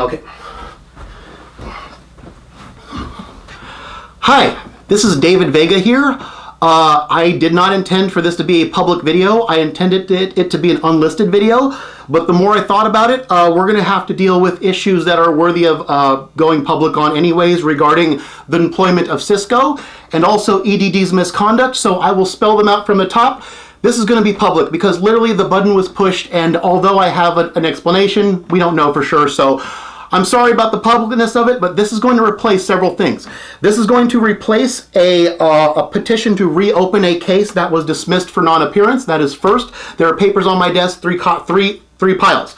Okay. Hi, this is David Vega here. I did not intend for this to be a public video. I intended it to be an unlisted video, but the more I thought about it, we're going to have to deal with issues that are worthy of going public on anyways regarding the employment of Cisco and also EDD's misconduct, so I will spell them out from the top. This is going to be public because literally the button was pushed, and although I have an explanation, we don't know for sure, so I'm sorry about the publicness of it, but this is going to replace several things. This is going to replace a petition to reopen a case that was dismissed for non-appearance. That is first. There are papers on my desk, three piles.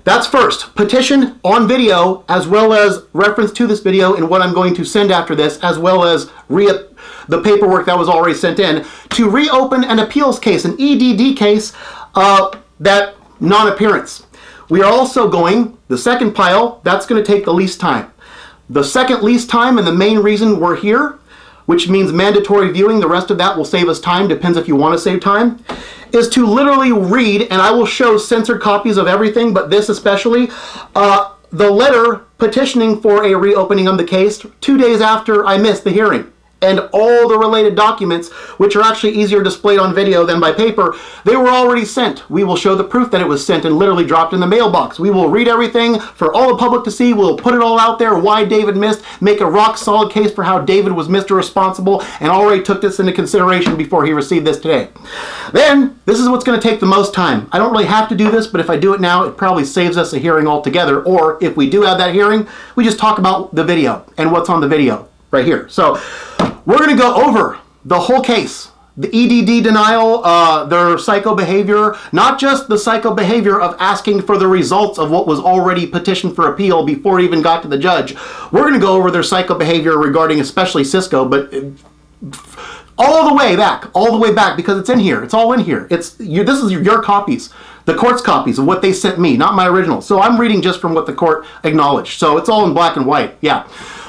That's first. Petition on video, as well as reference to this video and what I'm going to send after this, as well as the paperwork that was already sent in, to reopen an appeals case, an EDD case, that non-appearance. We are also going, the second pile, that's going to take the least time. The second least time, and the main reason we're here, which means mandatory viewing, the rest of that will save us time, depends if you want to save time, is to literally read, and I will show censored copies of everything, but this especially, the letter petitioning for a reopening of the case 2 days after I missed the hearing. And all the related documents, which are actually easier displayed on video than by paper, they were already sent. We will show the proof that it was sent and literally dropped in the mailbox. We will read everything for all the public to see. We'll put it all out there, why David missed, make a rock solid case for how David was Mr. Responsible and already took this into consideration before he received this today. Then, this is what's going to take the most time. I don't really have to do this, but if I do it now, it probably saves us a hearing altogether. Or if we do have that hearing, we just talk about the video and what's on the video right here. So, we're going to go over the whole case, the EDD denial, their psychobehavior, not just the psychobehavior of asking for the results of what was already petitioned for appeal before it even got to the judge. We're going to go over their psychobehavior regarding especially Cisco, but all the way back, because it's in here. It's all in here. This is your copies, the court's copies of what they sent me, not my original. So I'm reading just from what the court acknowledged. So it's all in black and white. Yeah.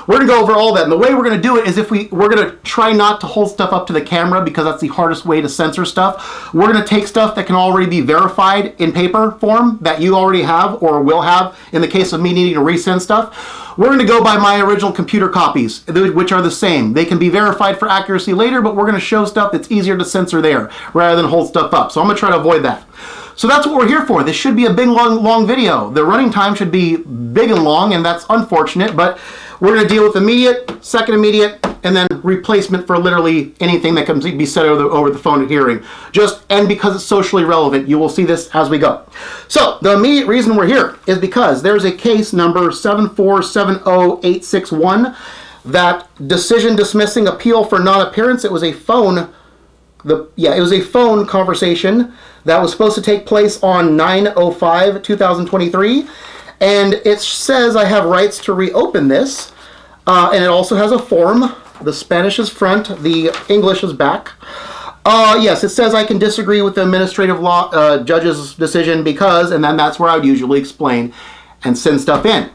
We're going to go over all that, and the way we're going to do it is we're going to try not to hold stuff up to the camera because that's the hardest way to censor stuff. We're going to take stuff that can already be verified in paper form that you already have or will have in the case of me needing to resend stuff. We're going to go by my original computer copies, which are the same. They can be verified for accuracy later, but we're going to show stuff that's easier to censor there rather than hold stuff up. So I'm going to try to avoid that. So that's what we're here for. This should be a big, long video. The running time should be big and long, and that's unfortunate, but we're going to deal with immediate, second immediate, and then replacement for literally anything that can be said over the phone at hearing. And because it's socially relevant, you will see this as we go. So the immediate reason we're here is because there's a case number 7470861, that decision dismissing appeal for non-appearance. It was a phone conversation that was supposed to take place on 9/05/2023, and it says I have rights to reopen this, and it also has a form. The Spanish is front, the English is back. Yes, it says I can disagree with the administrative law judge's decision because, and then that's where I would usually explain and send stuff in.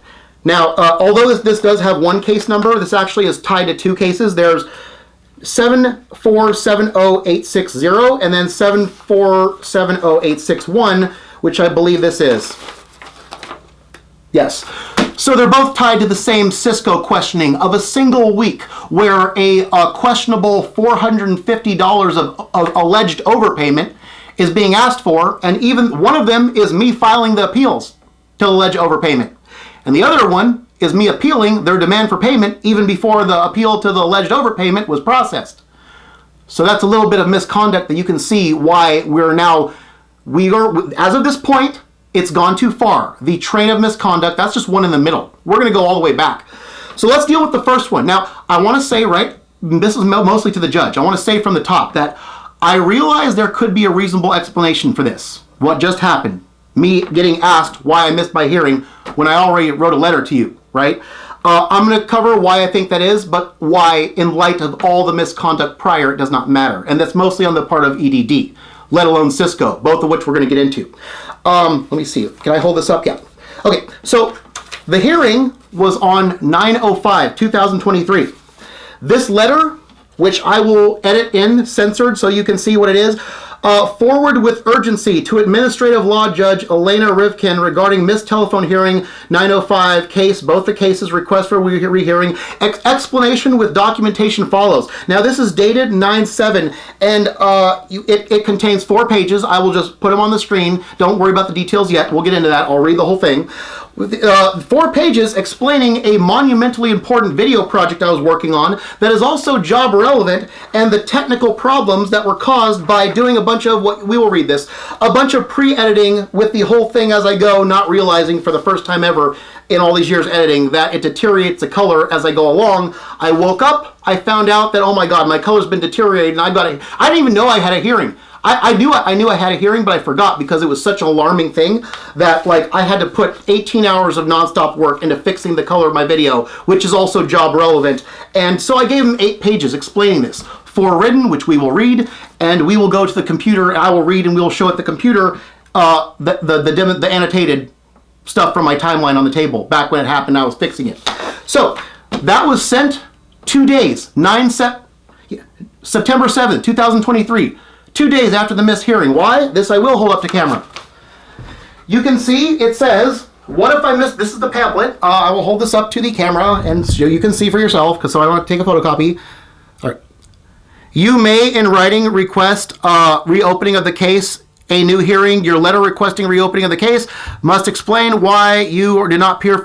Now, although this does have one case number, this actually is tied to two cases. There's 7470860 and then 7470861, which I believe this is. Yes. So they're both tied to the same Cisco questioning of a single week where a questionable $450 of alleged overpayment is being asked for, and even one of them is me filing the appeals to alleged overpayment. And the other one is me appealing their demand for payment even before the appeal to the alleged overpayment was processed. So that's a little bit of misconduct that you can see why as of this point, it's gone too far. The train of misconduct, that's just one in the middle. We're going to go all the way back. So let's deal with the first one. Now, I want to say, this is mostly to the judge. I want to say from the top that I realize there could be a reasonable explanation for this. What just happened? Me getting asked why I missed my hearing when I already wrote a letter to you, right? I'm going to cover why I think that is, but why, in light of all the misconduct prior, it does not matter. And that's mostly on the part of EDD, let alone Cisco, both of which we're going to get into. Let me see. Can I hold this up? Yeah. Okay, so the hearing was on 9/05/2023. This letter, which I will edit in, censored, so you can see what it is, Forward with urgency to Administrative Law Judge Elena Rivkin regarding missed telephone hearing 905 case. Both the cases request for rehearing. Explanation with documentation follows. Now this is dated 9/7 and it contains 4 pages. I will just put them on the screen. Don't worry about the details yet. We'll get into that. I'll read the whole thing. 4 pages explaining a monumentally important video project I was working on that is also job relevant and the technical problems that were caused by doing a bunch of we will read this, a bunch of pre-editing with the whole thing as I go, not realizing for the first time ever in all these years editing that it deteriorates the color as I go along. I woke up, I found out that, oh my God, my color's been deteriorating, and I didn't even know I had a hearing. I knew I had a hearing, but I forgot because it was such an alarming thing that I had to put 18 hours of nonstop work into fixing the color of my video, which is also job relevant. And so I gave him 8 pages explaining this. 4 written, which we will read, and we will go to the computer, and I will read, and we will show at the computer the annotated stuff from my timeline on the table. Back when it happened, I was fixing it. So that was sent 2 days, September 7th, 2023. 2 days after the missed hearing. Why? This I will hold up to camera. You can see it says, what if I missed, this is the pamphlet. I will hold this up to the camera and so you can see for yourself, because so I want to take a photocopy. All right. You may, in writing, request reopening of the case, a new hearing. Your letter requesting reopening of the case must explain why you did not appear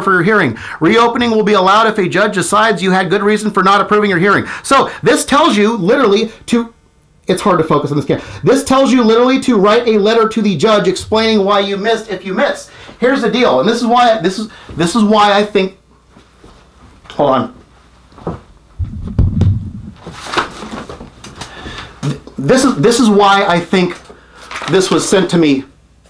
for your hearing. Reopening will be allowed if a judge decides you had good reason for not approving your hearing. So this tells you literally to, it's hard to focus on this camera. This tells you literally to write a letter to the judge explaining why you missed if you miss. Here's the deal, and this is why I think. Hold on. This is why I think this was sent to me,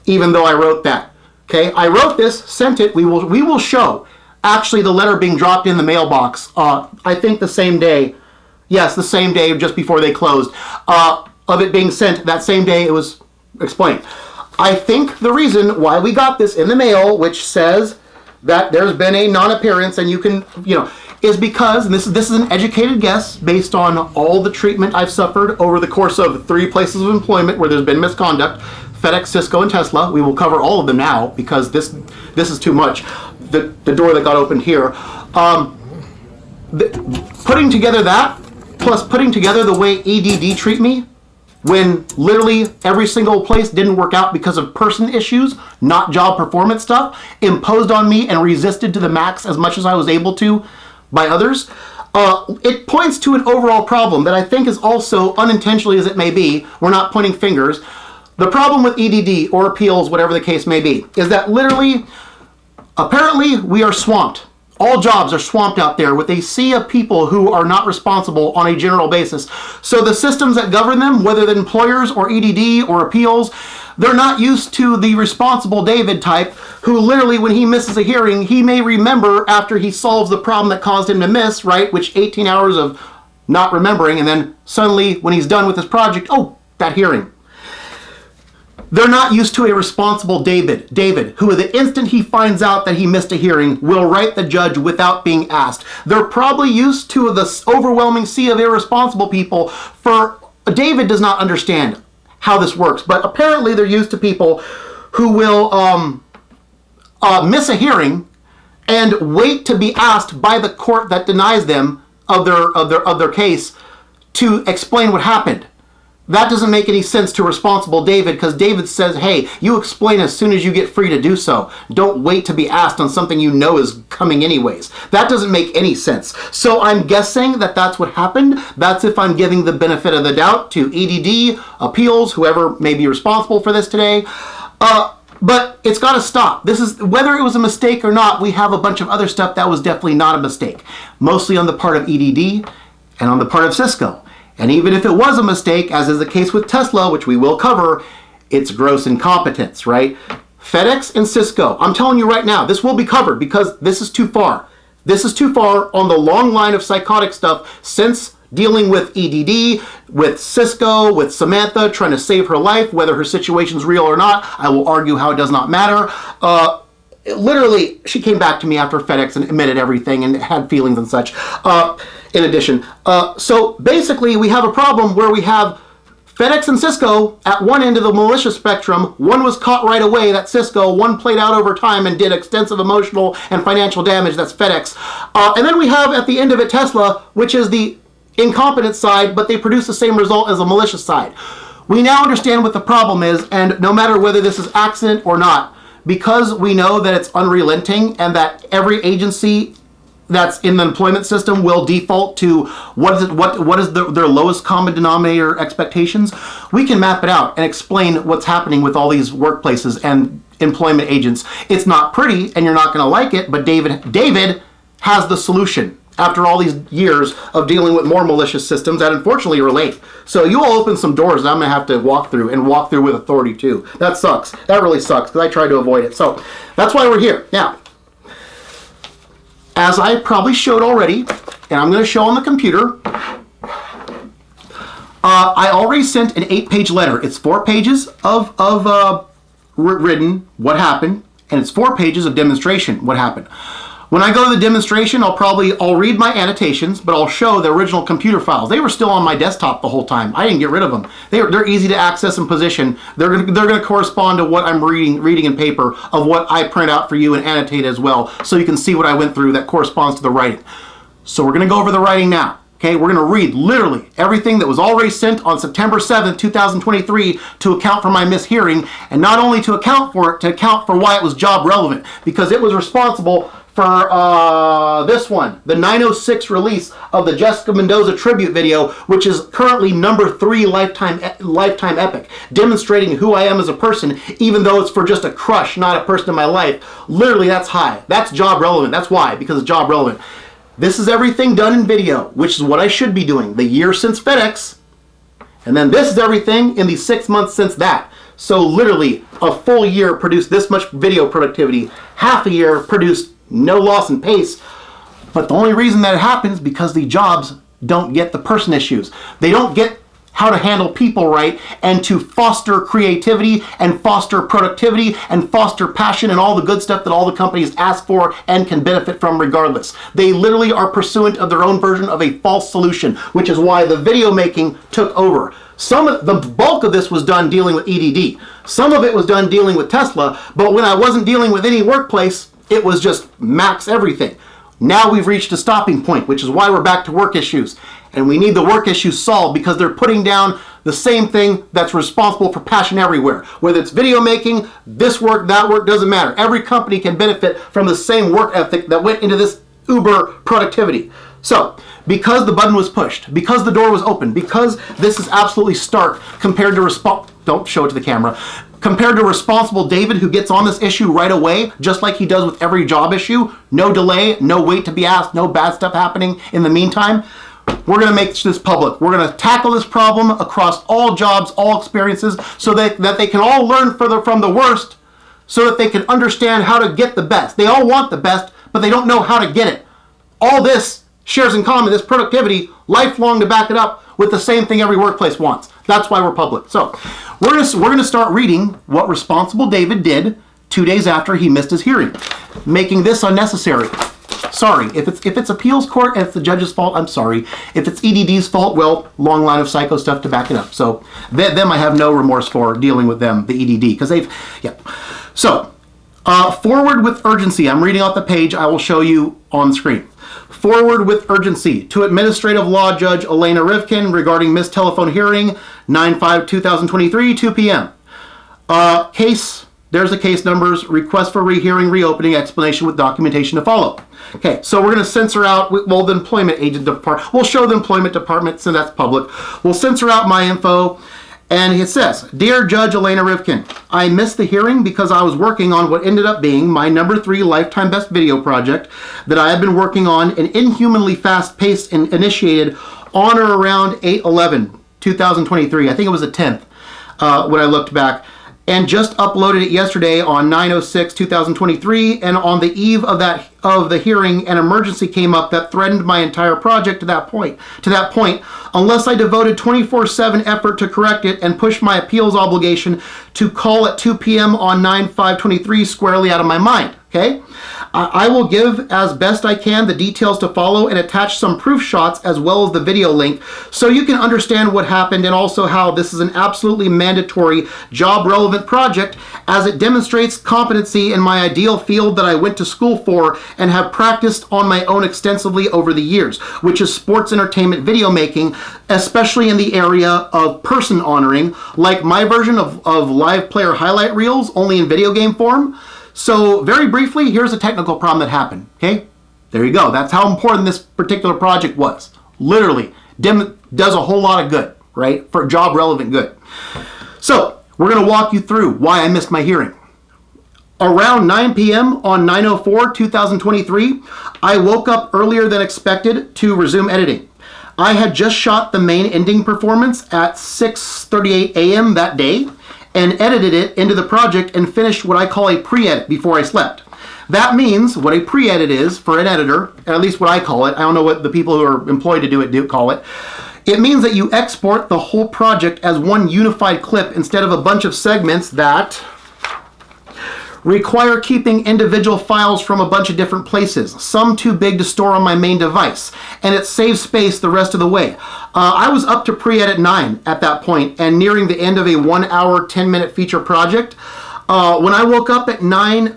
even though I wrote that. Okay, I wrote this, sent it. We will show actually the letter being dropped in the mailbox. I think the same day. Yes, the same day, just before they closed, of it being sent. That same day it was explained. I think the reason why we got this in the mail, which says that there's been a non-appearance and you can, is because, and this is an educated guess based on all the treatment I've suffered over the course of 3 places of employment where there's been misconduct, FedEx, Cisco, and Tesla. We will cover all of them now because this is too much. The door that got opened here. Putting together that, plus putting together the way EDD treat me, when literally every single place didn't work out because of person issues, not job performance stuff, imposed on me and resisted to the max as much as I was able to by others, it points to an overall problem that I think is also, unintentionally as it may be, we're not pointing fingers, the problem with EDD or appeals, whatever the case may be, is that literally, apparently we are swamped. All jobs are swamped out there with a sea of people who are not responsible on a general basis. So the systems that govern them, whether they're employers or EDD or appeals, they're not used to the responsible David type who literally when he misses a hearing, he may remember after he solves the problem that caused him to miss, right? Which 18 hours of not remembering, and then suddenly when he's done with his project, oh, that hearing. They're not used to a responsible David, who the instant he finds out that he missed a hearing will write the judge without being asked. They're probably used to the overwhelming sea of irresponsible people. David does not understand how this works, but apparently they're used to people who will miss a hearing and wait to be asked by the court that denies them of their case to explain what happened. That doesn't make any sense to responsible David because David says, hey, you explain as soon as you get free to do so. Don't wait to be asked on something you know is coming anyways. That doesn't make any sense. So I'm guessing that that's what happened. That's if I'm giving the benefit of the doubt to EDD, appeals, whoever may be responsible for this today. But it's got to stop. This is, whether it was a mistake or not, we have a bunch of other stuff that was definitely not a mistake. Mostly on the part of EDD and on the part of Cisco. And even if it was a mistake, as is the case with Tesla, which we will cover, it's gross incompetence, right? FedEx and Cisco, I'm telling you right now, this will be covered because this is too far. This is too far on the long line of psychotic stuff since dealing with EDD, with Cisco, with Samantha, trying to save her life, whether her situation's real or not. I will argue how it does not matter. Literally, she came back to me after FedEx and admitted everything and had feelings and such. In addition, so basically we have a problem where we have FedEx and Cisco, at one end of the malicious spectrum, one was caught right away, that's Cisco, one played out over time and did extensive emotional and financial damage, that's FedEx. And then we have at the end of it Tesla, which is the incompetent side, but they produce the same result as the malicious side. We now understand what the problem is, and no matter whether this is accident or not, because we know that it's unrelenting and that every agency that's in the employment system will default to what is their lowest common denominator expectations, we can map it out and explain what's happening with all these workplaces and employment agents. It's not pretty and you're not going to like it, but David has the solution after all these years of dealing with more malicious systems that unfortunately relate. So you all open some doors that I'm going to have to walk through with authority too. That sucks. That really sucks because I tried to avoid it. So that's why we're here. Now, as I probably showed already, and I'm going to show on the computer, I already sent an 8-page letter. It's 4 pages of written what happened, and it's 4 pages of demonstration what happened. When I go to the demonstration, I'll read my annotations, but I'll show the original computer files. They were still on my desktop the whole time. I didn't get rid of them. They're easy to access and position. They're gonna correspond to what I'm reading in paper of what I print out for you and annotate as well, so you can see what I went through that corresponds to the writing. So we're gonna go over the writing now. Okay, we're gonna read literally everything that was already sent on September 7th, 2023 to account for my mishearing, and not only to account for it, to account for why it was job relevant, because it was responsible for this one, the 906 release of the Jessica Mendoza tribute video, which is currently number 3 lifetime epic, demonstrating who I am as a person, even though it's for just a crush, not a person in my life. Literally, that's high. That's job relevant. That's why, because it's job relevant. This is everything done in video, which is what I should be doing. The year since FedEx, and then this is everything in the 6 months since that. So literally, a full year produced this much video productivity. Half a year produced no loss in pace, but the only reason that it happens is because the jobs don't get the person issues. They don't get how to handle people right and to foster creativity and foster productivity and foster passion and all the good stuff that all the companies ask for and can benefit from regardless. They literally are pursuant of their own version of a false solution, which is why the video making took over. The bulk of this was done dealing with EDD. Some of it was done dealing with Tesla, but when I wasn't dealing with any workplace, it was just max everything. Now we've reached a stopping point, which is why we're back to work issues. And we need the work issues solved because they're putting down the same thing that's responsible for passion everywhere. Whether it's video making, this work, that work, doesn't matter. Every company can benefit from the same work ethic that went into this uber productivity. So, because the button was pushed, because the door was open, because this is absolutely stark compared to don't show it to the camera, compared to responsible David, who gets on this issue right away, just like he does with every job issue, no delay, no wait to be asked, no bad stuff happening in the meantime, we're going to make this public. We're going to tackle this problem across all jobs, all experiences, so that they can all learn from the worst, so that they can understand how to get the best. They all want the best, but they don't know how to get it. All this shares in common, this productivity, lifelong to back it up with the same thing every workplace wants. That's why we're public. So we're going to start reading what responsible David did 2 days after he missed his hearing, making this unnecessary. Sorry, if it's appeals court and it's the judge's fault, I'm sorry. If it's EDD's fault, well, long line of psycho stuff to back it up. So them I have no remorse for dealing with them, the EDD, because So, forward with urgency. I'm reading off the page. I will show you on the screen. Forward with urgency to Administrative Law Judge Elena Rivkin regarding missed telephone hearing, 9/5/2023, 2 p.m. There's the case numbers, request for rehearing, reopening, explanation with documentation to follow. Okay, so we're going to censor out, well, the employment agent department. We'll show the employment department, so that's public. We'll censor out my info. And it says, Dear Judge Elena Rivkin, I missed the hearing because I was working on what ended up being my number 3 lifetime best video project that I had been working on and inhumanly fast-paced and initiated on or around 8/11/2023. I think it was the 10th when I looked back. And just uploaded it yesterday on 9/06/2023, and on the eve of the hearing, an emergency came up that threatened my entire project to that point. Unless I devoted 24/7 effort to correct it and push my appeals obligation to call at 2 p.m. on 9/5/23 squarely out of my mind. Okay, I will give as best I can the details to follow and attach some proof shots as well as the video link so you can understand what happened and also how this is an absolutely mandatory job relevant project as it demonstrates competency in my ideal field that I went to school for and have practiced on my own extensively over the years, which is sports entertainment video making, especially in the area of person honoring, like my version of live player highlight reels, only in video game form. So very briefly, here's a technical problem that happened, okay? There you go. That's how important this particular project was. Literally, does a whole lot of good, right? For job relevant good. So we're gonna walk you through why I missed my hearing. Around 9 p.m. on 9/04/2023, I woke up earlier than expected to resume editing. I had just shot the main ending performance at 6:38 a.m. that day and edited it into the project and finished what I call a pre-edit before I slept. That means what a pre-edit is for an editor, at least what I call it. I don't know what the people who are employed to do it call it. It means that you export the whole project as one unified clip instead of a bunch of segments that require keeping individual files from a bunch of different places, some too big to store on my main device, and it saves space the rest of the way. I was up to pre-edit 9 at that point and nearing the end of a 1 hour, 10-minute feature project. When I woke up at 9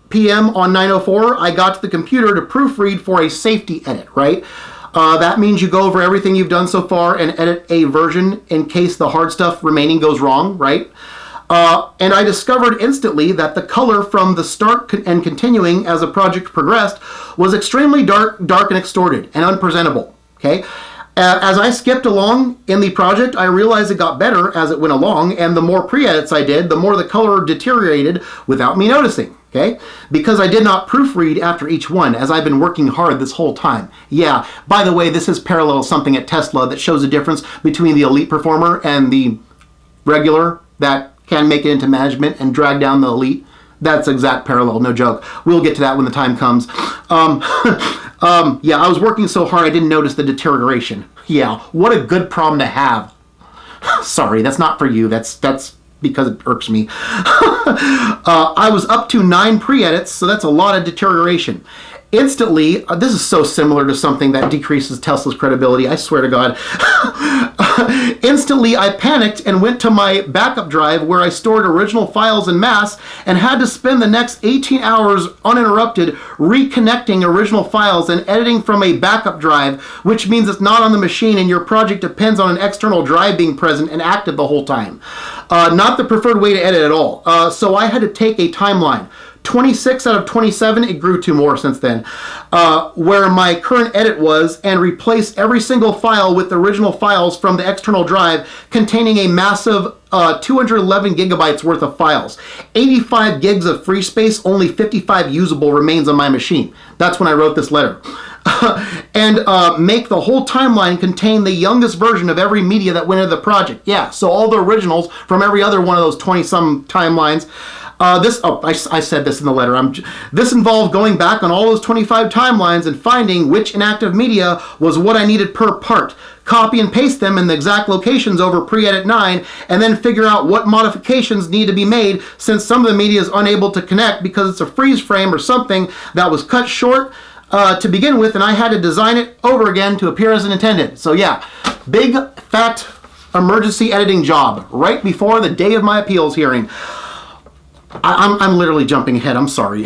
p.m. on 9/04, I got to the computer to proofread for a safety edit, right? That means you go over everything you've done so far and edit a version in case the hard stuff remaining goes wrong, right? And I discovered instantly that the color from the start and continuing as the project progressed was extremely dark and extorted and unpresentable, okay? As I skipped along in the project, I realized it got better as it went along, and the more pre-edits I did, the more the color deteriorated without me noticing, okay? Because I did not proofread after each one, as I've been working hard this whole time. Yeah, by the way, this is parallel something at Tesla that shows the difference between the elite performer and the regular that can make it into management and drag down the elite. That's exact parallel, no joke. We'll get to that when the time comes. Yeah, I was working so hard I didn't notice the deterioration. Yeah, what a good problem to have. Sorry, that's not for you. That's because it irks me. I was up to 9 pre-edits, so that's a lot of deterioration. Instantly, this is so similar to something that decreases Tesla's credibility, I swear to God. Instantly, I panicked and went to my backup drive where I stored original files en masse and had to spend the next 18 hours uninterrupted reconnecting original files and editing from a backup drive, which means it's not on the machine and your project depends on an external drive being present and active the whole time. Not the preferred way to edit at all. So I had to take a timeline. 26 out of 27, it grew 2 more since then, where my current edit was, and replace every single file with original files from the external drive containing a massive 211 gigabytes worth of files. 85 gigs of free space, only 55 usable remains on my machine. That's when I wrote this letter. And make the whole timeline contain the youngest version of every media that went into the project. Yeah, so all the originals from every other one of those 20-some timelines. I said this in the letter. This involved going back on all those 25 timelines and finding which inactive media was what I needed per part. Copy and paste them in the exact locations over pre-edit 9, and then figure out what modifications need to be made since some of the media is unable to connect because it's a freeze frame or something that was cut short to begin with, and I had to design it over again to appear as intended. So yeah, big fat emergency editing job right before the day of my appeals hearing. I'm literally jumping ahead, I'm sorry.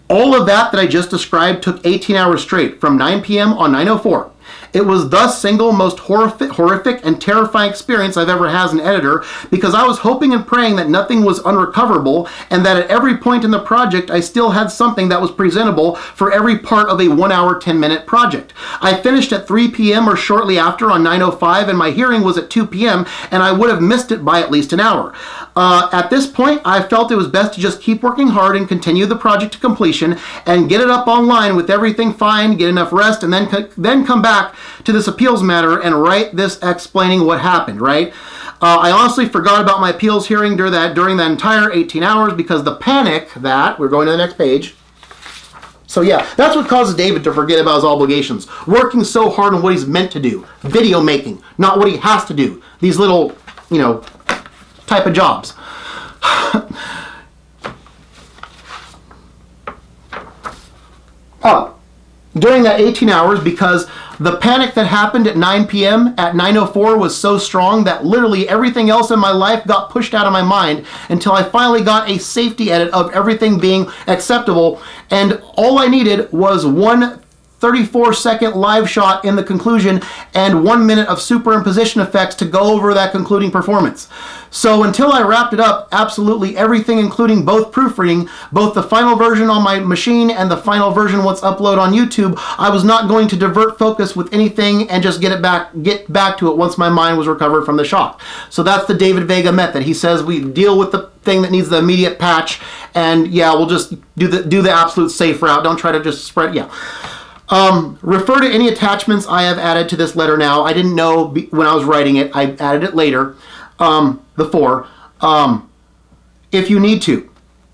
All of that I just described took 18 hours straight from 9 p.m. on 9/04. It was the single most horrific and terrifying experience I've ever had as an editor because I was hoping and praying that nothing was unrecoverable and that at every point in the project I still had something that was presentable for every part of a 1 hour, 10-minute project. I finished at 3 p.m. or shortly after on 9/05 and my hearing was at 2 p.m. and I would have missed it by at least an hour. At this point, I felt it was best to just keep working hard and continue the project to completion and get it up online with everything fine, get enough rest, and then come back to this appeals matter and write this explaining what happened, right? I honestly forgot about my appeals hearing during that entire 18 hours because the panic that, we're going to the next page. So yeah, that's what causes David to forget about his obligations. Working so hard on what he's meant to do. Video making, not what he has to do. These little, type of jobs. during that 18 hours, because the panic that happened at 9 p.m. at 9:04 was so strong that literally everything else in my life got pushed out of my mind until I finally got a safety edit of everything being acceptable. And all I needed was one 34-second live shot in the conclusion and 1 minute of superimposition effects to go over that concluding performance. So until I wrapped it up, absolutely everything, including both proofreading, both the final version on my machine and the final version once uploaded on YouTube, I was not going to divert focus with anything and just get back to it once my mind was recovered from the shock. So that's the David Vega method. He says we deal with the thing that needs the immediate patch, and yeah, we'll just do the absolute safe route. Don't try to just spread, yeah. Refer to any attachments I have added to this letter now. I didn't know when I was writing it. I added it later, if you need to.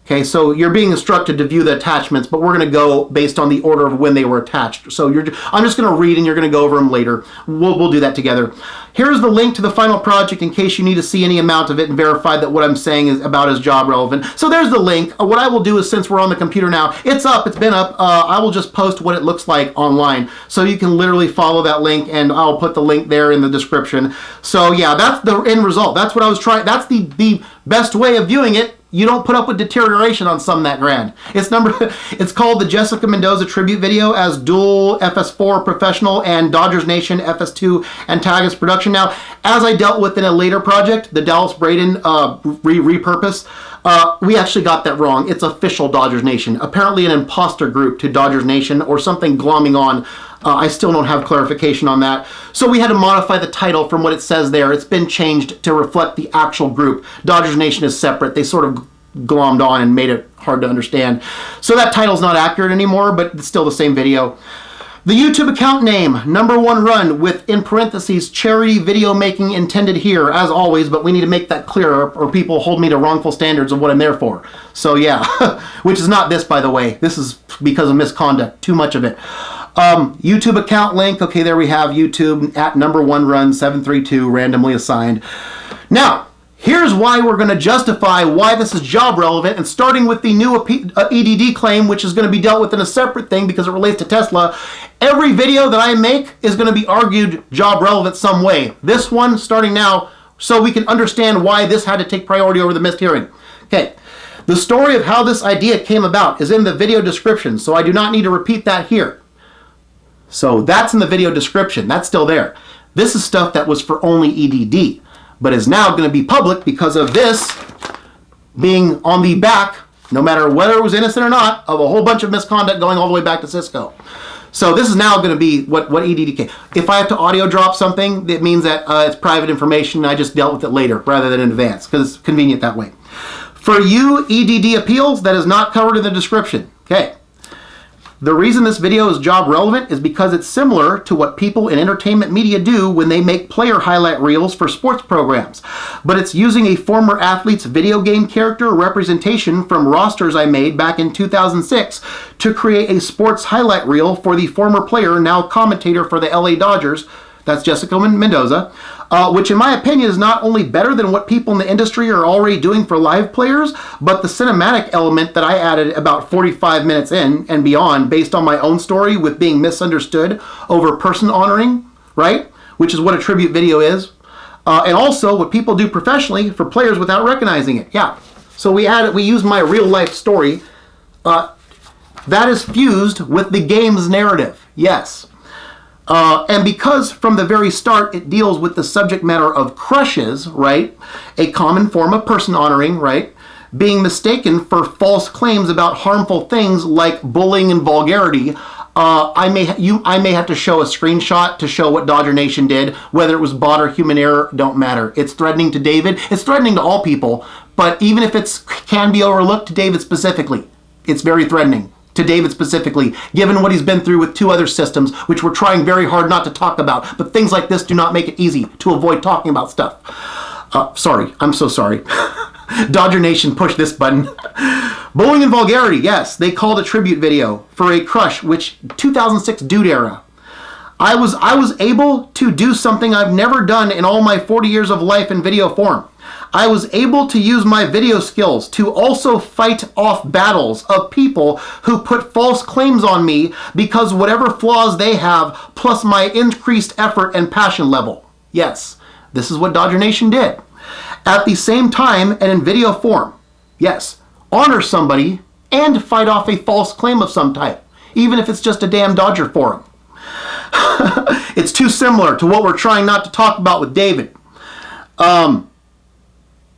Okay, so you're being instructed to view the attachments, but we're going to go based on the order of when they were attached. So I'm just going to read and you're going to go over them later. We'll do that together. Here's the link to the final project in case you need to see any amount of it and verify that what I'm saying is job relevant. So there's the link. What I will do is, since we're on the computer now, it's up, it's been up. I will just post what it looks like online. So you can literally follow that link, and I'll put the link there in the description. So yeah, that's the end result. That's what I was trying. That's the best way of viewing it. You don't put up with deterioration on some that grand. It's called the Jessica Mendoza tribute video as dual FS4 professional and Dodgers Nation FS2 antagonist production. Now, as I dealt with in a later project, the Dallas Braden repurpose, we actually got that wrong. It's official Dodgers Nation. Apparently an imposter group to Dodgers Nation or something glomming on. I still don't have clarification on that. So we had to modify the title from what it says there. It's been changed to reflect the actual group. Dodgers Nation is separate. They sort of glommed on and made it hard to understand. So that title's not accurate anymore, but it's still the same video. The YouTube account name, number one run, with in parentheses, charity video making intended here, as always, but we need to make that clearer or people hold me to wrongful standards of what I'm there for. So yeah, which is not this, by the way. This is because of misconduct, too much of it. YouTube account link, okay, there we have YouTube at number one run 732 randomly assigned. Now, here's why we're going to justify why this is job relevant, and starting with the new EDD claim, which is going to be dealt with in a separate thing because it relates to Tesla. Every video that I make is going to be argued job relevant some way. This one, starting now, so we can understand why this had to take priority over the missed hearing. Okay. The story of how this idea came about is in the video description, so I do not need to repeat that here. So that's in the video description. That's still there. This is stuff that was for only EDD, but is now going to be public because of this being on the back, no matter whether it was innocent or not, of a whole bunch of misconduct going all the way back to Cisco. So this is now going to be what EDD came. If I have to audio drop something, it means that it's private information. I just dealt with it later rather than in advance because it's convenient that way. For you EDD appeals, that is not covered in the description. Okay. The reason this video is job relevant is because it's similar to what people in entertainment media do when they make player highlight reels for sports programs. But it's using a former athlete's video game character representation from rosters I made back in 2006 to create a sports highlight reel for the former player, now commentator for the LA Dodgers. That's Jessica Mendoza, which in my opinion is not only better than what people in the industry are already doing for live players, but the cinematic element that I added about 45 minutes in and beyond based on my own story with being misunderstood over person honoring, right? Which is what a tribute video is. And also what people do professionally for players without recognizing it. Yeah. So we used my real life story. That is fused with the game's narrative. Yes. And because from the very start it deals with the subject matter of crushes, right? A common form of person honoring, right? Being mistaken for false claims about harmful things like bullying and vulgarity. I may have to show a screenshot to show what Dodger Nation did, whether it was bot or human error, don't matter. It's threatening to David. It's threatening to all people, but even if it can be overlooked to David specifically, it's very threatening. To David specifically, given what he's been through with 2 other systems, which we're trying very hard not to talk about. But things like this do not make it easy to avoid talking about stuff. Sorry, I'm so sorry. Dodger Nation, push this button. Bullying and vulgarity, yes. They called a tribute video for a crush, which 2006 dude era. I was able to do something I've never done in all my 40 years of life in video form. I was able to use my video skills to also fight off battles of people who put false claims on me because whatever flaws they have, plus my increased effort and passion level. Yes, this is what Dodger Nation did. At the same time and in video form, yes, honor somebody and fight off a false claim of some type, even if it's just a damn Dodger forum. It's too similar to what we're trying not to talk about with David.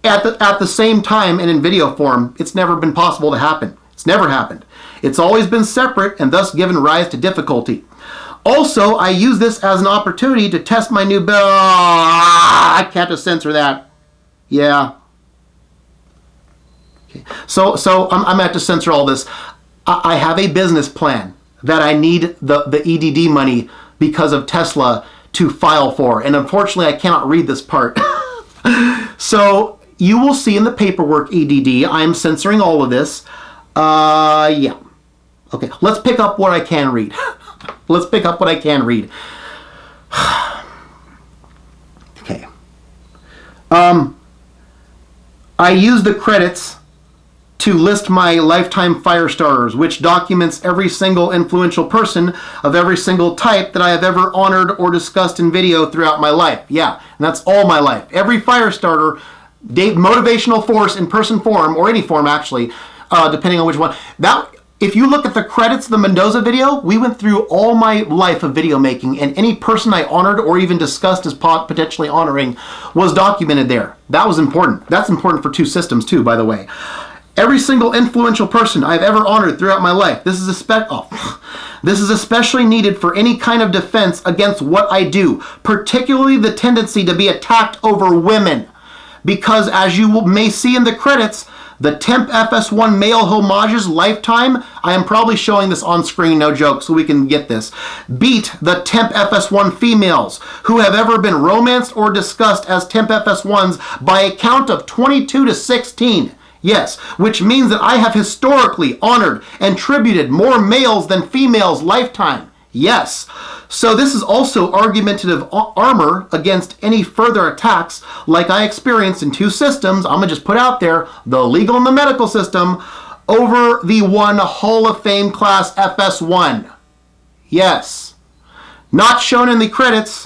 At the same time and in video form, it's never been possible to happen. It's never happened. It's always been separate and thus given rise to difficulty. Also, I use this as an opportunity to test my new bill. I can't just censor that. Yeah. Okay. So I'm going to have to censor all this. I have a business plan that I need the EDD money because of Tesla to file for. And unfortunately, I cannot read this part. So you will see in the paperwork EDD, I'm censoring all of this. Yeah. Okay, let's pick up what I can read. Let's pick up what I can read. Okay. I use the credits to list my lifetime fire starters, which documents every single influential person of every single type that I have ever honored or discussed in video throughout my life. Yeah, and that's all my life. Every fire starter, motivational force in person form, or any form actually, depending on which one. That, if you look at the credits of the Mendoza video, we went through all my life of video making, and any person I honored or even discussed as potentially honoring was documented there. That was important. That's important for two systems too, by the way. Every single influential person I've ever honored throughout my life. This is especially needed for any kind of defense against what I do, particularly the tendency to be attacked over women. Because as you may see in the credits, the Temp FS1 male homages lifetime, I am probably showing this on screen, no joke, so we can get this, beat the Temp FS1 females who have ever been romanced or discussed as Temp FS1s by a count of 22 to 16. Yes, which means that I have historically honored and tributed more males than females lifetime. Yes. So this is also argumentative armor against any further attacks like I experienced in two systems. I'm going to just put out there, the legal and the medical system, over the one Hall of Fame class FS1. Yes. Not shown in the credits.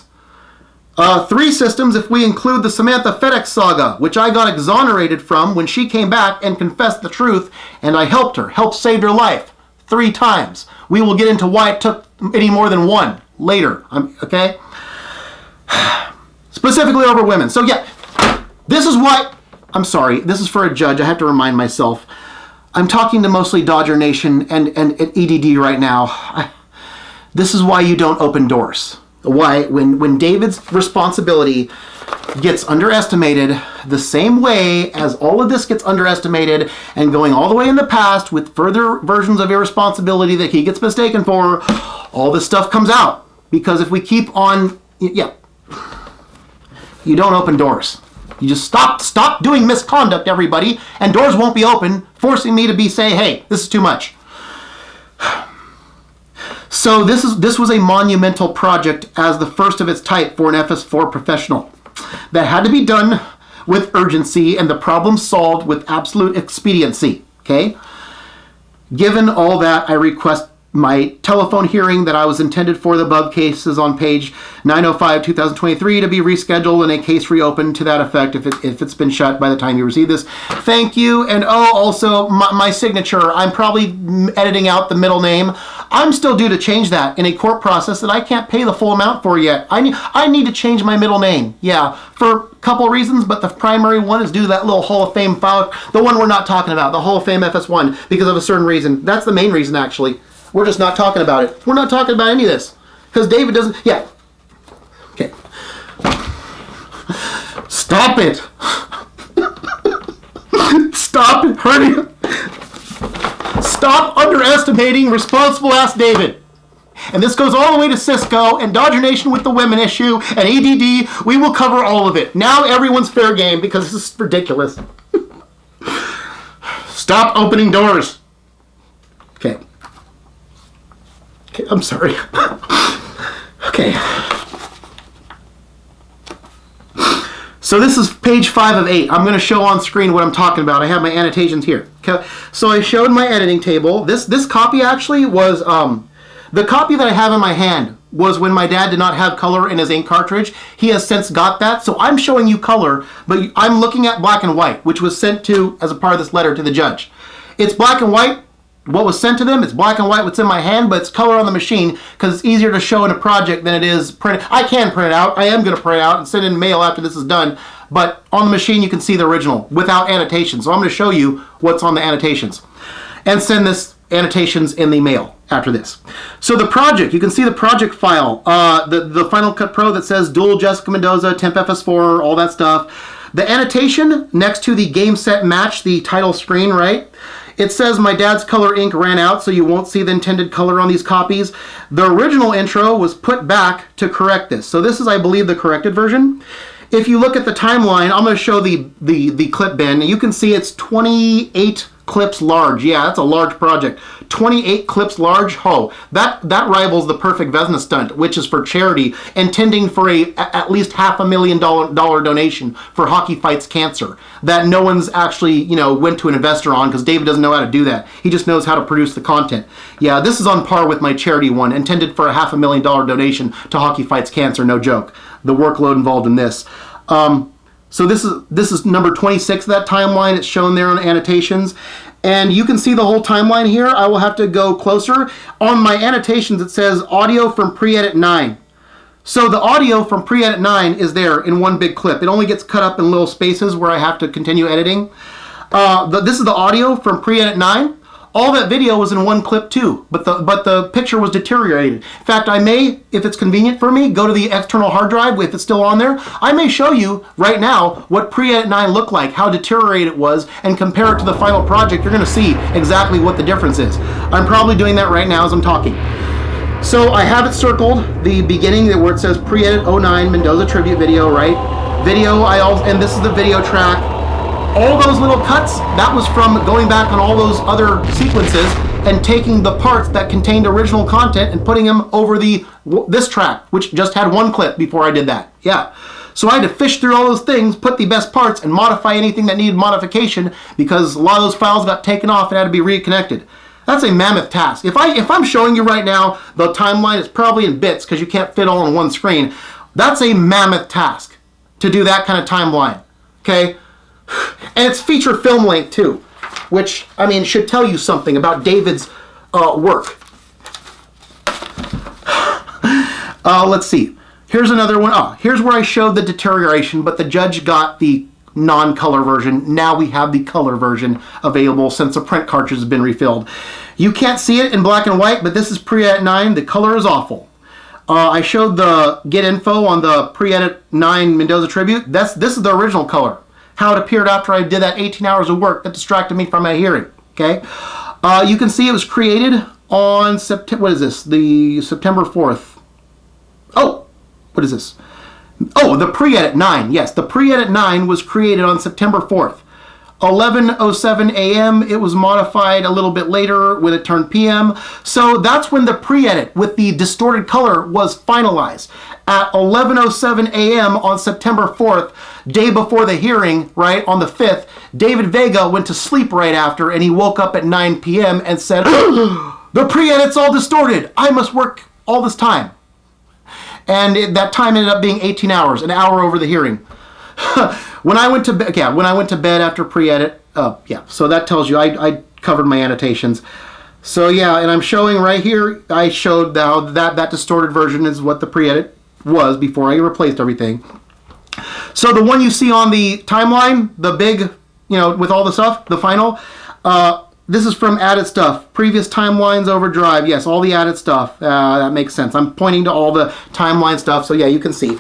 3 systems if we include the Samantha FedEx saga, which I got exonerated from when she came back and confessed the truth, and I helped saved her life 3 times. We will get into why it took any more than 1 later, okay? Specifically over women. So yeah, this is why, I'm sorry, this is for a judge, I have to remind myself. I'm talking to mostly Dodger Nation and EDD right now. This is why you don't open doors. Why, when David's responsibility gets underestimated the same way as all of this gets underestimated and going all the way in the past with further versions of irresponsibility that he gets mistaken for, all this stuff comes out. Because if we keep on, yeah, you don't open doors. You just stop doing misconduct, everybody, and doors won't be open, forcing me to say, hey, this is too much. So this was a monumental project as the first of its type for an FS4 professional that had to be done with urgency and the problem solved with absolute expediency, okay? Given all that, I request my telephone hearing that I was intended for the above cases on page 905-2023 to be rescheduled and a case reopened to that effect if it's been shut by the time you receive this. Thank you. And also my signature, I'm probably editing out the middle name. I'm still due to change that in a court process that I can't pay the full amount for yet. I need to change my middle name. Yeah, for a couple of reasons, but the primary one is due to that little Hall of Fame file, the one we're not talking about, the Hall of Fame FS1, because of a certain reason. That's the main reason, actually. We're just not talking about it. We're not talking about any of this. Because David doesn't... Yeah. Okay. Stop it. Stop hurting. Stop underestimating responsible-ass David. And this goes all the way to Cisco and Dodger Nation with the women issue and EDD. We will cover all of it. Now everyone's fair game because this is ridiculous. Stop opening doors. Okay. Okay, I'm sorry. Okay. Okay. So this is page 5 of 8. I'm going to show on screen what I'm talking about. I have my annotations here. Okay. So I showed my editing table. This copy actually was, the copy that I have in my hand was when my dad did not have color in his ink cartridge. He has since got that. So I'm showing you color, but I'm looking at black and white, which was sent to, as a part of this letter, to the judge. It's black and white. What was sent to them, it's black and white, what's in my hand, but it's color on the machine because it's easier to show in a project than it is print. I can print it out. I am going to print it out and send in mail after this is done. But on the machine, you can see the original without annotations. So I'm going to show you what's on the annotations and send this annotations in the mail after this. So the project, you can see the project file, the Final Cut Pro that says dual Jessica Mendoza, temp FS4, all that stuff. The annotation next to the game set match, the title screen, right? It says my dad's color ink ran out, so you won't see the intended color on these copies. The original intro was put back to correct this. So this is, I believe, the corrected version. If you look at the timeline, I'm going to show the clip bin. You can see it's 28 clips large. Yeah, that's a large project. 28 clips large. Oh, that rivals the Perfect Vesna stunt, which is for charity, intending for at least $500,000 donation for Hockey Fights Cancer that no one's actually, went to an investor on because David doesn't know how to do that. He just knows how to produce the content. Yeah, this is on par with my charity one, intended for a $500,000 donation to Hockey Fights Cancer. No joke. The workload involved in this. So this is number 26 of that timeline. It's shown there on annotations. And you can see the whole timeline here. I will have to go closer. On my annotations, it says audio from pre-edit 9. So the audio from pre-edit 9 is there in one big clip. It only gets cut up in little spaces where I have to continue editing. This is the audio from pre-edit 9. All that video was in one clip too, but the picture was deteriorated. In fact, I may, if it's convenient for me, go to the external hard drive if it's still on there. I may show you right now what pre-edit 9 looked like, how deteriorated it was, and compare it to the final project. You're going to see exactly what the difference is. I'm probably doing that right now as I'm talking. So I have it circled, the beginning where it says pre-edit 09 Mendoza tribute video, right? Video, and this is the video track. All those little cuts, that was from going back on all those other sequences and taking the parts that contained original content and putting them over this track, which just had one clip before I did that. Yeah. So I had to fish through all those things, put the best parts, and modify anything that needed modification because a lot of those files got taken off and had to be reconnected. That's a mammoth task. If I'm showing you right now the timeline, it's probably in bits because you can't fit all on one screen. That's a mammoth task to do that kind of timeline. Okay? And it's feature film length too, which, should tell you something about David's work. Let's see. Here's another one. Here's where I showed the deterioration, but the judge got the non-color version. Now we have the color version available since the print cartridge has been refilled. You can't see it in black and white, but this is pre-edit 9. The color is awful. I showed the get info on the pre-edit 9 Mendoza tribute. This is the original color. How it appeared after I did that 18 hours of work that distracted me from my hearing. Okay, you can see it was created on September. What is this? The September 4th. Oh, what is this? Oh, the pre-edit 9. Yes, the pre-edit 9 was created on September 4th. 11:07 a.m. It was modified a little bit later when it turned p.m. So that's when the pre-edit with the distorted color was finalized. At 11:07 a.m. on September 4th, day before the hearing, right, on the 5th, David Vega went to sleep right after, and he woke up at 9 p.m. and said, the pre-edit's all distorted. I must work all this time. And that time ended up being 18 hours, an hour over the hearing. When I went to bed after pre-edit, so that tells you I covered my annotations. So yeah, and I'm showing right here, I showed how that distorted version is what the pre-edit was before I replaced everything. So the one you see on the timeline, the big, with all the stuff, the final, this is from added stuff. Previous timelines overdrive. Yes, all the added stuff. That makes sense. I'm pointing to all the timeline stuff, so yeah, you can see.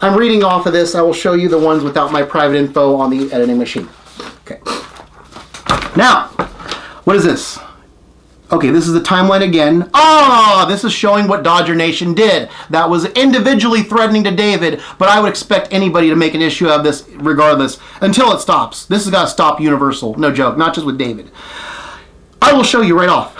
I'm reading off of this. I will show you the ones without my private info on the editing machine. Okay. Now, what is this? Okay, this is the timeline again. This is showing what Dodger Nation did. That was individually threatening to David, but I would expect anybody to make an issue of this regardless until it stops. This has got to stop universal. No joke, not just with David. I will show you right off.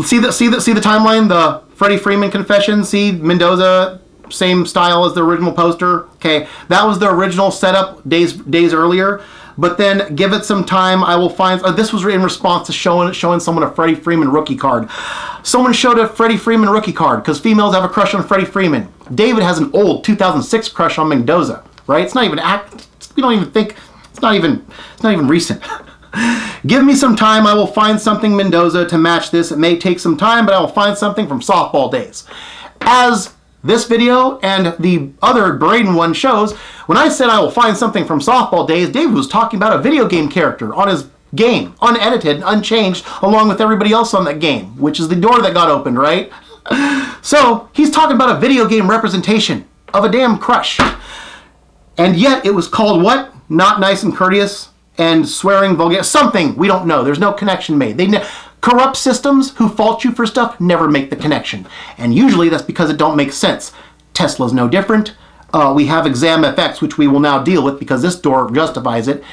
See the timeline, the Freddie Freeman confession. See, Mendoza, same style as the original poster. Okay, that was the original setup days earlier. But then give it some time. I will find. This was in response to showing someone a Freddie Freeman rookie card. Someone showed a Freddie Freeman rookie card because females have a crush on Freddie Freeman. David has an old 2006 crush on Mendoza. Right? It's not even we don't even think. It's not even recent. Give me some time. I will find something Mendoza to match this. It may take some time, but I will find something from softball days. As this video and the other Braden one shows, when I said I will find something from softball days, David was talking about a video game character on his game, unedited and unchanged, along with everybody else on that game, which is the door that got opened, right? So he's talking about a video game representation of a damn crush. And yet it was called what? Not nice and courteous and swearing vulgar. Something, we don't know. There's no connection made. Corrupt systems who fault you for stuff never make the connection. And usually that's because it don't make sense. Tesla's no different. We have ExamFX, which we will now deal with because this door justifies it.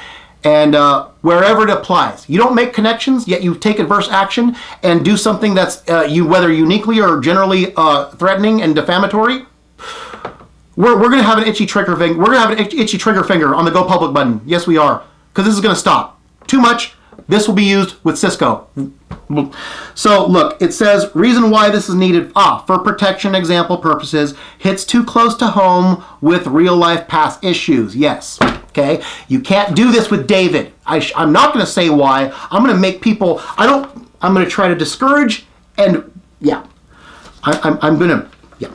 And wherever it applies. You don't make connections, yet you take adverse action and do something that's whether uniquely or generally threatening and defamatory. We're going to have an itchy trigger finger. We're going to have an itchy trigger finger on the Go Public button. Yes, we are. Because this is going to stop. Too much. This will be used with Cisco. So look, it says reason why this is needed for protection example purposes, hits too close to home with real life past issues. Yes. Okay. You can't do this with David. I'm not going to say why. I'm going to make people, I'm going to try to discourage and yeah, I'm going to, yeah.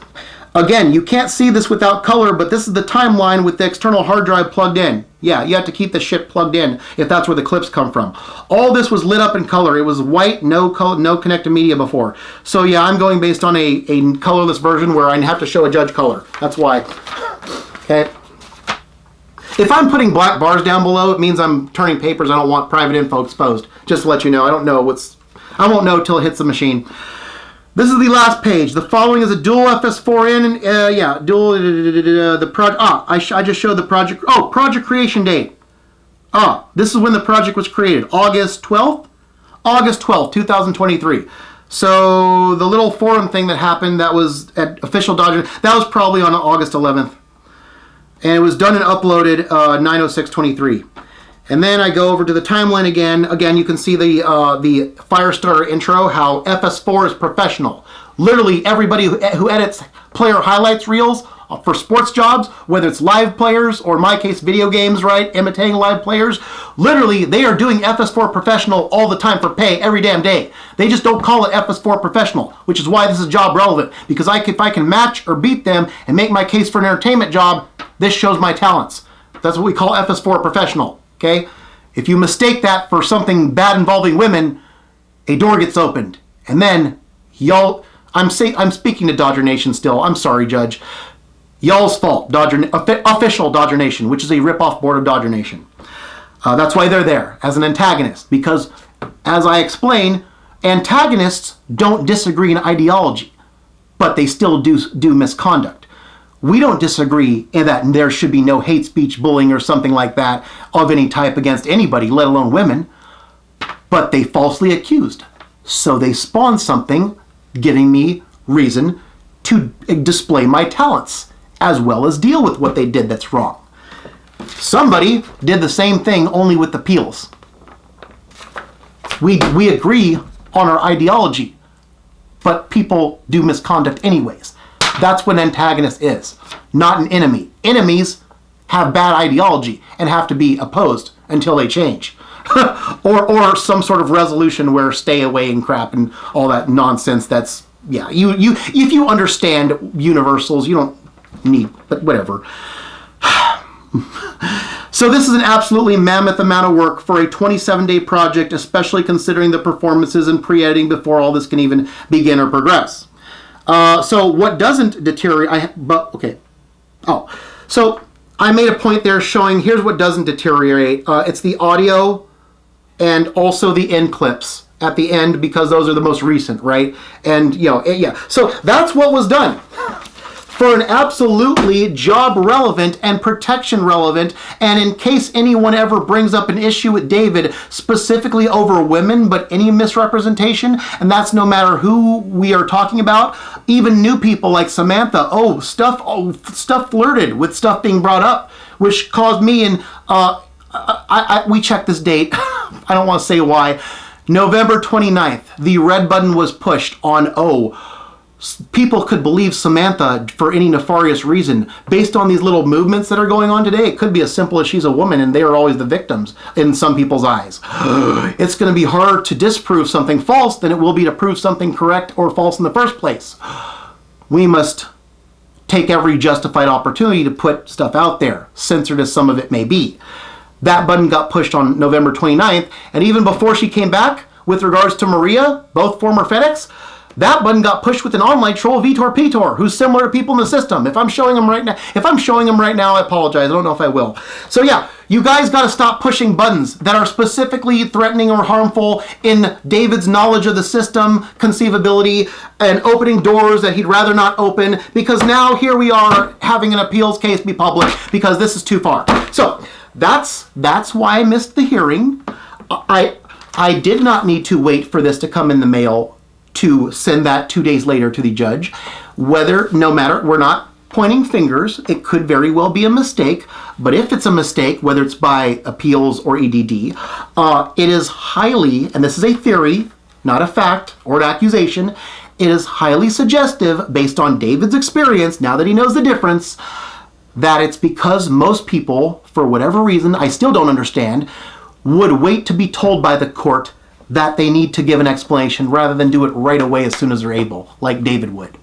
Again, you can't see this without color, but this is the timeline with the external hard drive plugged in. Yeah, you have to keep the shit plugged in if that's where the clips come from. All this was lit up in color. It was white, no color, no connected media before. So yeah, I'm going based on a colorless version where I have to show a judge color. That's why. Okay. If I'm putting black bars down below, it means I'm turning papers. I don't want private info exposed. Just to let you know, I won't know till it hits the machine. This is the last page. The following is a dual FS4N. The project. I just showed the project. Oh, project creation date. This is when the project was created. August 12th, 2023. So the little forum thing that happened, that was at official Dodger. That was probably on August 11th, and it was done and uploaded 9/06/23. And then I go over to the timeline again. Again, you can see the Firestarter intro, how FS4 is professional. Literally everybody who edits player highlights reels for sports jobs, whether it's live players or in my case video games, right, imitating live players, literally they are doing FS4 professional all the time for pay every damn day. They just don't call it FS4 professional, which is why this is job relevant. Because if I can match or beat them and make my case for an entertainment job, this shows my talents. That's what we call FS4 professional. Okay, if you mistake that for something bad involving women, a door gets opened, and then y'all. I'm speaking to Dodger Nation still. I'm sorry, Judge. Y'all's fault. Official Dodger Nation, which is a rip-off board of Dodger Nation. That's why they're there as an antagonist, because, as I explain, antagonists don't disagree in ideology, but they still do misconduct. We don't disagree in that there should be no hate speech, bullying, or something like that of any type against anybody, let alone women. But they falsely accused. So they spawned something, giving me reason to display my talents, as well as deal with what they did that's wrong. Somebody did the same thing, only with the peels. We agree on our ideology, but people do misconduct anyways. That's what an antagonist is, not an enemy. Enemies have bad ideology and have to be opposed until they change. or some sort of resolution where stay away and crap and all that nonsense. That's, yeah, if you understand universals, you don't need, but whatever. So this is an absolutely mammoth amount of work for a 27-day project, especially considering the performances and pre-editing before all this can even begin or progress. So what doesn't deteriorate, so I made a point there showing, here's what doesn't deteriorate. It's the audio and also the end clips at the end, because those are the most recent, right? And, yeah. So that's what was done. for an absolutely job relevant and protection relevant, and in case anyone ever brings up an issue with David specifically over women, but any misrepresentation, and that's no matter who we are talking about, even new people like Samantha, stuff flirted with stuff being brought up, which caused me and we checked this date. I don't want to say why. November 29th, the red button was pushed on people could believe Samantha for any nefarious reason. Based on these little movements that are going on today, it could be as simple as she's a woman and they are always the victims in some people's eyes. It's going to be harder to disprove something false than it will be to prove something correct or false in the first place. We must take every justified opportunity to put stuff out there, censored as some of it may be. That button got pushed on November 29th, and even before she came back, with regards to Maria, both former FedEx, that button got pushed with an online troll, Vitor Pitor, who's similar to people in the system. If I'm showing him right now, I apologize. I don't know if I will. So yeah, you guys got to stop pushing buttons that are specifically threatening or harmful in David's knowledge of the system, conceivability, and opening doors that he'd rather not open, because now here we are having an appeals case be published because this is too far. So that's why I missed the hearing. I did not need to wait for this to come in the mail to send that 2 days later to the judge. No matter, we're not pointing fingers. It could very well be a mistake, but if it's a mistake, whether it's by appeals or EDD, it is highly, and this is a theory, not a fact or an accusation, it is highly suggestive based on David's experience, now that he knows the difference, that it's because most people, for whatever reason, I still don't understand, would wait to be told by the court that they need to give an explanation rather than do it right away as soon as they're able, like David would.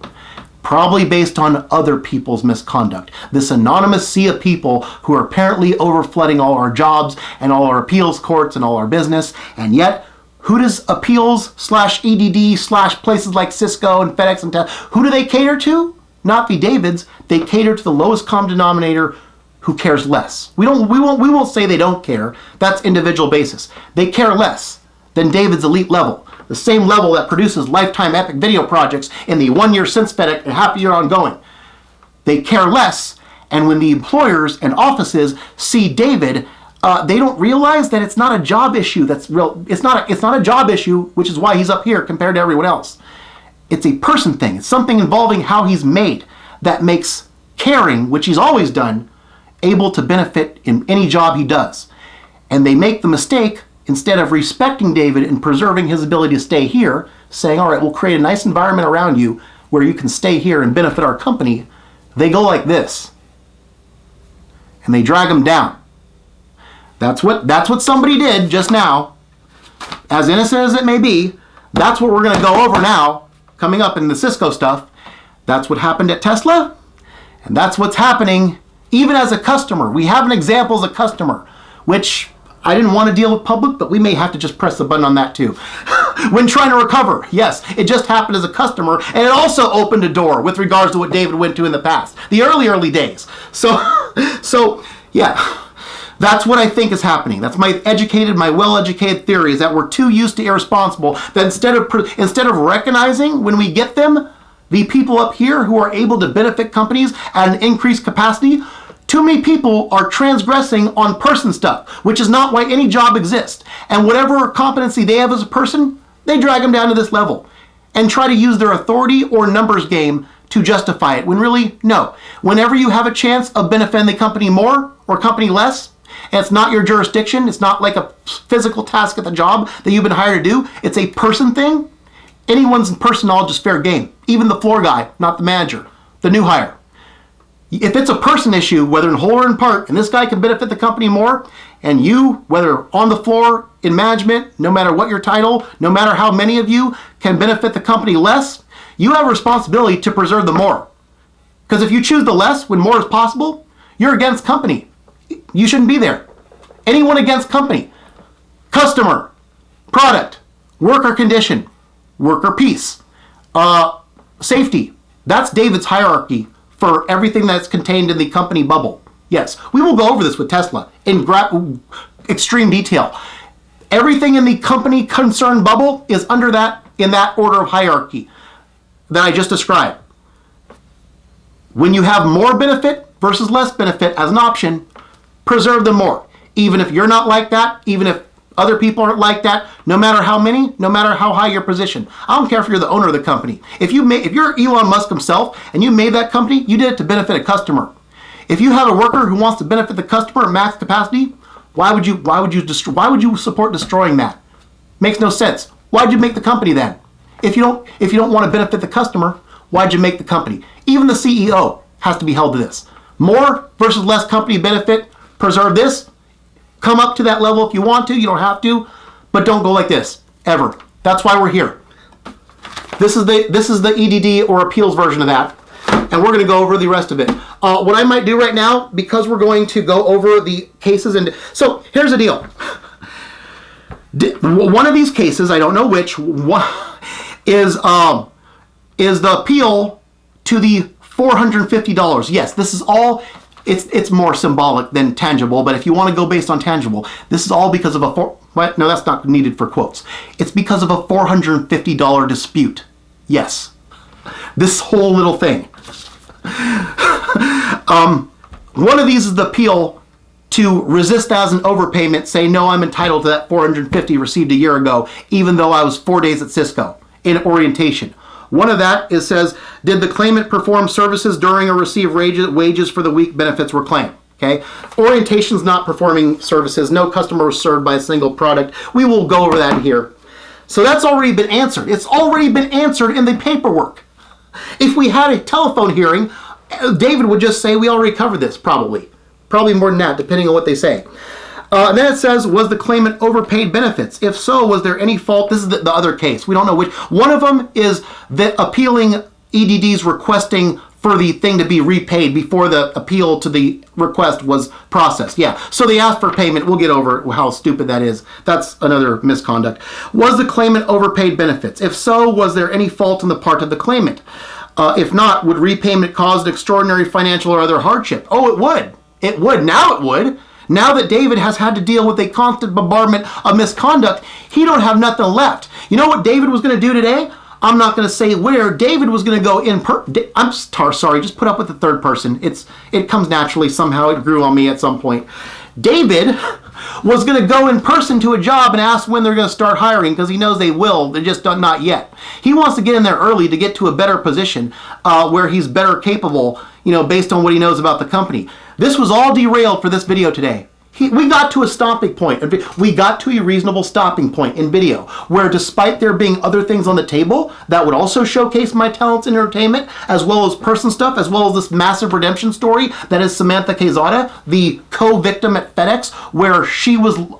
Probably based on other people's misconduct. This anonymous sea of people who are apparently overflooding all our jobs and all our appeals courts and all our business, and yet, who does appeals /EDD /places like Cisco and FedEx and who do they cater to? Not the Davids. They cater to the lowest common denominator who cares less. We won't say they don't care. That's individual basis. They care less than David's elite level, the same level that produces lifetime epic video projects in the 1 year since FedEx and half a year ongoing. They care less, and when the employers and offices see David, they don't realize that it's not a job issue that's real. It's not a job issue, which is why he's up here compared to everyone else. It's a person thing. It's something involving how he's made that makes caring, which he's always done, able to benefit in any job he does. And they make the mistake, instead of respecting David and preserving his ability to stay here, saying, all right, we'll create a nice environment around you where you can stay here and benefit our company, they go like this. And they drag him down. That's what somebody did just now. As innocent as it may be, that's what we're going to go over now, coming up in the Cisco stuff. That's what happened at Tesla, and that's what's happening even as a customer. We have an example as a customer, which I didn't want to deal with public, but we may have to just press the button on that too. When trying to recover, yes, it just happened as a customer, and it also opened a door with regards to what David went to in the past, the early days. So yeah, that's what I think is happening. That's my well-educated theory, is that we're too used to irresponsible, that instead of recognizing when we get them, the people up here who are able to benefit companies at an increased capacity, too many people are transgressing on person stuff, which is not why any job exists. And whatever competency they have as a person, they drag them down to this level and try to use their authority or numbers game to justify it, when really, no. Whenever you have a chance of benefiting the company more or company less, and it's not your jurisdiction, it's not like a physical task at the job that you've been hired to do, it's a person thing, anyone's person knowledge is fair game. Even the floor guy, not the manager, the new hire. If it's a person issue, whether in whole or in part, and this guy can benefit the company more, and you, whether on the floor, in management, no matter what your title, no matter how many of you can benefit the company less, you have a responsibility to preserve the more. Because if you choose the less when more is possible, you're against company. You shouldn't be there. Anyone against company. Customer, product, worker condition, worker peace, safety. That's David's hierarchy for everything that's contained in the company bubble. Yes, we will go over this with Tesla in extreme detail. Everything in the company concern bubble is under that, in that order of hierarchy that I just described. When you have more benefit versus less benefit as an option, preserve them more. Even if you're not like that, even if other people aren't like that, no matter how many, no matter how high your position. I don't care if you're the owner of the company. If you're Elon Musk himself and you made that company, you did it to benefit a customer. If you have a worker who wants to benefit the customer at max capacity, why would you support destroying that? Makes no sense. Why'd you make the company then? If you don't want to benefit the customer, why'd you make the company? Even the CEO has to be held to this. More versus less company benefit, preserve this. Come up to that level if you want to, you don't have to, but don't go like this, ever. That's why we're here. This is the EDD or appeals version of that, and we're gonna go over the rest of it. What I might do right now, because we're going to go over the cases, and so here's the deal. One of these cases, I don't know which, is the appeal to the $450. Yes, this is all, it's more symbolic than tangible, but if you want to go based on tangible, this is all because of no, that's not needed for quotes. It's because of a $450 dispute. Yes. This whole little thing. One of these is the appeal to resist as an overpayment, say, no, I'm entitled to that $450 received a year ago, even though I was 4 days at Cisco in orientation. One of that says, did the claimant perform services during or receive wages for the week benefits were claimed? Okay. Orientation's not performing services. No customer was served by a single product. We will go over that here. So that's already been answered. It's already been answered in the paperwork. If we had a telephone hearing, David would just say, we already covered this, probably. Probably more than that, depending on what they say. And then it says, was the claimant overpaid benefits? If so, was there any fault? This is the other case. We don't know which. One of them is the appealing EDD's requesting for the thing to be repaid before the appeal to the request was processed. Yeah, so they asked for payment. We'll get over how stupid that is. That's another misconduct. Was the claimant overpaid benefits? If so, was there any fault on the part of the claimant? If not, would repayment cause an extraordinary financial or other hardship? Oh, it would. It would. Now it would. Now that David has had to deal with a constant bombardment of misconduct, he don't have nothing left. You know what David was going to do today? I'm not going to say where. David was going to go in I'm sorry, just put up with the third person. It comes naturally. Somehow it grew on me at some point. David was going to go in person to a job and ask when they're going to start hiring because he knows they will. They're just not yet. He wants to get in there early to get to a better position where he's better capable, based on what he knows about the company. This was all derailed for this video today. We got to a stopping point. We got to a reasonable stopping point in video where, despite there being other things on the table that would also showcase my talents in entertainment, as well as person stuff, as well as this massive redemption story that is Samantha Quezada, the co-victim at FedEx, where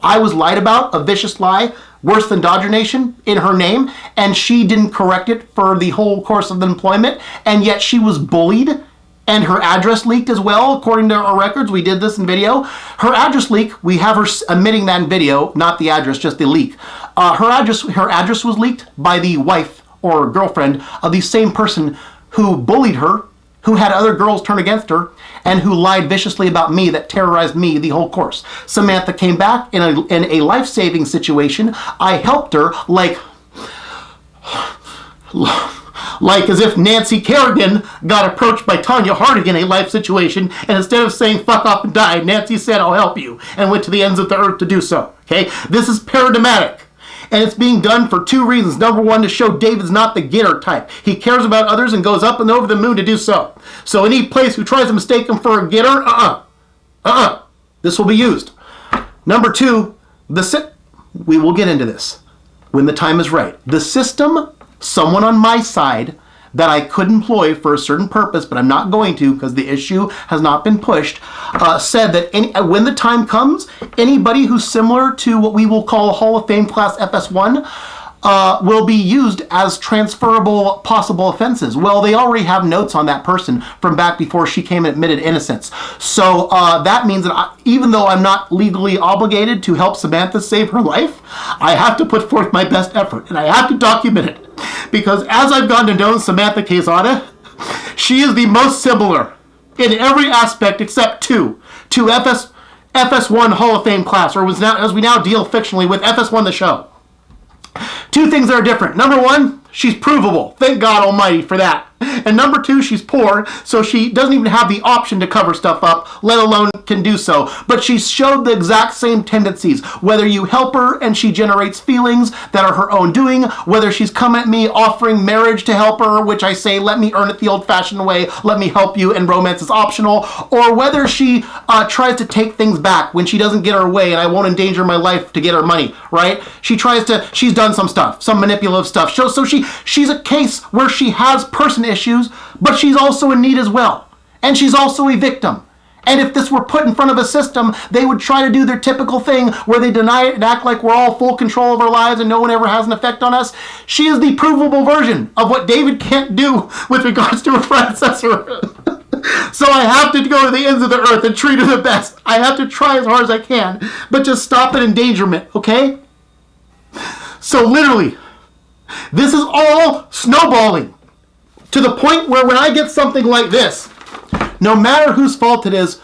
I was lied about, a vicious lie, worse than Dodger Nation, in her name, and she didn't correct it for the whole course of the employment, and yet she was bullied. And her address leaked as well, according to our records. We did this in video. Her address leak, we have her admitting that in video, not the address, just the leak. Her address was leaked by the wife or girlfriend of the same person who bullied her, who had other girls turn against her, and who lied viciously about me that terrorized me the whole course. Samantha came back in a life-saving situation. I helped her like as if Nancy Kerrigan got approached by Tanya Harding in a life situation, and instead of saying fuck off and die, Nancy said I'll help you, and went to the ends of the earth to do so. Okay, this is paradigmatic, and it's being done for two reasons. Number one, to show David's not the getter type. He cares about others and goes up and over the moon to do so. So any place who tries to mistake him for a getter, this will be used. Number two, we will get into this when the time is right. The system, someone on my side that I could employ for a certain purpose, but I'm not going to because the issue has not been pushed, said that when the time comes, anybody who's similar to what we will call a Hall of Fame class FS1 will be used as transferable possible offenses. Well, they already have notes on that person from back before she came and admitted innocence. So that means that even though I'm not legally obligated to help Samantha save her life, I have to put forth my best effort, and I have to document it. Because as I've gotten to know Samantha Quezada, she is the most similar in every aspect except to FS1 Hall of Fame class, or as we now deal fictionally with FS1 the show. Two things that are different. Number one, she's provable. Thank God Almighty for that. And number two, she's poor, so she doesn't even have the option to cover stuff up, let alone can do so. But she showed the exact same tendencies. Whether you help her and she generates feelings that are her own doing, whether she's come at me offering marriage to help her, which I say, let me earn it the old-fashioned way, let me help you, and romance is optional, or whether she tries to take things back when she doesn't get her way and I won't endanger my life to get her money, right? She's done some stuff, some manipulative stuff. So she's a case where she has person issues, but she's also in need as well. And she's also a victim. And if this were put in front of a system, they would try to do their typical thing where they deny it and act like we're all full control of our lives and no one ever has an effect on us. She is the provable version of what David can't do with regards to her predecessor. So I have to go to the ends of the earth and treat her the best. I have to try as hard as I can, but just stop an endangerment, okay? So literally, this is all snowballing to the point where when I get something like this, no matter whose fault it is,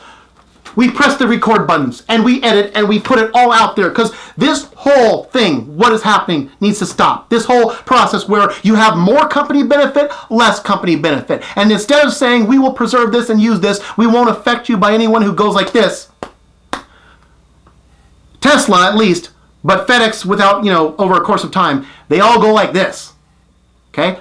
we press the record buttons and we edit and we put it all out there because this whole thing, what is happening, needs to stop. This whole process where you have more company benefit, less company benefit. And instead of saying we will preserve this and use this, we won't affect you by anyone who goes like this. Tesla at least, but FedEx without, over a course of time, they all go like this. Okay?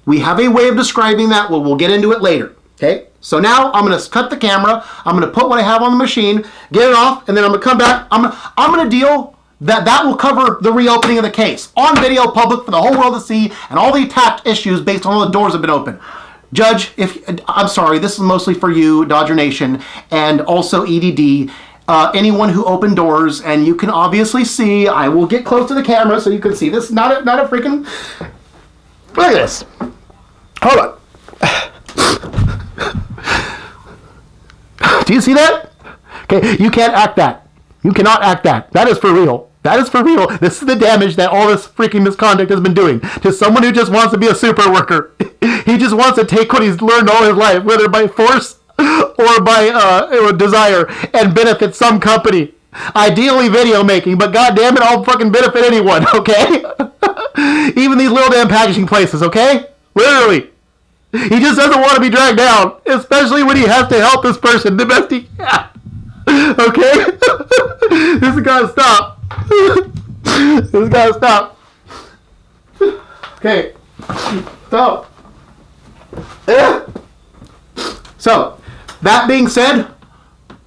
We have a way of describing that. We'll get into it later. Okay? So now I'm going to cut the camera. I'm going to put what I have on the machine, get it off, and then I'm going to come back. I'm going to deal that will cover the reopening of the case on video, public for the whole world to see, and all the attacked issues based on all the doors have been open. Judge, I'm sorry, this is mostly for you, Dodger Nation, and also EDD. Anyone who opened doors, and you can obviously see, I will get close to the camera so you can see this. Not a freaking. Look at this. Hold on. Do you see that? Okay, you can't act that. You cannot act that. That is for real. That is for real. This is the damage that all this freaking misconduct has been doing to someone who just wants to be a super worker. He just wants to take what he's learned all his life, whether by force or by desire, and benefit some company. Ideally video making, but goddamn it, I'll fucking benefit anyone, okay? Even these little damn packaging places, okay? Literally. He just doesn't want to be dragged down, especially when he has to help this person the best he can. Okay? This has got to stop. This has got to stop. Okay. So, that being said,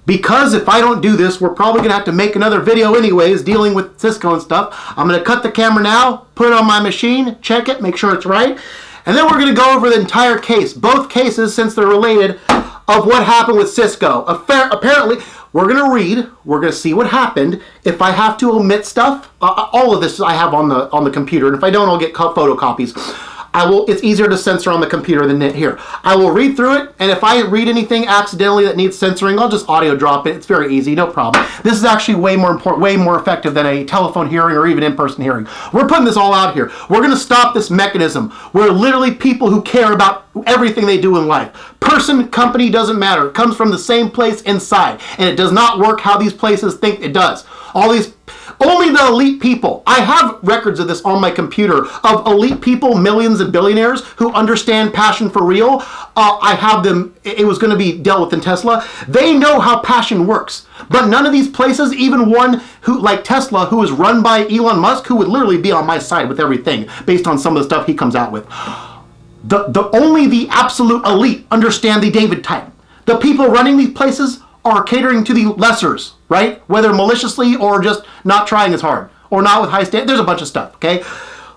because if I don't do this, we're probably going to have to make another video anyways, dealing with Cisco and stuff. I'm going to cut the camera now, put it on my machine, check it, make sure it's right. And then we're going to go over the entire case, both cases, since they're related, of what happened with Cisco. Apparently, we're going to read, we're going to see what happened. If I have to omit stuff, all of this I have on the computer, and if I don't, I'll get photocopies. It's easier to censor on the computer than here. I will read through it, and if I read anything accidentally that needs censoring, I'll just audio drop it. It's very easy, no problem. This is actually way more important, way more effective than a telephone hearing or even in-person hearing. We're putting this all out here. We're going to stop this mechanism where literally people who care about everything they do in life, person, company, doesn't matter. It comes from the same place inside, and it does not work how these places think it does. Only the elite people. I have records of this on my computer of elite people, millions and billionaires who understand passion for real. I have them. It was going to be dealt with in Tesla. They know how passion works. But none of these places, even one who, like Tesla, who is run by Elon Musk, who would literally be on my side with everything based on some of the stuff he comes out with. Only the absolute elite understand the David type. The people running these places are catering to the lessers, right? Whether maliciously or just not trying as hard or not with high standards. There's a bunch of stuff, okay?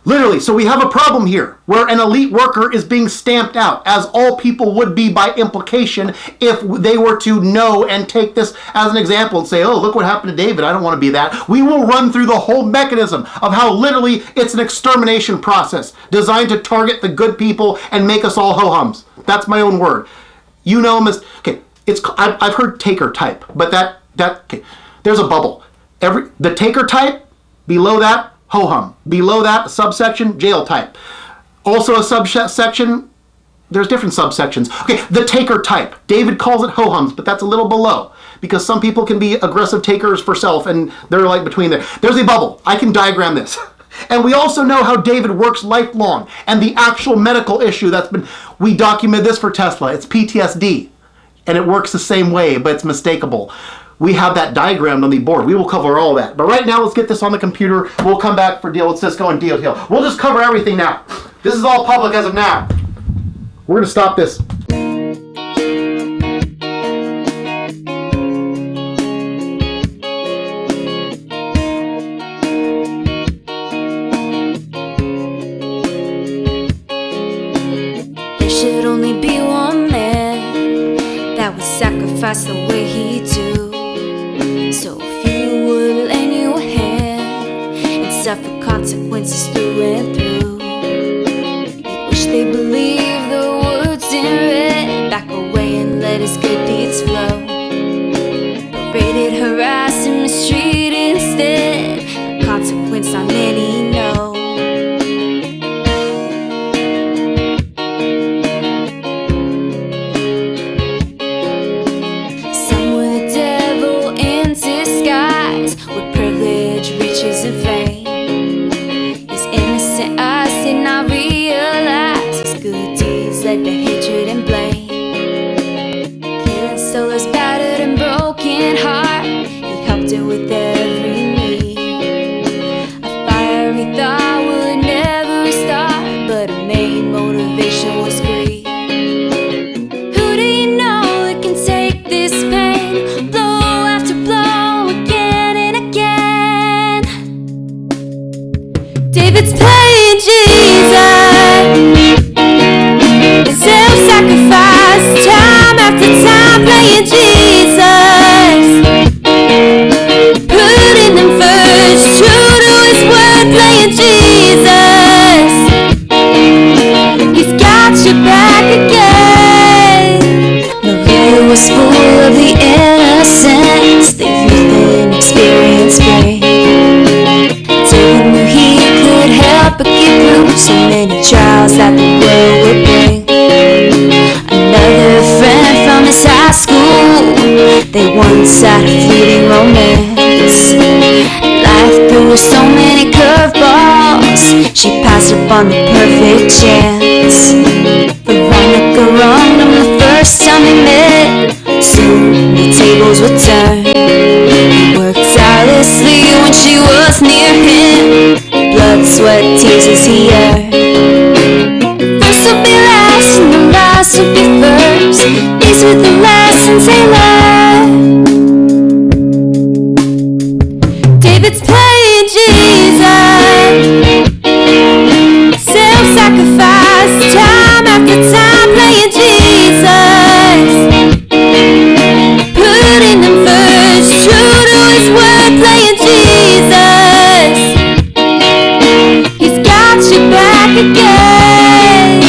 Literally, so we have a problem here where an elite worker is being stamped out, as all people would be by implication if they were to know and take this as an example and say, oh, look what happened to David. I don't want to be that. We will run through the whole mechanism of how literally it's an extermination process designed to target the good people and make us all ho-hums. That's my own word. You know, okay. I've heard taker type, but okay, there's a bubble. The taker type, below that, ho-hum. Below that, a subsection, jail type. Also a subsection, there's different subsections. Okay, the taker type. David calls it ho-hums, but that's a little below, because some people can be aggressive takers for self, and they're like between there. There's a bubble. I can diagram this. And we also know how David works lifelong and the actual medical issue that's been, we documented this for Tesla. It's PTSD. And it works the same way, but it's mistakable. We have that diagrammed on the board. We will cover all that. But right now, let's get this on the computer. We'll come back for deal with Cisco and DLT. We'll just cover everything now. This is all public as of now. We're going to stop this. There should only be one man that would sacrifice the way he do. So if you would lend your hand and suffer consequences through and through, you wish they believed the words in red. Back away and let his good deeds flow. Paraded, harass, and mistreat instead. The consequence not many know. Some were the devil in disguise, with privilege, riches, and fame. His innocent eyes did not realize his good deeds led to hatred and blame. Killing stole his battered and broken heart. He helped it with every need. A fire he thought would never start, but a main motivation was greed. Who do you know that can take this pain, blow after blow, again and again? David's playing Jesus, self-sacrifice, time after time, playing Jesus, putting him first, true to his word, playing Jesus. He's got your back again. Maria was full of the innocence the youth and experience bring. David knew he could help but get through so many trials that the world would bring. Another friend from his high school, they once had a fleeting romance. Life threw her so many curveballs, she passed up on the perfect chance. Veronica wronged him the first time they met. Soon the tables would turn. He worked tirelessly when she was near him. Blood, sweat, tears as he earned. First will be last and the last will be first. These were the lessons they learned. David's playing Jesus, self-sacrifice, time after time, playing Jesus, putting him first, true to his word, playing Jesus. He's got your back again.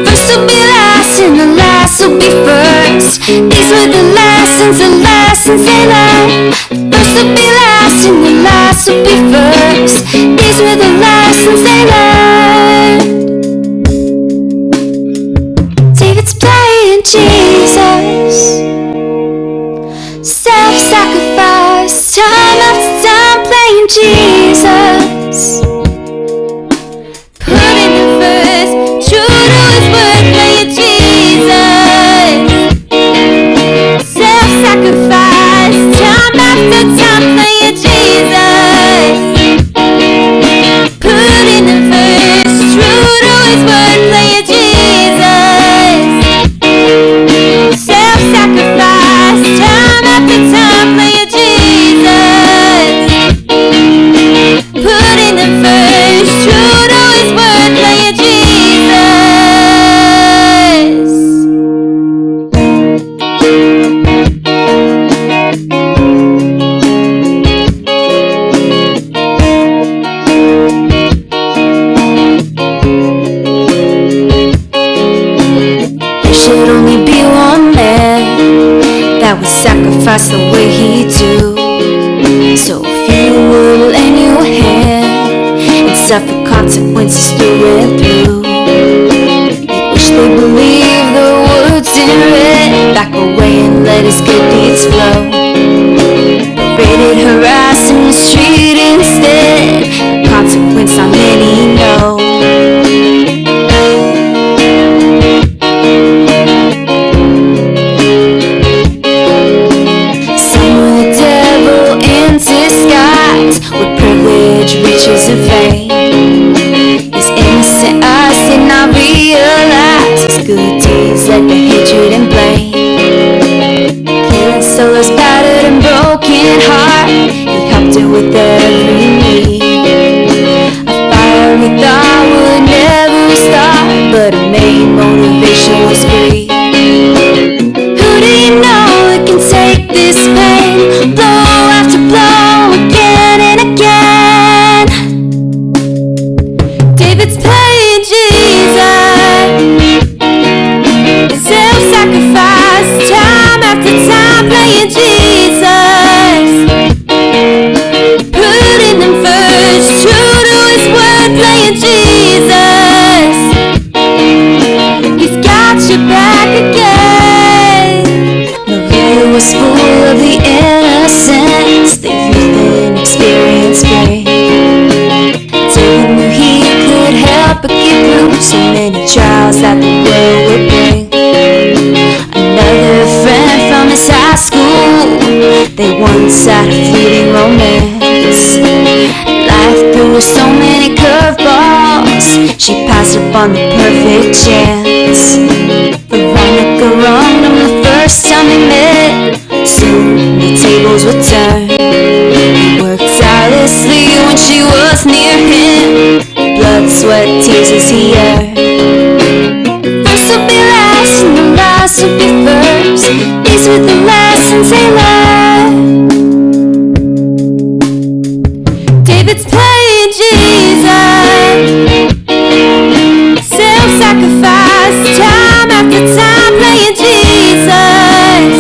First will be last and the last will be first. These were the lessons they learned. First will be last and the last will be first. These were the lessons they learned. David's playing Jesus, self-sacrifice, time after time, playing Jesus, putting him first, true to his word, playing Jesus, self-sacrifice, time after time, playing Jesus, putting him first, true to his word, playing Jesus, self-sacrifice, time after time, playing Jesus, putting him first, true to his word, playing Jesus. There should only be one man that would sacrifice the way he do. So if you would lend your hand and suffer consequences through and through, you wish they believed the words in red. Back away and let his good deeds flow. Paraded, harass, and mistreat instead. The consequence His good deeds led to hatred and blame. Healing Solo's battered and broken heart, he helped her with every need. A fire we thought would never start, but her main motivation was greed. Who do you know that can take this pain, blow after blow, again and again? David's playing Jesus, self-sacrifice, time after time, playing Jesus, putting him first, true to his word, playing Jesus. He's got your back again. Maria was full of the innocence the youth and experience bring. David knew he could help but get through so many trials that the world would bring. Another friend from his high school, they once had a fleeting romance. Life threw her so many curveballs, she passed up on the perfect chance. Veronica wronged him the first time they met, soon the tables would turn. He worked tirelessly when she was near him, blood, sweat, tears as he earned. First will be last and the last will be first, these were the lessons they learned. David's playing Jesus, self-sacrifice, time after time, playing Jesus,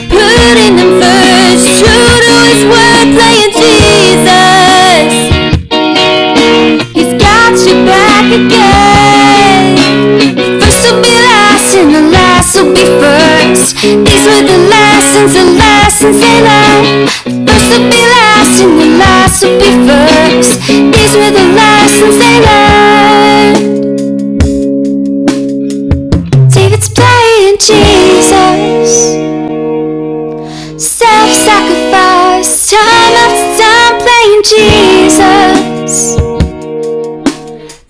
putting him first, true to his word, playing Jesus. He's got your back again. First will be last and the last will be first, these were the lessons they learned. First will be last and the last will be first, these were the lessons they learned. David's playing Jesus, self-sacrifice, time after time, playing Jesus,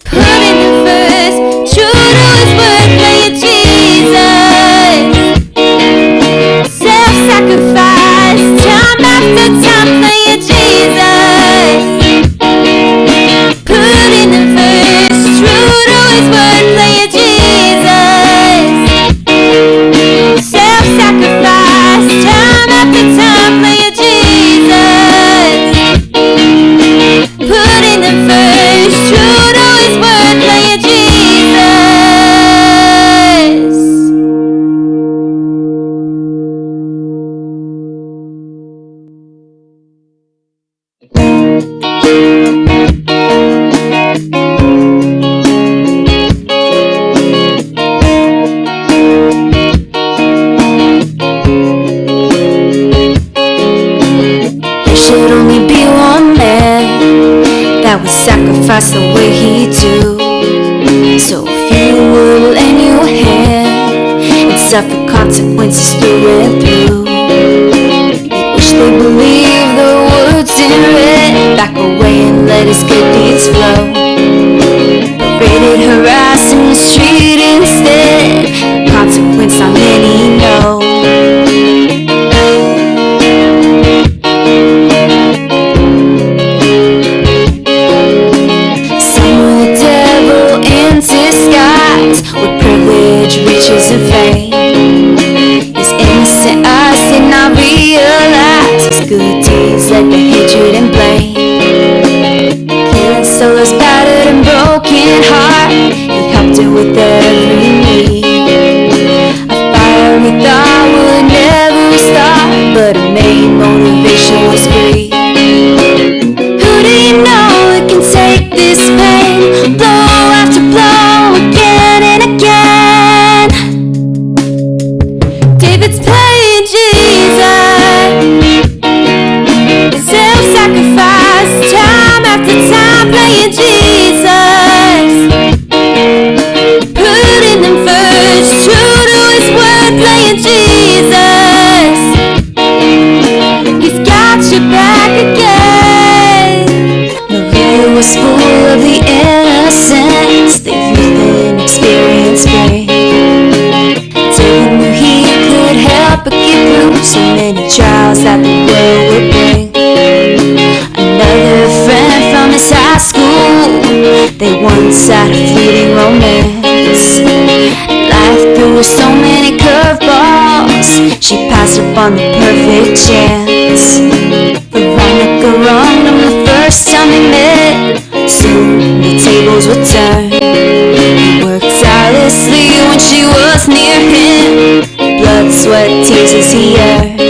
putting him first, true to his word, playing Jesus, self-sacrifice, time after time, playing Jesus, putting him first, true to his word, playing Jesus, self-sacrifice, time after time, playing Jesus, putting him first, true to his word, playing Jesus. There should only be one man that would sacrifice the way he do. So if you would lend your hand and suffer consequences through and through, wish they believed the words in red, back away and let his good deeds flow. Paraded, harassed, and mistreated instead, the consequence not many know. Disguise with privilege, riches, and fame. His innocent eyes did not realize his good deeds led to hatred and blame. Healing Solo's battered and broken heart, he helped her with every need. A fire we thought would never start, but her main motivation was greed. Who do you know that can take this pain, blow after blow, again and again? David's playing Jesus, self-sacrifice, time after time, playing Jesus, putting trials that the world would bring. Another friend from his high school, they once had a fleeting romance. Life threw her so many curveballs, she passed up on the perfect chance. Veronica wronged him the first time they met. Soon the tables would turn. He worked tirelessly when she was near him. Blood, sweat, tears as he earned.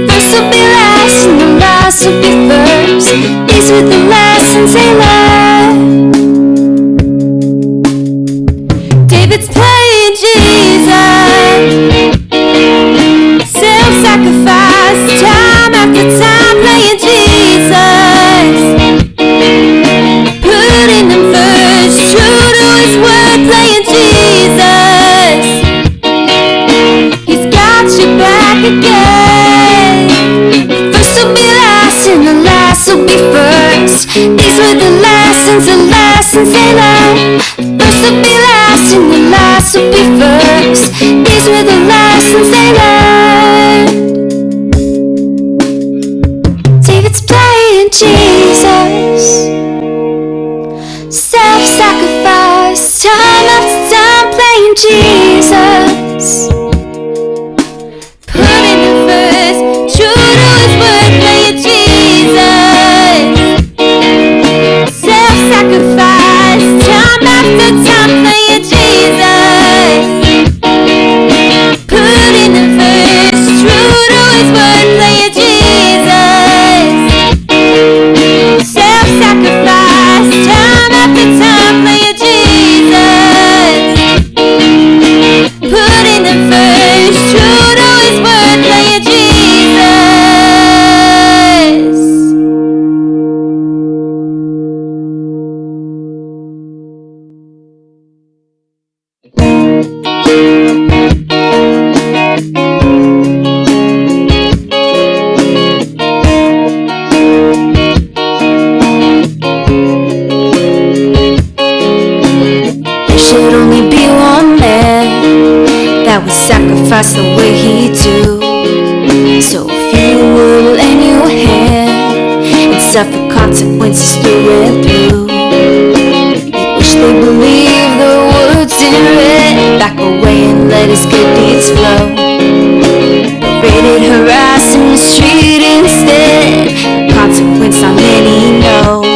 First will be last and the last will be first. These were the lessons they learned. David's playing Jesus, self-sacrifice, time after time playing Jesus, putting him first, true to his word, playing Jesus. He's got your back again. First will be last and the last will be first. These were the lessons they learned. First will be last and the last will be first. These were the lessons they learned. David's playing Jesus, self-sacrifice, time after time playing Jesus, putting him first, true to his word, playing Jesus, self-sacrifice, time after time playing Jesus, putting him first, true to his word, playing Jesus, self-sacrifice, time after time playing Jesus, putting him first, true to his word, playing Jesus. There should only be one man that would sacrifice the way he do. So if you would lend your hand and suffer consequences through and through, wish they believed the words in red, back away and let his good deeds flow. Paraded, harassed, and mistreated instead, the consequence not many know.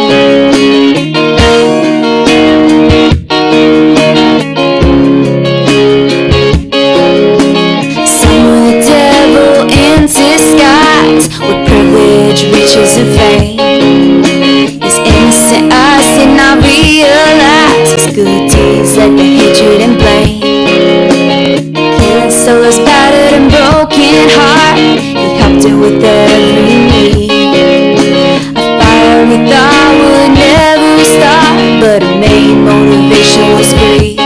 Disguise with privilege, riches, and fame. His innocent eyes did not realize his good deeds led to hatred and blame. Killing souls, battered and broken heart, he helped it with every need. A fire we thought would never start, but a main motivation was greed.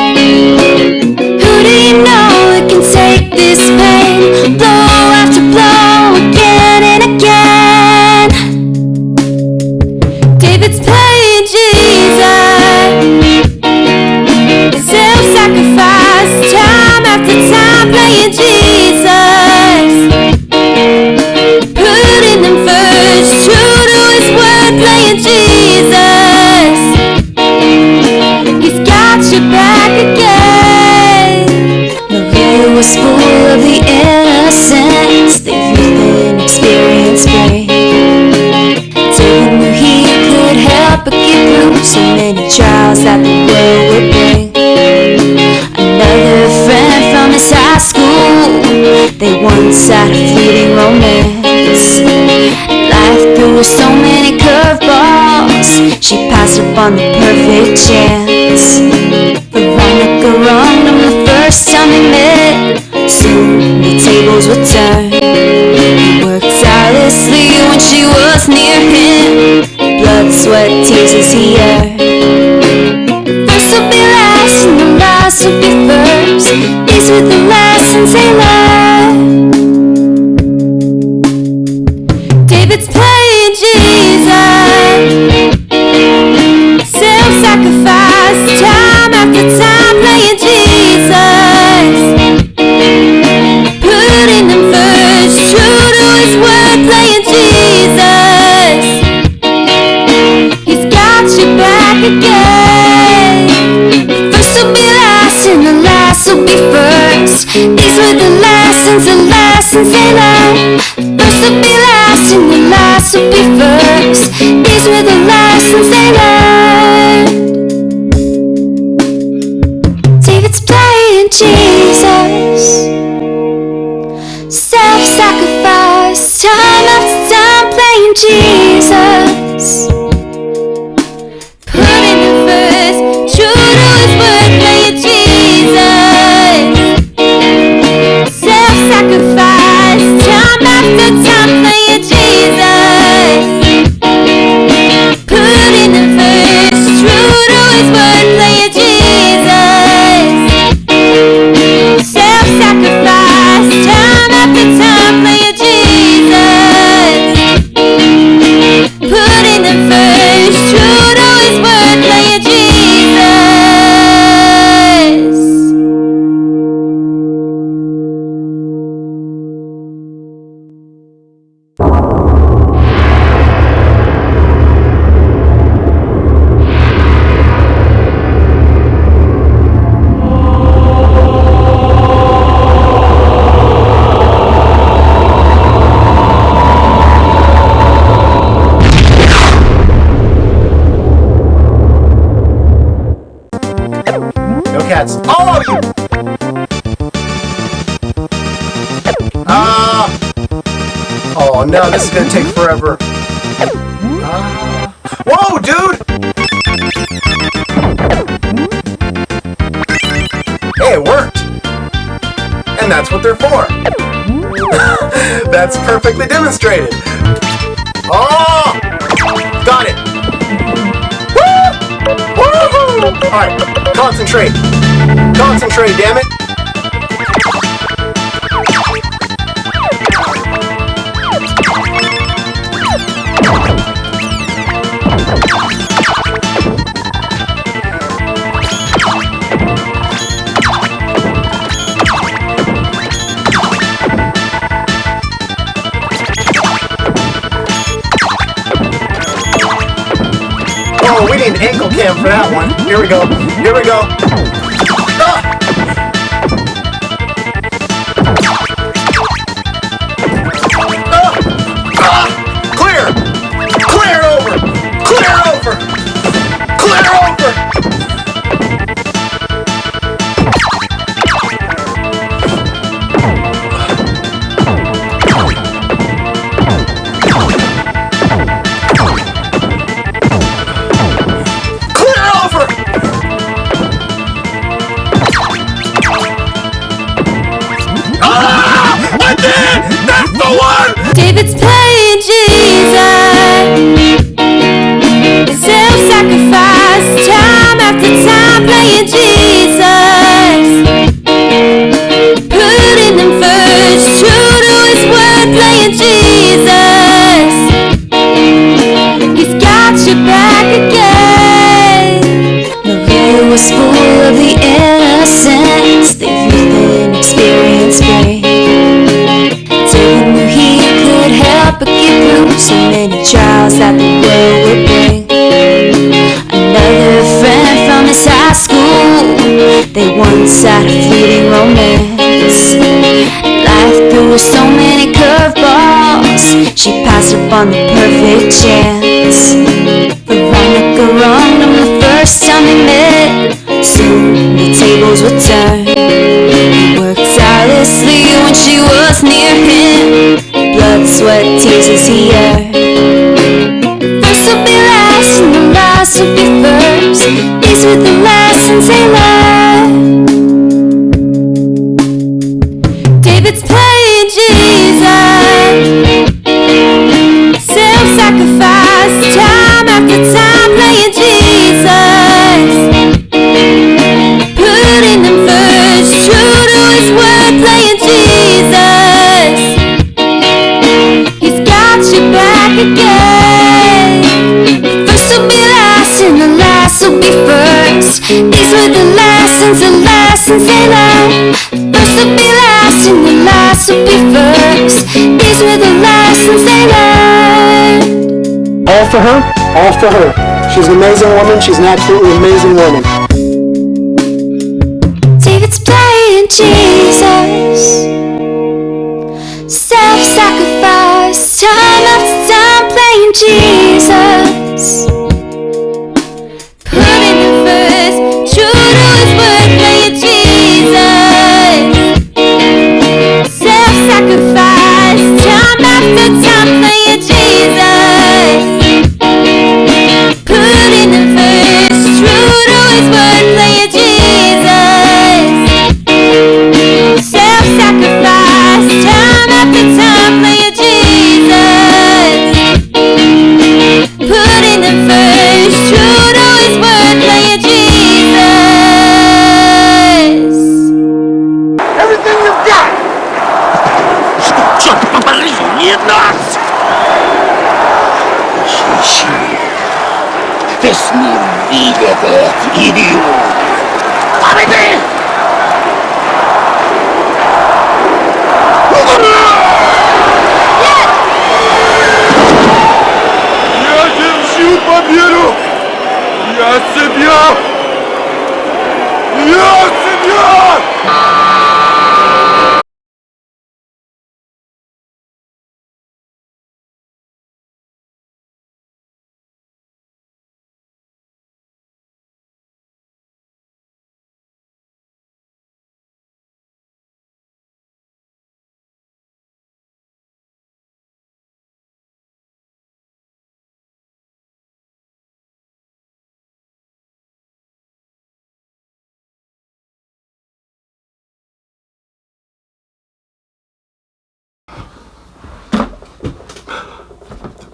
Who do you know that can take this pain, blow after blow, again and again? David's playing Jesus, self-sacrifice, time after time playing Jesus, putting him first, true to his word, playing Jesus. He's got your back again. The view was full of the innocence the youth and experience bring. David knew he could help but get through so many trials that the world would bring. Another friend from his high school, they once had a fleeting romance. Life threw her so many curveballs, she passed up on the perfect chance. Veronica wronged him the first time they met. Soon the tables would turn. He worked tirelessly when she was near him. Blood, sweat, tears as he earned. First will be last and the last will be first. These were the lessons they learned. David's playing Jesus, self-sacrifice, These were the lessons they learned. First will be last and the last will be first. These were the lessons they learned. David's playing Jesus, self-sacrifice, time after time playing Jesus. Putting him first, true to his word, playing Jesus. Self-sacrifice, time after time playing Jesus. Putting him first, true to his word, playing Jesus. Self-sacrifice, time after time playing Jesus. Putting him first, true to his word, playing Jesus. No cats. All of you! Oh no, this is gonna take forever. Whoa, dude! Hey, it worked! And that's what they're for. That's perfectly demonstrated. Oh! Got it! Woo! Woohoo! Alright, concentrate. Concentrate, damn it! Oh, we need an ankle cam for that one. Here we go. Here we go. Ah! Ah! Clear! Clear over! Clear over! Clear over! David's playing Jesus, self-sacrifice, time after time playing Jesus. Putting him first, true to his word, playing Jesus. He's got your back again. Maria was full of the innocence the youth and experience bring. David knew he could help but get through so many trials that the world would bring. Another friend from his high school, they once had a fleeting romance. Life threw her so many curveballs, she passed up on the perfect chance. Veronica wronged him the first time they met. Soon the tables would turn. He worked tirelessly when she was near him. Blood, sweat, tears as he earned. First will be last and the last will be first. These were the lessons they learned. David's playing Jesus, self-sacrifice, time after time playing Jesus. Putting him first, true to his word, playing Jesus. He's got your back again. First will be last and the last will be first. These were the lessons they learned. First will be last and the last will be first. These were the lessons they learned. All for her, all for her. She's an amazing woman, she's an absolutely amazing woman. David's playing Jesus, Jesus. Putting him first, true to his word, playing Jesus. Self-sacrifice, time after time, playing Jesus. Putting him first, true to his word, playing Jesus. Self-sacrifice, time after time, playing Jesus. Putting him first, true to his word, playing Jesus. Everything you've got! This new EDD idiot! Я держу победу! Я себя! Я себя!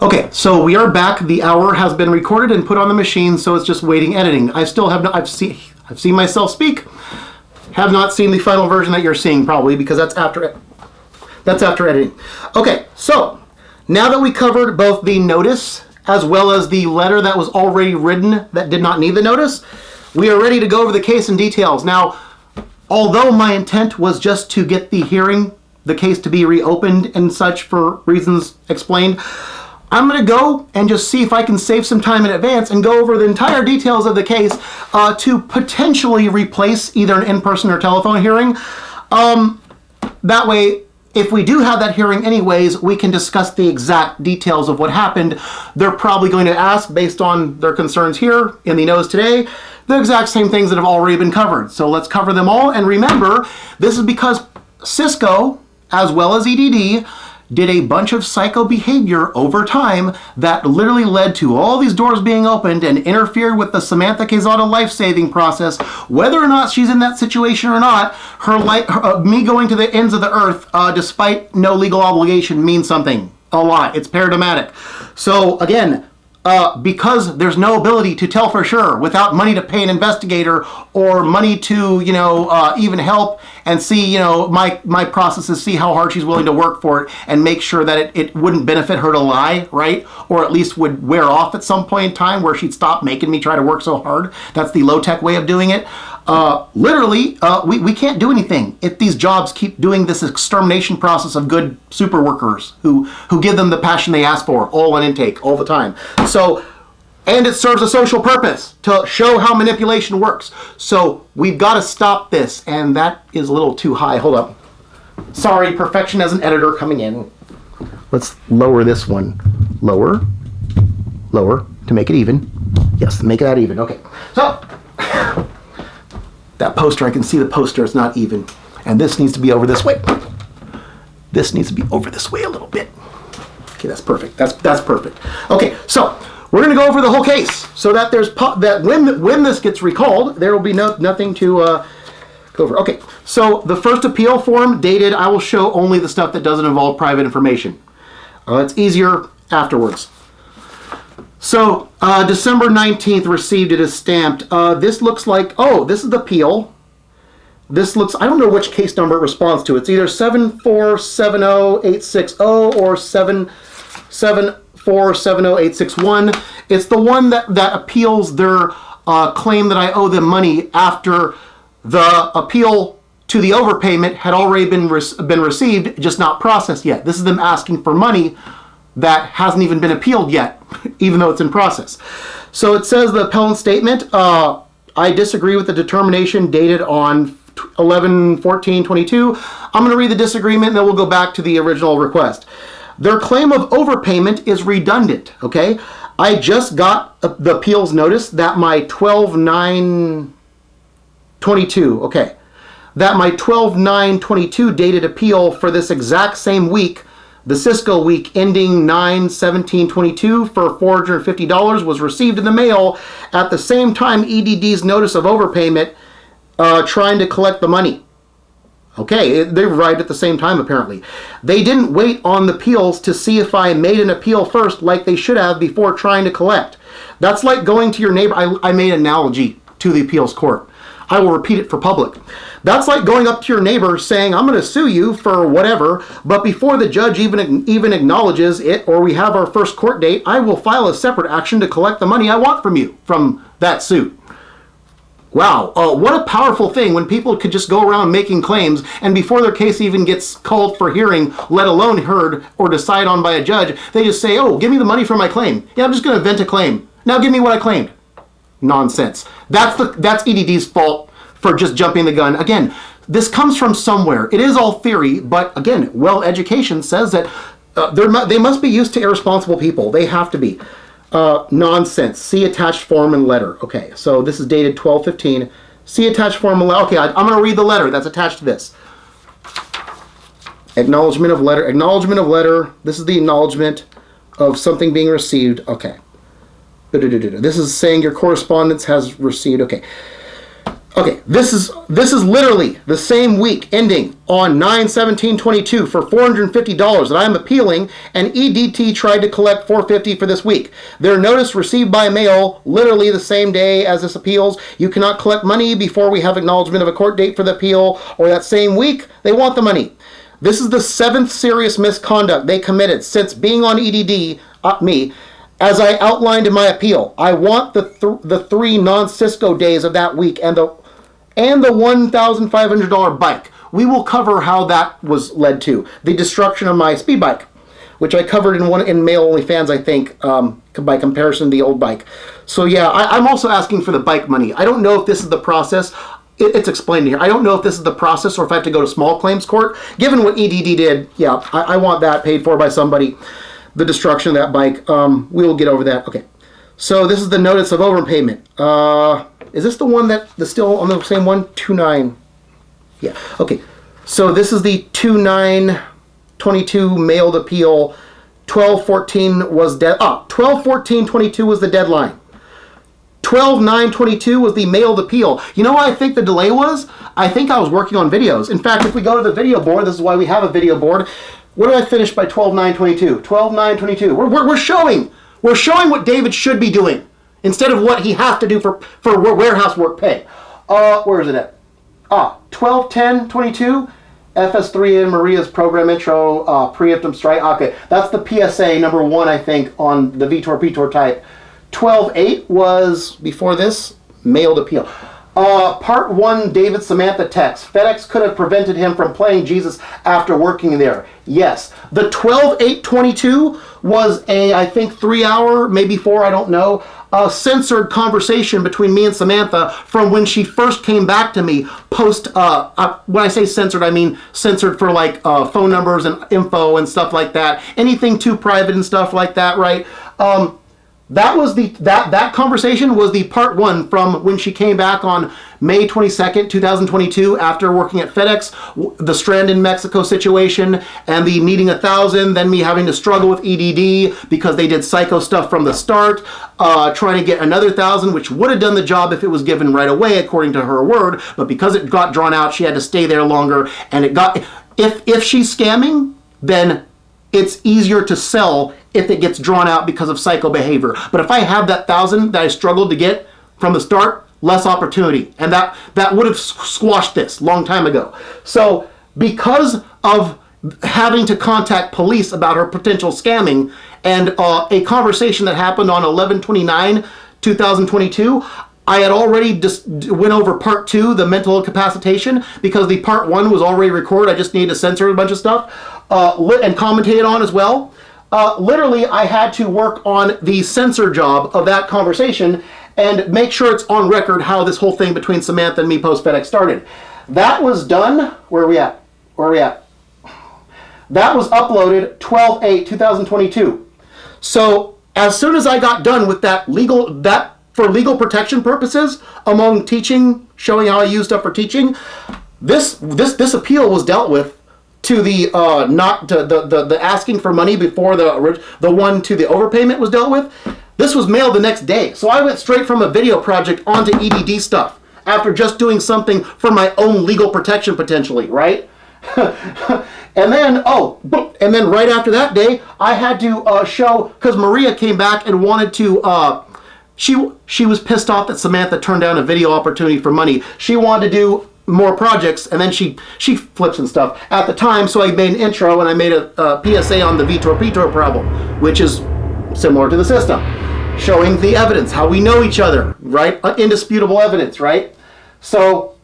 Okay, so we are back. The hour has been recorded and put on the machine, so it's just waiting editing. I still have not, I've seen myself speak. Have not seen the final version that you're seeing probably because that's after editing. Okay, so now that we covered both the notice as well as the letter that was already written that did not need the notice, we are ready to go over the case in details. Now, although my intent was just to get the hearing, the case to be reopened and such for reasons explained, I'm going to go and just see if I can save some time in advance and go over the entire details of the case to potentially replace either an in-person or telephone hearing. That way, if we do have that hearing anyways, we can discuss the exact details of what happened. They're probably going to ask, based on their concerns here in the notice today, the exact same things that have already been covered. So let's cover them all. And remember, this is because Cisco, as well as EDD, did a bunch of psycho behavior over time that literally led to all these doors being opened and interfered with the Samantha Quezada life-saving process. Whether or not she's in that situation or not, me going to the ends of the earth, despite no legal obligation, means something. A lot. It's paradigmatic. So again, because there's no ability to tell for sure without money to pay an investigator or money to, even help and see, my processes, see how hard she's willing to work for it and make sure that it wouldn't benefit her to lie, right? Or at least would wear off at some point in time where she'd stop making me try to work so hard. That's the low-tech way of doing it. Literally, we can't do anything if these jobs keep doing this extermination process of good super workers who give them the passion they ask for, all on intake, all the time. So, and it serves a social purpose to show how manipulation works. So we've got to stop this, and that is a little too high. Hold up. Sorry, perfection as an editor coming in. Let's lower this one. Lower to make it even. Yes, make that even. Okay. So that poster, I can see the poster is not even. And this needs to be over this way. This needs to be over this way a little bit. Okay, that's perfect. That's perfect. Okay, so we're going to go over the whole case so that when this gets recalled, there will be nothing to go over. Okay, so the first appeal form dated, I will show only the stuff that doesn't involve private information. It's easier afterwards. So, December 19th, received it as stamped. This looks like, this is the appeal. This looks, I don't know which case number it responds to. It's either 7470860 or 7470861. It's the one that appeals their claim that I owe them money after the appeal to the overpayment had already been received, just not processed yet. This is them asking for money that hasn't even been appealed yet, even though it's in process. So it says the appellant statement, I disagree with the determination dated on 11/14/22. I'm going to read the disagreement and then we'll go back to the original request. Their claim of overpayment is redundant, okay? I just got the appeals notice that my 12/9/22, okay, that my 12/9/22 dated appeal for this exact same week, the Cisco week ending 9/17/22 for $450 was received in the mail at the same time EDD's notice of overpayment trying to collect the money. Okay, they arrived at the same time apparently. They didn't wait on the appeals to see if I made an appeal first like they should have before trying to collect. That's like going to your neighbor. I made an analogy to the appeals court. I will repeat it for public. That's like going up to your neighbor saying, I'm going to sue you for whatever, but before the judge even acknowledges it or we have our first court date, I will file a separate action to collect the money I want from you from that suit. Wow, what a powerful thing when people could just go around making claims and before their case even gets called for hearing, let alone heard or decided on by a judge, they just say, oh, give me the money for my claim. Yeah, I'm just going to vent a claim. Now give me what I claimed. Nonsense. That's EDD's fault for just jumping the gun. Again, this comes from somewhere. It is all theory, but again, education says that they must be used to irresponsible people. They have to be. Nonsense. See attached form and letter. Okay, so this is dated 12/15. See attached form and letter. Okay, I'm going to read the letter that's attached to this. Acknowledgement of letter. Acknowledgement of letter. This is the acknowledgement of something being received. Okay. This is saying your correspondence has received. Okay. Okay, this is literally the same week ending on 9/17/22 for $450 that I'm appealing, and EDT tried to collect $450 for this week. Their notice received by mail literally the same day as this appeals. You cannot collect money before we have acknowledgement of a court date for the appeal or that same week. They want the money. This is the 7th serious misconduct they committed since being on EDD, me. As I outlined in my appeal, I want the 3 non-Cisco days of that week and the $1,500 bike. We will cover how that was led to. The destruction of my speed bike, which I covered in Mail Only Fans, I think, by comparison to the old bike. So yeah, I'm also asking for the bike money. I don't know if this is the process. It's explained here. I don't know if this is the process or if I have to go to small claims court. Given what EDD did, yeah, I want that paid for by somebody. The destruction of that bike. We will get over that. Okay. So this is the notice of overpayment. Is this the one that's still on the same one? 2/9. Yeah. Okay. So this is the 2/9/22 mailed appeal. 12/14 was 12/14/22 was the deadline. 12/9/22 was the mailed appeal. You know what I think the delay was? I think I was working on videos. In fact, if we go to the video board, this is why we have a video board. What did I finish by 12/9/22? 12/9/22. We're showing what David should be doing instead of what he has to do for warehouse work pay. Where is it at? 12/10/22. FS3 and Maria's program intro, preemptive strike. Okay, that's the PSA number 1, I think, on the VTOR PTOR type. 12/8 was, before this, mailed appeal. Part 1, David Samantha text. FedEx could have prevented him from playing Jesus after working there. Yes. The 12/8/22 was a, I think, 3-hour, maybe 4, I don't know, censored conversation between me and Samantha from when she first came back to me post, when I say censored, I mean censored for like phone numbers and info and stuff like that. Anything too private and stuff like that, right? That was that conversation was the part 1 from when she came back on May 22nd, 2022 after working at FedEx, the strand in Mexico situation and the needing 1,000, then me having to struggle with EDD because they did psycho stuff from the start, trying to get another 1,000, which would have done the job if it was given right away according to her word, but because it got drawn out, she had to stay there longer, and it got, if she's scamming, then it's easier to sell if it gets drawn out because of psycho behavior. But if I have that 1,000 that I struggled to get from the start, less opportunity. And that would have squashed this long time ago. So because of having to contact police about her potential scamming and a conversation that happened on 11/29/2022, I had already just went over part 2, the mental incapacitation, because the part 1 was already recorded. I just needed to censor a bunch of stuff and commentate on as well. Literally, I had to work on the censor job of that conversation and make sure it's on record how this whole thing between Samantha and me post FedEx started. That was done. Where are we at? That was uploaded 12/8/2022. So as soon as I got done with that for legal protection purposes, among teaching, showing how I use stuff for teaching, this appeal was dealt with to the the asking for money before the one to the overpayment was dealt with. This was mailed the next day. So I went straight from a video project onto EDD stuff after just doing something for my own legal protection potentially, right? And then right after that day, I had to show, because Maria came back and wanted to, she was pissed off that Samantha turned down a video opportunity for money. She wanted to do more projects, and then she flips and stuff at the time. So I made an intro and I made a PSA on the Vitor problem, which is similar to the system, showing the evidence, how we know each other, right? Indisputable evidence, right? So,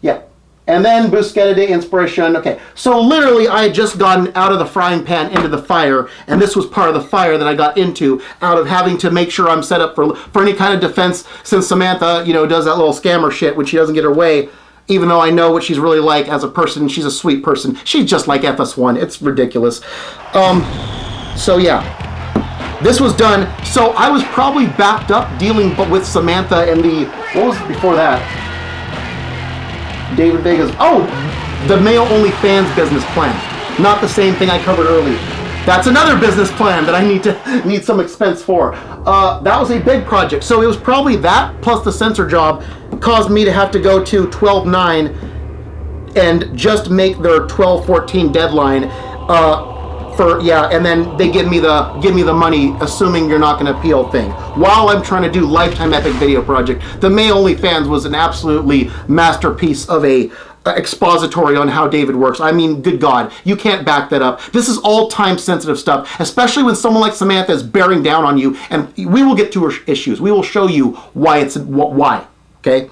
yeah. And then Busqueta de Inspiration. Okay, so literally I had just gotten out of the frying pan into the fire, and this was part of the fire that I got into out of having to make sure I'm set up for any kind of defense, since Samantha, does that little scammer shit when she doesn't get her way. Even though I know what she's really like as a person, she's a sweet person. She's just like FS1. It's ridiculous. So yeah, this was done. So I was probably backed up dealing with Samantha and what was before that? David Vega's, the male OnlyFans business plan. Not the same thing I covered earlier. That's another business plan that I need some expense for. That was a big project. So it was probably that plus the censor job caused me to have to go to 12/9 and just make their 12/14 deadline and then they give me the money, assuming you're not going to appeal thing, while I'm trying to do lifetime epic video project. The May OnlyFans was an absolutely masterpiece of a expository on how David works. I mean, good God, you can't back that up. This is all time sensitive stuff, especially when someone like Samantha is bearing down on you, and we will get to her issues. We will show you why why. Okay.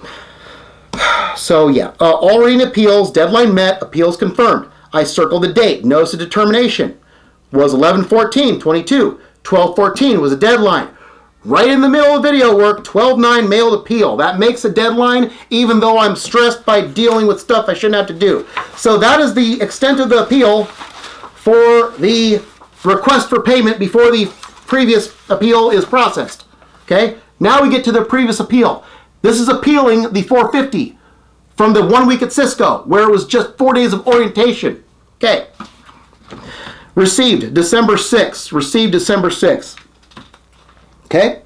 So yeah, all written appeals, deadline met, appeals confirmed. I circled the date. Notice of determination was 11/14/22. 12/14 was a deadline. Right in the middle of video work, 12/9 mailed appeal. That makes a deadline, even though I'm stressed by dealing with stuff I shouldn't have to do. So that is the extent of the appeal for the request for payment before the previous appeal is processed. Okay? Now we get to the previous appeal. This is appealing the 450 from the 1 week at Cisco, where it was just 4 days of orientation. Okay. Received December 6th. Received December 6th. Okay.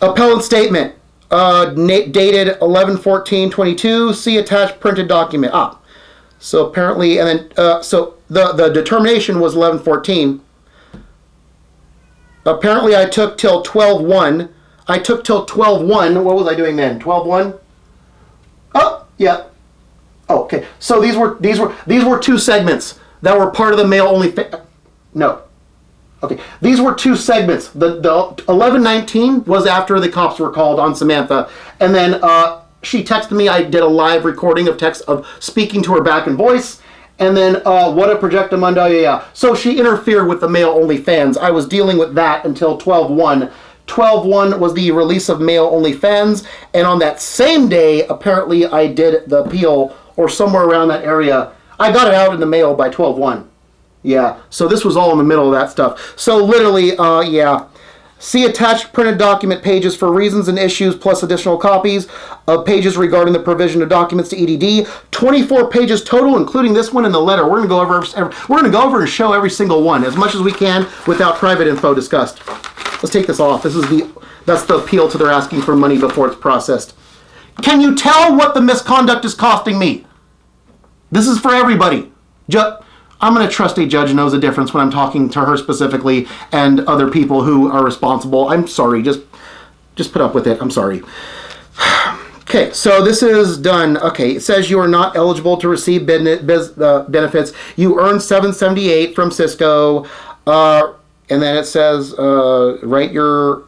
Appellant statement. Dated 11/14/22. See attached printed document. So apparently, and then, so the determination was 11/14. Apparently I took till 12/1. I took till 12/1. What was I doing then? 12/1? Oh, yeah. Oh, okay. So these were two segments that were part of the mail only. No. Okay. These were two segments. The 11/19 was after the cops were called on Samantha, and then she texted me. I did a live recording of text of speaking to her back in voice. And then, what a projectamundo, yeah. So she interfered with the mail only fans. I was dealing with that until 12/1. 12/1 was the release of mail only fans, and on that same day, apparently I did the appeal, or somewhere around that area. I got it out in the mail by 12/1. Yeah, so this was all in the middle of that stuff. So literally, yeah. See attached printed document pages for reasons and issues, plus additional copies of pages regarding the provision of documents to EDD. 24 pages total, including this one in the letter. We're going to go over and show every single one as much as we can without private info discussed. Let's take this off. That's the appeal to their asking for money before it's processed. Can you tell what the misconduct is costing me? This is for everybody. I'm going to trust a judge knows the difference when I'm talking to her specifically and other people who are responsible. I'm sorry. Just put up with it. I'm sorry. Okay, so this is done. Okay, it says you are not eligible to receive benefits. You earned $778 from Cisco. And then it says, write your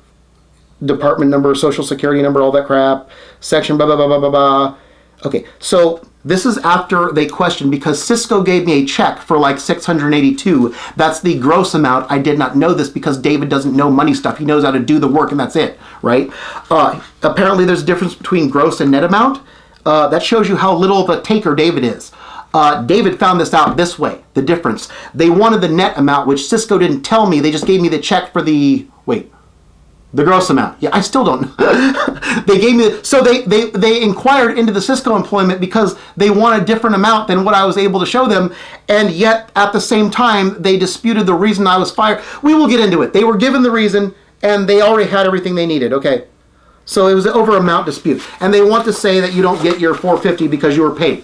department number, social security number, all that crap, section, blah, blah, blah, blah, blah, blah. Okay, so this is after they questioned, because Cisco gave me a check for like $682. That's the gross amount. I did not know this because David doesn't know money stuff. He knows how to do the work and that's it, right? Apparently there's a difference between gross and net amount. That shows you how little of a taker David is. David found this out this way, the difference. They wanted the net amount, which Cisco didn't tell me. They just gave me the check for the gross amount. Yeah, I still don't know. They gave me, so they inquired into the Cisco employment because they want a different amount than what I was able to show them, and yet at the same time, they disputed the reason I was fired. We will get into it. They were given the reason, and they already had everything they needed, okay? So it was over amount dispute. And they want to say that you don't get your $450 because you were paid.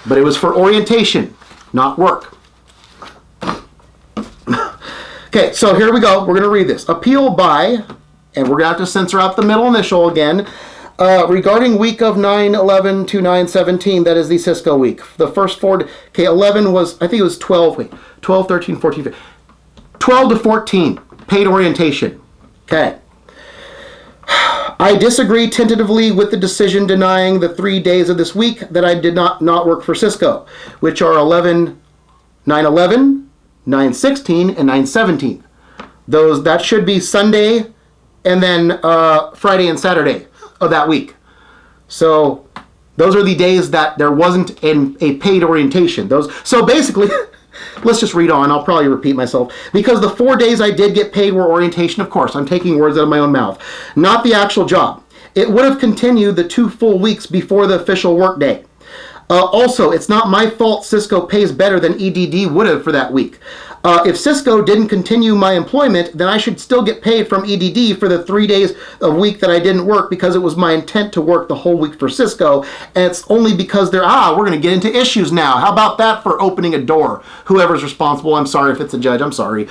But it was for orientation, not work. Okay, so here we go. We're going to read this. Appeal by, and we're going to have to censor out the middle initial again, regarding week of 9/11 to 9/17, that is the Cisco week. The first 4, okay, 11 was, I think it was 12, 12, 13, 14, 15, 12 to 14, paid orientation. Okay. I disagree tentatively with the decision denying the 3 days of this week that I did not work for Cisco, which are 9/11, 9/16, and 9/17. That should be Sunday and then Friday and Saturday of that week. So those are the days that there wasn't a paid orientation. So basically, let's just read on. I'll probably repeat myself. Because the 4 days I did get paid were orientation, of course. I'm taking words out of my own mouth. Not the actual job. It would have continued the 2 full weeks before the official work day. Also, it's not my fault Cisco pays better than EDD would have for that week. If Cisco didn't continue my employment, then I should still get paid from EDD for the 3 days a week that I didn't work because it was my intent to work the whole week for Cisco. And it's only because we're going to get into issues now. How about that for opening a door? Whoever's responsible, I'm sorry if it's a judge, I'm sorry.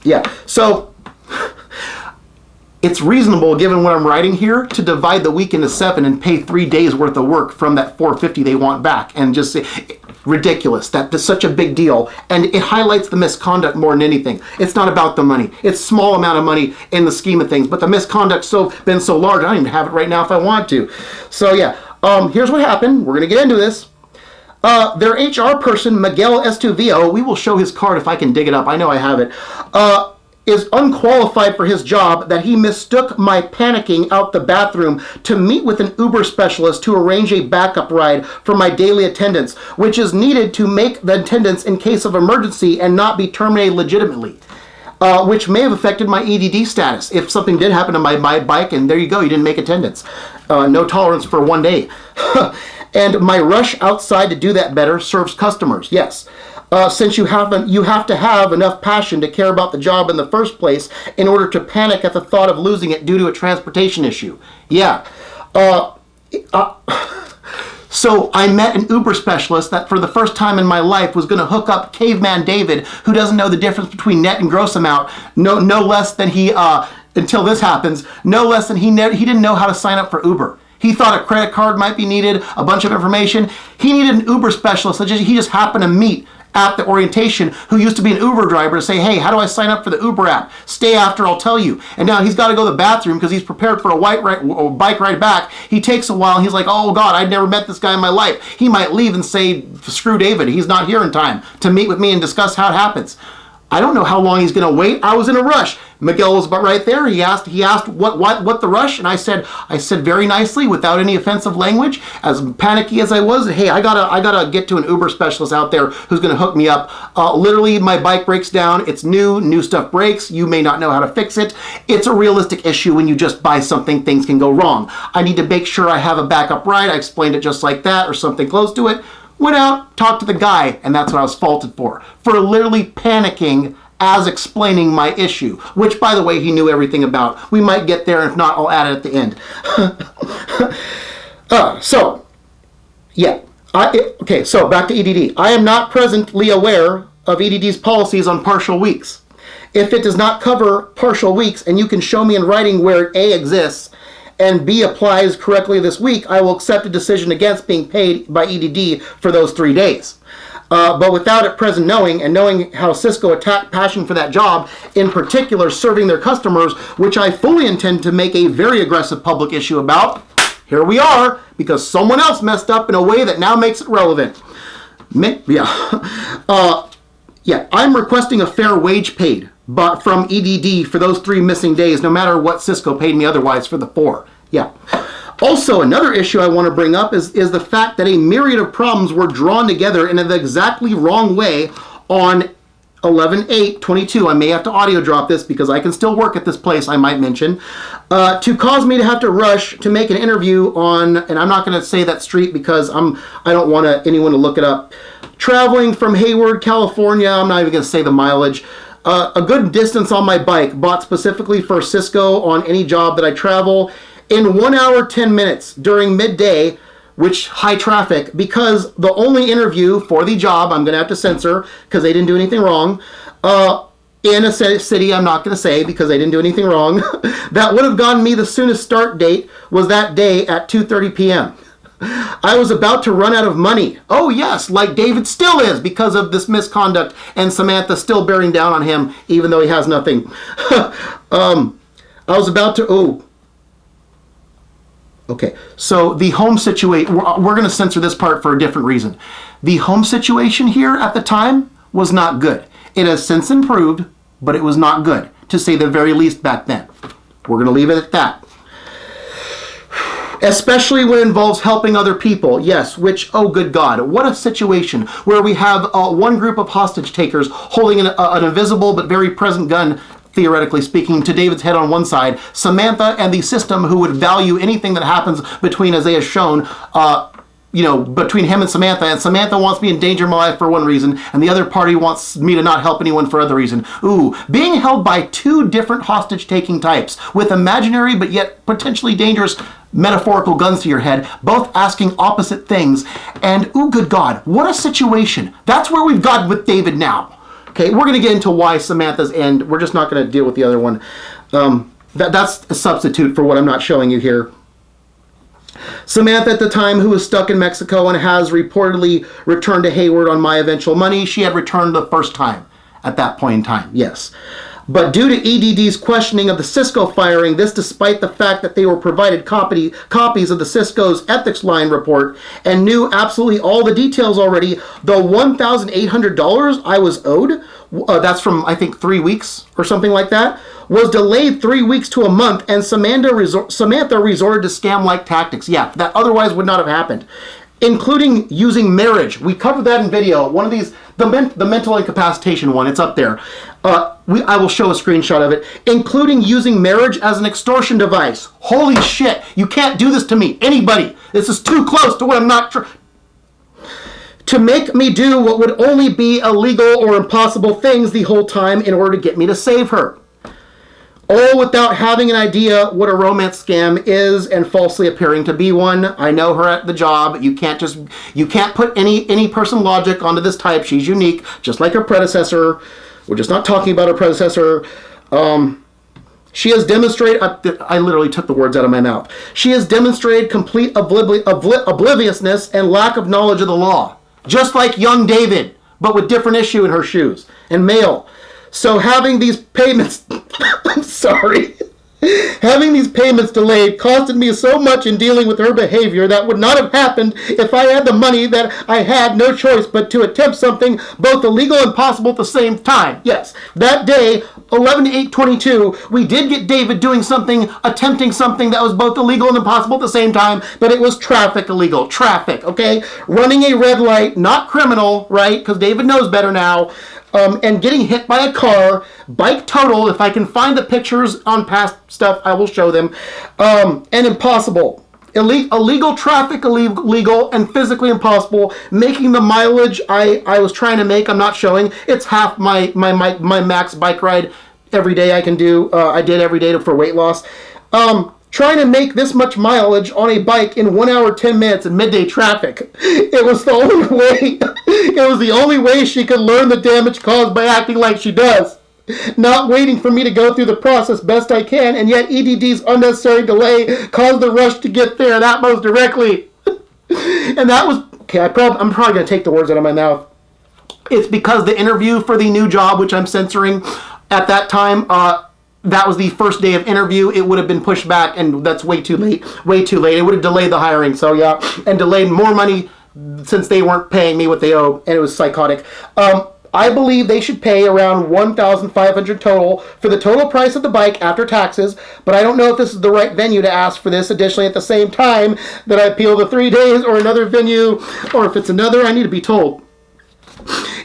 Yeah, so it's reasonable, given what I'm writing here, to divide the week into 7 and pay 3 days worth of work from that $450 they want back, and just say, ridiculous. That's such a big deal, and it highlights the misconduct more than anything. It's not about the money. It's a small amount of money in the scheme of things, but the misconduct's been so large, I don't even have it right now if I want to. So yeah, here's what happened. We're going to get into this. Their HR person, Miguel Estuvio, we will show his card if I can dig it up. I know I have it. Is unqualified for his job, that he mistook my panicking out the bathroom to meet with an Uber specialist to arrange a backup ride for my daily attendance, which is needed to make the attendance in case of emergency and not be terminated legitimately, which may have affected my EDD status if something did happen to my bike, and there you go, you didn't make attendance. No tolerance for 1 day. And my rush outside to do that better serves customers, yes. Since you have to have enough passion to care about the job in the first place in order to panic at the thought of losing it due to a transportation issue. Yeah. So I met an Uber specialist that for the first time in my life was going to hook up Caveman David, who doesn't know the difference between net and gross amount, no less than he, until this happens, no less than he didn't know how to sign up for Uber. He thought a credit card might be needed, a bunch of information. He needed an Uber specialist that he just happened to meet at the orientation, who used to be an Uber driver, to say, hey, how do I sign up for the Uber app? Stay after, I'll tell you. And now he's got to go to the bathroom because he's prepared for a bike ride back. He takes a while, and he's like, oh God, I'd never met this guy in my life. He might leave and say, screw David, he's not here in time to meet with me and discuss how it happens. I don't know how long he's going to wait. I was in a rush. Miguel was about right there. He asked what the rush, and I said very nicely, without any offensive language, as panicky as I was, hey, I gotta get to an Uber specialist out there who's going to hook me up. Literally, my bike breaks down. It's new stuff breaks. You may not know how to fix it. It's a realistic issue. When you just buy something, things can go wrong. I need to make sure I have a backup ride. I explained it just like that, or something close to it. Went out, talked to the guy, and that's what I was faulted for literally panicking as explaining my issue, which, by the way, he knew everything about. We might get there, and if not, I'll add it at the end. So back to EDD. I am not presently aware of EDD's policies on partial weeks. If it does not cover partial weeks, and you can show me in writing where A exists, and B applies correctly this week, I will accept a decision against being paid by EDD for those 3 days. But without at present knowing how Cisco attacked passion for that job, in particular serving their customers, which I fully intend to make a very aggressive public issue about, here we are, because someone else messed up in a way that now makes it relevant. I'm requesting a fair wage paid, but from EDD for those 3 missing days, no matter what Cisco paid me otherwise for the 4. Yeah. Also, another issue I want to bring up is the fact that a myriad of problems were drawn together in the exactly wrong way on 11/8/22. I may have to audio drop this because I can still work at this place, I might mention, to cause me to have to rush to make an interview on, and I'm not going to say that street because I don't want anyone to look it up. Traveling from Hayward, California, I'm not even going to say the mileage, a good distance on my bike, bought specifically for Cisco on any job that I travel, in 1 hour, 10 minutes during midday, which high traffic, because the only interview for the job, I'm going to have to censor because they didn't do anything wrong, in a city I'm not going to say because they didn't do anything wrong, that would have gotten me the soonest start date was that day at 2:30 p.m. I was about to run out of money. Oh yes, like David still is because of this misconduct and Samantha still bearing down on him even though he has nothing. I was about to, okay, so the home situation, we're going to censor this part for a different reason. The home situation here at the time was not good. It has since improved, but it was not good, to say the very least back then. We're going to leave it at that. Especially when it involves helping other people. Yes, which, oh good God, what a situation where we have one group of hostage takers holding an invisible but very present gun, theoretically speaking, to David's head on one side, Samantha and the system who would value anything that happens between, as they have shown, between him and Samantha wants me to endanger my life for one reason, and the other party wants me to not help anyone for other reason. Ooh, being held by two different hostage-taking types with imaginary but yet potentially dangerous metaphorical guns to your head, both asking opposite things, and ooh, good God, what a situation. That's where we've got with David now. Okay, we're going to get into why Samantha's end. We're just not going to deal with the other one. That's a substitute for what I'm not showing you here. Samantha at the time, who was stuck in Mexico and has reportedly returned to Hayward on my eventual money. She had returned the first time at that point in time, yes. But due to EDD's questioning of the Cisco firing, this despite the fact that they were provided copies of the Cisco's ethics line report and knew absolutely all the details already, the $1,800 I was owed, that's from I think 3 weeks or something like that, was delayed 3 weeks to a month, and Samantha resorted to scam-like tactics. Yeah, that otherwise would not have happened. Including using marriage. We covered that in video. One of these, the mental incapacitation one, it's up there. I will show a screenshot of it. Including using marriage as an extortion device. Holy shit, you can't do this to me. Anybody. This is too close to what I'm not to make me do what would only be illegal or impossible things the whole time in order to get me to save her. All without having an idea what a romance scam is and falsely appearing to be one. I know her at the job. You can't put any person logic onto this type. She's unique, just like her predecessor. We're just not talking about her predecessor. She has demonstrated, I literally took the words out of my mouth. She has demonstrated complete obliviousness and lack of knowledge of the law. Just like young David, but with different issue in her shoes. And male. So having these payments, I'm sorry, having these payments delayed costed me so much in dealing with her behavior that would not have happened if I had the money that I had no choice but to attempt something both illegal and possible at the same time. Yes, that day, 11/8/22, we did get David doing something, attempting something that was both illegal and impossible at the same time, but it was traffic illegal. Traffic, okay? Running a red light, not criminal, right? Because David knows better now. And getting hit by a car, bike total, if I can find the pictures on past stuff, I will show them, and impossible. Illegal traffic, illegal, and physically impossible, making the mileage I was trying to make, I'm not showing, it's half my max bike ride every day I can do, I did every day for weight loss. Trying to make this much mileage on a bike in 1 hour, 10 minutes in midday traffic. It was the only way, it was the only way she could learn the damage caused by acting like she does. Not waiting for me to go through the process best I can, and yet EDD's unnecessary delay caused the rush to get there, that most directly. And that was, okay, I'm probably going to take the words out of my mouth. It's because the interview for the new job, which I'm censoring at that time, that was the first day of interview. It would have been pushed back, and that's way too late. Way too late. It would have delayed the hiring, so yeah. And delayed more money since they weren't paying me what they owe, and it was psychotic. I believe they should pay around $1,500 total for the total price of the bike after taxes, but I don't know if this is the right venue to ask for this. Additionally, at the same time that I appeal the 3 days or another venue, or if it's another, I need to be told.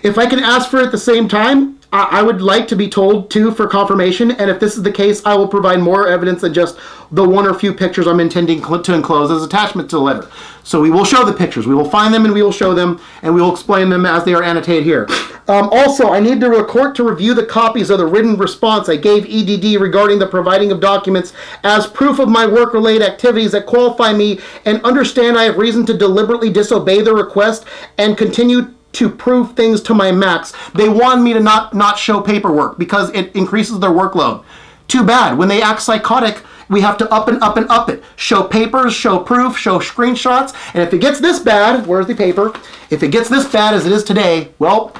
If I can ask for it at the same time, I would like to be told too for confirmation, and if this is the case, I will provide more evidence than just the one or few pictures I'm intending to enclose as attachment to the letter. So we will show the pictures, we will find them and we will show them, and we will explain them as they are annotated here. Also, I need the court to review the copies of the written response I gave EDD regarding the providing of documents as proof of my work-related activities that qualify me, and understand I have reason to deliberately disobey the request and continue to prove things to my max. They want me to not show paperwork because it increases their workload. Too bad. When they act psychotic, we have to up and up and up it. Show papers, show proof, show screenshots, and if it gets this bad, where's the paper? If it gets this bad as it is today, well,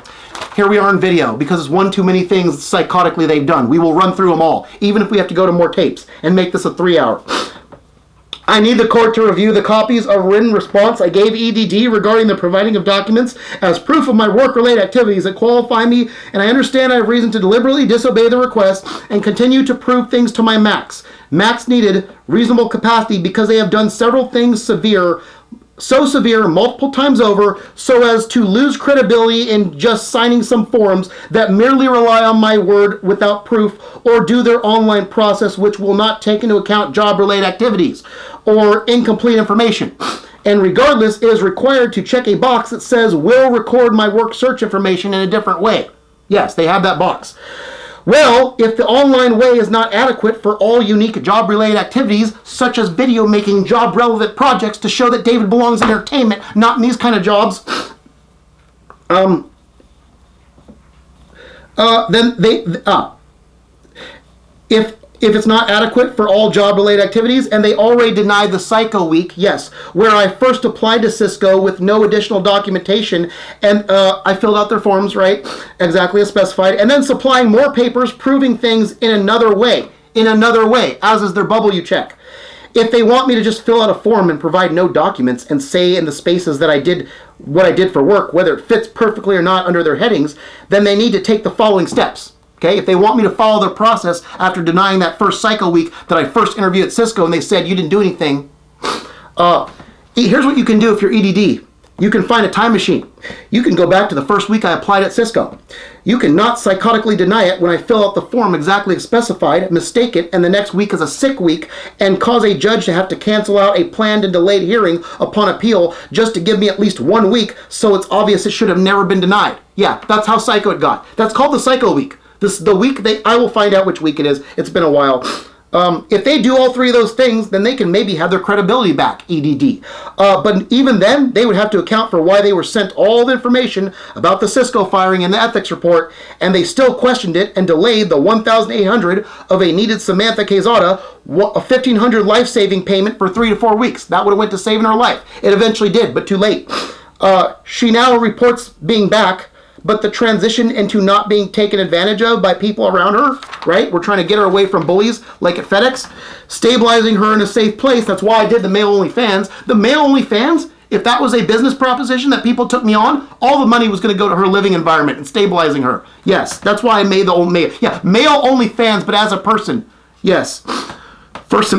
here we are in video because it's one too many things psychotically they've done. We will run through them all, even if we have to go to more tapes and make this a 3-hour. I need the court to review the copies of written response I gave EDD regarding the providing of documents as proof of my work-related activities that qualify me, and I understand I have reason to deliberately disobey the request and continue to prove things to my max. Max needed reasonable capacity because they have done several things so severe multiple times over so as to lose credibility in just signing some forms that merely rely on my word without proof, or do their online process which will not take into account job-related activities or incomplete information. And regardless, it is required to check a box that says will record my work search information in a different way. Yes, they have that box. Well, if the online way is not adequate for all unique job-related activities, such as video making job-relevant projects to show that David belongs in entertainment, not in these kind of jobs, if it's not adequate for all job-related activities, and they already denied the Psycho Week, yes, where I first applied to Cisco with no additional documentation, and I filled out their forms, right, exactly as specified, and then supplying more papers proving things in another way, as is their bubble you check. If they want me to just fill out a form and provide no documents and say in the spaces that I did what I did for work, whether it fits perfectly or not under their headings, then they need to take the following steps. Okay, if they want me to follow their process after denying that first Psycho Week that I first interviewed at Cisco and they said you didn't do anything, here's what you can do if you're EDD. You can find a time machine. You can go back to the first week I applied at Cisco. You can not psychotically deny it when I fill out the form exactly as specified, mistake it, and the next week is a sick week, and cause a judge to have to cancel out a planned and delayed hearing upon appeal just to give me at least 1 week so it's obvious it should have never been denied. Yeah, that's how psycho it got. That's called the Psycho Week. This is the week I will find out which week it is. It's been a while. If they do all 3 of those things, then they can maybe have their credibility back, EDD. But even then, they would have to account for why they were sent all the information about the Cisco firing and the ethics report, and they still questioned it and delayed the $1,800 of a needed Samantha Quezada, a $1,500 life-saving payment for 3 to 4 weeks. That would have went to saving her life. It eventually did, but too late. She now reports being back, but the transition into not being taken advantage of by people around her, right? We're trying to get her away from bullies like at FedEx, stabilizing her in a safe place. That's why I did the male-only fans. The male-only fans, if that was a business proposition that people took me on, all the money was going to go to her living environment and stabilizing her. Yes, that's why I made the old male. Yeah, male-only fans, but as a person, yes. First,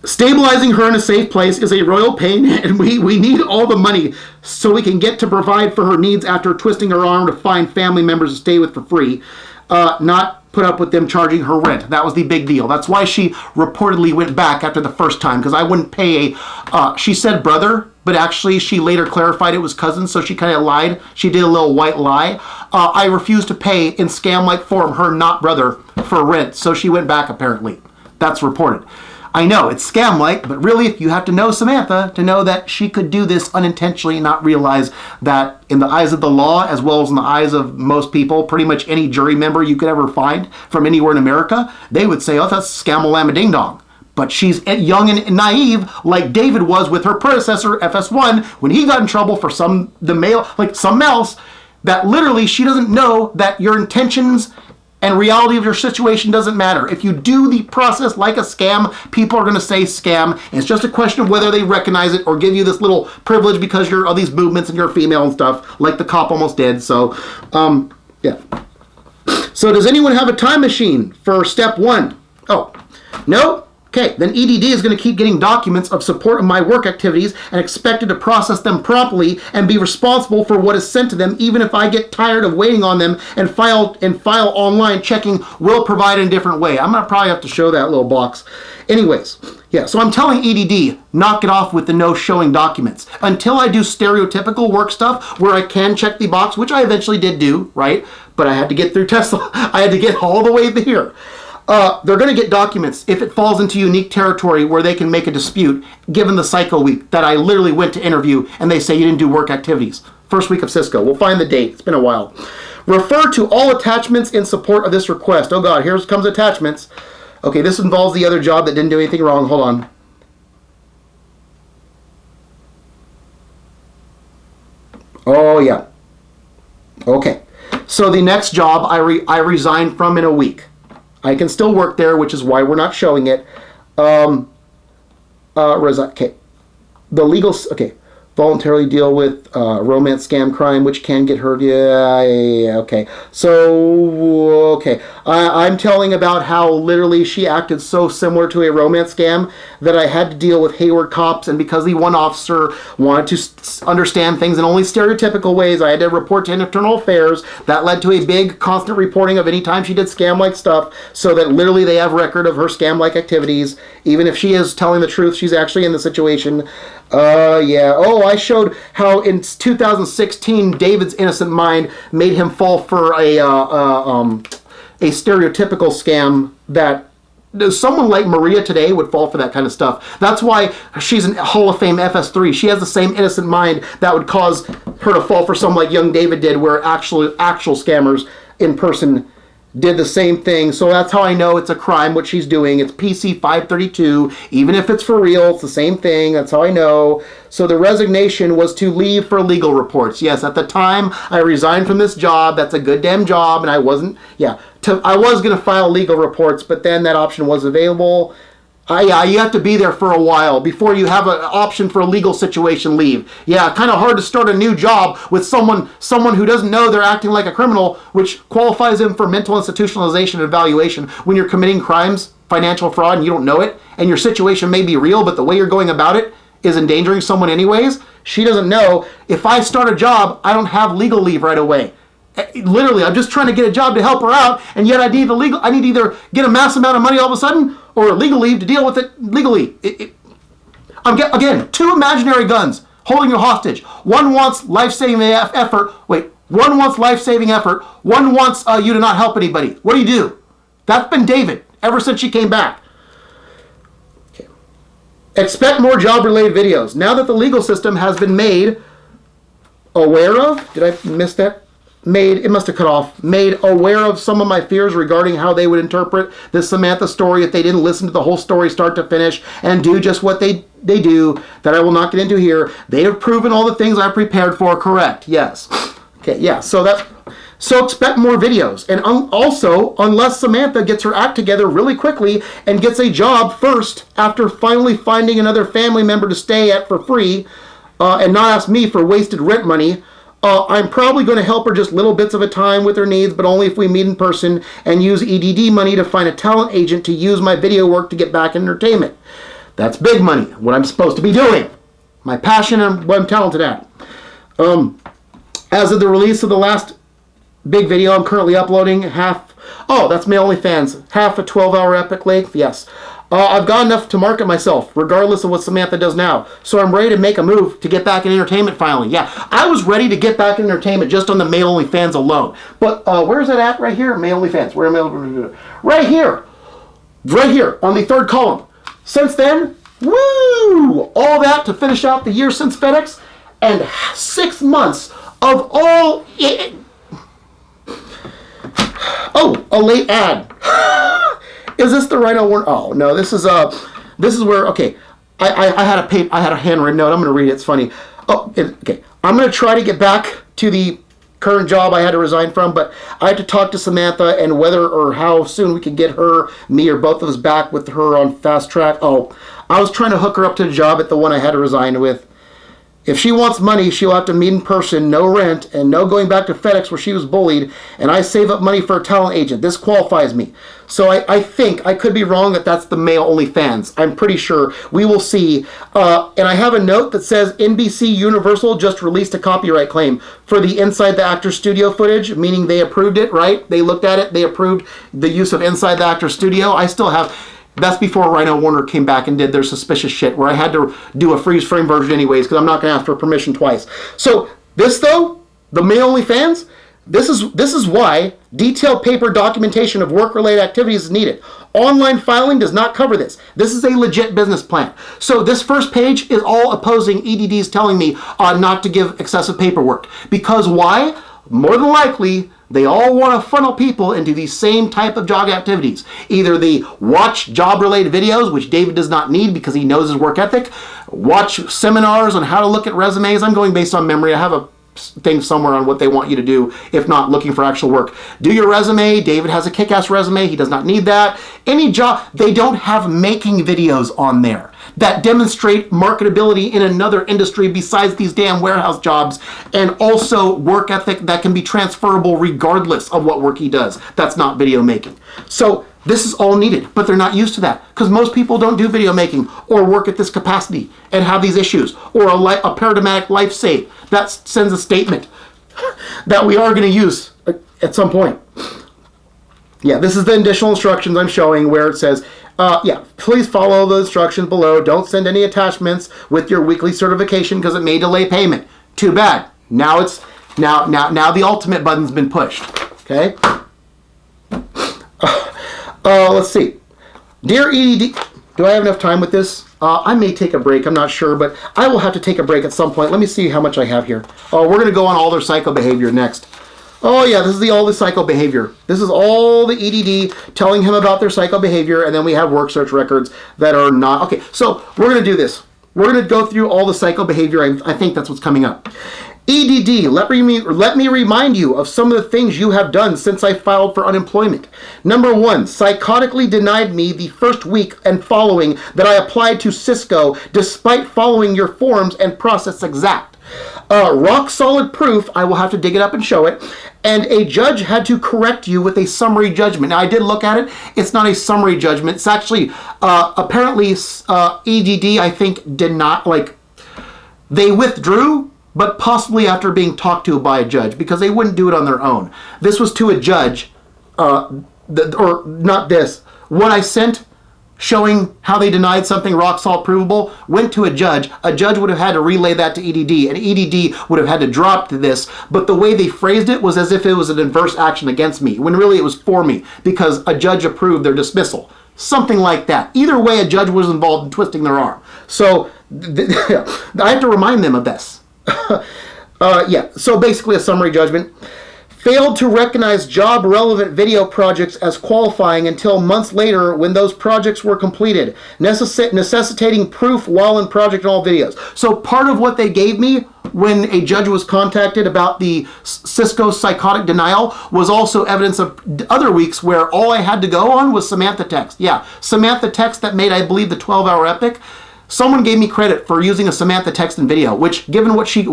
stabilizing her in a safe place is a royal pain, and we need all the money so we can get to provide for her needs after twisting her arm to find family members to stay with for free, not put up with them charging her rent. That was the big deal. That's why she reportedly went back after the first time, because I wouldn't pay she said brother, but actually she later clarified it was cousin, so she kind of lied. She did a little white lie. I refused to pay in scam-like form her not brother for rent, so she went back apparently. That's reported. I know, it's scam-like, but really, if you have to know Samantha to know that she could do this unintentionally and not realize that in the eyes of the law, as well as in the eyes of most people, pretty much any jury member you could ever find from anywhere in America, they would say, oh, that's scam-a-lam-a-ding-dong. But she's young and naive, like David was with her predecessor, FS1, when he got in trouble for something else, that literally she doesn't know that your intentions And reality of your situation doesn't matter. If you do the process like a scam, people are going to say scam. And it's just a question of whether they recognize it or give you this little privilege because you're of these movements and you're female and stuff, like the cop almost did. So, yeah. So does anyone have a time machine for step 1? Oh, no? Okay, then EDD is going to keep getting documents of support of my work activities and expected to process them promptly and be responsible for what is sent to them, even if I get tired of waiting on them and file online checking will provide in a different way. I'm going to probably have to show that little box. Anyways, yeah, so I'm telling EDD, knock it off with the no showing documents. Until I do stereotypical work stuff where I can check the box, which I eventually did do, right? But I had to get through Tesla. I had to get all the way here. They're going to get documents if it falls into unique territory where they can make a dispute, given the cycle week that I literally went to interview and they say you didn't do work activities. First week of Cisco. We'll find the date. It's been a while. Refer to all attachments in support of this request. Oh God, here comes attachments. Okay, this involves the other job that didn't do anything wrong. Hold on. Oh yeah. Okay. So the next job I resigned from in a week. I can still work there, which is why we're not showing it. Okay. The legal, okay. Voluntarily deal with romance scam crime, which can get hurt. Yeah, okay. So, okay. I'm telling about how literally she acted so similar to a romance scam that I had to deal with Hayward cops, and because the one officer wanted to understand things in only stereotypical ways, I had to report to internal affairs. That led to a big constant reporting of any time she did scam-like stuff, so that literally they have record of her scam-like activities. Even if she is telling the truth, she's actually in the situation. Yeah. Oh, I showed how in 2016 David's innocent mind made him fall for a stereotypical scam that someone like Maria today would fall for that kind of stuff. That's why she's in Hall of Fame FS3. She has the same innocent mind that would cause her to fall for someone like young David did, where actual scammers in person did the same thing. So that's how I know it's a crime what she's doing. It's PC 532. Even if it's for real, it's the same thing. That's how I know. So the resignation was to leave for legal reports. Yes, at the time I resigned from this job. That's a good damn job, and I wasn't, I was going to file legal reports, but then that option was available. Yeah, you have to be there for a while before you have an option for a legal situation leave. Yeah, kind of hard to start a new job with someone who doesn't know they're acting like a criminal, which qualifies them for mental institutionalization and evaluation when you're committing crimes, financial fraud, and you don't know it, and your situation may be real, but the way you're going about it is endangering someone anyways. She doesn't know. If I start a job, I don't have legal leave right away. Literally, I'm just trying to get a job to help her out, and yet I need to either get a mass amount of money all of a sudden or legal leave to deal with it legally. Again, two imaginary guns holding you hostage. One wants life-saving effort. One wants life-saving effort. One wants you to not help anybody. What do? That's been David ever since she came back. Okay. Expect more job-related videos. Now that the legal system has been made aware of, did I miss that? It must have cut off, made aware of some of my fears regarding how they would interpret this Samantha story if they didn't listen to the whole story start to finish and do just what they do, that I will not get into here. They have proven all the things I prepared for correct. Yes. Okay, yeah, so expect more videos. And also, unless Samantha gets her act together really quickly and gets a job first after finally finding another family member to stay at for free and not ask me for wasted rent money, I'm probably going to help her just little bits of a time with her needs, but only if we meet in person, and use EDD money to find a talent agent to use my video work to get back in entertainment. That's big money, what I'm supposed to be doing. My passion and what I'm talented at. As of the release of the last big video I'm currently uploading, that's my OnlyFans, half a 12-hour epic length, yes. I've got enough to market myself, regardless of what Samantha does now. So I'm ready to make a move to get back in entertainment finally. Yeah, I was ready to get back in entertainment just on the male OnlyFans alone. But where's it at right here? Male OnlyFans. Right here. Right here on the third column. Since then, woo! All that to finish out the year since FedEx and 6 months of all... a late ad. Is this the Rhino one? Oh no, this is where, okay, I had a handwritten note. I'm going to read it. It's funny. Okay, I'm going to try to get back to the current job I had to resign from, but I had to talk to Samantha and whether or how soon we could get her, me, or both of us back with her on fast track. Oh, I was trying to hook her up to a job at the one I had to resign with. If she wants money, she'll have to meet in person, no rent, and no going back to FedEx where she was bullied, and I save up money for a talent agent. This qualifies me. So I think, I could be wrong, that that's the male OnlyFans. I'm pretty sure. We will see. And I have a note that says NBC Universal just released a copyright claim for the Inside the Actor Studio footage, meaning they approved it, right? They looked at it, they approved the use of Inside the Actor Studio. I still have... That's before Rhino Warner came back and did their suspicious shit, where I had to do a freeze frame version anyways, because I'm not going to ask for permission twice. So this, though, the male OnlyFans, this is why detailed paper documentation of work-related activities is needed. Online filing does not cover this. This is a legit business plan. So this first page is all opposing EDDs telling me not to give excessive paperwork. Because why? More than likely, they all want to funnel people into these same type of job activities. Either they watch job-related videos, which David does not need because he knows his work ethic, watch seminars on how to look at resumes. I'm going based on memory. I have a thing somewhere on what they want you to do, if not looking for actual work. Do your resume. David has a kick-ass resume. He does not need that. Any job, they don't have making videos on there that demonstrate marketability in another industry besides these damn warehouse jobs, and also work ethic that can be transferable regardless of what work he does. That's not video making. So this is all needed, but they're not used to that because most people don't do video making or work at this capacity and have these issues, or a paradigmatic life save. That sends a statement that we are going to use at some point. Yeah, this is the additional instructions I'm showing where it says, please follow the instructions below. Don't send any attachments with your weekly certification because it may delay payment. Too bad. Now it's now the ultimate button's been pushed. Okay. Let's see. Dear EDD, do I have enough time with this? I may take a break. I'm not sure, but I will have to take a break at some point. Let me see how much I have here. Oh, we're going to go on all their psychobehavior next. Oh yeah, this is all the psychobehavior. This is all the EDD telling him about their psychobehavior, and then we have work search records that are not. Okay, so we're going to do this. We're going to go through all the psychobehavior. I think that's what's coming up. EDD, let me remind you of some of the things you have done since I filed for unemployment. Number 1, psychotically denied me the first week and following that I applied to Cisco despite following your forms and process exact. Rock solid proof, I will have to dig it up and show it, and a judge had to correct you with a summary judgment. Now, I did look at it. It's not a summary judgment. It's actually, apparently, EDD, I think, did not, they withdrew, but possibly after being talked to by a judge, because they wouldn't do it on their own. This was to a judge, or not this. What I sent showing how they denied something rock solid provable went to a judge. A judge would have had to relay that to EDD, and EDD would have had to drop this, but the way they phrased it was as if it was an adverse action against me, when really it was for me, because a judge approved their dismissal. Something like that. Either way, a judge was involved in twisting their arm. So I have to remind them of this. So basically a summary judgment. Failed to recognize job-relevant video projects as qualifying until months later when those projects were completed, necessitating proof while in project and all videos. So part of what they gave me when a judge was contacted about the Cisco psychotic denial was also evidence of other weeks where all I had to go on was Samantha text. Yeah, Samantha text that made, I believe, the 12-hour epic. Someone gave me credit for using a Samantha text and video, which, given what we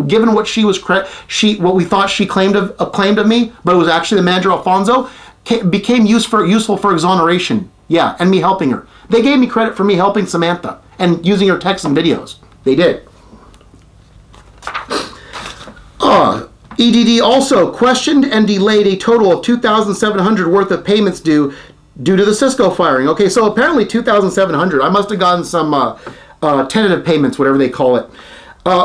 thought she claimed of me, but it was actually the manager Alfonso, became useful for exoneration. Yeah, and me helping her. They gave me credit for me helping Samantha and using her texts and videos. They did. EDD also questioned and delayed a total of $2,700 worth of payments due to the Cisco firing. Okay, so apparently $2,700. I must have gotten some tentative payments, whatever they call it,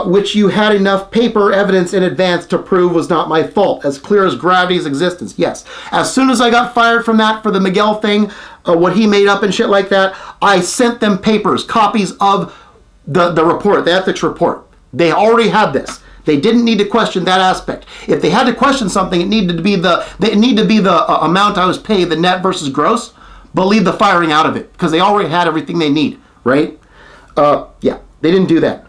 which you had enough paper evidence in advance to prove was not my fault, as clear as gravity's existence. Yes. As soon as I got fired from that for the Miguel thing, what he made up and shit like that, I sent them papers, copies of the report, the ethics report. They already had this. They didn't need to question that aspect. If they had to question something, it needed to be the amount I was paid, the net versus gross, but leave the firing out of it, because they already had everything they need, right? Yeah, they didn't do that.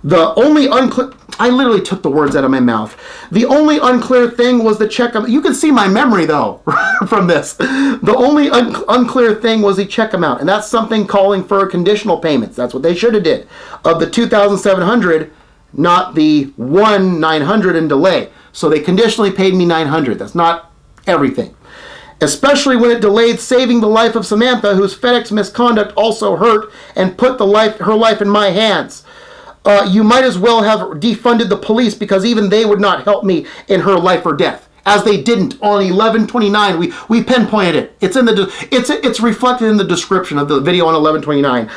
The only unclear, I literally took the words out of my mouth. The only unclear thing was the check. You can see my memory though from this. The only unclear thing was the check amount, and that's something calling for conditional payments. That's what they should have did of the $2,700, not the $1,900 in delay. So they conditionally paid me $900. That's not everything. Especially when it delayed saving the life of Samantha, whose FedEx misconduct also hurt and put her life in my hands. You might as well have defunded the police, because even they would not help me in her life or death, as they didn't on 11/29. We pinpointed it. It's in the it's reflected in the description of the video on 11/29.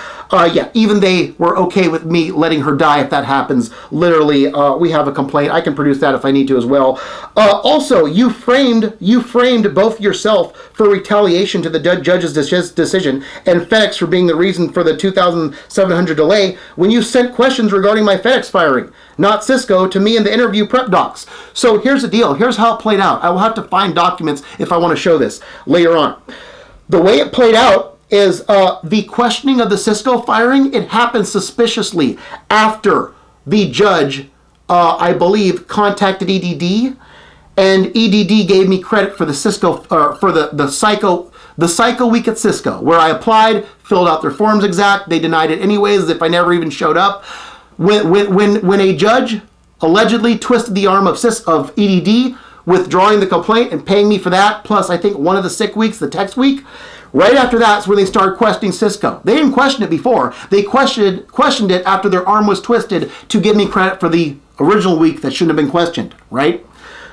Yeah, even they were okay with me letting her die if that happens. Literally, we have a complaint. I can produce that if I need to as well. Also, you framed both yourself for retaliation to the judge's decision and FedEx for being the reason for the $2,700 delay when you sent questions regarding my FedEx firing, not Cisco, to me in the interview prep docs. So here's the deal. Here's how it played out. I will have to find documents if I want to show this later on. The way it played out is the questioning of the Cisco firing, it happened suspiciously after the judge, I believe, contacted EDD, and EDD gave me credit for the Cisco, for the psycho week at Cisco, where I applied, filled out their forms exact, they denied it anyways as if I never even showed up. When a judge allegedly twisted the arm of EDD, withdrawing the complaint and paying me for that, plus I think one of the sick weeks, the text week, right after that's when they started questioning Cisco. They didn't question it before. They questioned it after their arm was twisted to give me credit for the original week that shouldn't have been questioned, right?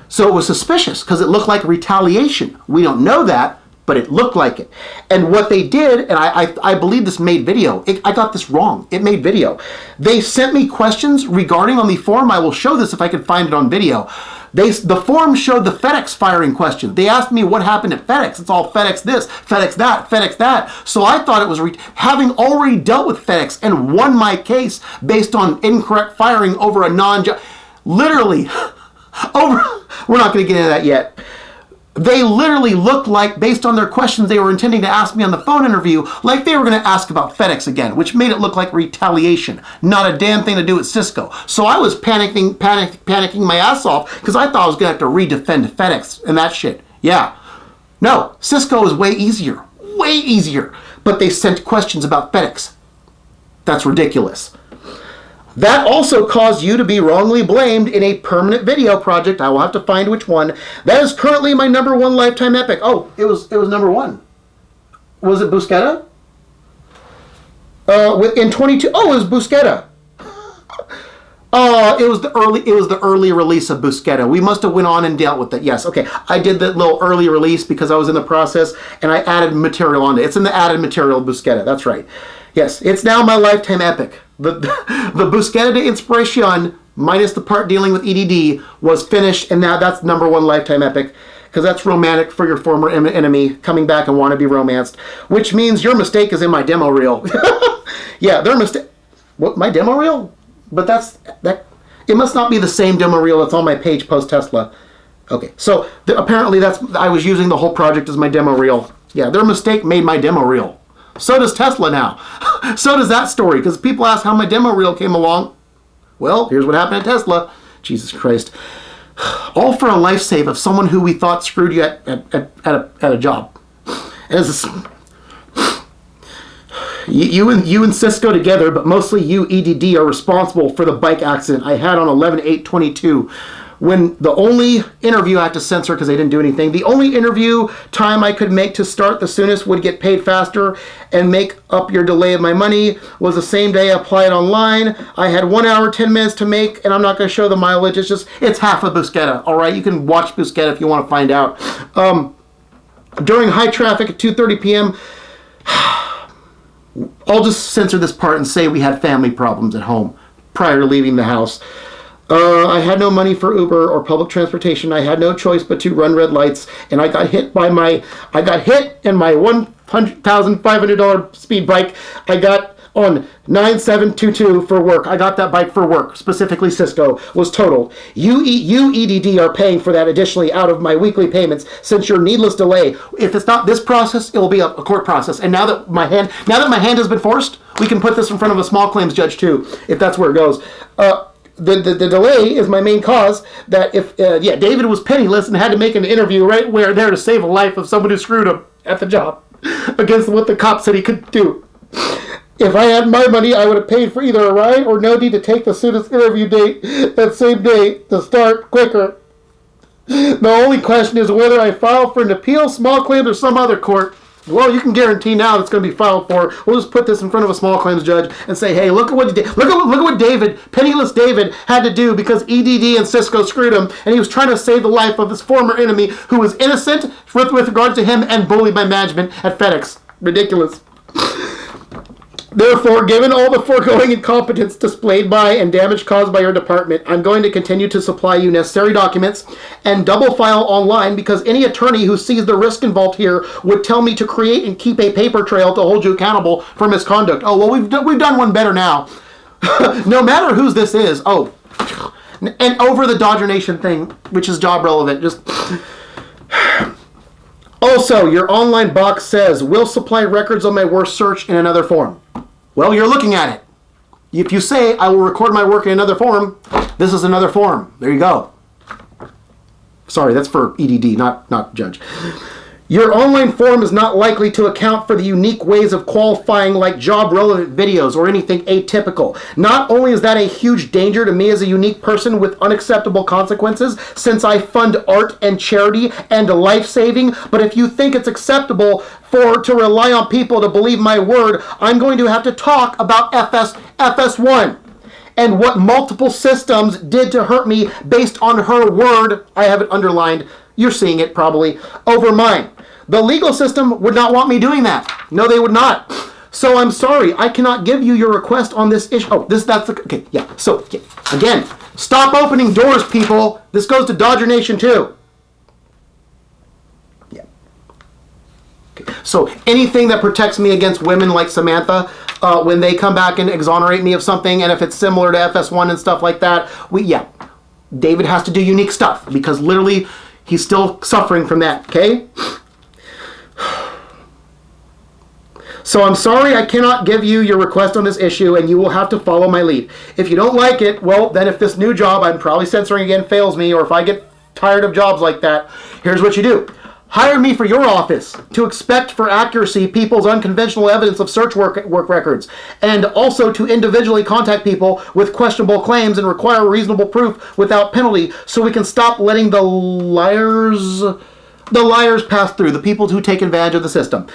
So it was suspicious because it looked like retaliation. We don't know that, but it looked like it. And what they did, and I believe this made video. I got this wrong. It made video. They sent me questions regarding on the form. I will show this if I can find it on video. The form showed the FedEx firing question. They asked me what happened at FedEx. It's all FedEx this, FedEx that, FedEx that. So I thought it was having already dealt with FedEx and won my case based on incorrect firing over a non-judge. Literally, we're not going to get into that yet. They literally looked like, based on their questions they were intending to ask me on the phone interview, like they were going to ask about FedEx again, which made it look like retaliation. Not a damn thing to do with Cisco. So I was panicking my ass off because I thought I was going to have to redefend FedEx and that shit. Yeah. No, Cisco is way easier. Way easier. But they sent questions about FedEx. That's ridiculous. That also caused you to be wrongly blamed in a permanent video project. I will have to find which one. That is currently my #1 lifetime epic. Oh, it was #1. Was it Busqueta? In 22. Oh, it was Busqueta. It was the early release of Busqueta. We must have went on and dealt with it. Yes, okay. I did that little early release because I was in the process and I added material on it. It's in the added material of Busqueta. That's right. Yes, it's now my lifetime epic. The Busqueta de Inspiración, minus the part dealing with EDD, was finished, and now that's #1 lifetime epic, because that's romantic for your former enemy coming back and want to be romanced, which means your mistake is in my demo reel. Yeah, their mistake. What, my demo reel? But it must not be the same demo reel that's on my page post Tesla. Okay, so apparently I was using the whole project as my demo reel. Yeah, their mistake made my demo reel. So does Tesla now. So does that story, because people ask how my demo reel came along. Well, here's what happened at Tesla. Jesus Christ. All for a life save of someone who we thought screwed you at a job. As you and Cisco together, but mostly you, EDD, are responsible for the bike accident I had on 11/8/22. When the only interview I had to censor because they didn't do anything, the only interview time I could make to start the soonest would get paid faster and make up your delay of my money was the same day I applied online. I had 1 hour, 10 minutes to make, and I'm not going to show the mileage. It's half of Busqueta, all right? You can watch Busqueta if you want to find out. During high traffic at 2:30 p.m., I'll just censor this part and say we had family problems at home prior to leaving the house. I had no money for Uber or public transportation. I had no choice but to run red lights, and I got hit in my $1,500 speed bike. on 9722 for work. I got that bike for work, specifically Cisco, was totaled. You EDD are paying for that additionally out of my weekly payments since your needless delay. If it's not this process, it will be a court process. And now that my hand has been forced, we can put this in front of a small claims judge too, if that's where it goes. The delay is my main cause. That if David was penniless and had to make an interview right there to save a life of someone who screwed him at the job against what the cop said he could do. If I had my money, I would have paid for either a ride or no need to take the soonest interview date that same day to start quicker. The only question is whether I file for an appeal, small claims, or some other court. Well, you can guarantee now it's going to be filed for. We'll just put this in front of a small claims judge and say, hey, look at what David, penniless David, had to do because EDD and Cisco screwed him, and he was trying to save the life of his former enemy who was innocent with regard to him and bullied by management at FedEx. Ridiculous. Therefore, given all the foregoing incompetence displayed by and damage caused by your department, I'm going to continue to supply you necessary documents and double file online because any attorney who sees the risk involved here would tell me to create and keep a paper trail to hold you accountable for misconduct. Oh, well, we've done one better now. No matter whose this is. Oh, and over the Dodger Nation thing, which is job relevant, just... Also, your online box says, will supply records on my worst search in another form. Well, you're looking at it. If you say, I will record my work in another form, this is another form. There you go. Sorry, that's for EDD, not judge. Your online form is not likely to account for the unique ways of qualifying like job-relevant videos or anything atypical. Not only is that a huge danger to me as a unique person with unacceptable consequences since I fund art and charity and life-saving, but if you think it's acceptable to rely on people to believe my word, I'm going to have to talk about FS1 and what multiple systems did to hurt me based on her word, I have it underlined, you're seeing it probably, over mine. The legal system would not want me doing that. No, they would not. So I'm sorry, I cannot give you your request on this issue. Oh, okay, yeah. So, yeah. Again, stop opening doors, people. This goes to Dodger Nation too. Yeah. Okay. So anything that protects me against women like Samantha, when they come back and exonerate me of something, and if it's similar to FS1 and stuff like that, David has to do unique stuff because literally he's still suffering from that, okay? So I'm sorry I cannot give you your request on this issue and you will have to follow my lead. If you don't like it, well, then if this new job I'm probably censoring again fails me, or if I get tired of jobs like that, here's what you do. Hire me for your office to expect for accuracy people's unconventional evidence of search work records, and also to individually contact people with questionable claims and require reasonable proof without penalty so we can stop letting the liars pass through, the people who take advantage of the system.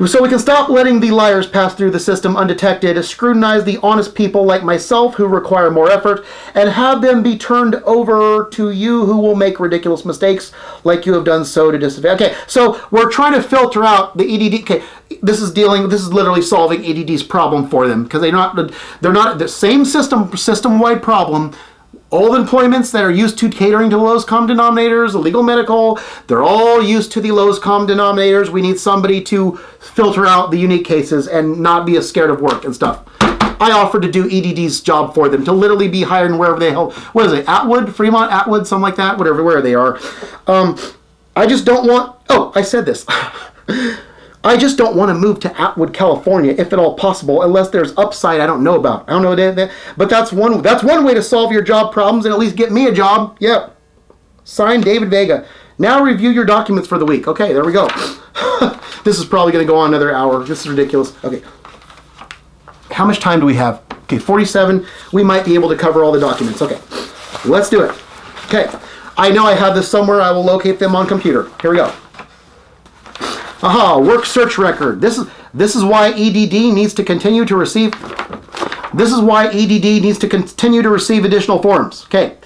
So we can stop letting the liars pass through the system undetected, scrutinize the honest people like myself who require more effort, and have them be turned over to you who will make ridiculous mistakes like you have done so to disadvantage. Okay, so we're trying to filter out the EDD. Okay, this is literally solving EDD's problem for them because they're not the same system-wide problem. All the employments that are used to catering to the lowest common denominators, the legal medical, they're all used to the lowest common denominators. We need somebody to filter out the unique cases and not be as scared of work and stuff. I offered to do EDD's job for them, to literally be hired in wherever they held. What is it? Atwood? Fremont? Atwood? Something like that? Where they are. I just don't want... Oh, I said this. I just don't want to move to Atwood, California, if at all possible, unless there's upside I don't know about. I don't know that, but that's one way to solve your job problems and at least get me a job. Yep. Signed, David Vega. Now review your documents for the week. Okay, there we go. This is probably going to go on another hour. This is ridiculous. Okay. How much time do we have? Okay, 47. We might be able to cover all the documents. Okay, let's do it. Okay, I know I have this somewhere. I will locate them on computer. Here we go. Aha, work search record. This is why EDD needs to continue to receive. This is why EDD needs to continue to receive additional forms. Okay,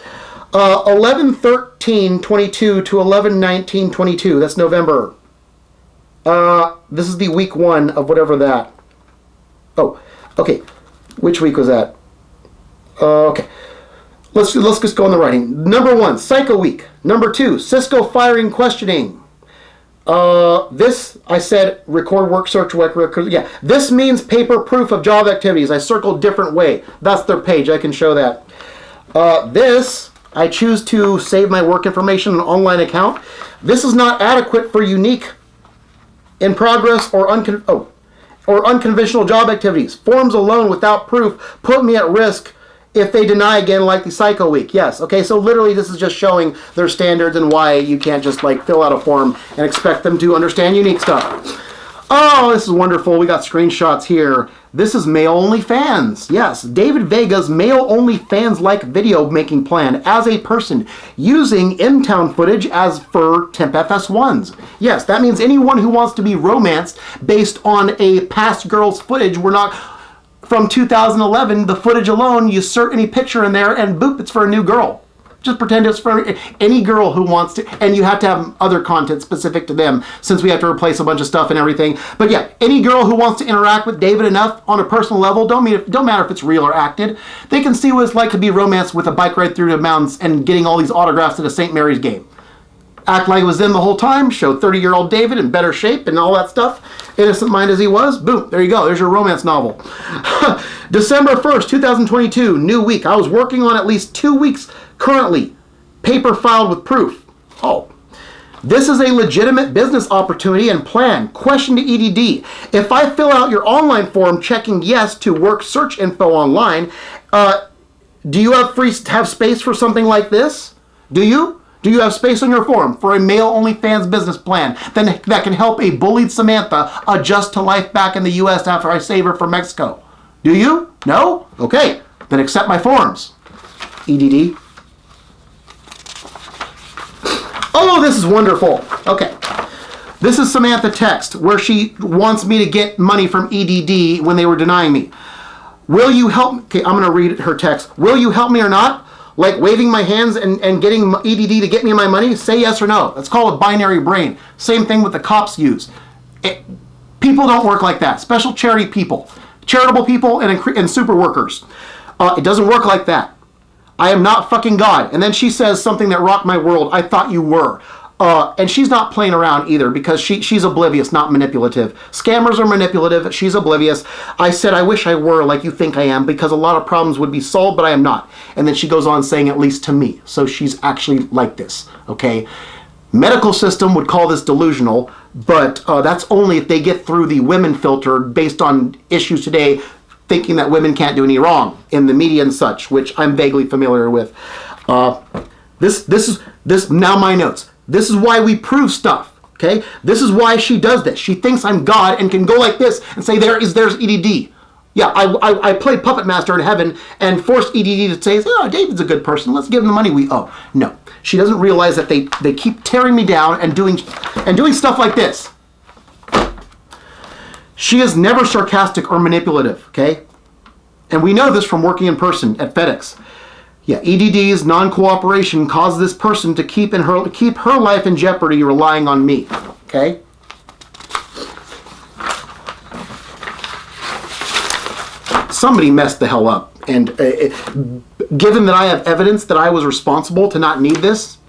11/13/22 to 11/19/22. That's November. This is the week 1 of whatever that. Oh, okay. Which week was that? Okay. Let's just go on the writing. Number 1, Psycho Week. Number 2, Cisco firing questioning. This, I said, record work, search work, yeah. This means paper proof of job activities. I circled different way. That's their page. I can show that. This, I choose to save my work information in an online account. This is not adequate for unique, in progress, or unconventional job activities. Forms alone without proof put me at risk if they deny again, like the Psycho Week. Yes, okay, so literally this is just showing their standards and why you can't just like fill out a form and expect them to understand unique stuff. Oh, this is wonderful. We got screenshots here. This is male only fans. Yes, David Vega's male only fans like video making plan as a person using in-town footage as for temp FS1s. Yes, that means anyone who wants to be romanced based on a past girl's footage, we're not from 2011, the footage alone, you insert any picture in there and boop, it's for a new girl. Just pretend it's for any girl who wants to, and you have to have other content specific to them since we have to replace a bunch of stuff and everything. But yeah, any girl who wants to interact with David enough on a personal level, don't matter if it's real or acted, they can see what it's like to be romanced with a bike ride through the mountains and getting all these autographs at a St. Mary's game. Act like it was them the whole time, show 30-year-old David in better shape and all that stuff, innocent mind as he was, boom, there you go, there's your romance novel. December 1st, 2022, new week. I was working on at least 2 weeks currently, paper filed with proof. Oh, this is a legitimate business opportunity and plan. Question to EDD. If I fill out your online form checking yes to work search info online, do you have space for something like this? Do you? Do you have space on your form for a male OnlyFans business plan that can help a bullied Samantha adjust to life back in the U.S. after I save her from Mexico? Do you? No? Okay, then accept my forms. EDD. Oh, this is wonderful. Okay. This is Samantha text where she wants me to get money from EDD when they were denying me. Will you help? Okay, I'm going to read her text. Will you help me or not? Like waving my hands and getting EDD to get me my money? Say yes or no. That's called a binary brain. Same thing with the cops use. People don't work like that. Special charity people. Charitable people and super workers. It doesn't work like that. I am not fucking God. And then she says something that rocked my world. I thought you were. And she's not playing around either because she's oblivious, not manipulative. Scammers are manipulative. She's oblivious. I said, I wish I were like you think I am because a lot of problems would be solved, but I am not. And then she goes on saying, at least to me. So she's actually like this, okay? Medical system would call this delusional, but that's only if they get through the women filter based on issues today, thinking that women can't do any wrong in the media and such, which I'm vaguely familiar with. This now my notes. This is why we prove stuff, okay? This is why she does this. She thinks I'm God and can go like this and say, there's EDD. Yeah, I played Puppet Master in heaven and forced EDD to say, oh, David's a good person. Let's give him the money we owe. No, she doesn't realize that they keep tearing me down and doing stuff like this. She is never sarcastic or manipulative, okay? And we know this from working in person at FedEx. Yeah, EDD's non-cooperation caused this person to keep her life in jeopardy relying on me, okay? Somebody messed the hell up. And given that I have evidence that I was responsible to not need this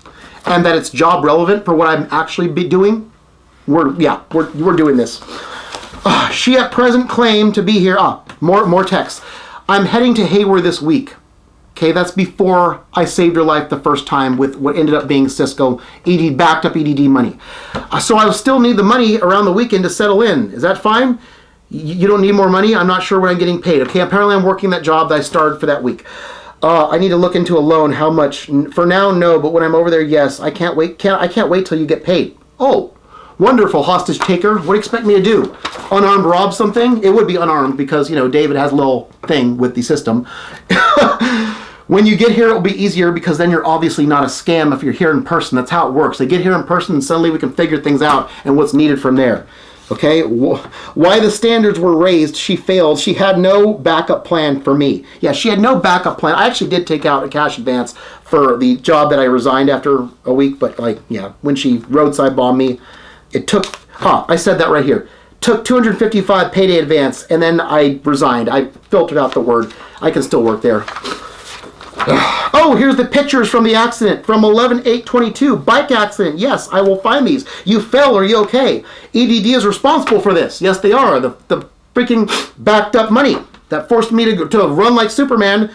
and that it's job relevant for what I'm actually doing, we're doing this. She at present claimed to be here. More text. I'm heading to Hayward this week. Okay, that's before I saved her life the first time with what ended up being Cisco backed up EDD money. So I still need the money around the weekend to settle in. Is that fine? You don't need more money? I'm not sure when I'm getting paid. Okay, apparently I'm working that job that I started for that week. I need to look into a loan. How much? For now, no, but when I'm over there, yes. I can't wait. I can't wait till you get paid. Oh, wonderful, hostage taker. What do you expect me to do? Unarmed rob something? It would be unarmed because, David has a little thing with the system. When you get here, it will be easier because then you're obviously not a scam if you're here in person. That's how it works. They get here in person and suddenly we can figure things out and what's needed from there. Okay? Why the standards were raised, she failed. She had no backup plan for me. Yeah, she had no backup plan. I actually did take out a cash advance for the job that I resigned after a week, but when she roadside bombed me, it took, I said that right here. Took $255 payday advance, and then I resigned. I filtered out the word. I can still work there. Oh, here's the pictures from the accident from 11/8/22. Bike accident. Yes, I will find these. You fell. Are you okay? EDD is responsible for this. Yes, they are. The freaking backed up money that forced me to run like Superman.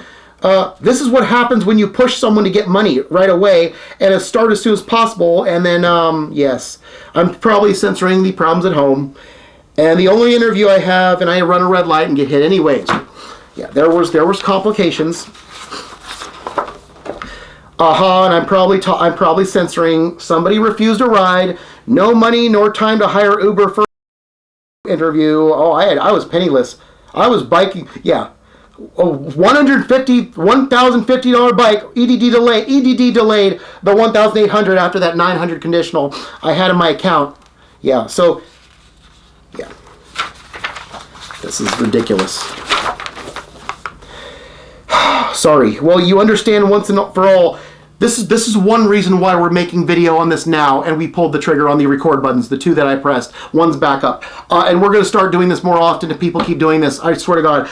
This is what happens when you push someone to get money right away and start as soon as possible. And then, yes, I'm probably censoring the problems at home. And the only interview I have, and I run a red light and get hit anyways. Yeah, there was complications. And I'm probably censoring. Somebody refused a ride. No money nor time to hire Uber for interview. Oh, I was penniless. I was biking. Yeah. $1,050 bike, EDD delayed the 1,800 after that 900 conditional I had in my account. Yeah, so, yeah. This is ridiculous. Sorry. Well, you understand once and for all, this is one reason why we're making video on this now, and we pulled the trigger on the record buttons, the two that I pressed. One's back up. And we're going to start doing this more often if people keep doing this. I swear to God.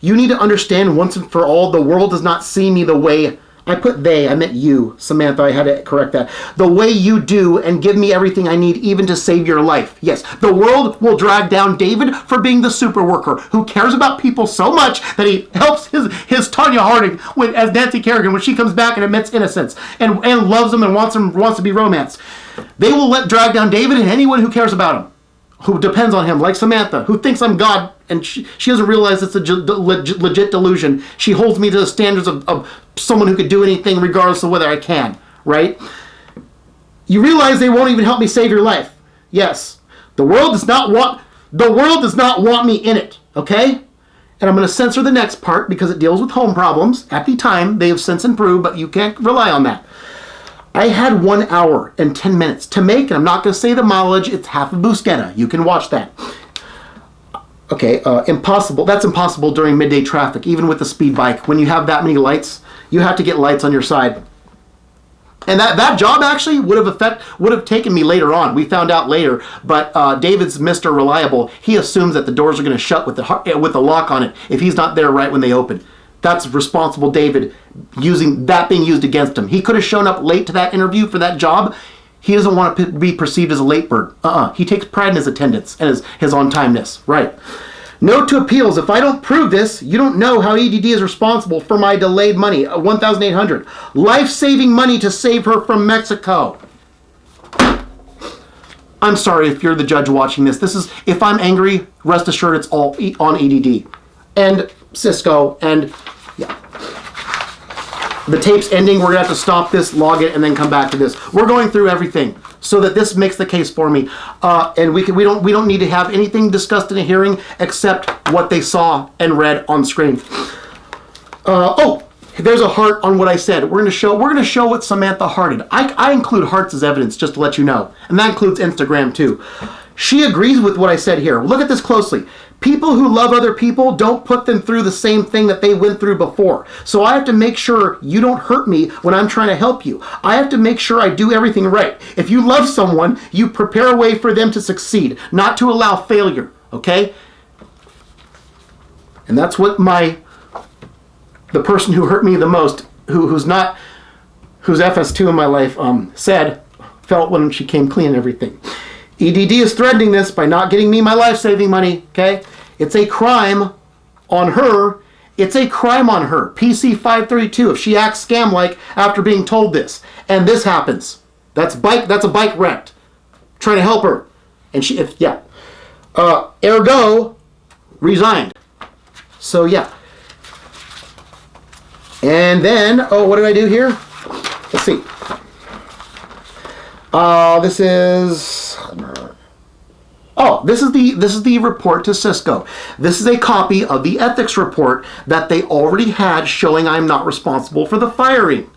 You need to understand once and for all, the world does not see me the way, I put they, I meant you, Samantha, I had to correct that. The way you do and give me everything I need even to save your life. Yes, the world will drag down David for being the super worker who cares about people so much that he helps his Tanya Harding as Nancy Kerrigan when she comes back and admits innocence and loves him and wants to be romanced. They will drag down David and anyone who cares about him, who depends on him, like Samantha, who thinks I'm God, and she doesn't realize it's a legit delusion. She holds me to the standards of someone who could do anything regardless of whether I can, right? You realize they won't even help me save your life. Yes. The world does not want me in it, okay? And I'm going to censor the next part because it deals with home problems. At the time, they have since improved, but you can't rely on that. I had 1 hour and 10 minutes to make, and I'm not going to say the mileage, it's half a Busquetta. You can watch that. Okay, impossible. That's impossible during midday traffic, even with the speed bike. When you have that many lights, you have to get lights on your side. And that job actually would have taken me later on. We found out later, but David's Mr. Reliable. He assumes that the doors are going to shut with the lock on it if he's not there right when they open. That's responsible David using that being used against him. He could have shown up late to that interview for that job. He doesn't want to be perceived as a late bird. He takes pride in his attendance and his on-timeness. Right. Note to appeals. If I don't prove this, you don't know how EDD is responsible for my delayed money, 1,800. Life-saving money to save her from Mexico. I'm sorry if you're the judge watching this. If I'm angry, rest assured it's all on EDD. And Cisco, and yeah. The tape's ending. We're going to have to stop this, log it, and then come back to this. We're going through everything so that this makes the case for me. And we don't need to have anything discussed in a hearing except what they saw and read on screen. There's a heart on what I said. We're going to show what Samantha hearted. I include hearts as evidence just to let you know. And that includes Instagram too. She agrees with what I said here. Look at this closely. People who love other people don't put them through the same thing that they went through before. So I have to make sure you don't hurt me when I'm trying to help you. I have to make sure I do everything right. If you love someone, you prepare a way for them to succeed, not to allow failure, okay? And that's what the person who hurt me the most, who's FS2 in my life, felt when she came clean and everything. EDD is threatening this by not getting me my life-saving money, okay? It's a crime on her. It's a crime on her. PC 532, if she acts scam-like after being told this. And this happens. That's a bike wrecked. Trying to help her. And ergo, resigned. So, yeah. And then, what did I do here? Let's see. This is the report to Cisco. This is a copy of the ethics report that they already had showing I'm not responsible for the firing.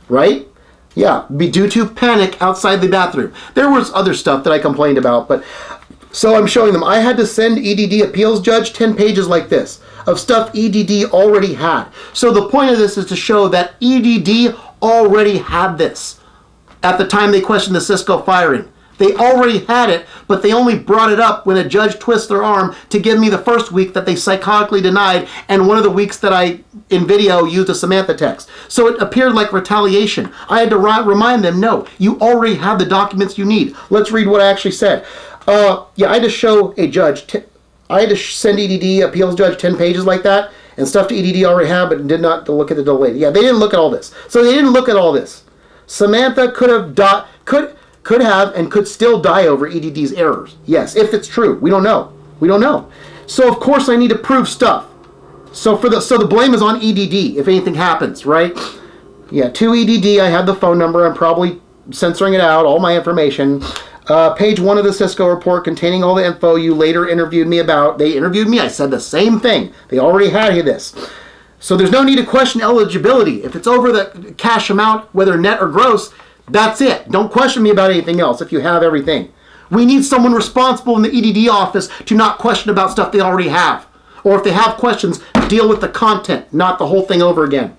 Right? Yeah, due to panic outside the bathroom. There was other stuff that I complained about, but so I'm showing them. I had to send EDD appeals judge 10 pages like this of stuff EDD already had. So the point of this is to show that EDD already had this at the time they questioned the Cisco firing. They already had it, but they only brought it up when a judge twists their arm to give me the first week that they psychotically denied, and one of the weeks that I, in video, used a Samantha text. So it appeared like retaliation. I had to remind them, no, you already have the documents you need. Let's read what I actually said. Yeah, I had to show a judge, I had to send EDD, appeals judge, 10 pages like that, and stuff to EDD already had, but did not look at the delay. Yeah, they didn't look at all this. So they didn't look at all this. Samantha could have and could still die over EDD's errors. Yes, if it's true. We don't know. We don't know. So of course I need to prove stuff. So the blame is on EDD if anything happens, right? Yeah, to EDD, I have the phone number. I'm probably censoring it out, all my information. Page 1 of the Cisco report containing all the info you later interviewed me about. They interviewed me. I said the same thing. They already had this. So there's no need to question eligibility. If it's over the cash amount, whether net or gross, that's it. Don't question me about anything else if you have everything. We need someone responsible in the EDD office to not question about stuff they already have. Or if they have questions, deal with the content, not the whole thing over again.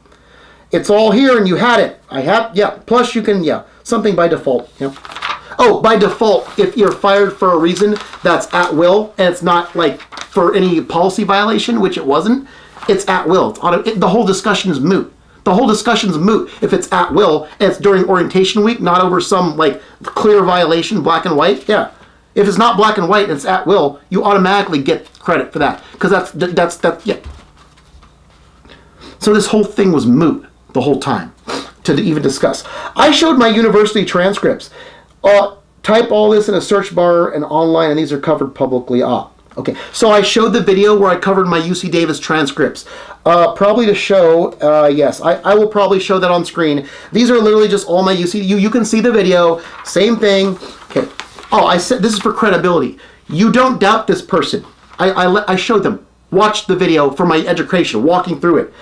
It's all here and you had it. I have, yeah. Plus you can, yeah, something by default. Yeah. Oh, by default, if you're fired for a reason that's at will, and it's not like for any policy violation, which it wasn't, it's at will. The whole discussion is moot. The whole discussion's moot if it's at will and it's during orientation week, not over some like clear violation, black and white. Yeah. If it's not black and white and it's at will, you automatically get credit for that. Because that's yeah. So this whole thing was moot the whole time to even discuss. I showed my university transcripts. Type all this in a search bar and online, and these are covered publicly. Okay. So I showed the video where I covered my UC Davis transcripts. Probably to show, yes, I will probably show that on screen. These are literally just all my UC. You can see the video. Same thing. Okay. Oh, I said this is for credibility. You don't doubt this person. I showed them. Watch the video for my education, walking through it.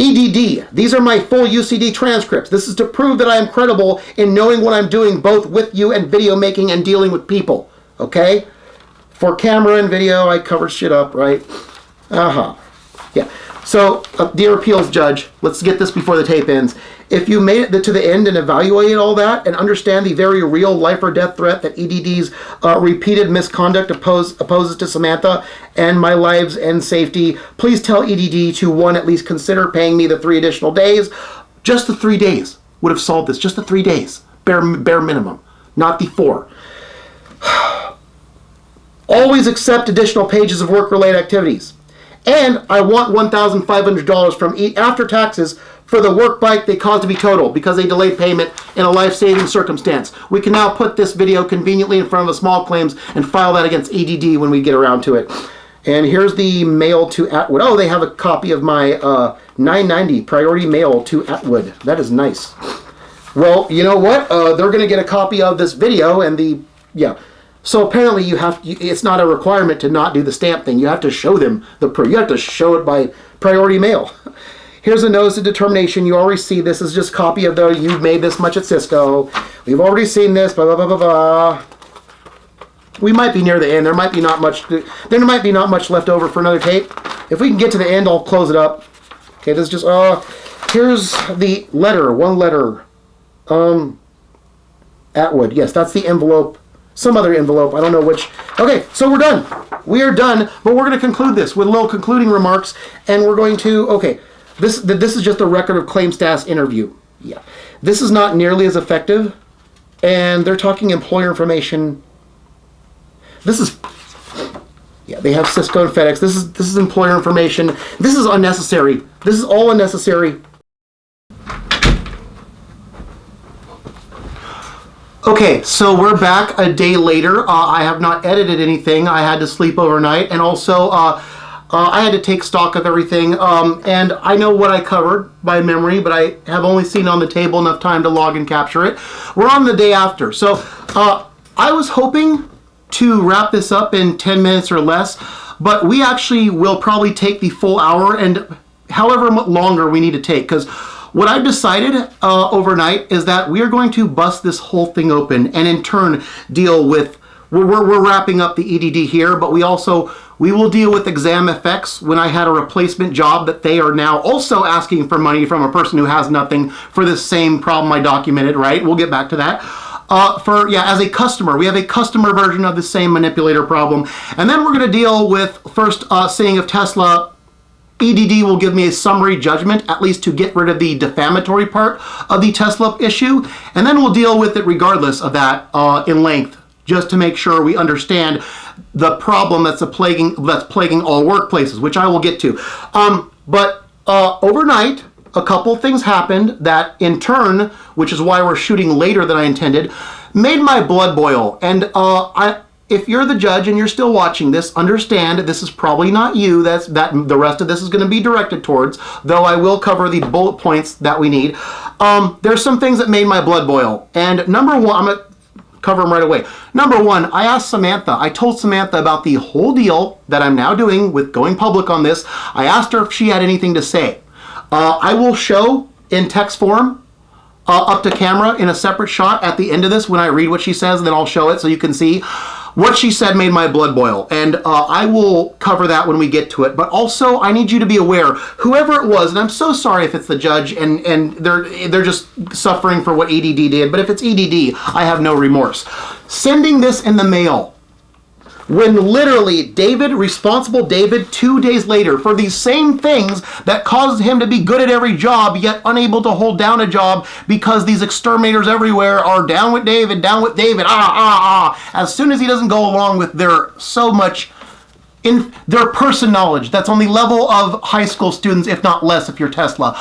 EDD, these are my full UCD transcripts. This is to prove that I am credible in knowing what I'm doing both with you and video making and dealing with people. Okay? For camera and video, I covered shit up, right? Yeah. So, dear appeals judge, let's get this before the tape ends. If you made it to the end and evaluated all that and understand the very real life or death threat that EDD's repeated misconduct opposes to Samantha and my lives and safety, please tell EDD to, 1, at least consider paying me the 3 additional days. Just the 3 days would have solved this. Just the 3 days. Bare minimum. Not the 4. Always accept additional pages of work-related activities. And I want $1,500 from after taxes for the work bike they caused to be totaled because they delayed payment in a life-saving circumstance. We can now put this video conveniently in front of the small claims and file that against EDD when we get around to it. And here's the mail to Atwood. Oh, they have a copy of my $9.90 priority mail to Atwood. That is nice. Well, you know what? They're going to get a copy of this video and the, yeah. So apparently it's not a requirement to not do the stamp thing. You have to show them the proof. You have to show it by priority mail. Here's a notice of determination. You already see this is just copy of you've made this much at Cisco. We've already seen this, blah, blah, blah, blah, blah. We might be near the end. There might be not much left over for another tape. If we can get to the end, I'll close it up. Okay, this is just, here's the letter, one letter. Atwood, yes, that's the envelope. Some other envelope, I don't know which. Okay, so we're done. We are done, but we're going to conclude this with little concluding remarks, and we're going to, okay, this is just a record of claim status interview. Yeah. This is not nearly as effective, and they're talking employer information. This is, yeah, they have Cisco and FedEx. This is employer information. This is unnecessary. This is all unnecessary. Okay, so we're back a day later. I have not edited anything. I had to sleep overnight, and also I had to take stock of everything. And I know what I covered by memory, but I have only seen on the table enough time to log and capture it. We're on the day after. So I was hoping to wrap this up in 10 minutes or less, but we actually will probably take the full hour and however much longer we need to take, because what I've decided overnight is that we are going to bust this whole thing open and in turn deal with, we're wrapping up the EDD here, but we will deal with exam effects when I had a replacement job that they are now also asking for money from a person who has nothing for this same problem I documented, right? We'll get back to that. As a customer. We have a customer version of the same manipulator problem. And then we're going to deal with first seeing if Tesla EDD will give me a summary judgment, at least to get rid of the defamatory part of the Tesla issue. And then we'll deal with it regardless of that in length, just to make sure we understand the problem that's plaguing all workplaces, which I will get to. But overnight, a couple things happened that in turn, which is why we're shooting later than I intended, made my blood boil. And if you're the judge and you're still watching this, understand this is probably not you. The rest of this is going to be directed towards, though I will cover the bullet points that we need. There's some things that made my blood boil. And number one, I'm going to cover them right away. Number one, I asked Samantha, I told Samantha about the whole deal that I'm now doing with going public on this. I asked her if she had anything to say. I will show in text form up to camera in a separate shot at the end of this when I read what she says, and then I'll show it so you can see. What she said made my blood boil, and I will cover that when we get to it. But also, I need you to be aware, whoever it was, and I'm so sorry if it's the judge and they're just suffering for what EDD did, but if it's EDD, I have no remorse. Sending this in the mail, when literally responsible David, 2 days later, for these same things that caused him to be good at every job, yet unable to hold down a job because these exterminators everywhere are down with David, as soon as he doesn't go along with their person knowledge, that's on the level of high school students, if not less, if you're Tesla.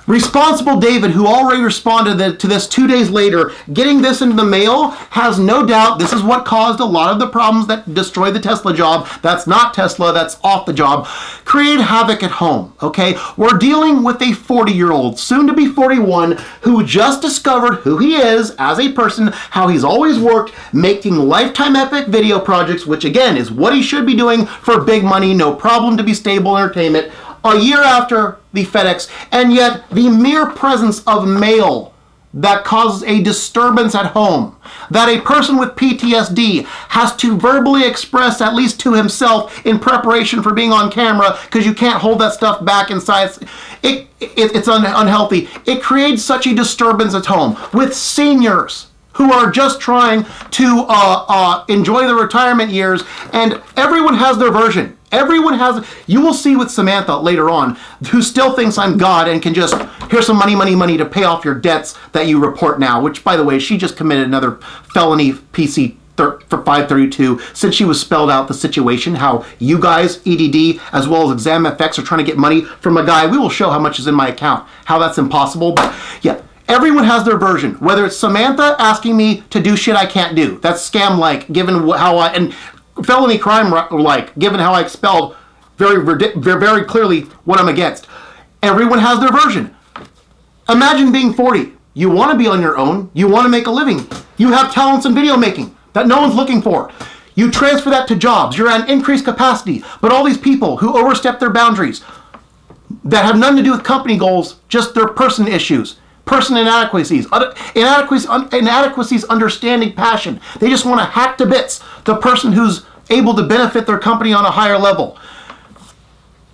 Responsible David, who already responded to this 2 days later, getting this into the mail, has no doubt this is what caused a lot of the problems that destroyed the Tesla job. That's not Tesla, that's off the job. Create havoc at home, okay? We're dealing with a 40-year-old, soon to be 41, who just discovered who he is as a person, how he's always worked, making lifetime epic video projects, which again is what he should be doing for big money, no problem to be stable entertainment, a year after the FedEx, and yet the mere presence of mail that causes a disturbance at home, that a person with PTSD has to verbally express, at least to himself, in preparation for being on camera, because you can't hold that stuff back inside. It's unhealthy. It creates such a disturbance at home with seniors who are just trying to enjoy their retirement years, and everyone has their version. You will see with Samantha later on, who still thinks I'm God and can just, here's some money to pay off your debts that you report now, which, by the way, she just committed another felony PC for 532 since she was spelled out the situation, how you guys, EDD, as well as ExamFX, are trying to get money from a guy. We will show how much is in my account, how that's impossible, but yeah. Everyone has their version, whether it's Samantha asking me to do shit I can't do. That's scam-like, given how and felony crime-like, given how I expelled very clearly what I'm against. Everyone has their version. Imagine being 40. You want to be on your own. You want to make a living. You have talents in video making that no one's looking for. You transfer that to jobs. You're at an increased capacity. But all these people who overstep their boundaries that have nothing to do with company goals, just their person issues. Person inadequacies, understanding passion. They just want to hack to bits the person who's able to benefit their company on a higher level.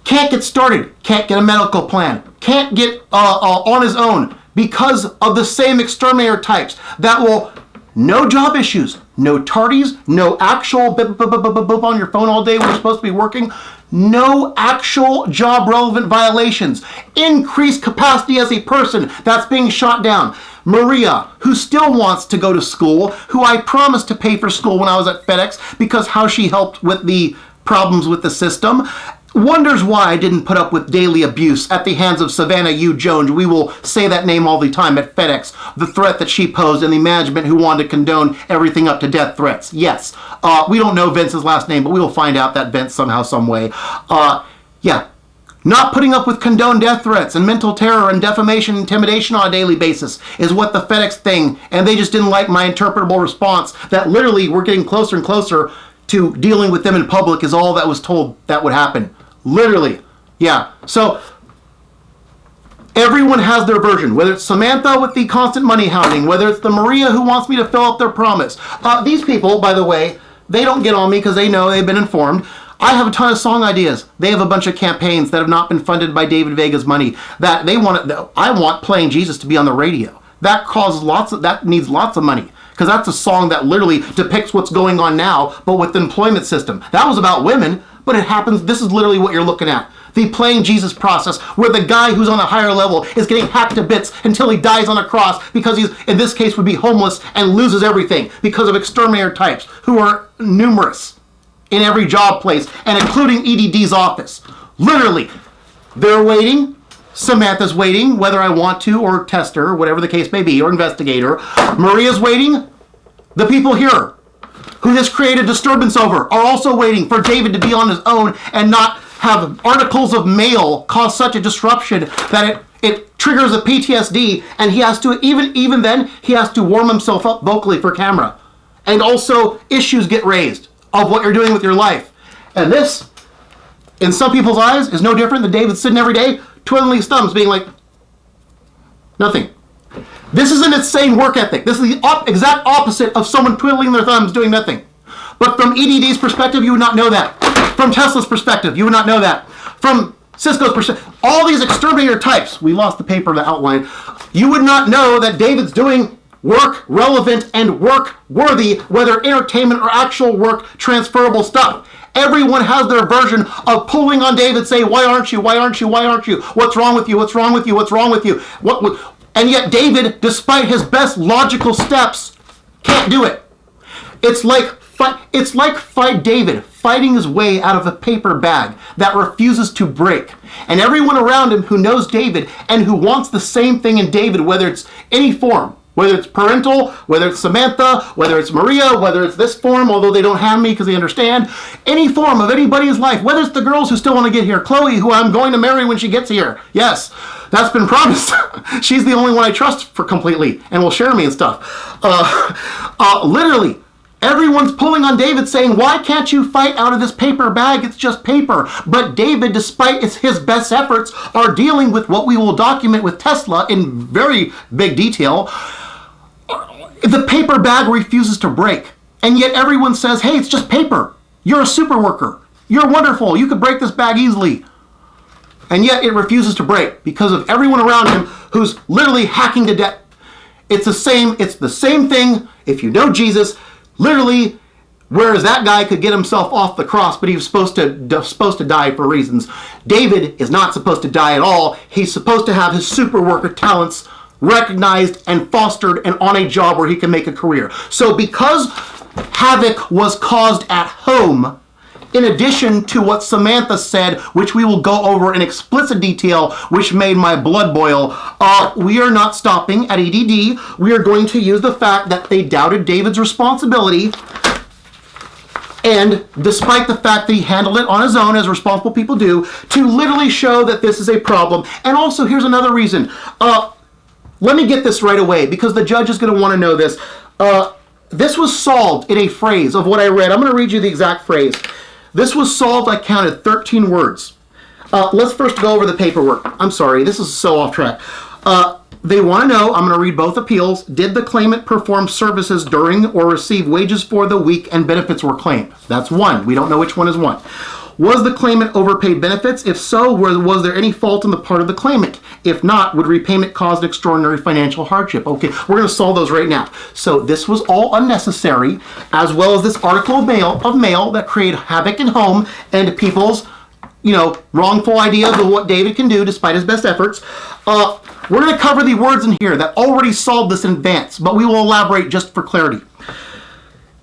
Can't get started, can't get a medical plan, can't get on his own because of the same exterminator types that will, no job issues, no tardies, no actual boop on your phone all day when you're supposed to be working, no actual job relevant violations, increased capacity as a person that's being shot down. Maria, who still wants to go to school, who I promised to pay for school when I was at FedEx because how she helped with the problems with the system, wonders why I didn't put up with daily abuse at the hands of Savannah U. Jones. We will say that name all the time at FedEx. The threat that she posed and the management who wanted to condone everything up to death threats. Yes, we don't know Vince's last name, but we will find out that Vince somehow, some way. Not putting up with condoned death threats and mental terror and defamation and intimidation on a daily basis is what the FedEx thing, and they just didn't like my interpretable response that literally we're getting closer and closer to dealing with them in public is all that was told that would happen. Literally. Yeah. So everyone has their version, whether it's Samantha with the constant money hounding, whether it's the Maria who wants me to fill up their promise. These people, by the way, they don't get on me because they know they've been informed. I have a ton of song ideas. They have a bunch of campaigns that have not been funded by David Vega's money that I want Playing Jesus to be on the radio. That needs lots of money. because that's a song that literally depicts what's going on now, but with the employment system. That was about women, but it happens, this is literally what you're looking at. The playing Jesus process, where the guy who's on a higher level is getting hacked to bits until he dies on a cross because he's, in this case, would be homeless and loses everything because of exterminator types who are numerous in every job place, and including EDD's office. Literally, they're waiting. Samantha's waiting, whether I want to, or test her, whatever the case may be, or investigate her. Maria's waiting. The people here who this created disturbance over are also waiting for David to be on his own and not have articles of mail cause such a disruption that it triggers a PTSD, and he has to, even then, he has to warm himself up vocally for camera. And also, issues get raised of what you're doing with your life. And this, in some people's eyes, is no different than David sitting every day, twiddling his thumbs, being like, nothing. This is an insane work ethic. This is the exact opposite of someone twiddling their thumbs doing nothing. But from EDD's perspective, you would not know that. From Tesla's perspective, you would not know that. From Cisco's perspective, all these exterminator types, we lost the paper, the outline, you would not know that David's doing work relevant and work worthy, whether entertainment or actual work transferable stuff. Everyone has their version of pulling on David, saying, why aren't you, why aren't you, why aren't you? What's wrong with you, what's wrong with you, what's wrong with you? And yet David, despite his best logical steps, can't do it. It's like David fighting his way out of a paper bag that refuses to break. And everyone around him who knows David and who wants the same thing in David, whether it's any form, whether it's parental, whether it's Samantha, whether it's Maria, whether it's this form, although they don't have me because they understand, any form of anybody's life, whether it's the girls who still want to get here, Chloe, who I'm going to marry when she gets here. Yes, that's been promised. She's the only one I trust for completely and will share me and stuff. Literally, everyone's pulling on David saying, why can't you fight out of this paper bag? It's just paper. But David, despite his best efforts, are dealing with what we will document with Tesla in very big detail. The paper bag refuses to break. And yet everyone says, hey, it's just paper. You're a super worker. You're wonderful. You could break this bag easily. And yet it refuses to break because of everyone around him who's literally hacking to death. It's the same thing. If you know Jesus, literally, whereas that guy could get himself off the cross, but he was supposed to die for reasons. David is not supposed to die at all. He's supposed to have his super worker talents recognized and fostered and on a job where he can make a career. So because havoc was caused at home, in addition to what Samantha said, which we will go over in explicit detail, which made my blood boil, we are not stopping at EDD. We are going to use the fact that they doubted David's responsibility, and despite the fact that he handled it on his own, as responsible people do, to literally show that this is a problem. And also, here's another reason. Let me get this right away, because the judge is going to want to know this. This was solved in a phrase of what I read. I'm going to read you the exact phrase. This was solved, I counted 13 words. Let's first go over the paperwork. I'm sorry, this is so off track. They want to know, I'm going to read both appeals, did the claimant perform services during or receive wages for the week and benefits were claimed? That's one. We don't know which one is one. Was the claimant overpaid benefits? If so, was there any fault on the part of the claimant? If not, would repayment cause an extraordinary financial hardship? Okay, we're going to solve those right now. So this was all unnecessary, as well as this article of mail that created havoc in home and people's, wrongful ideas of what David can do despite his best efforts. We're going to cover the words in here that already solved this in advance, but we will elaborate just for clarity.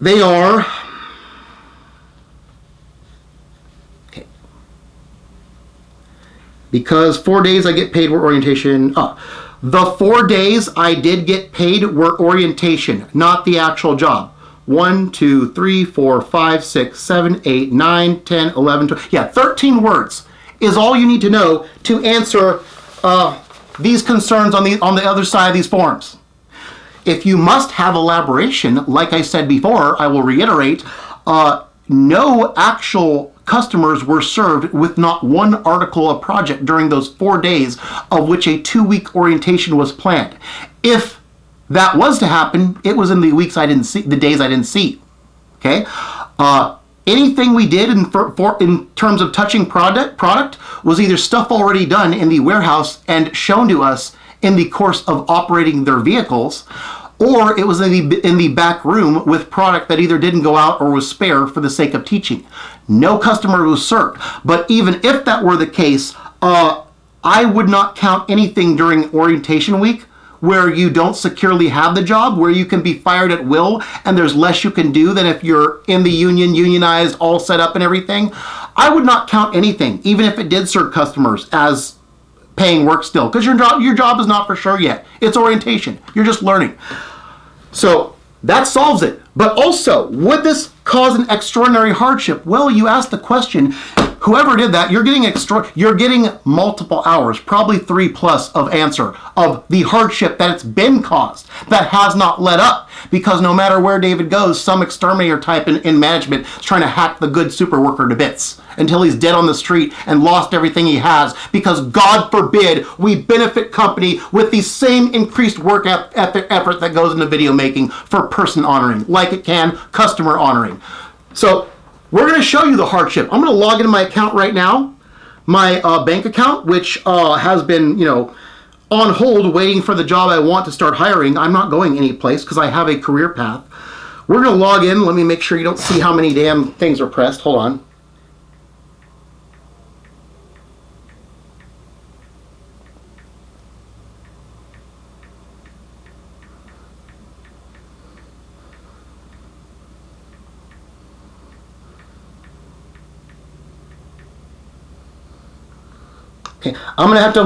They are... Because 4 days I get paid were orientation. The 4 days I did get paid were orientation, not the actual job. 1, 2, 3, 4, 5, 6, 7, 8, 9, 10, 11, 12. Yeah, 13 words is all you need to know to answer these concerns on the other side of these forms. If you must have elaboration, like I said before, I will reiterate, no actual customers were served with not one article of project during those 4 days, of which a 2-week orientation was planned. If that was to happen, it was in the weeks I didn't see, the days I didn't see. Okay, anything we did in terms of touching product was either stuff already done in the warehouse and shown to us in the course of operating their vehicles, or it was in the back room with product that either didn't go out or was spare for the sake of teaching. No customer was served. But even if that were the case, I would not count anything during orientation week where you don't securely have the job, where you can be fired at will and there's less you can do than if you're in the union, unionized, all set up and everything. I would not count anything, even if it did serve customers, as paying work still, because your job is not for sure yet. It's orientation. You're just learning. So that solves it. But also, would this cause an extraordinary hardship? Well, you asked the question. Whoever did that, you're getting multiple hours, probably 3+ of answer of the hardship that it's been caused, that has not let up. Because no matter where David goes, some exterminator type in management is trying to hack the good super worker to bits until he's dead on the street and lost everything he has. Because God forbid we benefit company with the same increased work effort that goes into video making for person honoring, like it can customer honoring. So we're going to show you the hardship. I'm going to log into my account right now, my bank account, which has been, on hold waiting for the job I want to start hiring. I'm not going anyplace because I have a career path. We're going to log in. Let me make sure you don't see how many damn things are pressed. Hold on. Okay, I'm gonna have to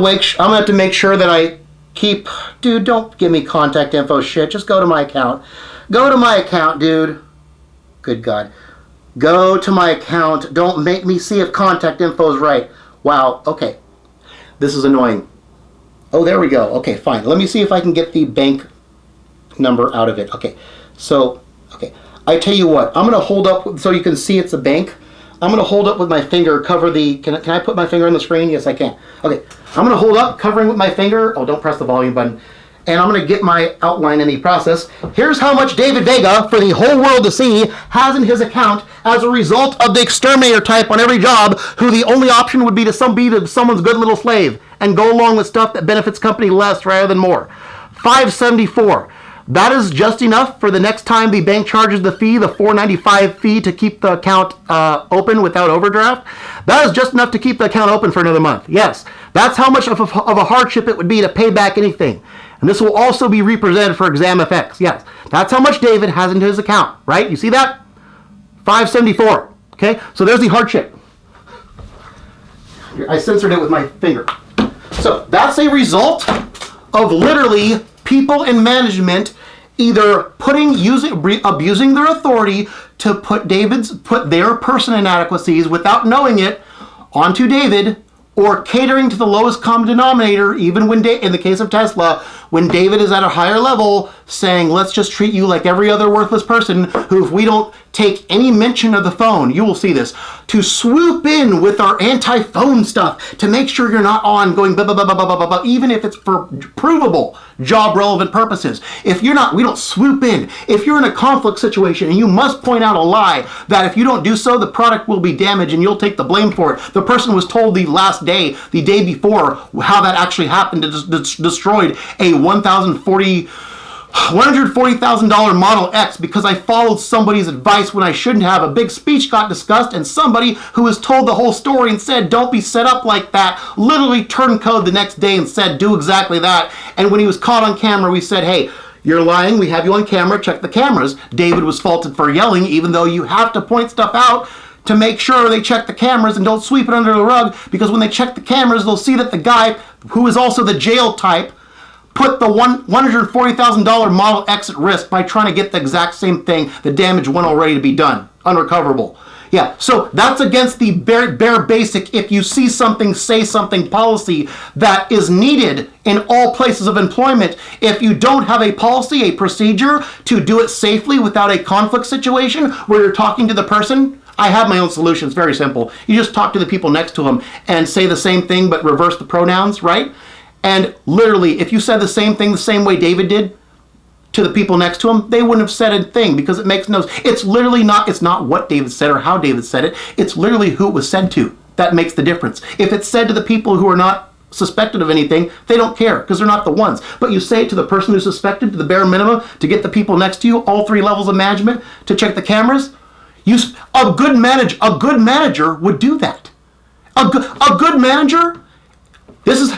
make sure that I keep. Dude, don't give me contact info shit. Just go to my account. Go to my account, dude. Good God. Go to my account. Don't make me see if contact info is right. Wow. Okay. This is annoying. Oh, there we go. Okay, fine. Let me see if I can get the bank number out of it. Okay. So, okay. I tell you what. I'm gonna hold up so you can see it's a bank. I'm going to hold up with my finger, cover the, can I put my finger on the screen? Yes, I can. Okay, I'm going to hold up, covering with my finger. Oh, don't press the volume button. And I'm going to get my outline in the process. Here's how much David Vega, for the whole world to see, has in his account as a result of the exterminator type on every job, who the only option would be to be someone's good little slave and go along with stuff that benefits company less rather than more. $574. That is just enough for the next time the bank charges the fee, the $4.95 fee to keep the account open without overdraft. That is just enough to keep the account open for another month. Yes, that's how much of a hardship it would be to pay back anything. And this will also be represented for exam effects. Yes, that's how much David has into his account, right? You see that? $574. Okay, so there's the hardship. I censored it with my finger. So that's a result of literally people in management either abusing their authority to put their person inadequacies without knowing it onto David, or catering to the lowest common denominator, even when in the case of Tesla, when David is at a higher level saying, let's just treat you like every other worthless person who, if we don't take any mention of the phone, you will see this, to swoop in with our anti-phone stuff to make sure you're not on going blah, blah, blah, blah, blah, blah, blah, even if it's for provable, job relevant purposes. If you're not, we don't swoop in. If you're in a conflict situation and you must point out a lie that if you don't do so, the product will be damaged and you'll take the blame for it. The person was told the last day, the day before, how that actually happened, destroyed a $140,000 Model X because I followed somebody's advice when I shouldn't have. A big speech got discussed, and somebody who was told the whole story and said, don't be set up like that, literally turned code the next day and said, do exactly that. And when he was caught on camera, we said, hey, you're lying, we have you on camera, check the cameras. David was faulted for yelling, even though you have to point stuff out to make sure they check the cameras and don't sweep it under the rug, because when they check the cameras, they'll see that the guy, who is also the jail type, put the $140,000 Model X at risk by trying to get the exact same thing. The damage went already to be done, unrecoverable. Yeah, so that's against the bare basic, if you see something, say something policy that is needed in all places of employment. If you don't have a policy, a procedure to do it safely without a conflict situation where you're talking to the person, I have my own solution. It's very simple. You just talk to the people next to them and say the same thing but reverse the pronouns, right? And literally, if you said the same thing the same way David did to the people next to him, they wouldn't have said a thing, because it makes no sense. It's literally not, it's not what David said or how David said it. It's literally who it was said to that makes the difference. If it's said to the people who are not suspected of anything, they don't care because they're not the ones. But you say it to the person who's suspected to the bare minimum to get the people next to you, all 3 levels of management, to check the cameras. A good manager would do that. A good manager, this is,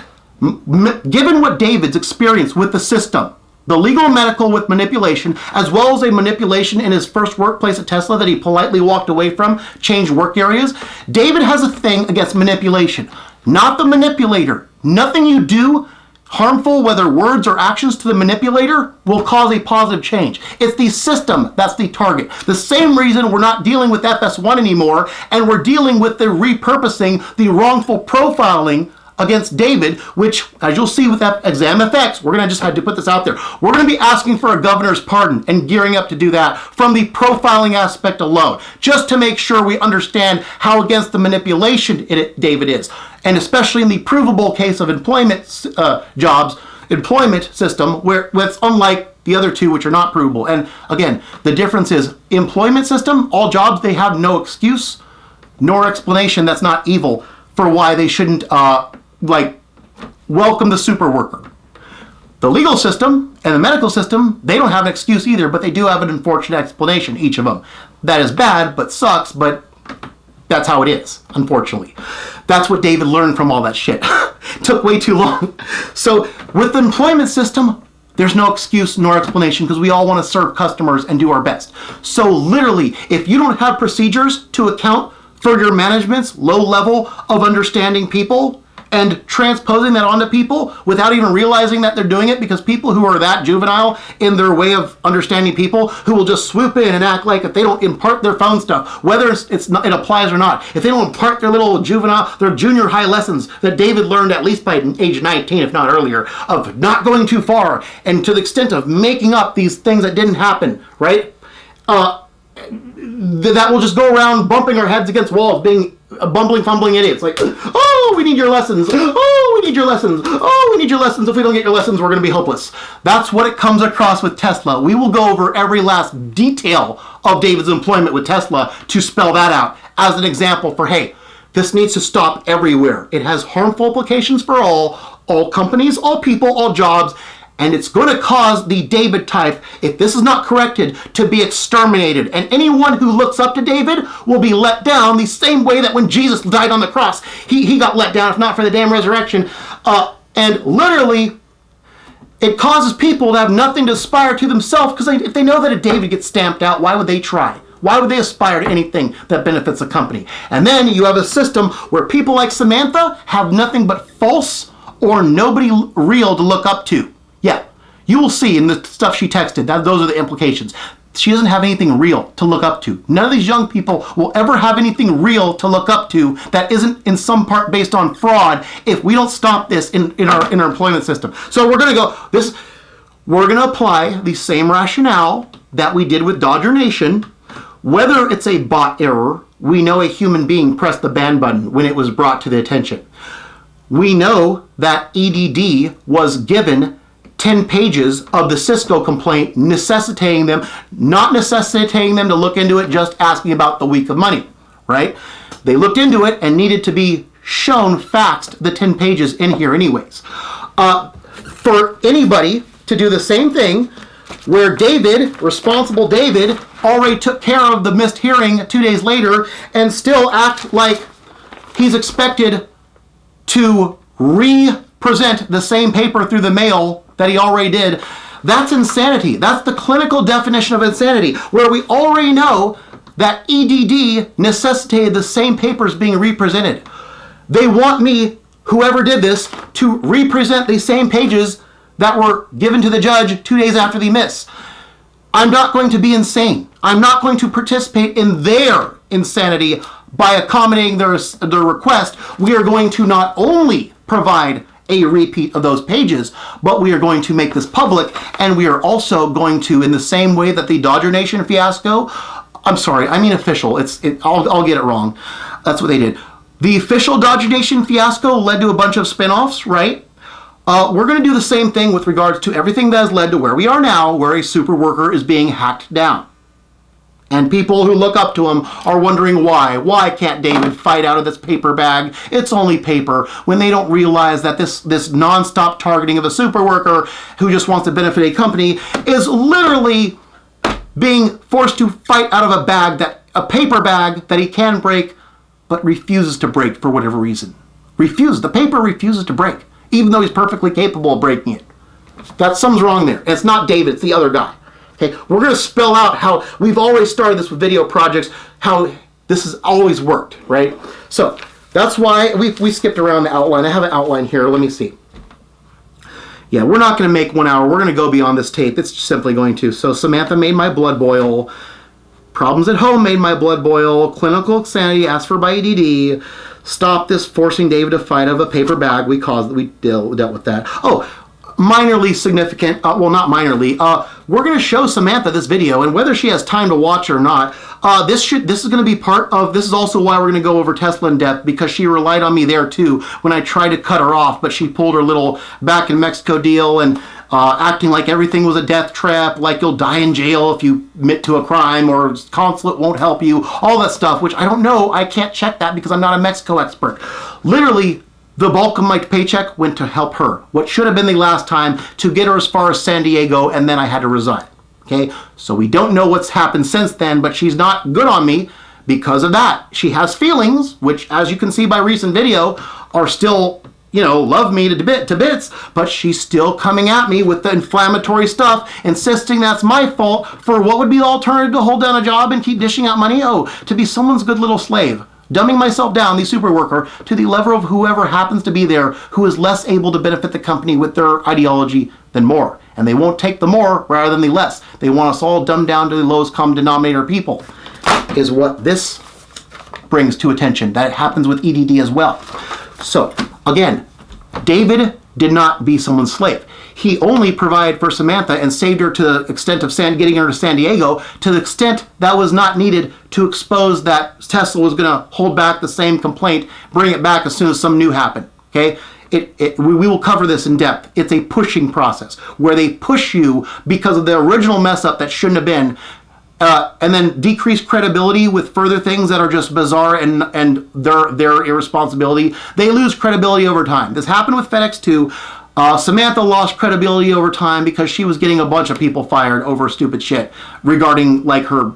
given what David's experience with the system, the legal and medical with manipulation, as well as a manipulation in his first workplace at Tesla that he politely walked away from, changed work areas, David has a thing against manipulation. Not the manipulator. Nothing you do harmful, whether words or actions to the manipulator, will cause a positive change. It's the system that's the target. The same reason we're not dealing with FS1 anymore, and we're dealing with the repurposing, the wrongful profiling against David, which, as you'll see with that exam effects, we're going to just have to put this out there. We're going to be asking for a governor's pardon and gearing up to do that from the profiling aspect alone, just to make sure we understand how against the manipulation David is. And especially in the provable case of employment employment system, where it's unlike the other two, which are not provable. And again, the difference is employment system, all jobs, they have no excuse nor explanation that's not evil for why they shouldn't welcome the super worker. The legal system and the medical system, they don't have an excuse either, but they do have an unfortunate explanation, each of them. That is bad, but sucks, but that's how it is, unfortunately. That's what David learned from all that shit. Took way too long. So with the employment system, there's no excuse nor explanation because we all want to serve customers and do our best. So literally, if you don't have procedures to account for your management's low level of understanding people and transposing that onto people without even realizing that they're doing it, because people who are that juvenile in their way of understanding people, who will just swoop in and act like if they don't impart their phone stuff, whether it applies or not, if they don't impart their little juvenile, their junior high lessons that David learned at least by age 19, if not earlier, of not going too far and to the extent of making up these things that didn't happen, right? That will just go around bumping our heads against walls, being bumbling, fumbling idiots. Like, oh, we need your lessons. Oh, we need your lessons. Oh, we need your lessons. If we don't get your lessons, we're going to be hopeless. That's what it comes across with Tesla. We will go over every last detail of David's employment with Tesla to spell that out as an example for, hey, this needs to stop everywhere. It has harmful implications for all companies, all people, all jobs. And it's going to cause the David type, if this is not corrected, to be exterminated. And anyone who looks up to David will be let down the same way that when Jesus died on the cross, he got let down, if not for the damn resurrection. And literally, it causes people to have nothing to aspire to themselves, because if they know that a David gets stamped out, why would they try? Why would they aspire to anything that benefits the company? And then you have a system where people like Samantha have nothing but false or nobody real to look up to. Yeah, you will see in the stuff she texted, those are the implications. She doesn't have anything real to look up to. None of these young people will ever have anything real to look up to that isn't in some part based on fraud if we don't stop this in our employment system. So we're going to we're going to apply the same rationale that we did with Dodger Nation. Whether it's a bot error, we know a human being pressed the ban button when it was brought to the attention. We know that EDD was given 10 pages of the Cisco complaint, not necessitating them to look into it, just asking about the week of money, right? They looked into it and needed to be shown, faxed the 10 pages in here anyways. For anybody to do the same thing, where David, responsible David, already took care of the missed hearing 2 days later and still act like he's expected to re-present the same paper through the mail that he already did, that's insanity. That's the clinical definition of insanity, where we already know that EDD necessitated the same papers being represented. They want me, whoever did this, to represent the same pages that were given to the judge 2 days after the miss. I'm not going to be insane. I'm not going to participate in their insanity by accommodating their request. We are going to not only provide a repeat of those pages, but we are going to make this public, and we are also going to, in the same way that the Dodger Nation fiasco, I'm sorry, I mean official, I'll get it wrong, that's what they did. The official Dodger Nation fiasco led to a bunch of spin-offs, right? We're going to do the same thing with regards to everything that has led to where we are now, where a super worker is being hacked down. And people who look up to him are wondering why. Why can't David fight out of this paper bag? It's only paper. When they don't realize that this non-stop targeting of a super worker who just wants to benefit a company is literally being forced to fight out of a paper bag that he can break, but refuses to break for whatever reason. The paper refuses to break, even though he's perfectly capable of breaking it. Something's wrong there. It's not David, it's the other guy. Okay, we're going to spell out how we've always started this with video projects, how this has always worked, right? So that's why we skipped around the outline. I have an outline here. Let me see. Yeah, we're not going to make 1 hour. We're going to go beyond this tape. It's simply going to. So Samantha made my blood boil. Problems at home made my blood boil. Clinical insanity asked for by EDD. Stop this forcing David to fight out of a paper bag. We dealt with that. Oh, minorly significant, well, not minorly, we're going to show Samantha this video, and whether she has time to watch or not, this is going to be part of, this is also why we're going to go over Tesla in depth, because she relied on me there too when I tried to cut her off, but she pulled her little back in Mexico deal and acting like everything was a death trap, like you'll die in jail if you admit to a crime, or consulate won't help you, all that stuff, which I don't know, I can't check that because I'm not a Mexico expert. Literally, the bulk of my paycheck went to help her. What should have been the last time to get her as far as San Diego, and then I had to resign. Okay, so we don't know what's happened since then, but she's not good on me because of that. She has feelings, which, as you can see by recent video, are still, love me to bits, but she's still coming at me with the inflammatory stuff, insisting that's my fault for what would be the alternative to hold down a job and keep dishing out money? Oh, to be someone's good little slave. Dumbing myself down, the super worker, to the level of whoever happens to be there who is less able to benefit the company with their ideology than more. And they won't take the more rather than the less. They want us all dumbed down to the lowest common denominator people, is what this brings to attention. That happens with EDD as well. So, again, David did not be someone's slave. He only provided for Samantha and saved her to the extent of getting her to San Diego, to the extent that was not needed to expose that Tesla was going to hold back the same complaint, bring it back as soon as something new happened. Okay? We will cover this in depth. It's a pushing process where they push you because of the original mess up that shouldn't have been, and then decrease credibility with further things that are just bizarre and their irresponsibility. They lose credibility over time. This happened with FedEx too. Samantha lost credibility over time because she was getting a bunch of people fired over stupid shit regarding like her,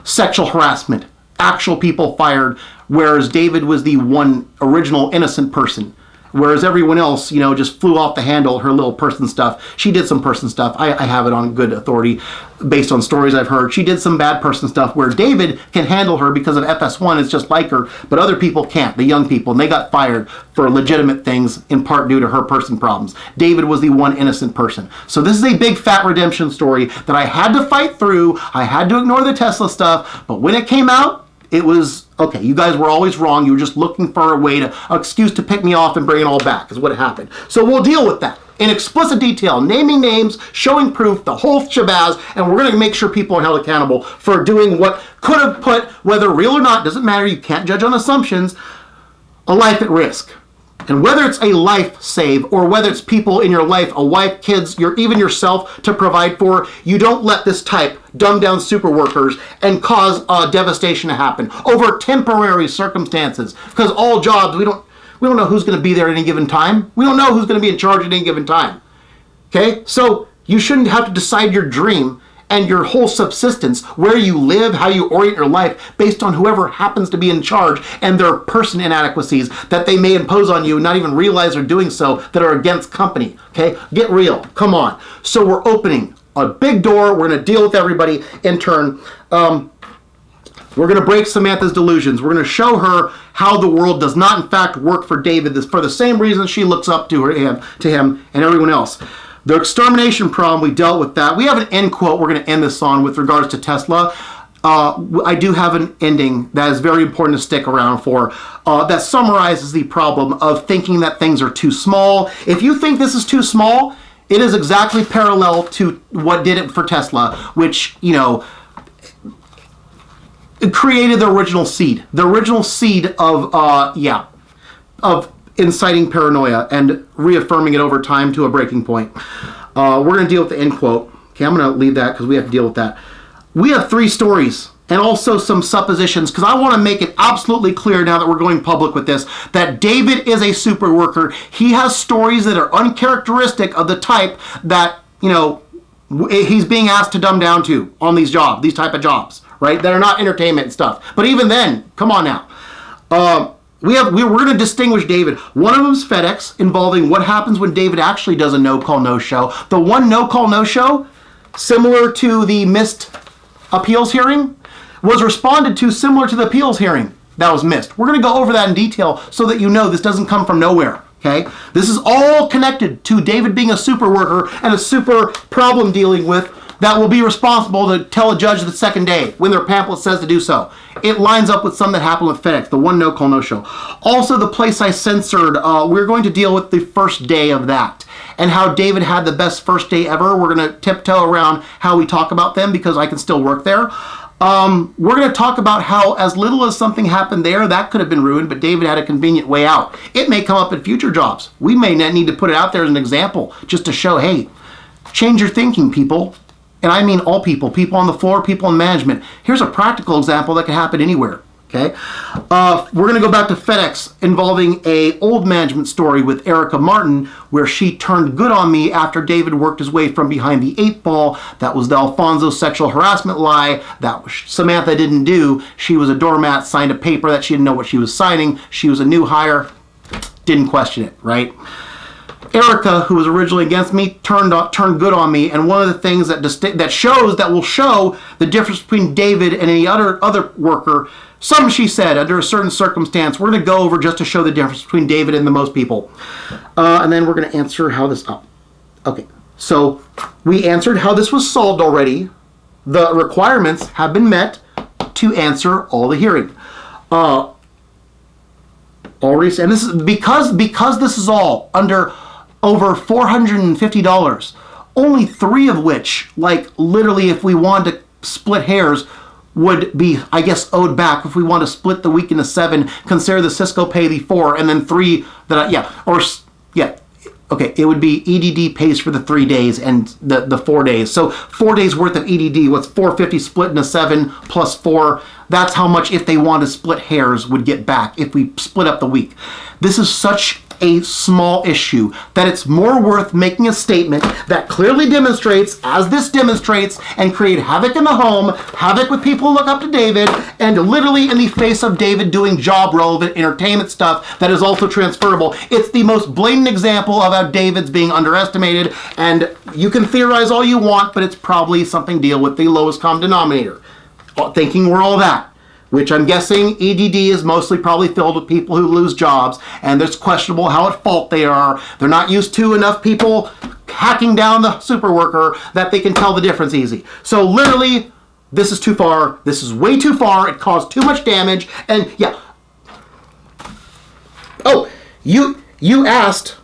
sexual harassment. Actual people fired, whereas David was the one original innocent person. Whereas everyone else, just flew off the handle, her little person stuff. She did some person stuff. I have it on good authority based on stories I've heard. She did some bad person stuff where David can handle her because of FS1, it's just like her, but other people can't, the young people, and they got fired for legitimate things in part due to her person problems. David was the one innocent person. So this is a big fat redemption story that I had to fight through. I had to ignore the Tesla stuff, but when it came out, it was, okay, you guys were always wrong. You were just looking for a way excuse to pick me off and bring it all back, is what happened. So we'll deal with that in explicit detail, naming names, showing proof, the whole shabazz, and we're going to make sure people are held accountable for doing what could have put, whether real or not, doesn't matter, you can't judge on assumptions, a life at risk. And whether it's a life save or whether it's people in your life, a wife, kids, even yourself to provide for, you don't let this type dumb down super workers and cause devastation to happen over temporary circumstances. Because all jobs, we don't know who's going to be there at any given time. We don't know who's going to be in charge at any given time. Okay? So you shouldn't have to decide your dream and your whole subsistence, where you live, how you orient your life, based on whoever happens to be in charge and their person inadequacies that they may impose on you and not even realize they're doing so, that are against company. Okay? Get real. Come on. So we're opening a big door. We're going to deal with everybody in turn. We're going to break Samantha's delusions. We're going to show her how the world does not, in fact, work for David for the same reason she looks up to him and everyone else. The extermination problem, we dealt with that. We have an end quote we're going to end this on with regards to Tesla. I do have an ending that is very important to stick around for that summarizes the problem of thinking that things are too small. If you think this is too small, it is exactly parallel to what did it for Tesla, which, it created the original seed. The original seed of inciting paranoia and reaffirming it over time to a breaking point. We're going to deal with the end quote. Okay, I'm going to leave that because we have to deal with that. we have 3 stories and also some suppositions, because I want to make it absolutely clear now that we're going public with this, that David is a super worker. He has stories that are uncharacteristic of the type that, you know, he's being asked to dumb down to on these jobs, these type of jobs, right? That are not entertainment and stuff. But even then, come on now. We're going to distinguish David. One of them is FedEx, involving what happens when David actually does a no-call, no-show. The one no-call, no-show, similar to the missed appeals hearing, was responded to similar to the appeals hearing that was missed. We're going to go over that in detail so that you know this doesn't come from nowhere, okay? This is all connected to David being a super worker and a super problem dealing with that will be responsible to tell a judge the second day when their pamphlet says to do so. It lines up with something that happened with FedEx, the one no-call, no-show. Also, the place I censored, we're going to deal with the first day of that and how David had the best first day ever. We're going to tiptoe around how we talk about them because I can still work there. We're going to talk about how as little as something happened there, that could have been ruined, but David had a convenient way out. It may come up in future jobs. We may need to put it out there as an example just to show, hey, change your thinking, people. And I mean all people, people on the floor, people in management. Here's a practical example that can happen anywhere, okay? We're going to go back to FedEx involving a old management story with Erica Martin where she turned good on me after David worked his way from behind the 8 ball. That was the Alfonso sexual harassment lie that Samantha didn't do. She was a doormat, signed a paper that she didn't know what she was signing. She was a new hire, didn't question it, right? Erica, who was originally against me, turned good on me, and one of the things that will show the difference between David and any other worker, some she said under a certain circumstance, we're going to go over just to show the difference between David and the most people, and then we're going to answer how this. Okay, so we answered how this was solved already. The requirements have been met to answer all the hearing. Already, and this is because this is all under over $450, only 3 of which, like literally if we wanted to split hairs, would be, I guess, owed back. If we want to split the week into 7, consider the Cisco pay the 4, and then 3 that okay, it would be EDD pays for the 3 days and the 4 days. So 4 days worth of EDD, what's 450 split into 7 plus 4, that's how much, if they want to split hairs, would get back if we split up the week. This is such a small issue that it's more worth making a statement that clearly demonstrates, as this demonstrates, and create havoc in the home, havoc with people who look up to David, and literally in the face of David doing job relevant entertainment stuff that is also transferable. It's the most blatant example of how David's being underestimated, and you can theorize all you want, but it's probably something deal with the lowest common denominator. Thinking we're all that. Which I'm guessing EDD is mostly probably filled with people who lose jobs, and it's questionable how at fault they are. They're not used to enough people hacking down the super worker that they can tell the difference easy. So literally, this is too far. This is way too far. It caused too much damage, and yeah. Oh, you asked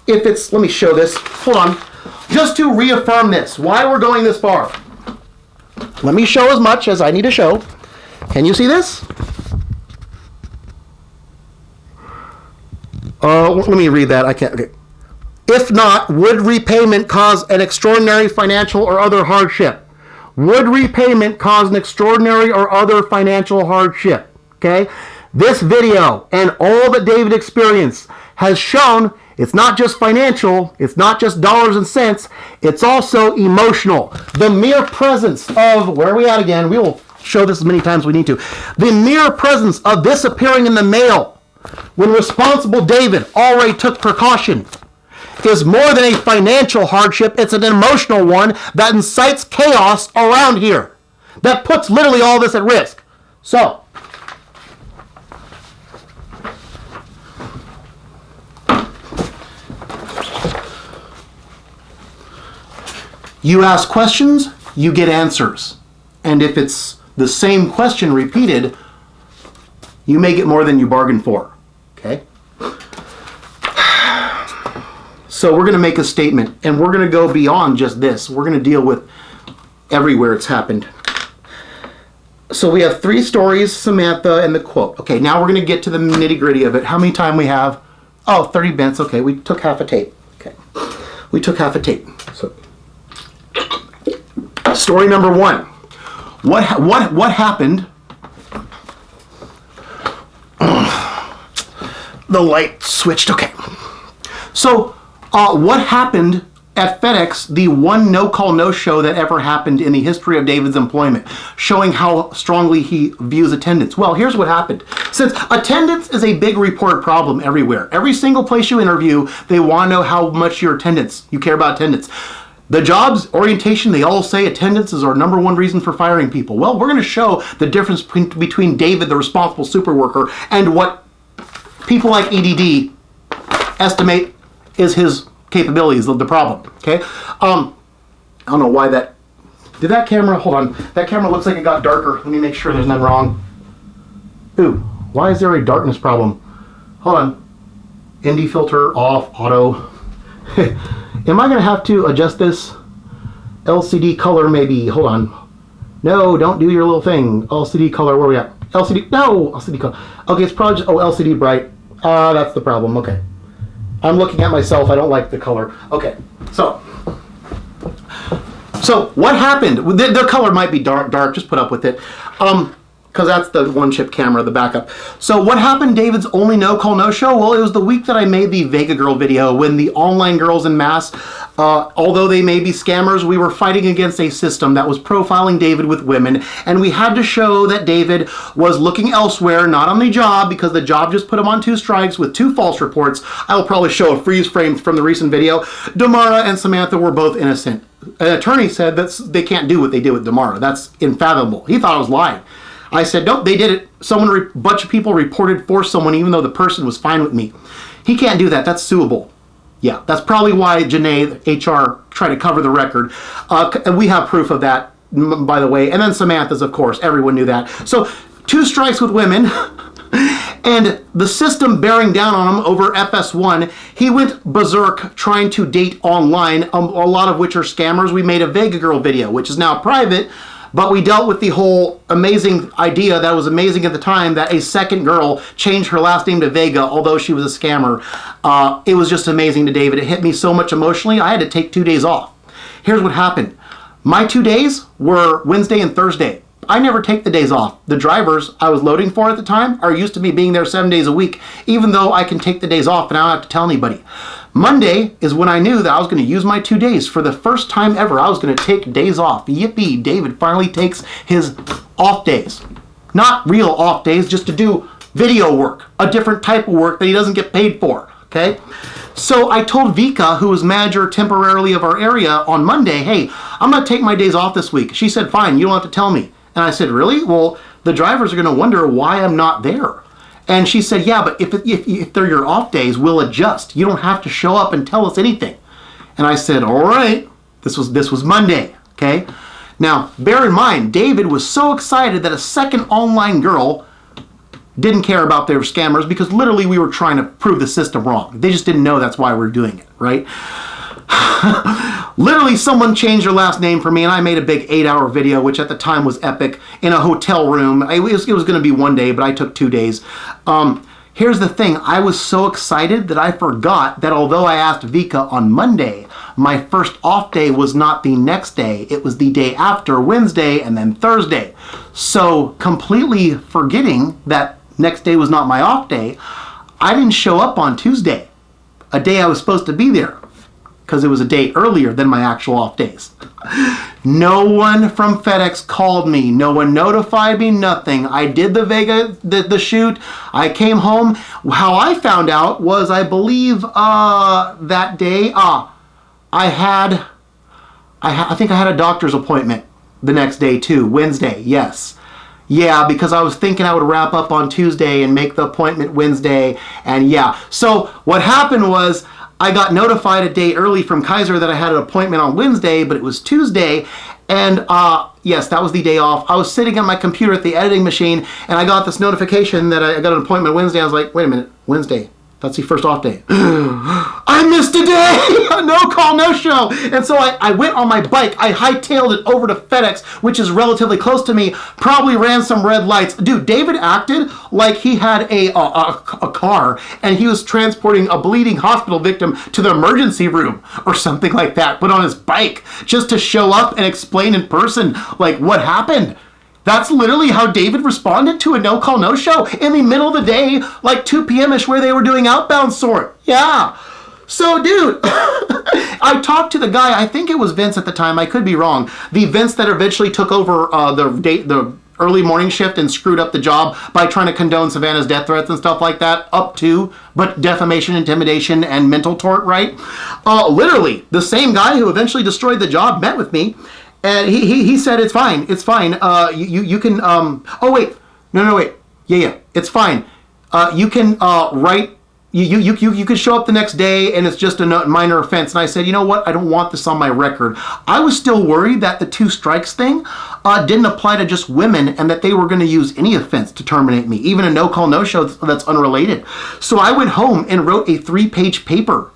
if it's, let me show this. Hold on. Just to reaffirm this, why we're going this far. Let me show as much as I need to show. Can you see this? Let me read that. I can't. Okay. If not, would repayment cause an extraordinary financial or other hardship? Would repayment cause an extraordinary or other financial hardship? Okay? This video and all that David experienced has shown it's not just financial, it's not just dollars and cents, it's also emotional. The mere presence of, where are we at again? We will show this as many times as we need to. The mere presence of this appearing in the mail when responsible David already took precaution is more than a financial hardship. It's an emotional one that incites chaos around here. That puts literally all this at risk. So, you ask questions, you get answers. And if it's the same question repeated, you may get more than you bargained for. Okay? So we're going to make a statement, and we're going to go beyond just this. We're going to deal with everywhere it's happened. So we have 3 stories, Samantha, and the quote. Okay, now we're going to get to the nitty-gritty of it. How many time we have? Oh, 30 minutes. Okay, we took half a tape. Okay. We took half a tape. So, story number 1. What happened? The light switched. Okay. So, what happened at FedEx, the one no-call, no-show that ever happened in the history of David's employment, showing how strongly he views attendance? Well, here's what happened. Since attendance is a big report problem everywhere, every single place you interview, they want to know how much you care about attendance. The jobs orientation, they all say attendance is our number one reason for firing people. Well, we're going to show the difference between David, the responsible super worker, and what people like EDD estimate is his capabilities, the problem, okay? I don't know why that... Did that camera... Hold on. That camera looks like it got darker. Let me make sure there's nothing wrong. Ooh, why is there a darkness problem? Hold on. ND filter off, auto. Am I going to have to adjust this? LCD color maybe. Hold on. No, don't do your little thing. LCD color, where are we at? LCD... No! LCD color. Okay, it's probably just... Oh, LCD bright. That's the problem. Okay. I'm looking at myself. I don't like the color. Okay, so what happened? The color might be dark. Just put up with it, because that's the one-chip camera, the backup. So what happened? David's only no-call, no-show. Well, it was the week that I made the Vega Girl video when the online girls en masse, although they may be scammers, we were fighting against a system that was profiling David with women, and we had to show that David was looking elsewhere, not on the job, because the job just put him on 2 strikes with 2 false reports. I will probably show a freeze frame from the recent video. Damara and Samantha were both innocent. An attorney said that they can't do what they did with Damara. That's unfathomable. He thought I was lying. I said, nope, they did it. A bunch of people reported for someone even though the person was fine with me. He can't do that. That's suable. Yeah, that's probably why Janae, HR, tried to cover the record. And we have proof of that, by the way. And then Samantha's, of course. Everyone knew that. So 2 strikes with women. And the system bearing down on him over FS1, he went berserk trying to date online, a lot of which are scammers. We made a Vega Girl video, which is now private, but we dealt with the whole amazing idea that was amazing at the time that a second girl changed her last name to Vega, although she was a scammer. It was just amazing to David. It hit me so much emotionally, I had to take 2 days off. Here's what happened. My 2 days were Wednesday and Thursday. I never take the days off. The drivers I was loading for at the time are used to me being there 7 days a week, even though I can take the days off and I don't have to tell anybody. Monday is when I knew that I was going to use my 2 days. For the first time ever, I was going to take days off. Yippee, David finally takes his off days. Not real off days, just to do video work, a different type of work that he doesn't get paid for, okay? So I told Vika, who was manager temporarily of our area, on Monday, hey, I'm going to take my days off this week. She said, fine, you don't have to tell me. And I said, really? Well, the drivers are going to wonder why I'm not there. And she said, yeah, but if they're your off days, we'll adjust. You don't have to show up and tell us anything. And I said, all right. This was Monday, okay? Now, bear in mind, David was so excited that a second online girl didn't care about their scammers because literally we were trying to prove the system wrong. They just didn't know that's why we're doing it, right? Literally, someone changed their last name for me, and I made a big 8-hour video, which at the time was epic, in a hotel room. It was going to be 1 day, but I took 2 days. Here's the thing. I was so excited that I forgot that although I asked Vika on Monday, my first off day was not the next day. It was the day after, Wednesday, and then Thursday. So completely forgetting that next day was not my off day, I didn't show up on Tuesday, a day I was supposed to be there, because it was a day earlier than my actual off days. No one from FedEx called me. No one notified me, nothing. I did the Vega, the shoot. I came home. How I found out was, I believe, that day, I think I had a doctor's appointment the next day too, Wednesday, yes. Yeah, because I was thinking I would wrap up on Tuesday and make the appointment Wednesday, and yeah. So what happened was, I got notified a day early from Kaiser that I had an appointment on Wednesday, but it was Tuesday, and yes, that was the day off. I was sitting at my computer at the editing machine, and I got this notification that I got an appointment Wednesday. I was like, wait a minute, Wednesday? That's the first off day. I missed a day! No call, no show! And so I went on my bike. I hightailed it over to FedEx, which is relatively close to me. Probably ran some red lights. Dude, David acted like he had a car, and he was transporting a bleeding hospital victim to the emergency room or something like that, but on his bike, just to show up and explain in person, like, what happened. That's literally how David responded to a no-call, no-show in the middle of the day, like 2 p.m.ish, where they were doing outbound sort. Yeah. So, dude, I talked to the guy, I think it was Vince at the time, I could be wrong, the Vince that eventually took over the early morning shift and screwed up the job by trying to condone Savannah's death threats and stuff like that, up to, but defamation, intimidation, and mental tort, right? Literally, the same guy who eventually destroyed the job met with me, and he said, it's fine, you can, oh wait, no, wait, yeah, it's fine. You can write, you could show up the next day and it's just a minor offense. And I said, you know what? I don't want this on my record. I was still worried that the 2 strikes thing didn't apply to just women and that they were going to use any offense to terminate me, even a no-call, no-show that's unrelated. So I went home and wrote a 3-page paper.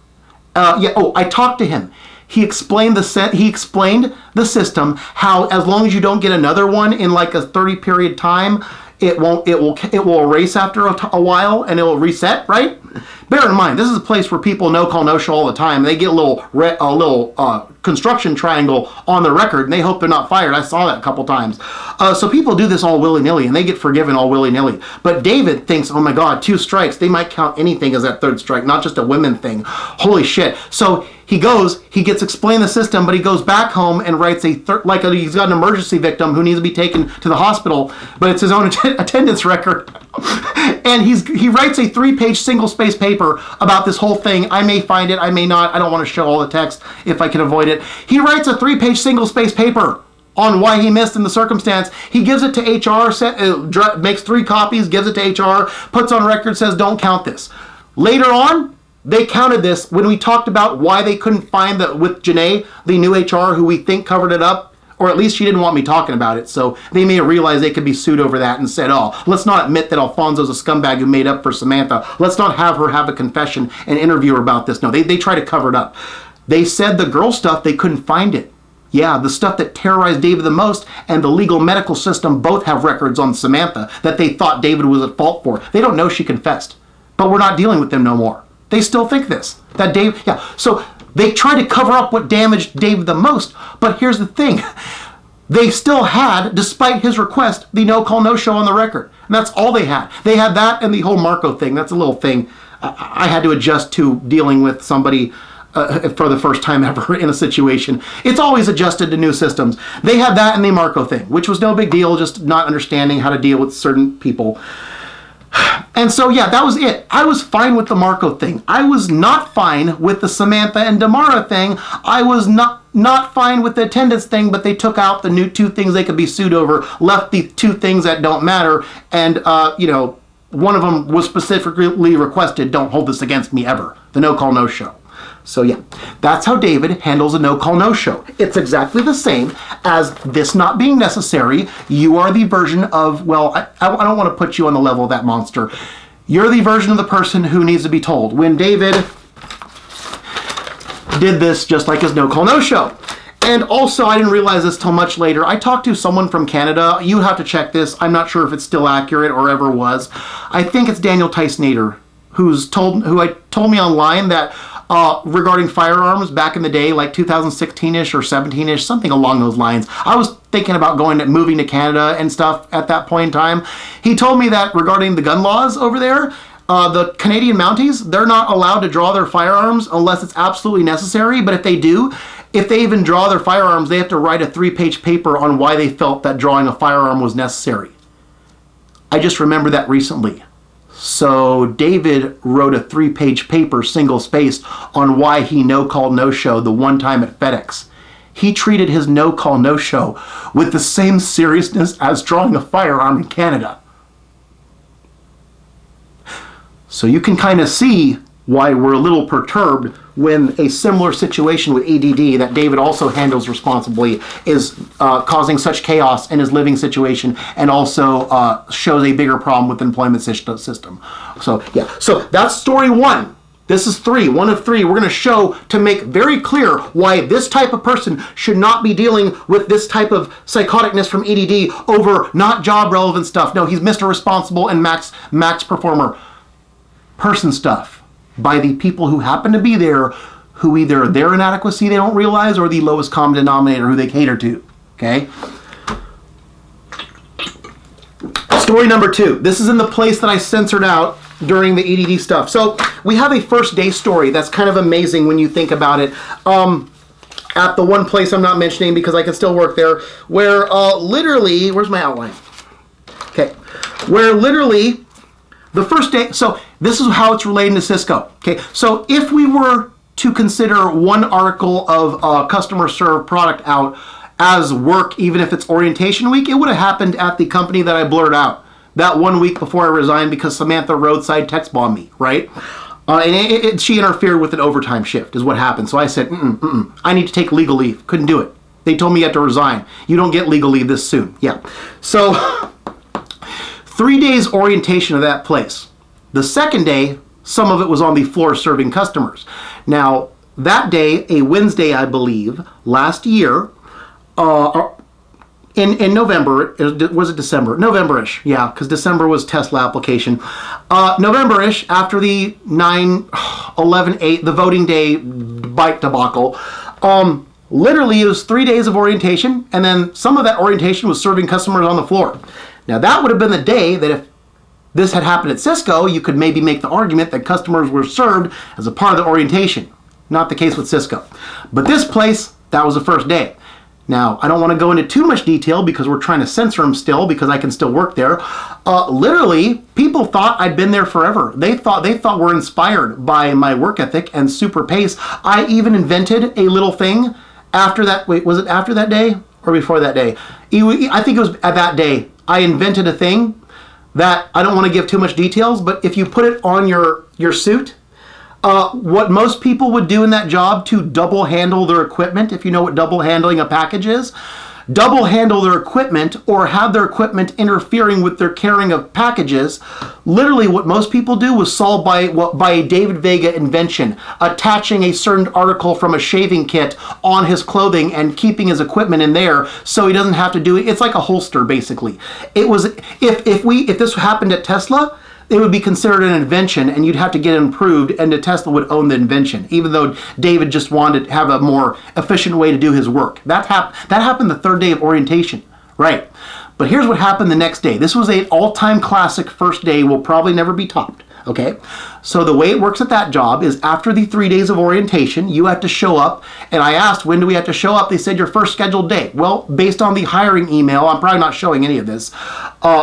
I talked to him. He explained the system, how as long as you don't get another one in like a 30 period time, it will erase after a while and it will reset, right? Bear in mind, this is a place where people no-call, no-show all the time. They get a little construction triangle on the record and they hope they're not fired. I saw that a couple times. So people do this all willy-nilly and they get forgiven all willy-nilly. But David thinks, oh my God, 2 strikes. They might count anything as that 3rd strike, not just a women thing. Holy shit. So he gets explained the system, but he goes back home and writes he's got an emergency victim who needs to be taken to the hospital, but it's his own attendance record. And he writes a 3-page single-space paper about this whole thing. I may find it, I may not. I don't want to show all the text if I can avoid it. He writes a 3-page single-space paper on why he missed in the circumstance. He gives it to HR, makes 3 copies, gives it to HR, puts on record, says, don't count this. Later on, they counted this when we talked about why they couldn't find with Janae, the new HR, who we think covered it up, or at least she didn't want me talking about it. So they may have realized they could be sued over that and said, oh, let's not admit that Alfonso's a scumbag who made up for Samantha. Let's not have her have a confession and interview her about this. No, they try to cover it up. They said the girl stuff, they couldn't find it. Yeah, the stuff that terrorized David the most and the legal medical system both have records on Samantha that they thought David was at fault for. They don't know she confessed, but we're not dealing with them no more. They still think this, that Dave, yeah. So they try to cover up what damaged Dave the most, but here's the thing. They still had, despite his request, the no-call, no-show on the record. And that's all they had. They had that and the whole Marco thing. That's a little thing I had to adjust to dealing with somebody for the first time ever in a situation. It's always adjusted to new systems. They had that and the Marco thing, which was no big deal, just not understanding how to deal with certain people. And so, yeah, that was it. I was fine with the Marco thing. I was not fine with the Samantha and Damara thing. I was not fine with the attendance thing, but they took out the new 2 things they could be sued over, left the 2 things that don't matter, and, one of them was specifically requested, don't hold this against me ever. The no-call, no-show. So yeah, that's how David handles a no-call, no-show. It's exactly the same as this not being necessary. You are the version of, well, I don't want to put you on the level of that monster. You're the version of the person who needs to be told. When David did this just like his no-call, no-show. And also, I didn't realize this till much later. I talked to someone from Canada. You have to check this. I'm not sure if it's still accurate or ever was. I think it's Daniel Tyson-Nader, who told me online that regarding firearms back in the day, like 2016-ish or 17-ish, something along those lines. I was thinking about moving to Canada and stuff at that point in time. He told me that regarding the gun laws over there, the Canadian Mounties, they're not allowed to draw their firearms unless it's absolutely necessary. But if they do, if they even draw their firearms, they have to write a 3-page paper on why they felt that drawing a firearm was necessary. I just remembered that recently. So David wrote a 3-page paper, single-spaced, on why he no-call, no-show the one time at FedEx. He treated his no-call, no-show with the same seriousness as drawing a firearm in Canada. So you can kind of see why we're a little perturbed when a similar situation with EDD that David also handles responsibly is causing such chaos in his living situation and also shows a bigger problem with the employment system. So yeah, so that's story 1. This is 1 of 3. We're going to show to make very clear why this type of person should not be dealing with this type of psychoticness from EDD over not job relevant stuff. No, he's Mr. Responsible and Max Performer person stuff by the people who happen to be there, who either their inadequacy they don't realize or the lowest common denominator who they cater to. Okay? Story number 2. This is in the place that I censored out during the EDD stuff. So we have a first day story that's kind of amazing when you think about it. At the one place I'm not mentioning because I can still work there, where literally, where's my outline? Okay, where literally the first day, so this is how it's relating to Cisco. Okay, so if we were to consider one article of customer serve product out as work, even if it's orientation week, it would have happened at the company that I blurred out that 1 week before I resigned because Samantha roadside text bombed me, right? And she interfered with an overtime shift is what happened. So I said, I need to take legal leave. Couldn't do it. They told me you had to resign. You don't get legal leave this soon. Yeah. So 3 days orientation of that place. The second day, some of it was on the floor serving customers. Now, that day, a Wednesday, I believe, last year, in November, was it December? November-ish, yeah, because December was Tesla application. November-ish, after the 9/11/8, the voting day bike debacle, literally it was 3 days of orientation, and then some of that orientation was serving customers on the floor. Now that would have been the day that if this had happened at Cisco, you could maybe make the argument that customers were served as a part of the orientation. Not the case with Cisco. But this place, that was the first day. Now, I don't want to go into too much detail because we're trying to censor them still because I can still work there. Literally, people thought I'd been there forever. They thought we're inspired by my work ethic and super pace. I even invented a little thing after that. Wait, was it after that day or before that day? I think it was at that day. I invented a thing that I don't want to give too much details, but if you put it on your suit, what most people would do in that job to double handle their equipment, if you know what double handling a package is, double handle their equipment or have their equipment interfering with their carrying of packages. Literally what most people do was solved by a David Vega invention, attaching a certain article from a shaving kit on his clothing and keeping his equipment in there so he doesn't have to do it. It's like a holster basically. It was, if this happened at Tesla, it would be considered an invention and you'd have to get it improved and the Tesla would own the invention, even though David just wanted to have a more efficient way to do his work. That happened the third day of orientation, right? But here's what happened the next day. This was an all-time classic first day, will probably never be topped, okay? So the way it works at that job is after the 3 days of orientation, you have to show up, and I asked, when do we have to show up? They said your first scheduled day. Well, based on the hiring email, I'm probably not showing any of this.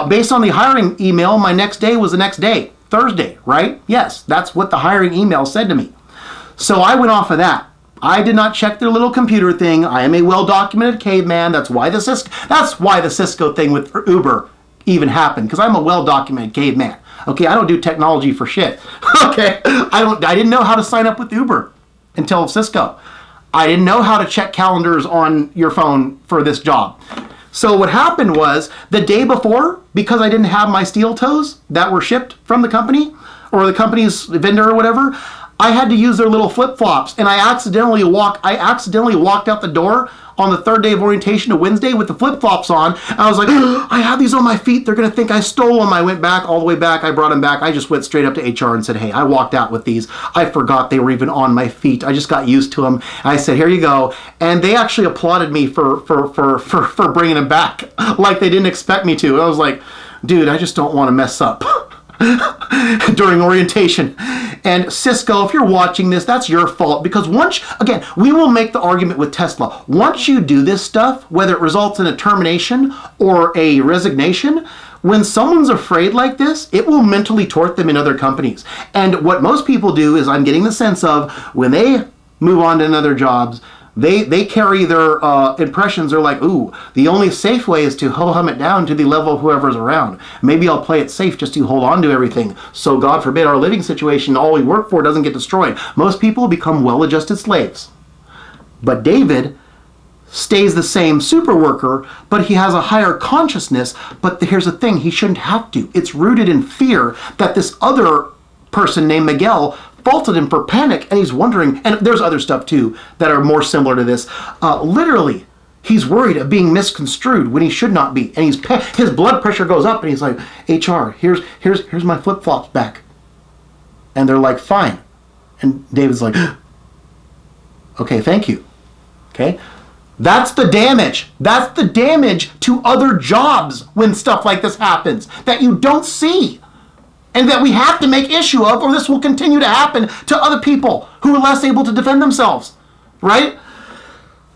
Based on the hiring email, my next day was the next day, Thursday, right? Yes, that's what the hiring email said to me. So I went off of that. I did not check their little computer thing. I am a well-documented caveman. That's why the Cisco thing with Uber even happened, because I'm a well-documented caveman. Okay, I don't do technology for shit. Okay, I didn't know how to sign up with Uber until Cisco. I didn't know how to check calendars on your phone for this job. So what happened was the day before, because I didn't have my steel toes that were shipped from the company or the company's vendor or whatever, I had to use their little flip-flops, and I accidentally walked out the door on the third day of orientation, a Wednesday, with the flip-flops on. And I was like, I have these on my feet. They're going to think I stole them. I went back all the way back. I brought them back. I just went straight up to HR and said, hey, I walked out with these. I forgot they were even on my feet. I just got used to them. And I said, here you go. And they actually applauded me for bringing them back like they didn't expect me to. And I was like, dude, I just don't want to mess up during orientation. And Cisco, if you're watching this, that's your fault, because again, we will make the argument with Tesla. Once you do this stuff, whether it results in a termination or a resignation, when someone's afraid like this, it will mentally tort them in other companies. And what most people do is, I'm getting the sense of, when they move on to other jobs, they carry their impressions. They're like, ooh, the only safe way is to hum it down to the level of whoever's around. Maybe I'll play it safe just to hold on to everything. So God forbid our living situation, all we work for, doesn't get destroyed. Most people become well-adjusted slaves. But David stays the same super worker, but he has a higher consciousness. But here's the thing, he shouldn't have to. It's rooted in fear that this other person named Miguel faulted him for panic, and he's wondering, and there's other stuff too that are more similar to this. Literally, he's worried of being misconstrued when he should not be, and his blood pressure goes up, and he's like, HR, here's my flip-flops back. And they're like, fine. And David's like, okay, thank you. Okay? That's the damage. That's the damage to other jobs when stuff like this happens that you don't see. And that we have to make issue of, or this will continue to happen to other people who are less able to defend themselves, right?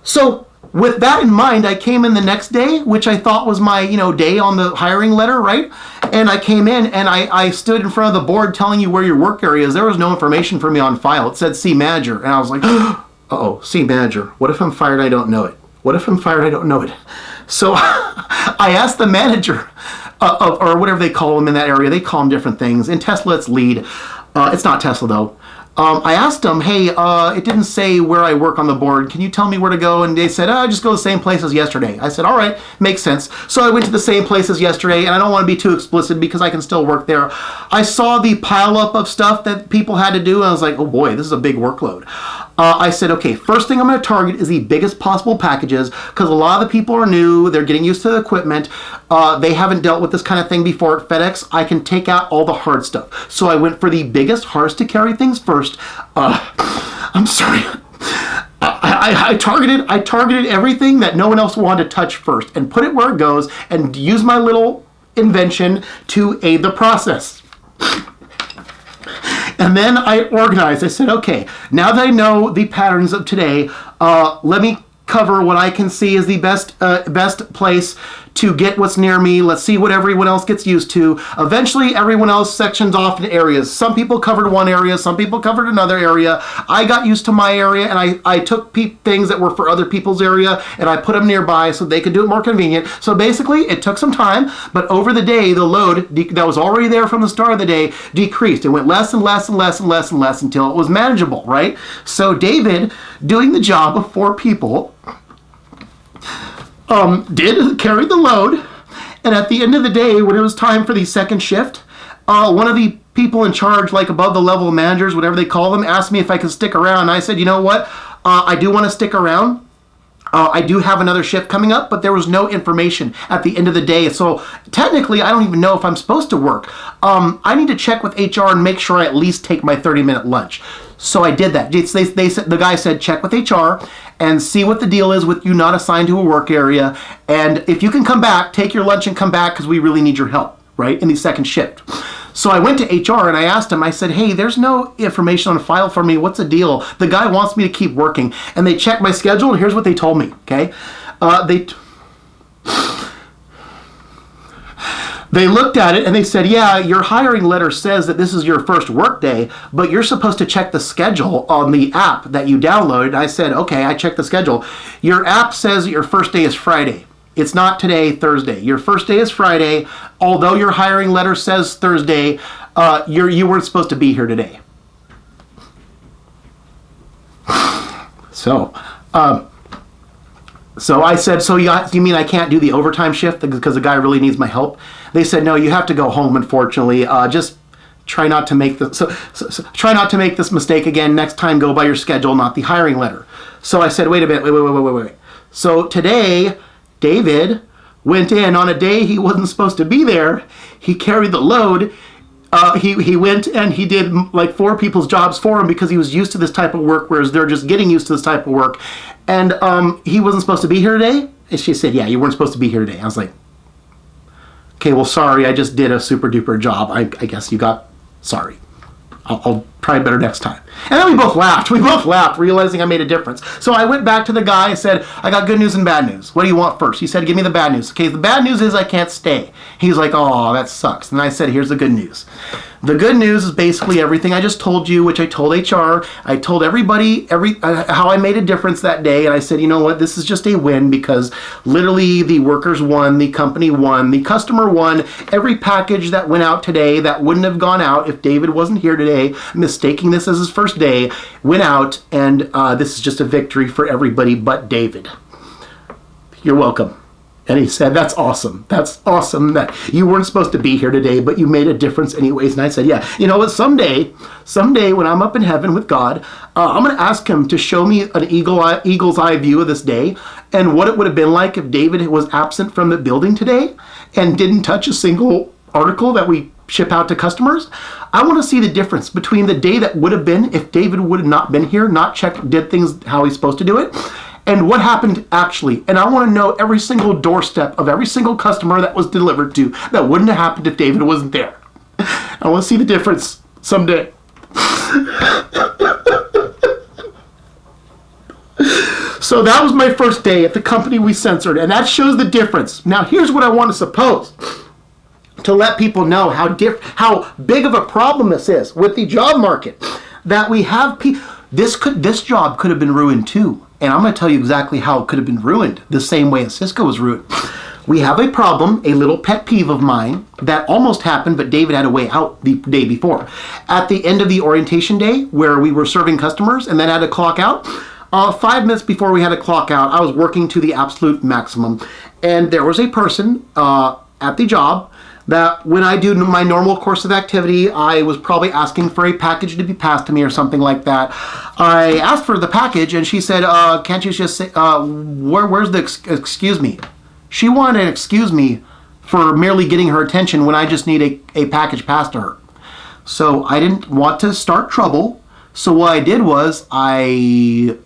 So with that in mind, I came in the next day, which I thought was my, day on the hiring letter, right? And I came in and I stood in front of the board telling you where your work area is. There was no information for me on file. It said C manager. And I was like, uh-oh, C manager. What if I'm fired? I don't know it. What if I'm fired? I don't know it. So I asked the manager, or whatever they call them in that area. They call them different things. In Tesla, it's lead. It's not Tesla, though. I asked them, hey, it didn't say where I work on the board. Can you tell me where to go? And they said, just go to the same place as yesterday. I said, all right, makes sense. So I went to the same place as yesterday, and I don't want to be too explicit because I can still work there. I saw the pileup of stuff that people had to do, and I was like, oh boy, this is a big workload. I said, okay, first thing I'm going to target is the biggest possible packages because a lot of the people are new. They're getting used to the equipment. They haven't dealt with this kind of thing before at FedEx. I can take out all the hard stuff. So I went for the biggest, hardest to carry things first. I'm sorry. I targeted everything that no one else wanted to touch first and put it where it goes and use my little invention to aid the process. And then I organized. I said, okay, now that I know the patterns of today, let me cover what I can see is the best place to get what's near me. Let's see what everyone else gets used to. Eventually, everyone else sections off in areas. Some people covered one area, some people covered another area. I got used to my area, and I took things that were for other people's area, and I put them nearby so they could do it more convenient. So basically, it took some time, but over the day, the load that was already there from the start of the day decreased. It went less and less and less and less and less until it was manageable, right? So David, doing the job of 4 people, did carry the load, and at the end of the day, when it was time for the second shift, one of the people in charge, like above the level of managers, whatever they call them, asked me if I could stick around. And I said, you know what, I do want to stick around. I do have another shift coming up, but there was no information at the end of the day. So technically, I don't even know if I'm supposed to work. I need to check with HR and make sure I at least take my 30-minute lunch. So I did that. They said, the guy said, check with HR and see what the deal is with you not assigned to a work area. And if you can come back, take your lunch and come back because we really need your help, right, in the second shift. So I went to HR and I asked him, I said, hey, there's no information on file for me. What's the deal? The guy wants me to keep working. And they checked my schedule, and here's what they told me, okay? They looked at it and they said, yeah, your hiring letter says that this is your first work day, but you're supposed to check the schedule on the app that you downloaded. I said, okay, I checked the schedule. Your app says your first day is Friday. It's not today, Thursday. Your first day is Friday. Although your hiring letter says Thursday, you weren't supposed to be here today. So I said, so you mean I can't do the overtime shift because the guy really needs my help? They said, no, you have to go home, unfortunately. Just try not to make try not to make this mistake again. Next time, go by your schedule, not the hiring letter. So I said, wait a minute, wait. So today, David went in on a day he wasn't supposed to be there. He carried the load. He went and he did like 4 people's jobs for him because he was used to this type of work, whereas they're just getting used to this type of work. And he wasn't supposed to be here today? And she said, yeah, you weren't supposed to be here today. I was like, okay, well, sorry, I just did a super duper job. I guess you got, sorry. I'll try better next time. And then we both laughed, realizing I made a difference. So I went back to the guy and said, I got good news and bad news. What do you want first? He said, give me the bad news. Okay, the bad news is I can't stay. He's like, oh, that sucks. And I said, here's the good news. The good news is basically everything I just told you, which I told HR. I told everybody how I made a difference that day. And I said, you know what? This is just a win because literally the workers won, the company won, the customer won. Every package that went out today that wouldn't have gone out if David wasn't here today, mistaking this as his first day, went out. And this is just a victory for everybody but David. You're welcome. And he said, that's awesome. That's awesome that you weren't supposed to be here today, but you made a difference anyways. And I said, yeah, you know what? Someday when I'm up in heaven with God, I'm going to ask him to show me an eagle's eye view of this day and what it would have been like if David was absent from the building today and didn't touch a single article that we ship out to customers. I want to see the difference between the day that would have been if David would have not been here, not checked, did things how he's supposed to do it, and what happened actually. And I want to know every single doorstep of every single customer that was delivered to. That wouldn't have happened if David wasn't there. I want to see the difference someday. So that was my first day at the company we censored, and that shows the difference. Now here's what I want to suppose to let people know how big of a problem this is with the job market. That we have this job could have been ruined too, and I'm going to tell you exactly how it could have been ruined, the same way as Cisco was ruined. We have a problem, a little pet peeve of mine that almost happened, but David had a way out the day before. At the end of the orientation day, where we were serving customers and then had to clock out, 5 minutes before we had to clock out, I was working to the absolute maximum, and there was a person at the job that when I do my normal course of activity, I was probably asking for a package to be passed to me or something like that. I asked for the package, and she said, can't you just say, where's the excuse me? She wanted an excuse me for merely getting her attention when I just need a package passed to her. So I didn't want to start trouble. So what I did was I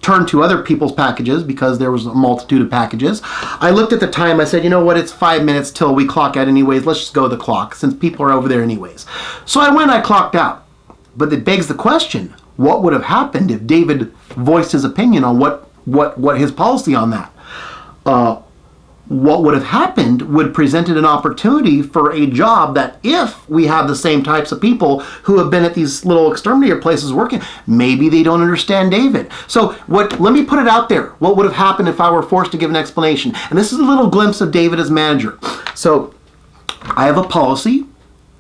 turned to other people's packages because there was a multitude of packages. I looked at the time. I said, you know what? It's 5 minutes till we clock out anyways. Let's just go to the clock since people are over there anyways. So I went, I clocked out. But it begs the question, what would have happened if David voiced his opinion on what his policy on that? What would have happened would presented an opportunity for a job that if we have the same types of people who have been at these little exterminator places working, maybe they don't understand David. So let me put it out there. What would have happened if I were forced to give an explanation? And this is a little glimpse of David as manager. So I have a policy,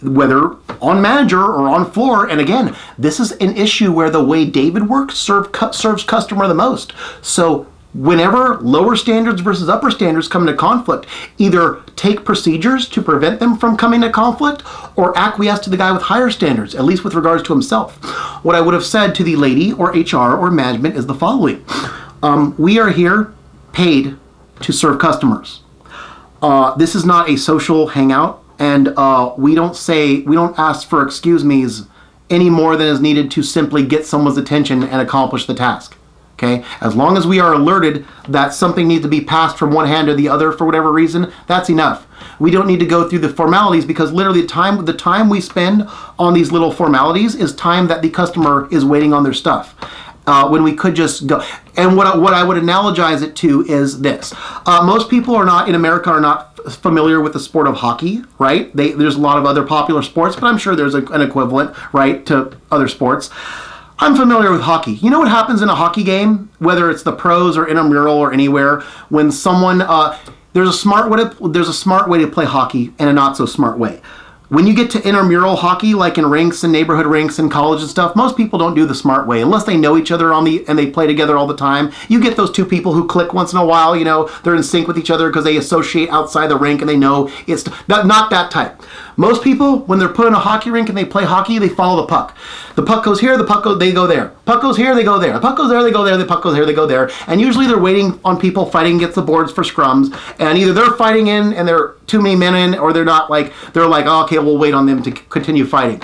whether on manager or on floor, and again, this is an issue where the way David works serves customer the most. So whenever lower standards versus upper standards come into conflict, either take procedures to prevent them from coming to conflict or acquiesce to the guy with higher standards, at least with regards to himself. What I would have said to the lady or HR or management is the following. We are here paid to serve customers. This is not a social hangout, and we don't ask for excuse me's any more than is needed to simply get someone's attention and accomplish the task. Okay, as long as we are alerted that something needs to be passed from one hand to the other for whatever reason, that's enough. We don't need to go through the formalities because literally the time we spend on these little formalities is time that the customer is waiting on their stuff. When we could just go. And what I would analogize it to is this. Most people in America are not familiar with the sport of hockey, right? There's a lot of other popular sports, but I'm sure there's an equivalent, right, to other sports. I'm familiar with hockey. You know what happens in a hockey game, whether it's the pros or intramural or anywhere, when someone there's a smart way to play hockey and a not so smart way. When you get to intramural hockey, like in rinks and neighborhood rinks and college and stuff, most people don't do the smart way unless they know each other and they play together all the time. You get those two people who click once in a while, you know, they're in sync with each other because they associate outside the rink and they know it's not that type. Most people, when they're put in a hockey rink and they play hockey, they follow the puck. The puck goes here, they go there. Puck goes here, they go there. The puck goes there, they go there. The puck goes here, they go there. And usually they're waiting on people fighting against the boards for scrums. And either they're fighting in and there are too many men in, or they're like, oh, okay, we'll wait on them to continue fighting.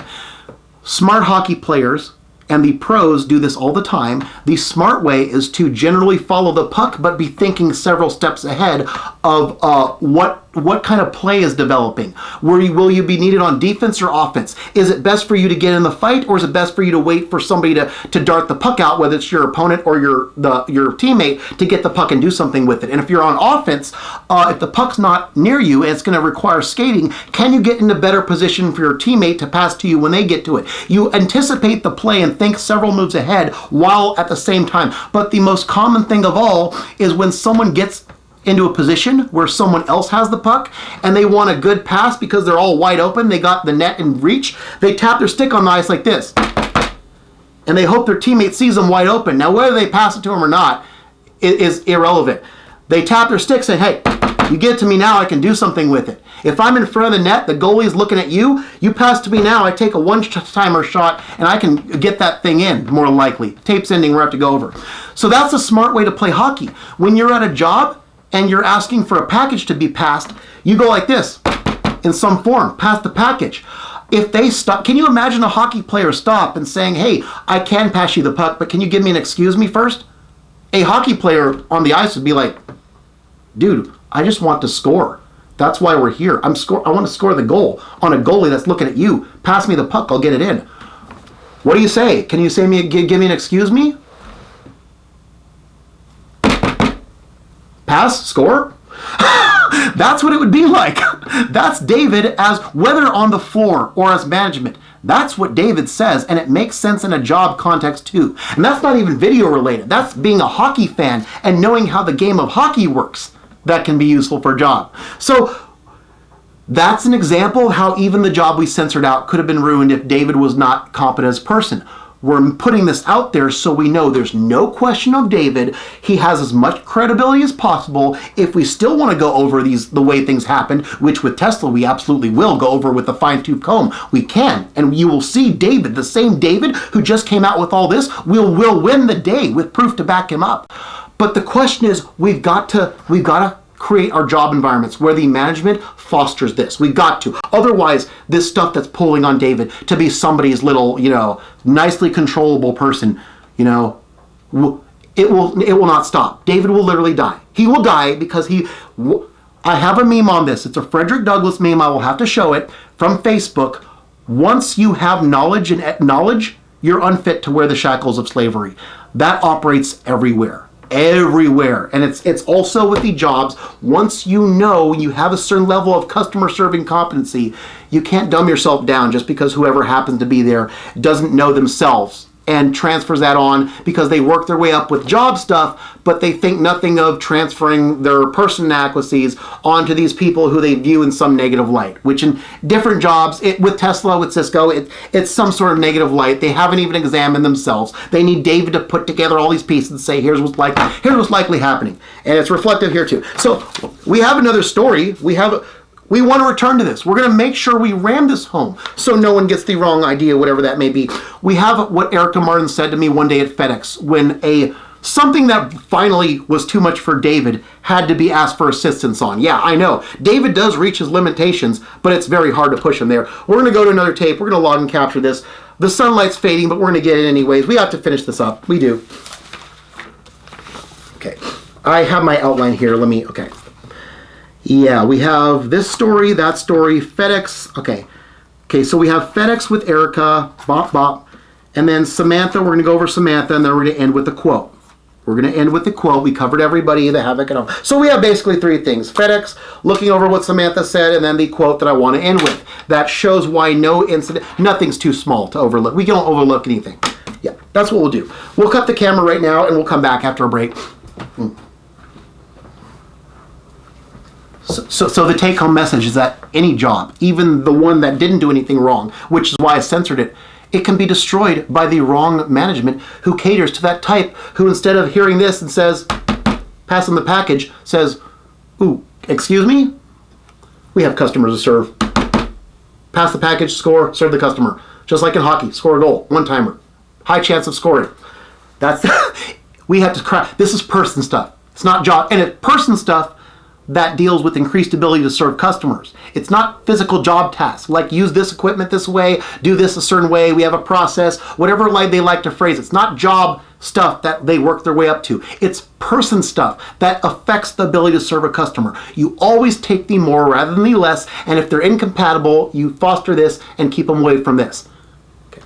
Smart hockey players and the pros do this all the time. The smart way is to generally follow the puck, but be thinking several steps ahead of what kind of play is developing. Will you be needed on defense or offense? Is it best for you to get in the fight, or is it best for you to wait for somebody to dart the puck out, whether it's your opponent or your teammate, to get the puck and do something with it? And if you're on offense, if the puck's not near you and it's going to require skating, can you get in a better position for your teammate to pass to you when they get to it? You anticipate the play and think several moves ahead while at the same time. But the most common thing of all is when someone gets into a position where someone else has the puck and they want a good pass because they're all wide open, they got the net in reach, they tap their stick on the ice like this. And they hope their teammate sees them wide open. Now, whether they pass it to them or not is irrelevant. They tap their stick saying, hey, you get it to me now, I can do something with it. If I'm in front of the net, the goalie's looking at you, you pass to me now, I take a one-timer shot, and I can get that thing in, more likely. Tape's ending, we're going to have to go over. So that's a smart way to play hockey. When you're at a job and you're asking for a package to be passed, you go like this, in some form, pass the package. If they stop, can you imagine a hockey player stop and saying, hey, I can pass you the puck, but can you give me an excuse me first? A hockey player on the ice would be like, dude, I just want to score. That's why we're here. I want to score the goal on a goalie that's looking at you. Pass me the puck, I'll get it in. What do you say? Can you say give me an excuse me? Pass, score? That's what it would be like. That's David, as whether on the floor or as management. That's what David says, and it makes sense in a job context too. And that's not even video related. That's being a hockey fan and knowing how the game of hockey works. That can be useful for a job. So that's an example of how even the job we censored out could have been ruined if David was not competent as a person. We're putting this out there so we know there's no question of David. He has as much credibility as possible. If we still want to go over the way things happened, which with Tesla we absolutely will go over with a fine-tooth comb, we can. And you will see David, the same David who just came out with all this, will win the day with proof to back him up. But the question is, we've got to create our job environments where the management fosters this. We got to. Otherwise, this stuff that's pulling on David to be somebody's little, nicely controllable person, it will not stop. David will literally die. He will die because I have a meme on this. It's a Frederick Douglass meme. I will have to show it from Facebook. Once you have knowledge and acknowledge, you're unfit to wear the shackles of slavery. That operates everywhere. And it's also with the jobs. Once you know you have a certain level of customer serving competency, you can't dumb yourself down just because whoever happens to be there doesn't know themselves and transfers that on because they work their way up with job stuff, but they think nothing of transferring their person inadequacies onto these people who they view in some negative light, which in different jobs, with Tesla, with Cisco, it's some sort of negative light. They haven't even examined themselves. They need David to put together all these pieces and say, here's what's likely happening. And it's reflective here too. So we have another story. We want to return to this. We're going to make sure we ram this home so no one gets the wrong idea, whatever that may be. We have what Erica Martin said to me one day at FedEx when something that finally was too much for David had to be asked for assistance on. Yeah, I know. David does reach his limitations, but it's very hard to push him there. We're going to go to another tape. We're going to log and capture this. The sunlight's fading, but we're going to get it anyways. We have to finish this up. We do. Okay. I have my outline here. Okay. Yeah, we have this story, that story, FedEx. Okay, so we have FedEx with Erica, bop, bop. And then Samantha, we're going to go over Samantha, and then we're going to end with a quote. We're going to end with the quote. We covered everybody, the havoc and all. So we have basically three things. FedEx, looking over what Samantha said, and then the quote that I want to end with. That shows why nothing's too small to overlook. We don't overlook anything. Yeah, that's what we'll do. We'll cut the camera right now, and we'll come back after a break. So the take-home message is that any job, even the one that didn't do anything wrong, which is why I censored it, it can be destroyed by the wrong management who caters to that type, who instead of hearing this and says, pass them the package, says, ooh, excuse me? We have customers to serve. Pass the package, score, serve the customer. Just like in hockey, score a goal, one-timer. High chance of scoring. We have to crack. This is person stuff. It's not job. And it's person stuff that deals with increased ability to serve customers. It's not physical job tasks, like use this equipment this way, do this a certain way, we have a process, whatever they like to phrase. It's not job stuff that they work their way up to. It's person stuff that affects the ability to serve a customer. You always take the more rather than the less, and if they're incompatible, you foster this and keep them away from this. Okay.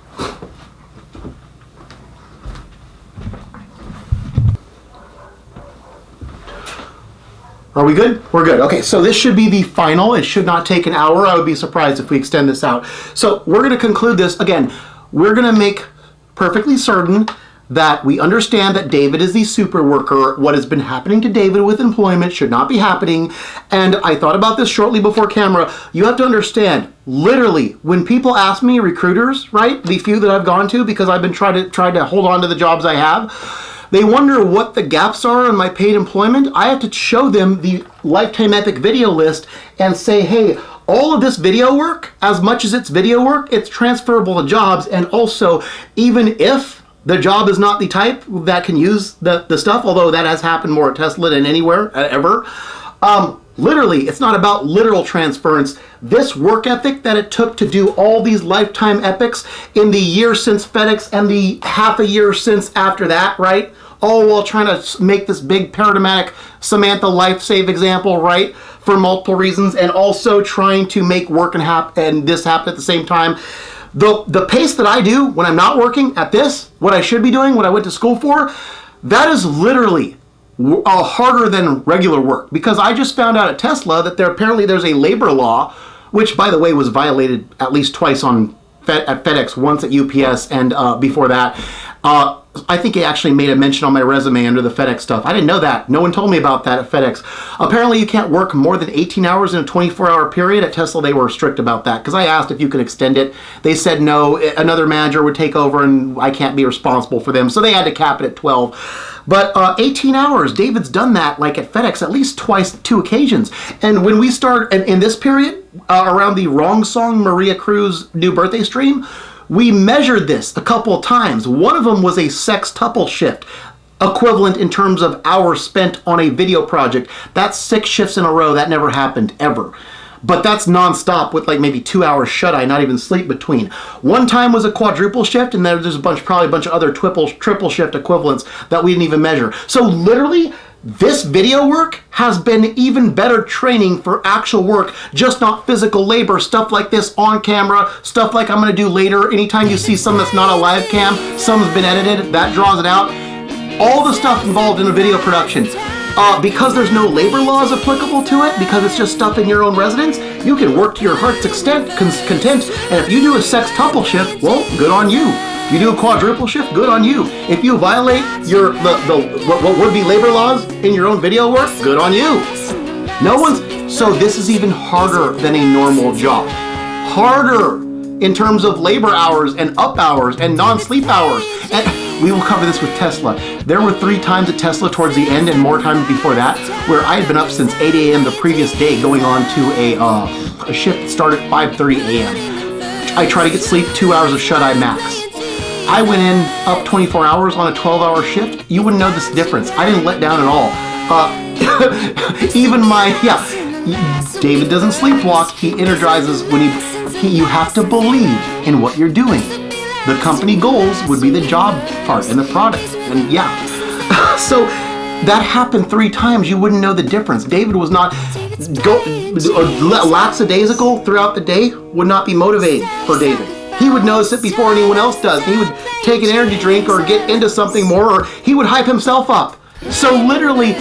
Are we good? We're good. Okay, so this should be the final. It should not take an hour. I would be surprised if we extend this out. So we're going to conclude this. Again, we're going to make perfectly certain that we understand that David is the super worker. What has been happening to David with employment should not be happening. And I thought about this shortly before camera. You have to understand, literally, when people ask me, recruiters, right, the few that I've gone to because I've been trying to hold on to the jobs I have, they wonder what the gaps are in my paid employment. I have to show them the Lifetime Epic video list and say, hey, all of this video work, as much as it's video work, it's transferable to jobs. And also, even if the job is not the type that can use the stuff, although that has happened more at Tesla than anywhere ever, literally, it's not about literal transference. This work ethic that it took to do all these Lifetime Epics in the year since FedEx and the half a year since after that, right? oh, well, trying to make this big paradigmatic Samantha life save example, right? For multiple reasons, and also trying to make work and this happen at the same time. The pace that I do when I'm not working at this, what I should be doing, what I went to school for, that is literally harder than regular work, because I just found out at Tesla that there's a labor law, which, by the way, was violated at least twice at FedEx, once at UPS, and before that. I think it actually made a mention on my resume under the FedEx stuff. I didn't know that. No one told me about that at FedEx. Apparently, you can't work more than 18 hours in a 24-hour period. At Tesla, they were strict about that, because I asked if you could extend it. They said no, another manager would take over, and I can't be responsible for them, so they had to cap it at 12. But 18 hours, David's done that, like at FedEx, at least twice, 2 occasions. And when we start in this period, around the Wrong Song Maria Cruz new birthday stream, we measured this a couple of times. One of them was a sextuple shift, equivalent in terms of hours spent on a video project. That's 6 shifts in a row. That never happened, ever. But that's nonstop with like maybe 2 hours shut-eye, not even sleep between. One time was a quadruple shift, and there's probably a bunch of other triple shift equivalents that we didn't even measure. So literally, this video work has been even better training for actual work, just not physical labor, stuff like this on camera, stuff like I'm gonna do later. Anytime you see something that's not a live cam, something's been edited, that draws it out. All the stuff involved in a video production. Because there's no labor laws applicable to it, because it's just stuff in your own residence, you can work to your heart's content, and if you do a sextuple shift, well, good on you. You do a quadruple shift, good on you. If you violate what would be labor laws in your own video work, good on you. So this is even harder than a normal job. Harder in terms of labor hours and up hours and non-sleep hours. And we will cover this with Tesla. There were 3 times at Tesla towards the end and more times before that where I had been up since 8 a.m. the previous day, going on to a shift that started at 5:30 a.m. I try to get sleep 2 hours of shut-eye max. I went in up 24 hours on a 12-hour shift. You wouldn't know this difference. I didn't let down at all. David doesn't sleepwalk. He energizes when you have to believe in what you're doing. The company goals would be the job part and the product. And so that happened 3 times. You wouldn't know the difference. David was not lackadaisical throughout the day would not be motivating for David. He would notice it before anyone else does. He would take an energy drink or get into something more, or he would hype himself up. So literally,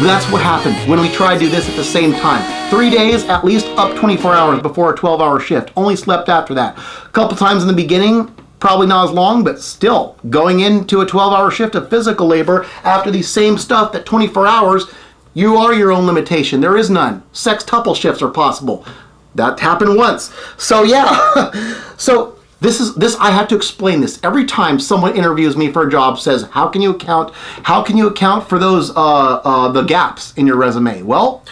that's what happened when we tried to do this at the same time. 3 days, at least up 24 hours before a 12-hour shift. Only slept after that. A couple times in the beginning, probably not as long, but still, going into a 12-hour shift of physical labor after the same stuff at 24 hours, you are your own limitation. There is none. Sextuple shifts are possible. That happened once. So so this I have to explain this every time someone interviews me for a job. Says, how can you account for those the gaps in your resume? Well,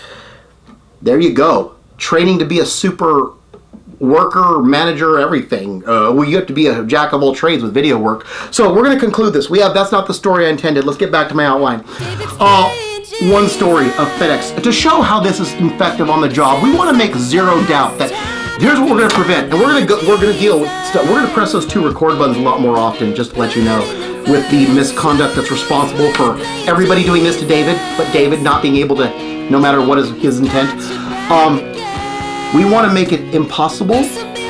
there you go. Training to be a super worker, manager, everything. You have to be a jack of all trades with video work. So we're going to conclude this. That's not the story I intended. Let's get back to my outline. One story of FedEx to show how this is effective on the job. We want to make zero doubt that here's what we're going to prevent, and we're going to deal with stuff. We're going to press those 2 record buttons a lot more often, just to let you know, with the misconduct that's responsible for everybody doing this to David, but David not being able to, no matter what is his intent. We want to make it impossible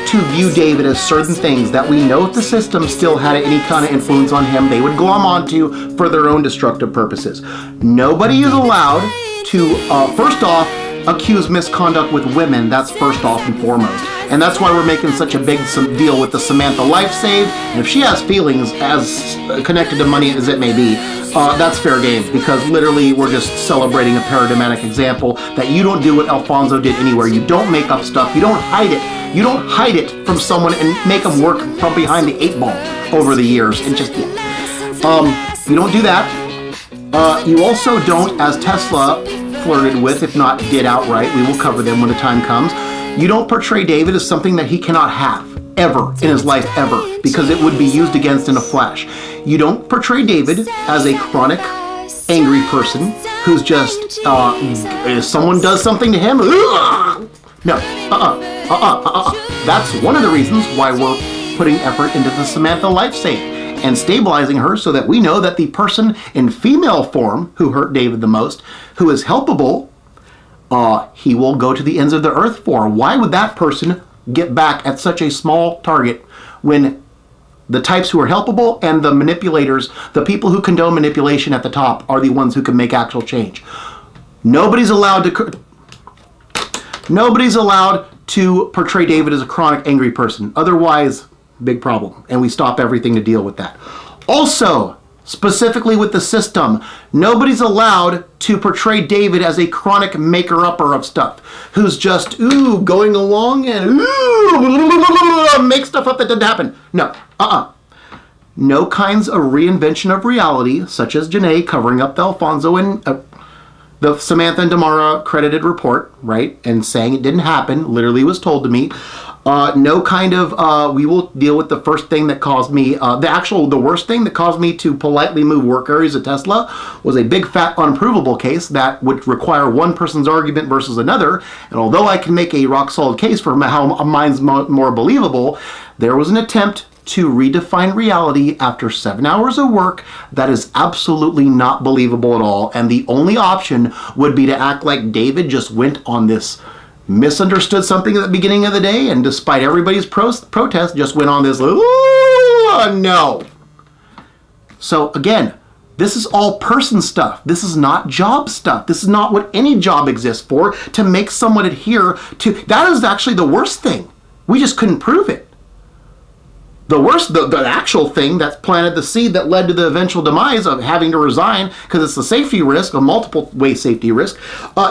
to view David as certain things that we know if the system still had any kind of influence on him, they would glom onto for their own destructive purposes. Nobody is allowed to, first off, accuse misconduct with women. That's first off and foremost. And that's why we're making such a big deal with the Samantha life save. And if she has feelings as connected to money as it may be, that's fair game, because literally we're just celebrating a paradigmatic example that you don't do what Alfonso did anywhere. You don't make up stuff. You don't hide it. You don't hide it from someone and make them work from behind the 8 ball over the years. And just, you don't do that. You also don't, as Tesla flirted with, if not did outright, we will cover them when the time comes, you don't portray David as something that he cannot have, ever, in his life, ever, because it would be used against in a flash. You don't portray David as a chronic, angry person who's just, if someone does something to him, no, That's one of the reasons why we're putting effort into the Samantha life save. and stabilizing her so that we know that the person in female form who hurt David the most, who is helpable, he will go to the ends of the earth for. Why would that person get back at such a small target when the types who are helpable and the manipulators, the people who condone manipulation at the top, are the ones who can make actual change? Nobody's allowed to portray David as a chronic angry person. Otherwise, big problem. And we stop everything to deal with that. Also, specifically with the system, nobody's allowed to portray David as a chronic maker-upper of stuff, who's just, going along and, make stuff up that didn't happen. No, No kinds of reinvention of reality, such as Janae covering up the Alfonso and the Samantha and Damara credited report, right, and saying it didn't happen, literally was told to me. No kind of, we will deal with the first thing that caused me, the worst thing that caused me to politely move work areas at Tesla was a big fat unprovable case that would require one person's argument versus another. And although I can make a rock solid case for how mine's more believable, there was an attempt to redefine reality after 7 hours of work that is absolutely not believable at all. And the only option would be to act like David just went on this misunderstood something at the beginning of the day, and despite everybody's protest, just went on this, no. So again, this is all person stuff. This is not job stuff. This is not what any job exists for, to make someone adhere to. That is actually the worst thing. We just couldn't prove it. The worst, the actual thing that planted the seed that led to the eventual demise of having to resign because it's a safety risk, a multiple way safety risk. We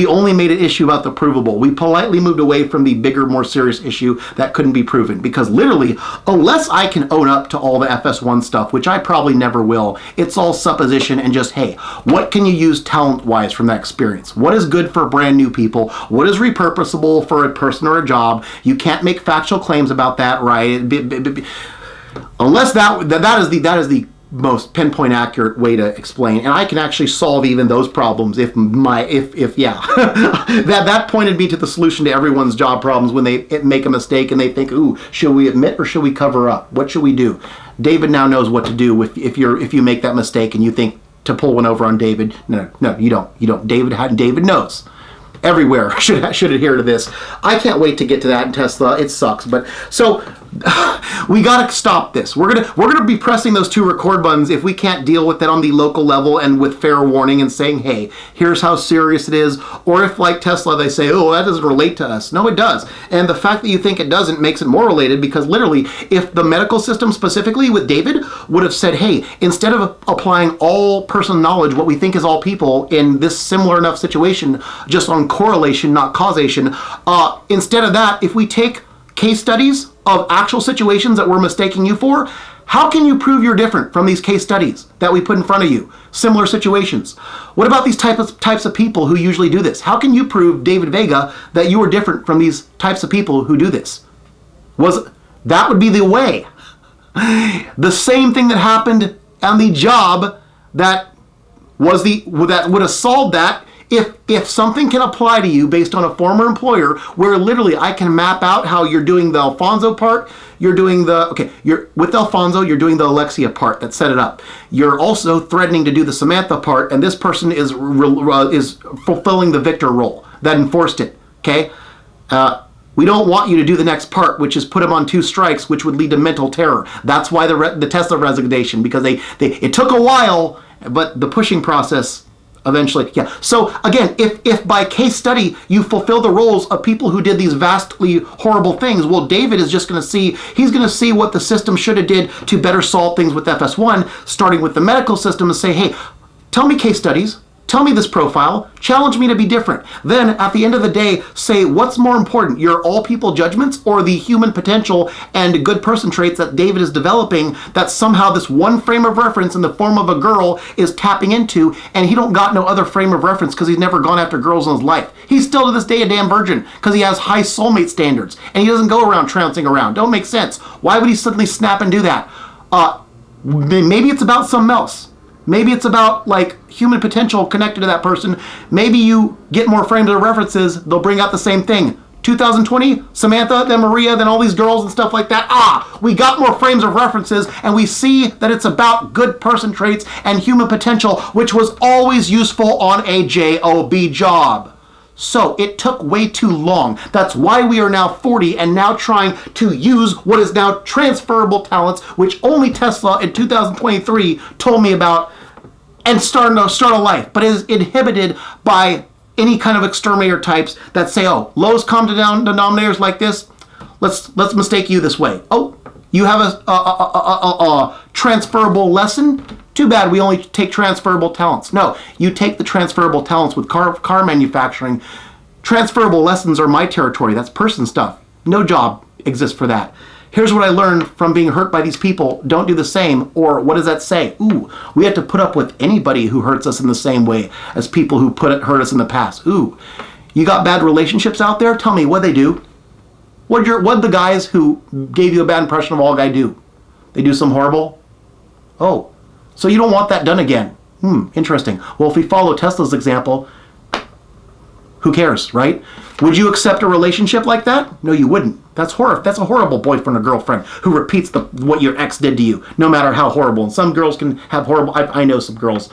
only made an issue about the provable. We politely moved away from the bigger, more serious issue that couldn't be proven, because literally, unless I can own up to all the FS1 stuff, which I probably never will, it's all supposition and just, hey, what can you use talent-wise from that experience? What is good for brand new people? What is repurposable for a person or a job? You can't make factual claims about that, right? Unless that is the most pinpoint accurate way to explain, and I can actually solve even those problems that pointed me to the solution to everyone's job problems when they make a mistake and they think, should we admit or should we cover up? What should we do? David now knows what to do if you make that mistake and you think to pull one over on David. No, you don't. David knows. Everywhere should adhere to this. I can't wait to get to that in Tesla. It sucks, but so we gotta stop this. We're gonna be pressing those 2 record buttons if we can't deal with it on the local level and with fair warning and saying, hey, here's how serious it is. Or if, like Tesla, they say, that doesn't relate to us. No, it does. And the fact that you think it doesn't makes it more related, because literally, if the medical system specifically with David would have said, hey, instead of applying all person knowledge, what we think is all people in this similar enough situation, just on correlation, not causation, instead of that, if we take case studies of actual situations that we're mistaking you for, how can you prove you're different from these case studies that we put in front of you? Similar situations. What about these types of people who usually do this? How can you prove, David Vega, that you are different from these types of people who do this? That would be the way. The same thing that happened on the job that would have solved that. If something can apply to you based on a former employer, where literally I can map out how you're doing the Alfonso part, you're with Alfonso, you're doing the Alexia part that set it up. You're also threatening to do the Samantha part, and this person is fulfilling the Victor role that enforced it, okay? We don't want you to do the next part, which is put him on 2 strikes, which would lead to mental terror. That's why the Tesla resignation, because it took a while, but the pushing process eventually, yeah. So again, if by case study you fulfill the roles of people who did these vastly horrible things, well, David is just going to see what the system should have did to better solve things with FS1, starting with the medical system, and say, hey, tell me case studies. Tell me this profile, challenge me to be different. Then at the end of the day, say what's more important, your all people judgments or the human potential and good person traits that David is developing, that somehow this one frame of reference in the form of a girl is tapping into, and he don't got no other frame of reference because he's never gone after girls in his life. He's still to this day a damn virgin because he has high soulmate standards and he doesn't go around trouncing around. Don't make sense. Why would he suddenly snap and do that? Maybe it's about something else. Maybe it's about like human potential connected to that person. Maybe you get more frames of references, they'll bring out the same thing. 2020, Samantha, then Maria, then all these girls and stuff like that. We got more frames of references, and we see that it's about good person traits and human potential, which was always useful on a job job. So it took way too long. That's why we are now 40 and now trying to use what is now transferable talents, which only Tesla in 2023 told me about, and start a life, but is inhibited by any kind of exterminator types that say, oh, lowest common denominators like this, let's mistake you this way. Oh, you have a transferable lesson? Too bad we only take transferable talents. No, you take the transferable talents with car manufacturing. Transferable lessons are my territory. That's person stuff. No job exists for that. Here's what I learned from being hurt by these people. Don't do the same. Or what does that say? Ooh, we have to put up with anybody who hurts us in the same way as people who hurt us in the past. Ooh, you got bad relationships out there? Tell me, what'd they do? What'd the guys who gave you a bad impression of all guy do? They do some horrible? Oh, so you don't want that done again. Interesting. Well, if we follow Tesla's example, who cares, right? Would you accept a relationship like that? No, you wouldn't. That's a horrible boyfriend or girlfriend who repeats what your ex did to you, no matter how horrible. And some girls can have horrible, I know some girls,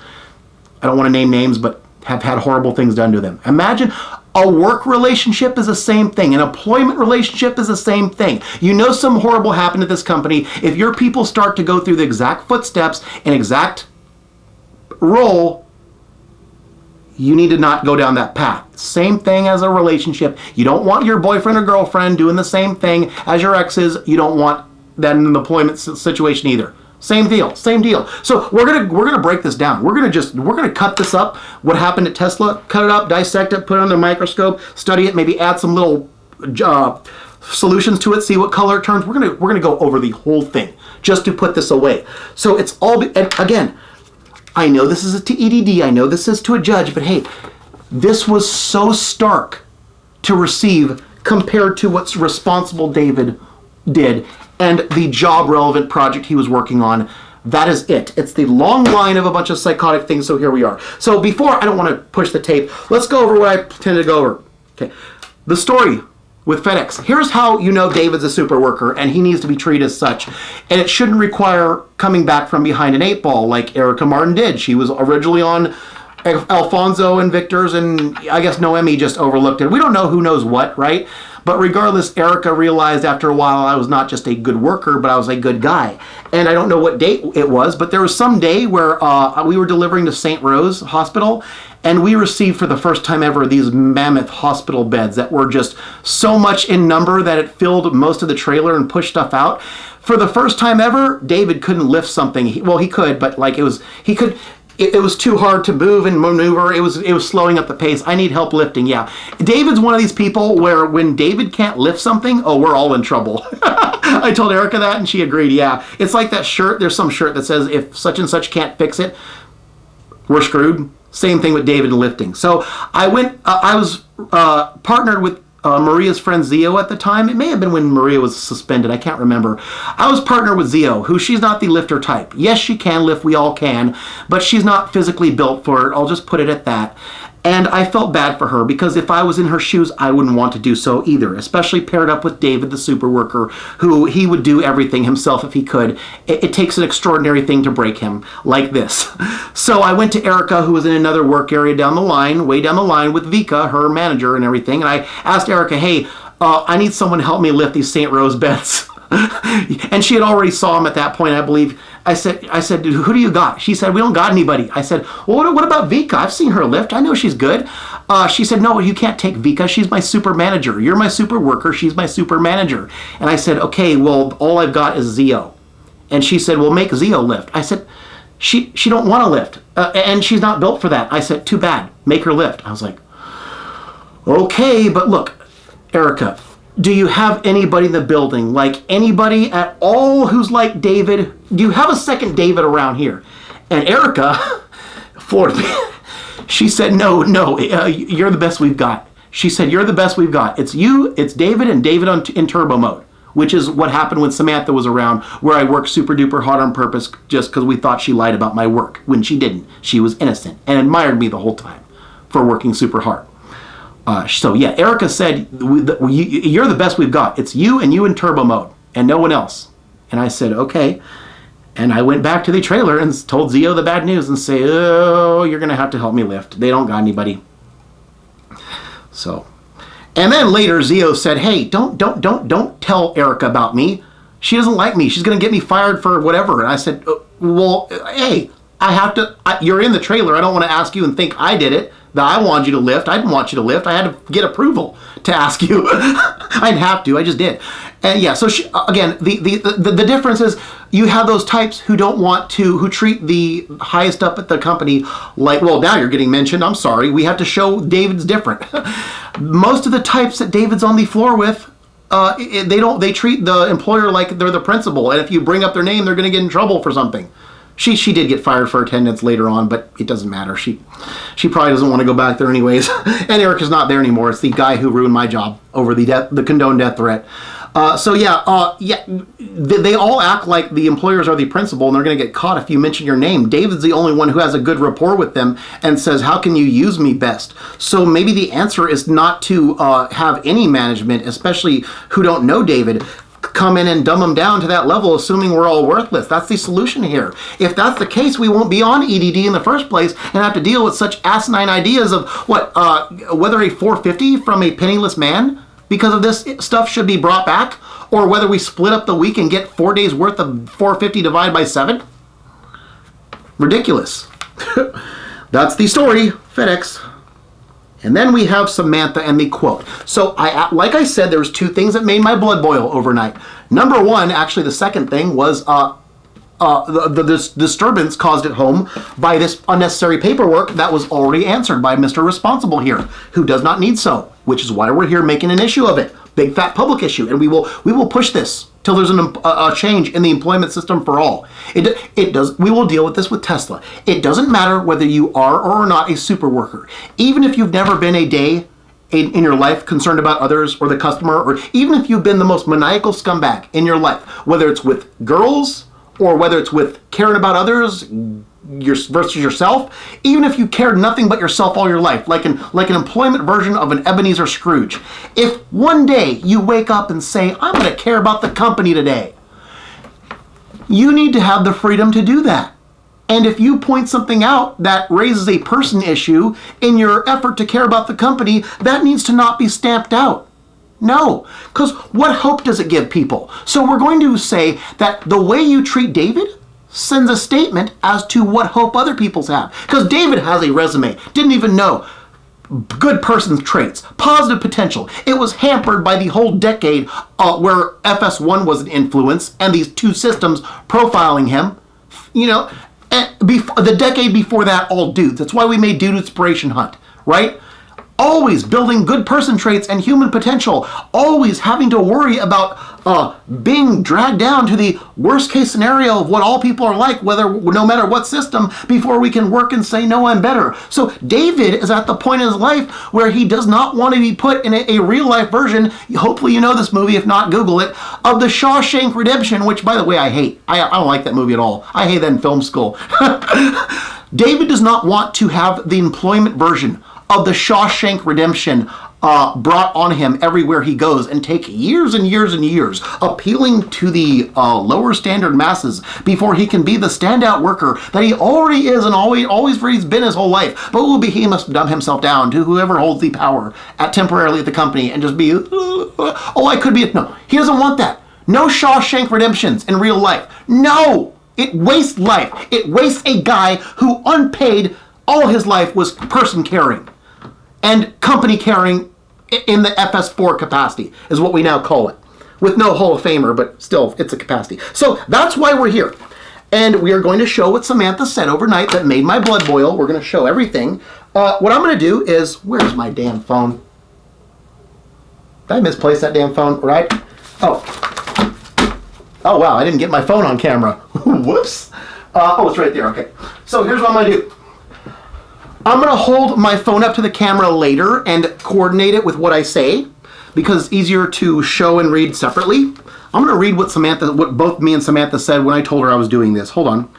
I don't want to name names, but have had horrible things done to them. Imagine a work relationship is the same thing. An employment relationship is the same thing. You know something horrible happened at this company. If your people start to go through the exact footsteps and exact role, you need to not go down that path. Same thing as a relationship. You don't want your boyfriend or girlfriend doing the same thing as your exes. You don't want that in an employment situation either. Same deal. So we're gonna break this down. We're gonna cut this up. What happened at Tesla? Cut it up, dissect it, put it under the microscope, study it, maybe add some little solutions to it, see what color it turns. We're gonna go over the whole thing just to put this away. So it's all. And again, I know this is to EDD. I know this is to a judge, but hey, this was so stark to receive compared to what's responsible David did and the job relevant project he was working on. That is it. It's the long line of a bunch of psychotic things. So here we are. So before, I don't want to push the tape. Let's go over what I tended to go over. Okay, the story with FedEx. Here's how you know David's a super worker and he needs to be treated as such. And it shouldn't require coming back from behind an 8-ball like Erica Martin did. She was originally on Alfonso and Victor's, and I guess Noemi just overlooked it. We don't know who knows what, right? But regardless, Erica realized after a while I was not just a good worker, but I was a good guy. And I don't know what date it was, but there was some day where we were delivering to St. Rose Hospital, and we received for the first time ever these mammoth hospital beds that were just so much in number that it filled most of the trailer and pushed stuff out. For the first time ever, David couldn't lift something. He could, but like it was too hard to move and maneuver. It was slowing up the pace. I need help lifting. Yeah. David's one of these people where when David can't lift something, oh, we're all in trouble. I told Erica that and she agreed. Yeah. It's like that shirt. There's some shirt that says if such and such can't fix it, we're screwed. Same thing with David and lifting. So I was partnered with Maria's friend Zio at the time. It may have been when Maria was suspended. I can't remember. I was partnered with Zio, who she's not the lifter type. Yes, she can lift. We all can. But she's not physically built for it. I'll just put it at that. And I felt bad for her because if I was in her shoes, I wouldn't want to do so either, especially paired up with David, the super worker, who he would do everything himself if he could. It takes an extraordinary thing to break him like this. So I went to Erica, who was in another work area down the line, way down the line with Vika, her manager and everything. And I asked Erica, hey, I need someone to help me lift these St. Rose beds. And she had already saw him at that point, I believe. I said, who do you got? She said, we don't got anybody. I said, well, what about Vika? I've seen her lift. I know she's good. She said, no, you can't take Vika. She's my super manager. You're my super worker. She's my super manager. And I said, okay, well, all I've got is Zio. And she said, well, make Zio lift. I said, she don't want to lift. And she's not built for that. I said, too bad. Make her lift. I was like, okay, but look, Erica, do you have anybody in the building, like anybody at all who's like David? Do you have a second David around here? And Erica floored me. She said, no, you're the best we've got. She said, you're the best we've got. It's you, it's David, and David in turbo mode, which is what happened when Samantha was around, where I worked super duper hard on purpose just because we thought she lied about my work when she didn't. She was innocent and admired me the whole time for working super hard. So yeah, Erica said, you're the best we've got. It's you and turbo mode and no one else. And I said, okay. And I went back to the trailer and told Zio the bad news and say, oh, you're going to have to help me lift. They don't got anybody. So, and then later Zio said, hey, don't tell Erica about me. She doesn't like me. She's going to get me fired for whatever. And I said, well, hey, you're in the trailer. I don't want to ask you and think I did it. That I wanted you to lift. I didn't want you to lift. I had to get approval to ask you. I didn't have to. I just did. And yeah, so again, the difference is you have those types who don't want to, who treat the highest up at the company like, well, now you're getting mentioned. I'm sorry. We have to show David's different. Most of the types that David's on the floor with, they treat the employer like they're the principal. And if you bring up their name, they're going to get in trouble for something. She did get fired for attendance later on, but it doesn't matter. She probably doesn't want to go back there anyways. And Erica's not there anymore. It's the guy who ruined my job over the condoned death threat. They all act like the employers are the principal and they're going to get caught if you mention your name. David's the only one who has a good rapport with them and says, how can you use me best? So maybe the answer is not to have any management, especially who don't know David, come in and dumb them down to that level, assuming we're all worthless. That's the solution here. If that's the case, we won't be on EDD in the first place and have to deal with such asinine ideas of whether a 450 from a penniless man because of this stuff should be brought back, or whether we split up the week and get 4 days worth of 450 divided by 7. Ridiculous. That's the story, FedEx. And then we have Samantha and the quote. So, like I said, there was 2 things that made my blood boil overnight. Number 1, actually the second thing, was the disturbance caused at home by this unnecessary paperwork that was already answered by Mr. Responsible here, who does not need so, which is why we're here making an issue of it. Big fat public issue, and we will push this till there's a change in the employment system for all. We will deal with this with Tesla. It doesn't matter whether you are or are not a super worker. Even if you've never been a day in your life concerned about others or the customer, or even if you've been the most maniacal scumbag in your life, whether it's with girls or whether it's with caring about others versus yourself, even if you cared nothing but yourself all your life, like an employment version of an Ebenezer Scrooge. If one day you wake up and say, I'm going to care about the company today, you need to have the freedom to do that. And if you point something out that raises a person issue in your effort to care about the company, that needs to not be stamped out. No, because what hope does it give people? So we're going to say that the way you treat David sends a statement as to what hope other people's have. Because David has a resume, didn't even know. Good person's traits, positive potential. It was hampered by the whole decade where FS1 was an influence and these 2 systems profiling him. You know, and the decade before that, all dudes. That's why we made Dude Inspiration Hunt, right? Always building good person traits and human potential. Always having to worry about being dragged down to the worst case scenario of what all people are like, no matter what system, before we can work and say, no, I'm better. So David is at the point in his life where he does not want to be put in a real life version, hopefully you know this movie, if not Google it, of the Shawshank Redemption, which by the way I hate. I don't like that movie at all. I hate that in film school. David does not want to have the employment version of the Shawshank Redemption brought on him everywhere he goes and take years and years and years appealing to the lower standard masses before he can be the standout worker that he already is and always been his whole life. But he must dumb himself down to whoever holds the power temporarily at the company and just be, I could be. No, he doesn't want that. No Shawshank Redemptions in real life. No, it wastes life. It wastes a guy who unpaid all his life was person caring and company caring in the FS4 capacity is what we now call it, with no Hall of Famer, but still it's a capacity. So that's why we're here. And we are going to show what Samantha said overnight that made my blood boil. We're going to show everything. What I'm going to do is, where's my damn phone? Did I misplace that damn phone? Right? Oh wow, I didn't get my phone on camera. Whoops. It's right there. Okay. So here's what I'm going to do. I'm going to hold my phone up to the camera later and coordinate it with what I say because it's easier to show and read separately. I'm going to read what both me and Samantha said when I told her I was doing this. Hold on.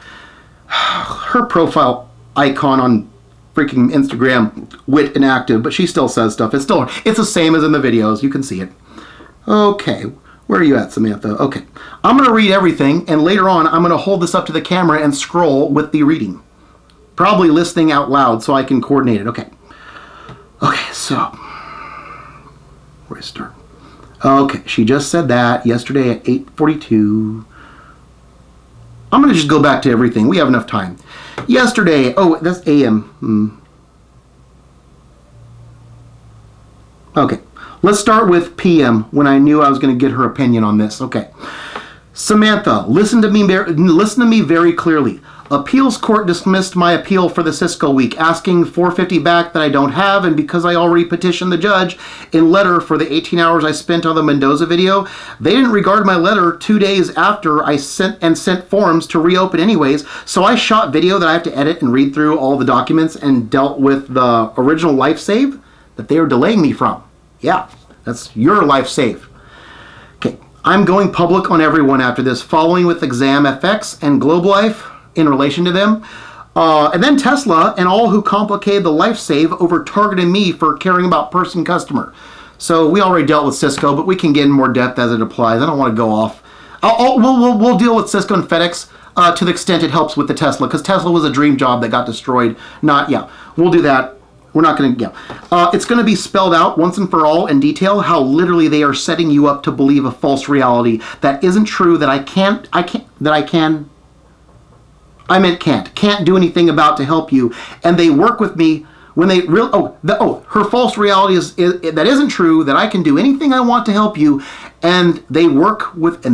Her profile icon on freaking Instagram wit inactive, but she still says stuff. It's the same as in the videos. You can see it. Okay, where are you at, Samantha? Okay, I'm going to read everything, and later on, I'm going to hold this up to the camera and scroll with the reading. Probably listening out loud so I can coordinate it. Okay. Okay, so, where do I start? Okay, she just said that yesterday at 8:42. I'm going to just go back to everything. We have enough time. Yesterday, oh, that's AM. Okay, let's start with PM when I knew I was going to get her opinion on this. Okay. Samantha, listen to me very clearly. Appeals court dismissed my appeal for the Cisco week, asking $450 back that I don't have, and because I already petitioned the judge in letter for the 18 hours I spent on the Mendoza video, they didn't regard my letter 2 days after I sent forms to reopen anyways, so I shot video that I have to edit and read through all the documents and dealt with the original life save that they were delaying me from. Yeah, that's your life save. Okay, I'm going public on everyone after this, following with Exam FX and Globe Life in relation to them. And then Tesla and all who complicated the life save over targeting me for caring about person customer. So we already dealt with Cisco, but we can get in more depth as it applies. I don't want to go off. We'll deal with Cisco and FedEx to the extent it helps with the Tesla, because Tesla was a dream job that got destroyed. We'll do that. We're not going to, it's going to be spelled out once and for all in detail how literally they are setting you up to believe a false reality that isn't true, that can't do anything about to help you. And they work with me when they her false reality is that isn't true, that I can do anything I want to help you. And they work with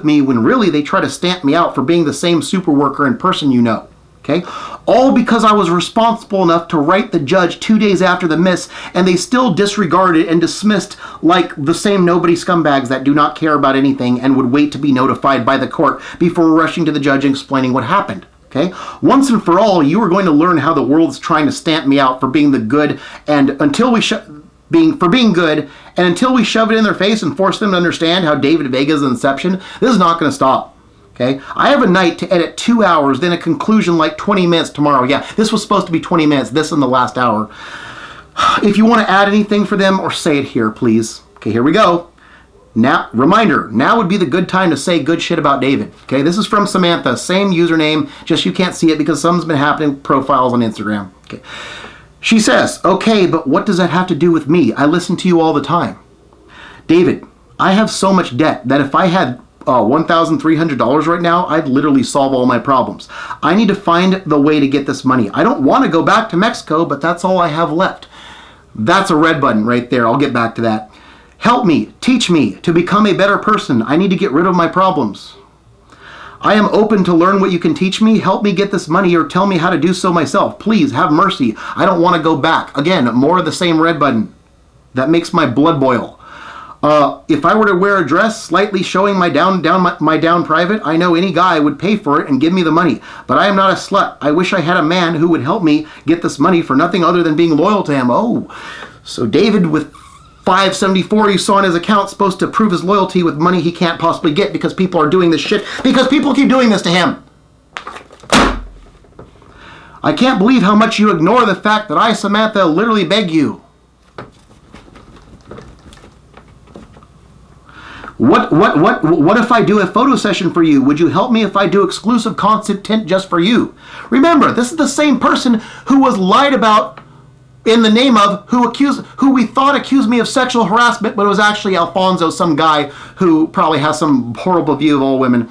me when really they try to stamp me out for being the same super worker and person you know. Okay, all because I was responsible enough to write the judge 2 days after the miss, and they still disregarded and dismissed like the same nobody scumbags that do not care about anything and would wait to be notified by the court before rushing to the judge and explaining what happened. Okay, once and for all, you are going to learn how the world is trying to stamp me out for being the good, and until we being good, and until we shove it in their face and force them to understand how David Vega's inception, this is not going to stop. Okay, I have a night to edit 2 hours, then a conclusion like 20 minutes tomorrow. Yeah, this was supposed to be 20 minutes, this in the last hour. If you want to add anything for them or say it here, please. Okay, here we go. Now, reminder, now would be the good time to say good shit about David. Okay, this is from Samantha, same username, just you can't see it because something's been happening with profiles on Instagram. Okay, she says, okay, but what does that have to do with me? I listen to you all the time. David, I have so much debt that if I had $1,300 right now, I'd literally solve all my problems. I need to find the way to get this money. I don't want to go back to Mexico, but that's all I have left. That's a red button right there. I'll get back to that. Help me, teach me to become a better person. I need to get rid of my problems. I am open to learn what you can teach me. Help me get this money or tell me how to do so myself. Please have mercy. I don't want to go back. Again, more of the same red button. That makes my blood boil. If I were to wear a dress slightly showing my down private, I know any guy would pay for it and give me the money. But I am not a slut. I wish I had a man who would help me get this money for nothing other than being loyal to him. Oh, so David with 574 you saw in his account supposed to prove his loyalty with money he can't possibly get because people are doing this shit, because people keep doing this to him. I can't believe how much you ignore the fact that I, Samantha, literally beg you. What if I do a photo session for you? Would you help me if I do exclusive content just for you? Remember, this is the same person who was lied about in the name of, who we thought accused me of sexual harassment, but it was actually Alfonso, some guy who probably has some horrible view of all women.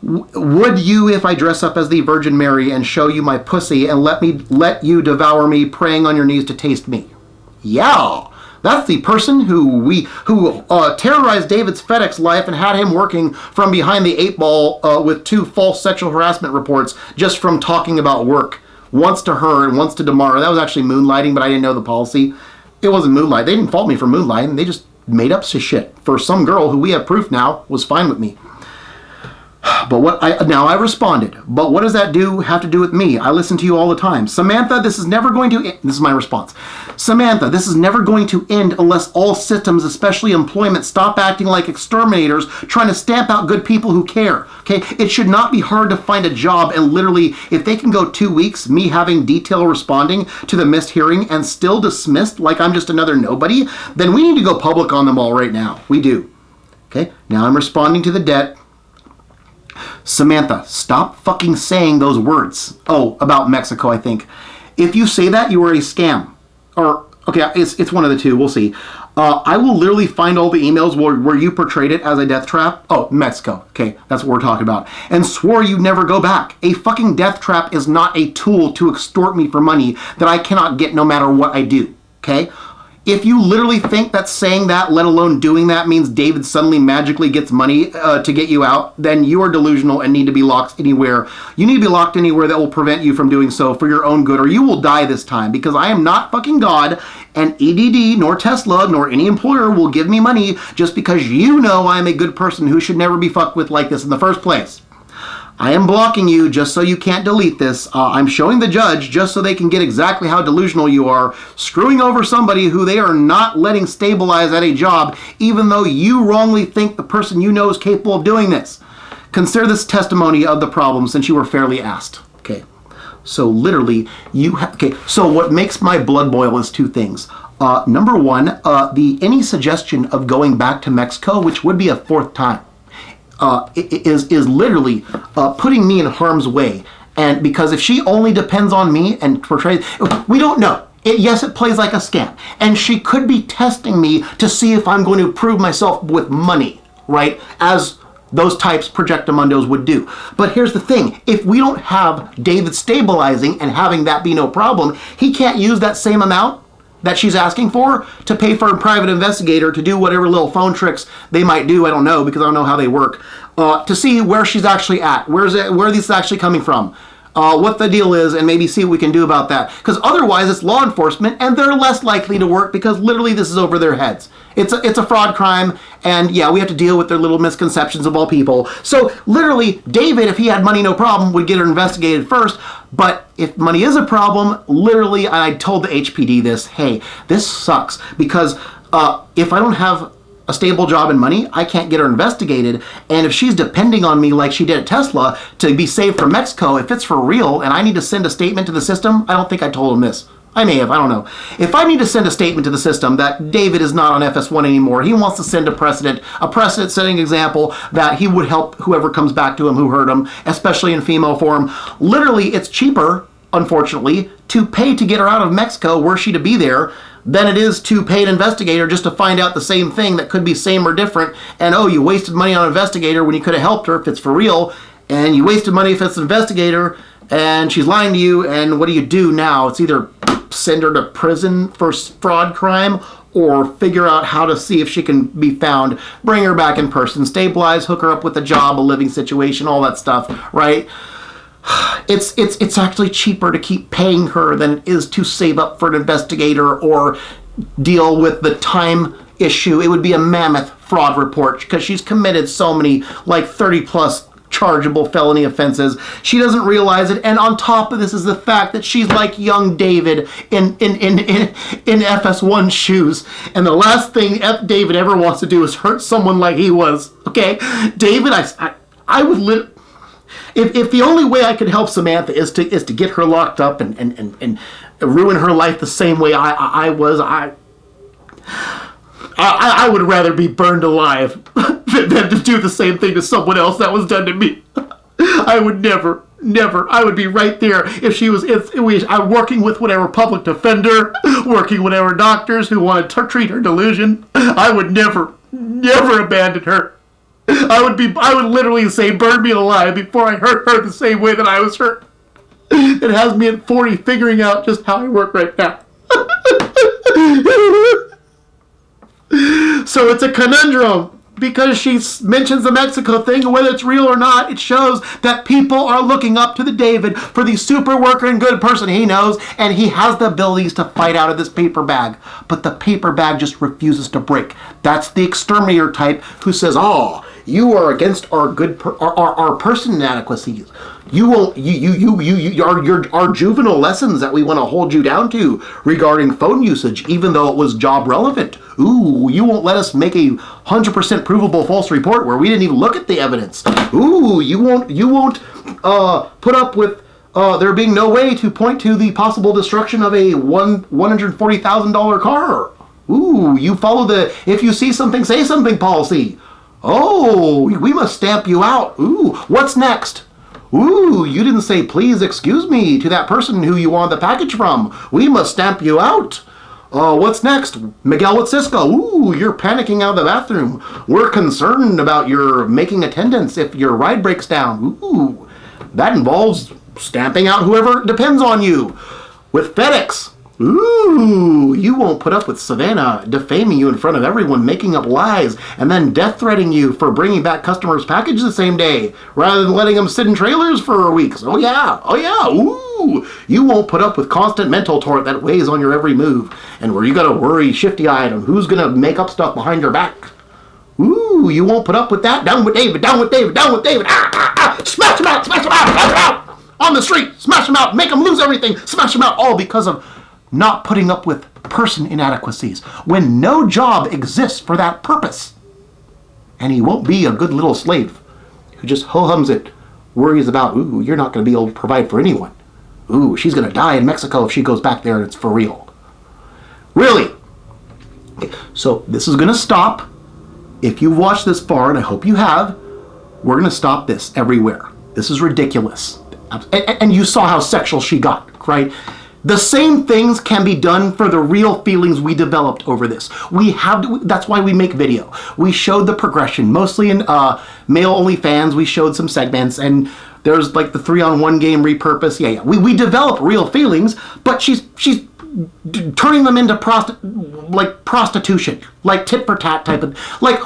Would you, if I dress up as the Virgin Mary and show you my pussy and let you devour me, praying on your knees to taste me? Yeah. That's the person who terrorized David's FedEx life and had him working from behind the 8 ball with 2 false sexual harassment reports just from talking about work. Once to her and once to Damara. That was actually moonlighting, but I didn't know the policy. It wasn't moonlight. They didn't fault me for moonlighting. They just made up shit for some girl who we have proof now was fine with me. But now I responded. But what does that have to do with me? I listen to you all the time. Samantha, this is never going to end. This is my response. Samantha, this is never going to end unless all systems, especially employment, stop acting like exterminators trying to stamp out good people who care. Okay? It should not be hard to find a job, and literally, if they can go 2 weeks, me having detail responding to the missed hearing and still dismissed like I'm just another nobody, then we need to go public on them all right now. We do. Okay? Now I'm responding to the debt. Samantha, stop fucking saying those words. Oh, about Mexico, I think. If you say that, you are a scam. Or, okay, it's one of the two. We'll see. I will literally find all the emails where you portrayed it as a death trap. Oh, Mexico. Okay, that's what we're talking about. And swore you'd never go back. A fucking death trap is not a tool to extort me for money that I cannot get no matter what I do. Okay? If you literally think that saying that, let alone doing that, means David suddenly magically gets money to get you out, then you are delusional and need to be locked anywhere. You need to be locked anywhere that will prevent you from doing so for your own good, or you will die this time, because I am not fucking God, and EDD, nor Tesla, nor any employer will give me money just because you know I am a good person who should never be fucked with like this in the first place. I am blocking you just so you can't delete this. I'm showing the judge just so they can get exactly how delusional you are, screwing over somebody who they are not letting stabilize at a job, even though you wrongly think the person you know is capable of doing this. Consider this testimony of the problem since you were fairly asked. Okay, so literally, so what makes my blood boil is two things. Number one, any suggestion of going back to Mexico, which would be a fourth time, is literally putting me in harm's way. And because if she only depends on me and portrays, we don't know. Yes, it plays like a scam. And she could be testing me to see if I'm going to prove myself with money, right? As those types projectamundos would do. But here's the thing. If we don't have David stabilizing and having that be no problem, he can't use that same amount that she's asking for to pay for a private investigator to do whatever little phone tricks they might do. I don't know, because I don't know how they work, to see where she's actually at, where this is actually coming from, what the deal is, and maybe see what we can do about that. Because otherwise it's law enforcement and they're less likely to work because literally this is over their heads. It's a fraud crime, and yeah, we have to deal with their little misconceptions of all people. So literally, David, if he had money, no problem, would get her investigated first. But if money is a problem, literally, and I told the HPD this, hey, this sucks, because if I don't have a stable job and money, I can't get her investigated. And if she's depending on me like she did at Tesla to be saved from Mexico, if it's for real and I need to send a statement to the system, I don't think I told him this. I may have, I don't know. If I need to send a statement to the system that David is not on FS1 anymore, he wants to send a precedent-setting example that he would help whoever comes back to him who hurt him, especially in female form. Literally, it's cheaper, unfortunately, to pay to get her out of Mexico, were she to be there, than it is to pay an investigator just to find out the same thing that could be same or different. And oh, you wasted money on an investigator when you could have helped her if it's for real, and you wasted money if it's an investigator, and she's lying to you, and what do you do now? It's either send her to prison for fraud crime, or figure out how to see if she can be found, bring her back in person, stabilize, hook her up with a job, a living situation, all that stuff, right? It's actually cheaper to keep paying her than it is to save up for an investigator or deal with the time issue. It would be a mammoth fraud report because she's committed so many, like 30 plus chargeable felony offenses. She doesn't realize it, and on top of this is the fact that she's like young David in FS1 shoes, and the last thing David ever wants to do is hurt someone like he was. Okay, David, I would if the only way I could help Samantha is to get her locked up and ruin her life the same way I was, I would rather be burned alive than to do the same thing to someone else that was done to me. I would never, I would be right there I'm working with whatever public defender, working with whatever doctors who want to treat her delusion. I would never abandon her. I would literally say, burn me alive before I hurt her the same way that I was hurt. It has me at 40 figuring out just how I work right now. So it's a conundrum, because she mentions the Mexico thing, and whether it's real or not, it shows that people are looking up to the David for the super worker and good person he knows, and he has the abilities to fight out of this paper bag. But the paper bag just refuses to break. That's the exterminator type who says, oh, You are against our our person inadequacies. You won't. Our juvenile lessons that we want to hold you down to regarding phone usage, even though it was job relevant. Ooh, you won't let us make a 100% provable false report where we didn't even look at the evidence. Ooh, you won't put up with there being no way to point to the possible destruction of a $140,000 car. Ooh, you follow the if you see something, say something policy. Oh, we must stamp you out. Ooh, what's next? Ooh, you didn't say please excuse me to that person who you want the package from. We must stamp you out. What's next? Miguel with Cisco. Ooh, you're panicking out of the bathroom. We're concerned about your making attendance if your ride breaks down. Ooh, that involves stamping out whoever depends on you. With FedEx. Ooh, you won't put up with Savannah defaming you in front of everyone, making up lies, and then death-threatening you for bringing back customers' package the same day, rather than letting them sit in trailers for weeks. Oh yeah, ooh. You won't put up with constant mental torment that weighs on your every move, and where you gotta worry shifty-eyed on who's gonna make up stuff behind your back. Ooh, you won't put up with that. Down with David, down with David, down with David. Smash him out, smash him out, smash him out! On the street, smash him out, make him lose everything, smash him out, all because of not putting up with person inadequacies when no job exists for that purpose. And he won't be a good little slave who just ho-hums it, worries about, ooh, you're not going to be able to provide for anyone. Ooh, she's going to die in Mexico if she goes back there and it's for real. Really? Okay, so this is going to stop. If you've watched this far, and I hope you have, we're going to stop this everywhere. This is ridiculous. And you saw how sexual she got, right? The same things can be done for the real feelings we developed over this. We have to, that's why we make video. We showed the progression, mostly in male-only fans. We showed some segments, and there's like the 3-on-1 game repurpose. Yeah. We develop real feelings, but she's turning them into prostitution, like tit for tat type of, like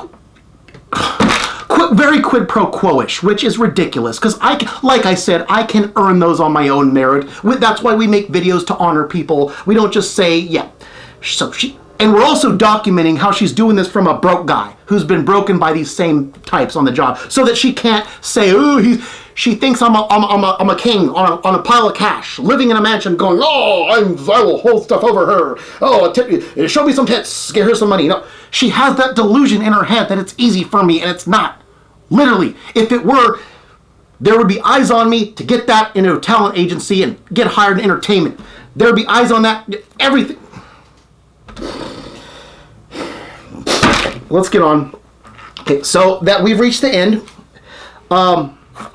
very quid pro quo-ish, which is ridiculous, because like I said, I can earn those on my own merit. That's why we make videos to honor people. We don't just say, yeah. And we're also documenting how she's doing this from a broke guy who's been broken by these same types on the job, so that she can't say, oh, she thinks I'm a king on a pile of cash, living in a mansion, going, oh, I will hold stuff over her. Oh, show me some tits, give her some money. No, she has that delusion in her head that it's easy for me, and it's not. Literally, if it were, there would be eyes on me to get that into a talent agency and get hired in entertainment. There would be eyes on that, everything. Let's get on. Okay, so that we've reached the end.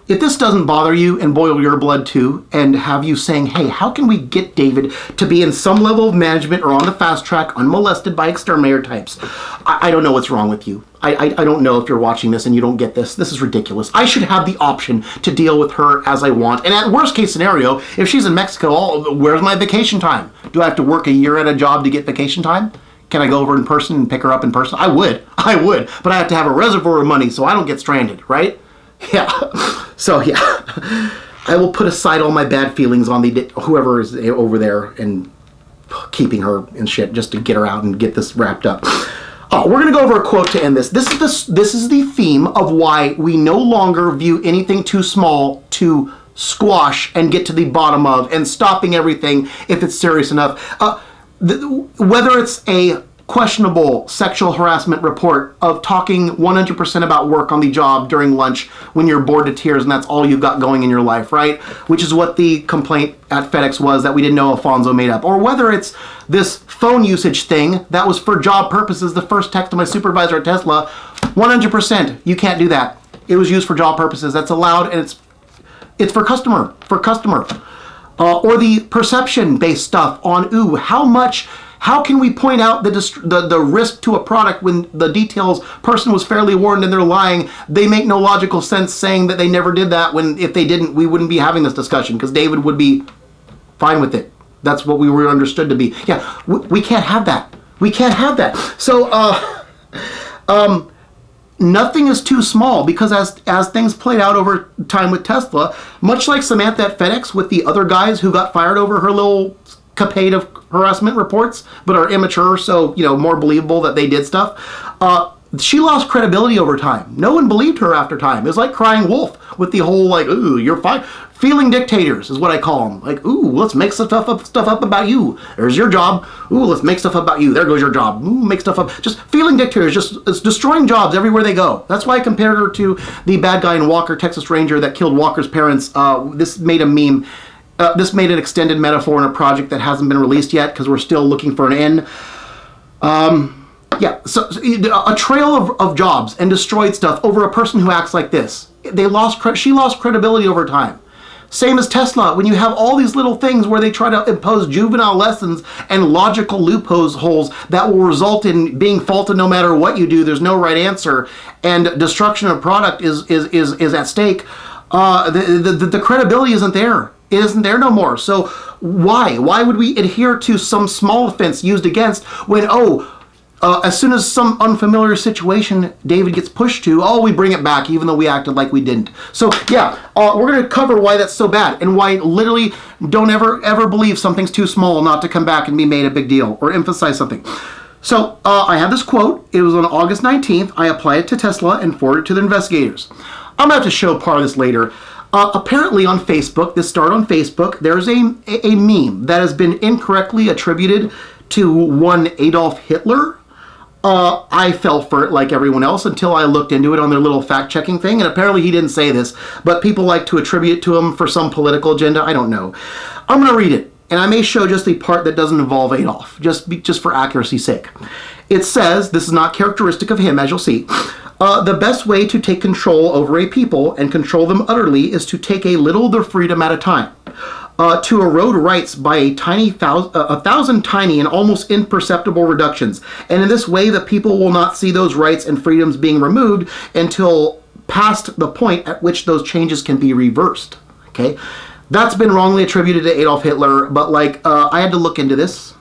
If this doesn't bother you and boil your blood too, and have you saying, hey, how can we get David to be in some level of management or on the fast track, unmolested by exterminator types? I don't know what's wrong with you. I don't know if you're watching this and you don't get this. This is ridiculous. I should have the option to deal with her as I want. And at worst case scenario, if she's in Mexico, where's my vacation time? Do I have to work a year at a job to get vacation time? Can I go over in person and pick her up in person? I would, but I have to have a reservoir of money so I don't get stranded, right? Yeah. So yeah, I will put aside all my bad feelings on whoever is over there and keeping her and shit just to get her out and get this wrapped up. We're gonna go over a quote to end this. This is the theme of why we no longer view anything too small to squash and get to the bottom of, and stopping everything if it's serious enough. Whether it's a questionable sexual harassment report of talking 100% about work on the job during lunch when you're bored to tears and that's all you've got going in your life, right? Which is what the complaint at FedEx was that we didn't know Alfonso made up. Or whether it's this phone usage thing that was for job purposes, the first text to my supervisor at Tesla, 100%, you can't do that. It was used for job purposes. That's allowed, and it's for customer. Or the perception-based stuff on how can we point out the risk to a product when the details person was fairly warned and they're lying? They make no logical sense saying that they never did that, when if they didn't, we wouldn't be having this discussion because David would be fine with it. That's what we were understood to be. Yeah, we can't have that. We can't have that. So, nothing is too small, because as things played out over time with Tesla, much like Samantha at FedEx with the other guys who got fired over her little capade of harassment reports, but are immature, so more believable that they did stuff. she lost credibility over time. No one believed her after time. It was like crying wolf with the whole like, ooh, you're fine. Feeling dictators is what I call them. Like, ooh, let's make stuff up about you. There's your job. Ooh, let's make stuff up about you. There goes your job. Ooh, make stuff up. Just feeling dictators, just it's destroying jobs everywhere they go. That's why I compared her to the bad guy in Walker, Texas Ranger, that killed Walker's parents. This made a meme. This made an extended metaphor in a project that hasn't been released yet because we're still looking for an end. Yeah, so a trail of jobs and destroyed stuff over a person who acts like this. She lost credibility over time. Same as Tesla, when you have all these little things where they try to impose juvenile lessons and logical loopholes that will result in being faulted no matter what you do. There's no right answer, and destruction of product is at stake. The credibility isn't there. It isn't there no more. So why would we adhere to some small offense used against when as soon as some unfamiliar situation David gets pushed to, we bring it back even though we acted like we didn't. So yeah, we're going to cover why that's so bad and why literally don't ever believe something's too small not to come back and be made a big deal or emphasize something. So I have this quote. It was on August 19th. I applied it to Tesla and forwarded it to the investigators. I'm going to have to show part of this later. Apparently on Facebook, this started on Facebook, there's a meme that has been incorrectly attributed to one Adolf Hitler. I fell for it like everyone else until I looked into it on their little fact-checking thing, and apparently he didn't say this, but people like to attribute it to him for some political agenda. I don't know. I'm going to read it, and I may show just the part that doesn't involve Adolf, just for accuracy's sake. It says, this is not characteristic of him, as you'll see, the best way to take control over a people and control them utterly is to take a little of their freedom at a time. To erode rights by a thousand tiny and almost imperceptible reductions. And in this way, the people will not see those rights and freedoms being removed until past the point at which those changes can be reversed. Okay, that's been wrongly attributed to Adolf Hitler, but I had to look into this.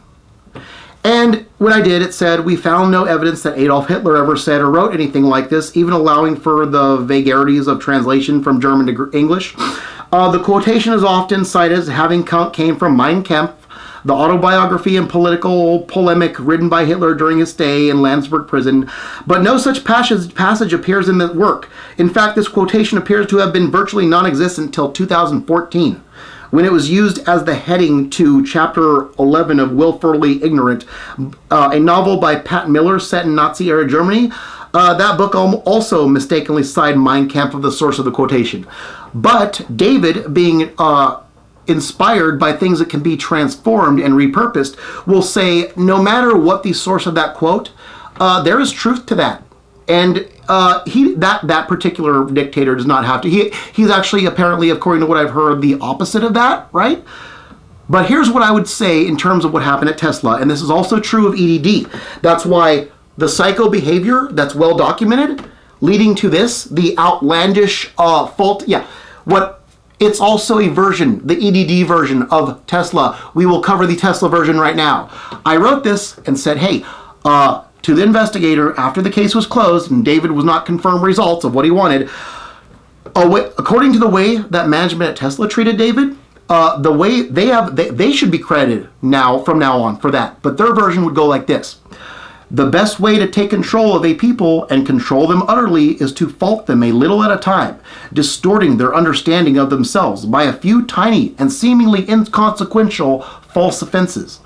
And when I did, it said, we found no evidence that Adolf Hitler ever said or wrote anything like this, even allowing for the vagaries of translation from German to English. The quotation is often cited as having came from Mein Kampf, the autobiography and political polemic written by Hitler during his stay in Landsberg prison, but no such passage appears in the work. In fact, this quotation appears to have been virtually non-existent until 2014, when it was used as the heading to Chapter 11 of Willfully Ignorant, a novel by Pat Miller set in Nazi-era Germany. That book also mistakenly cited Mein Kampf as the source of the quotation. But David, being inspired by things that can be transformed and repurposed, will say, no matter what the source of that quote, there is truth to that. And that particular dictator does not have to. He's actually, apparently, according to what I've heard, the opposite of that, right? But here's what I would say in terms of what happened at Tesla, and this is also true of EDD. That's why the psycho behavior that's well documented, leading to this, the outlandish fault. It's also a version, the EDD version of Tesla. We will cover the Tesla version right now. I wrote this and said, hey, to the investigator after the case was closed and David was not confirmed results of what he wanted, according to the way that management at Tesla treated David, the way they should be credited from now on for that. But their version would go like this. The best way to take control of a people and control them utterly is to fault them a little at a time, distorting their understanding of themselves by a few tiny and seemingly inconsequential false offenses.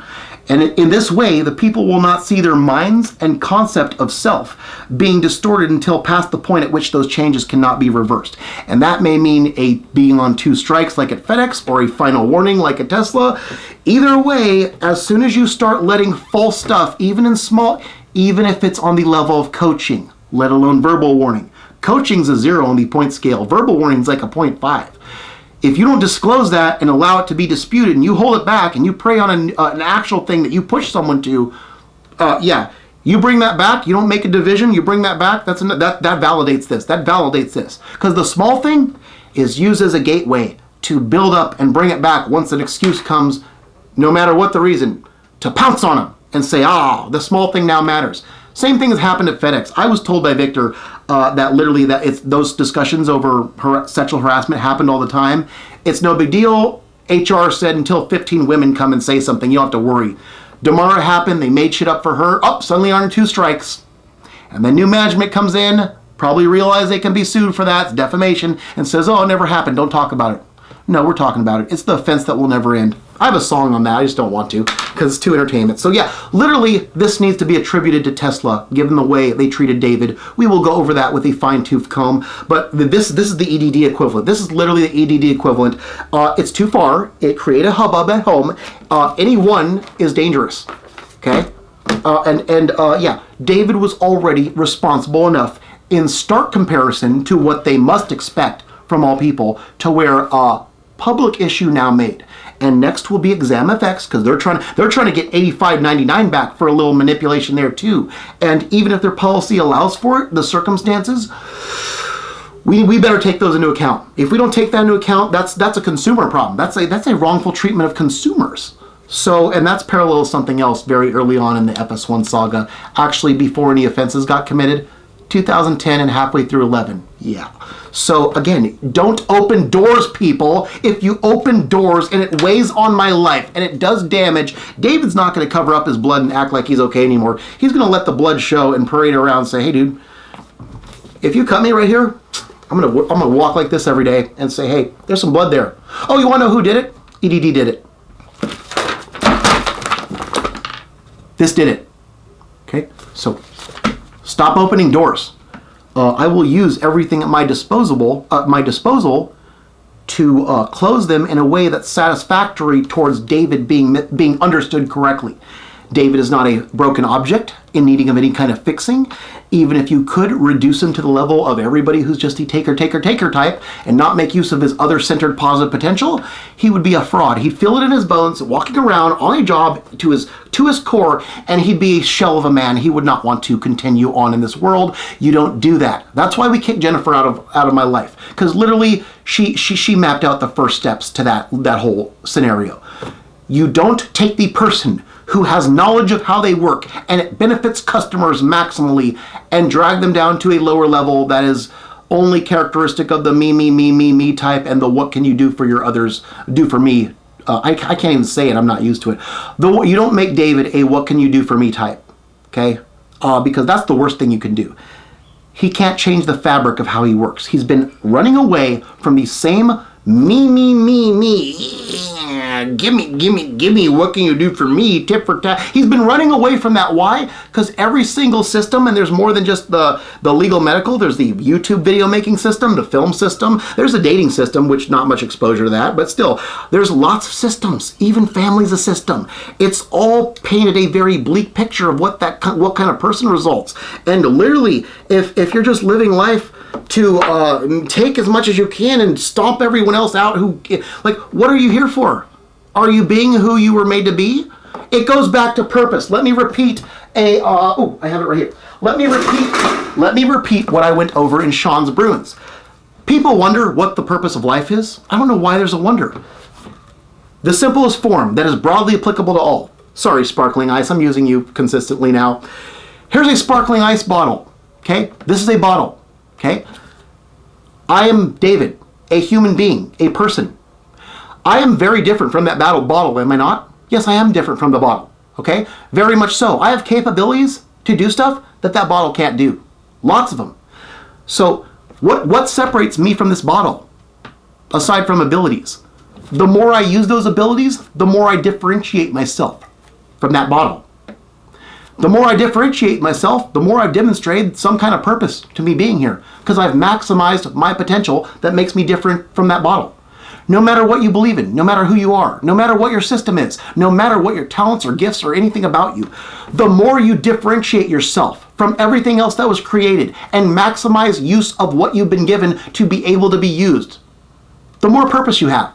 And in this way, the people will not see their minds and concept of self being distorted until past the point at which those changes cannot be reversed. And that may mean being on 2 strikes like at FedEx or a final warning like at Tesla. Either way, as soon as you start letting false stuff, even if it's on the level of coaching, let alone verbal warning. Coaching's a 0 on the point scale. Verbal warning's like a 0.5. If you don't disclose that and allow it to be disputed and you hold it back and you prey on an actual thing that you push someone to, you bring that back, you don't make a division, you bring that back, that validates this. That validates this. Because the small thing is used as a gateway to build up and bring it back once an excuse comes, no matter what the reason, to pounce on them and say, the small thing now matters. Same thing has happened at FedEx. I was told by Victor that literally those discussions over sexual harassment happened all the time. It's no big deal. HR said until 15 women come and say something, you don't have to worry. Damara happened. They made shit up for her. Suddenly on 2 strikes. And then new management comes in, probably realize they can be sued for that, it's defamation, and says, oh, it never happened, don't talk about it. No, we're talking about it. It's the offense that will never end. I have a song on that, I just don't want to, because it's too entertainment. So yeah, literally, this needs to be attributed to Tesla, given the way they treated David. We will go over that with a fine-tooth comb, but this is the EDD equivalent. This is literally the EDD equivalent. It's too far. It created a hubbub at home. Any one is dangerous, okay? Yeah, David was already responsible enough in stark comparison to what they must expect from all people to where public issue now made. And next will be ExamFX, because they're trying to get $85.99 back for a little manipulation there too. And even if their policy allows for it, the circumstances, we better take those into account. If we don't take that into account, that's a consumer problem. That's a wrongful treatment of consumers. So, and that's parallel to something else very early on in the FS1 saga, actually before any offenses got committed, 2010 and halfway through 11. Yeah. So again, don't open doors, people. If you open doors and it weighs on my life and it does damage, David's not going to cover up his blood and act like he's okay anymore. He's going to let the blood show and parade around and say, hey dude, if you cut me right here, I'm gonna walk like this every day and say, hey, there's some blood there. Oh, you want to know who did it? EDD did it. This did it. Okay, so stop opening doors. I will use everything at my disposal to close them in a way that's satisfactory towards David being understood correctly. David is not a broken object in needing of any kind of fixing. Even if you could reduce him to the level of everybody who's just a taker type and not make use of his other-centered positive potential, he would be a fraud. He'd feel it in his bones, walking around on a job to his core, and he'd be a shell of a man. He would not want to continue on in this world. You don't do that. That's why we kicked Jennifer out of my life, because literally she mapped out the first steps to that whole scenario. You don't take the person who has knowledge of how they work and it benefits customers maximally and drag them down to a lower level that is only characteristic of the me type and the what can you do for your others, do for me. I can't even say it, I'm not used to it. You don't make David a what can you do for me type, okay? Because that's the worst thing you can do. He can't change the fabric of how he works. He's been running away from the same me. Give me, what can you do for me, tit for tat. He's been running away from that. Why? Because every single system, and there's more than just the legal medical, there's the YouTube video making system, the film system, there's a dating system, which not much exposure to that, but still, there's lots of systems. Even family's a system. It's all painted a very bleak picture of what kind of person results. And literally, if you're just living life to take as much as you can and stomp everyone else out what are you here for? Are you being who you were made to be? It goes back to purpose. Let me repeat I have it right here. Let me repeat what I went over in Sean's Bruins. People wonder what the purpose of life is. I don't know why there's a wonder. The simplest form that is broadly applicable to all. Sorry, sparkling ice, I'm using you consistently now. Here's a sparkling ice bottle, okay? This is a bottle, okay? I am David, a human being, a person. I am very different from that bottle, am I not? Yes, I am different from the bottle, okay? Very much so. I have capabilities to do stuff that bottle can't do. Lots of them. So what separates me from this bottle, aside from abilities? The more I use those abilities, the more I differentiate myself from that bottle. The more I differentiate myself, the more I've demonstrated some kind of purpose to me being here, because I've maximized my potential that makes me different from that bottle. No matter what you believe in, no matter who you are, no matter what your system is, no matter what your talents or gifts or anything about you, the more you differentiate yourself from everything else that was created and maximize use of what you've been given to be able to be used, the more purpose you have.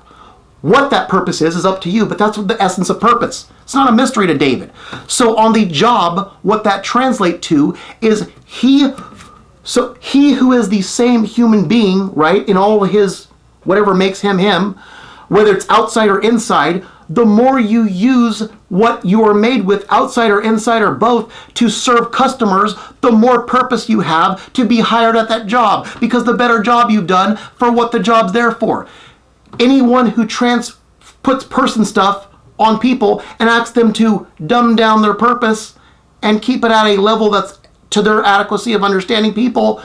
What that purpose is up to you, but that's what the essence of purpose. It's not a mystery to David. So on the job, what that translates to is he who is the same human being, right, in all of his whatever makes him him, whether it's outside or inside, the more you use what you are made with, outside or inside or both, to serve customers, the more purpose you have to be hired at that job, because the better job you've done for what the job's there for. Anyone who puts person stuff on people and asks them to dumb down their purpose and keep it at a level that's to their adequacy of understanding people,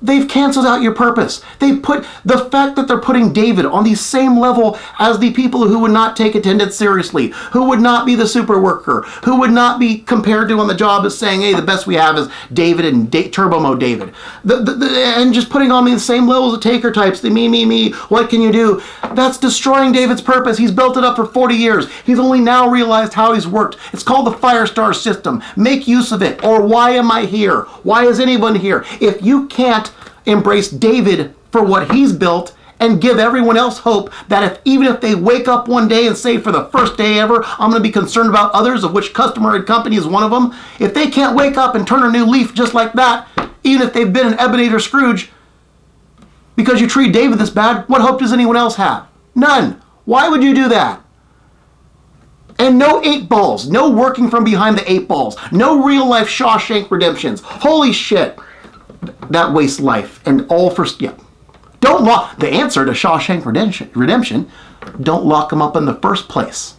they've canceled out your purpose. They put the fact that they're putting David on the same level as the people who would not take attendance seriously, who would not be the super worker, who would not be compared to on the job as saying, hey, the best we have is David and Turbo Mode David. And just putting on the same levels of taker types, the me, what can you do? That's destroying David's purpose. He's built it up for 40 years. He's only now realized how he's worked. It's called the Firestar system. Make use of it. Or why am I here? Why is anyone here? If you can't embrace David for what he's built and give everyone else hope that even if they wake up one day and say for the first day ever, I'm going to be concerned about others, of which customer and company is one of them, if they can't wake up and turn a new leaf just like that, even if they've been an Ebenezer Scrooge, because you treat David this bad, what hope does anyone else have? None. Why would you do that? And no 8 balls, no working from behind the 8 balls, no real life Shawshank Redemptions. Holy shit. That wastes life, and all for, yeah. Don't lock, the answer to Shawshank Redemption, don't lock them up in the first place.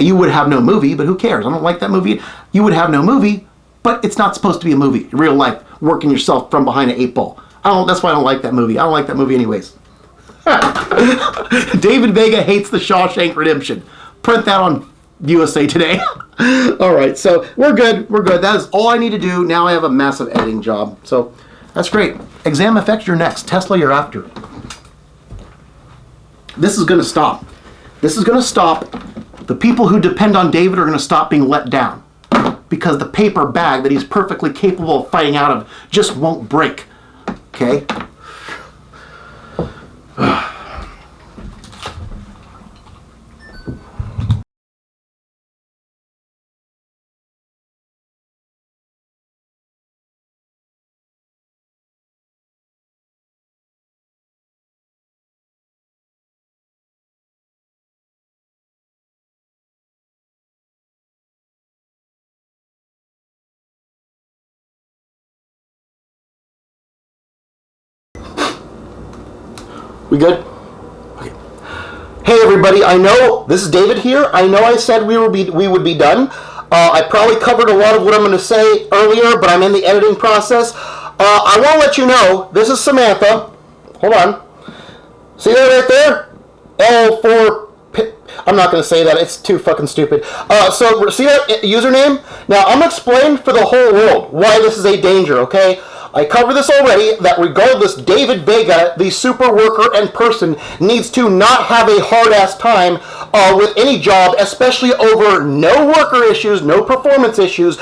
You would have no movie, but who cares? I don't like that movie. You would have no movie, but it's not supposed to be a movie. Real life, working yourself from behind an 8 ball. That's why I don't like that movie. I don't like that movie anyways. David Vega hates the Shawshank Redemption. Print that on USA Today. All right, so we're good. We're good. That is all I need to do. Now I have a massive editing job. So that's great. Exam Effects, you're next. Tesla, you're after. This is going to stop. This is going to stop. The people who depend on David are going to stop being let down because the paper bag that he's perfectly capable of fighting out of just won't break. Okay? We good? Okay. Hey everybody, I know, this is David here. I know I said we would be done. I probably covered a lot of what I'm going to say earlier, but I'm in the editing process. I want to let you know, this is Samantha. Hold on. See that right there? I'm not going to say that. It's too fucking stupid. So, see that username? Now, I'm going to explain for the whole world why this is a danger, okay? I covered this already, that regardless, David Vega, the super worker and person, needs to not have a hard-ass time with any job, especially over no worker issues, no performance issues,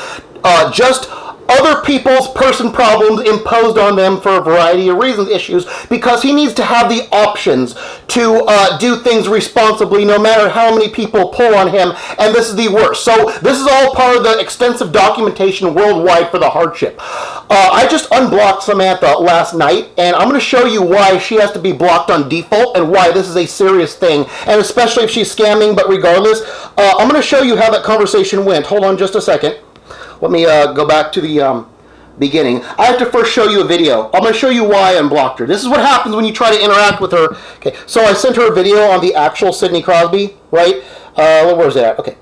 just other people's person problems imposed on them for a variety of reasons, issues, because he needs to have the options to do things responsibly no matter how many people pull on him, and this is the worst. So this is all part of the extensive documentation worldwide for the hardship. I just unblocked Samantha last night, and I'm going to show you why she has to be blocked on default and why this is a serious thing, and especially if she's scamming, but regardless, I'm going to show you how that conversation went. Hold on just a second. Let me go back to the beginning. I have to first show you a video. I'm going to show you why I unblocked her. This is what happens when you try to interact with her. Okay, so I sent her a video on the actual Sidney Crosby, right? Where was it at? Okay,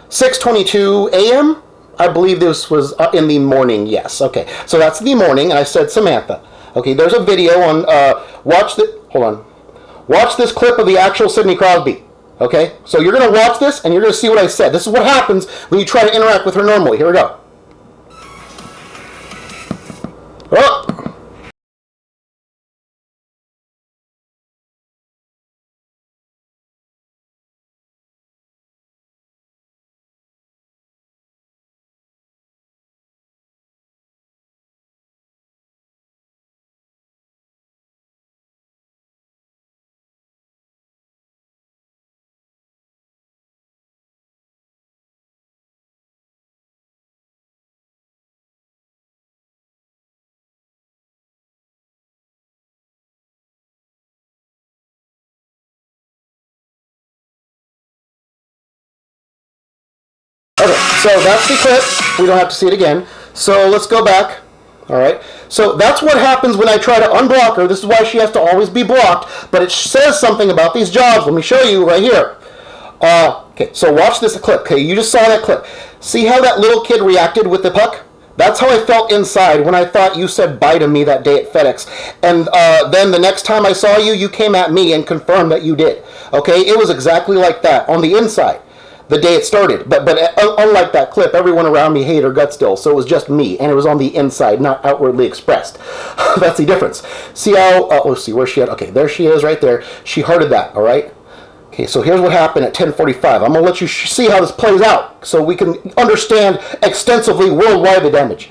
6:22 a.m. I believe this was in the morning. Yes. Okay, so that's the morning. I said Samantha. Okay, there's a video on. Hold on. Watch this clip of the actual Sidney Crosby. Okay, so you're going to watch this and you're going to see what I said. This is what happens when you try to interact with her normally. Here we go. Oh. Okay, so that's the clip. We don't have to see it again. So let's go back. All right. So that's what happens when I try to unblock her. This is why she has to always be blocked. But it says something about these jobs. Let me show you right here. Okay, so watch this clip. Okay, you just saw that clip. See how that little kid reacted with the puck? That's how I felt inside when I thought you said bye to me that day at FedEx. And then the next time I saw you, you came at me and confirmed that you did. Okay? It was exactly like that on the inside the day it started. But unlike that clip, everyone around me hated her gut still. So it was just me. And it was on the inside, not outwardly expressed. That's the difference. See how... let's see, where's she at? Okay, there she is right there. She hearted that, all right? Okay, so here's what happened at 10:45. I'm going to let you see how this plays out so we can understand extensively worldwide the damage.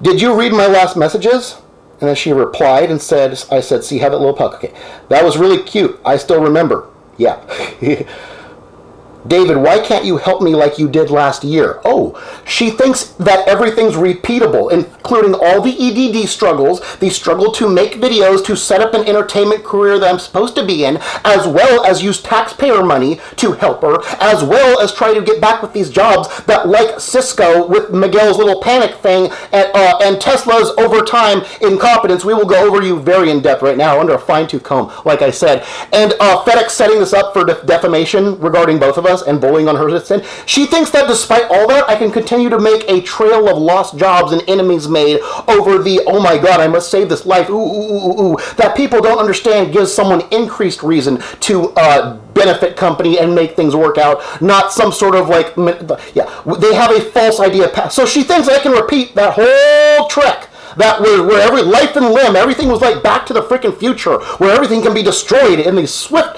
Did you read my last messages? And then she replied and said, I said, see how that little puck. Okay, that was really cute. I still remember. Yeah. David, why can't you help me like you did last year? Oh, she thinks that everything's repeatable, including all the EDD struggles, the struggle to make videos to set up an entertainment career that I'm supposed to be in, as well as use taxpayer money to help her, as well as try to get back with these jobs that, like Cisco with Miguel's little panic thing, and Tesla's overtime incompetence, we will go over you very in depth right now under a fine-tooth comb, like I said, and FedEx setting this up for defamation regarding both of us, and bullying on her sin. She thinks that despite all that, I can continue to make a trail of lost jobs and enemies made over the, oh my god, I must save this life, ooh, that people don't understand gives someone increased reason to benefit company and make things work out, not some sort of like, yeah, they have a false idea. So she thinks I can repeat that whole trek that where every life and limb, everything was like Back to the freaking Future, where everything can be destroyed in these swift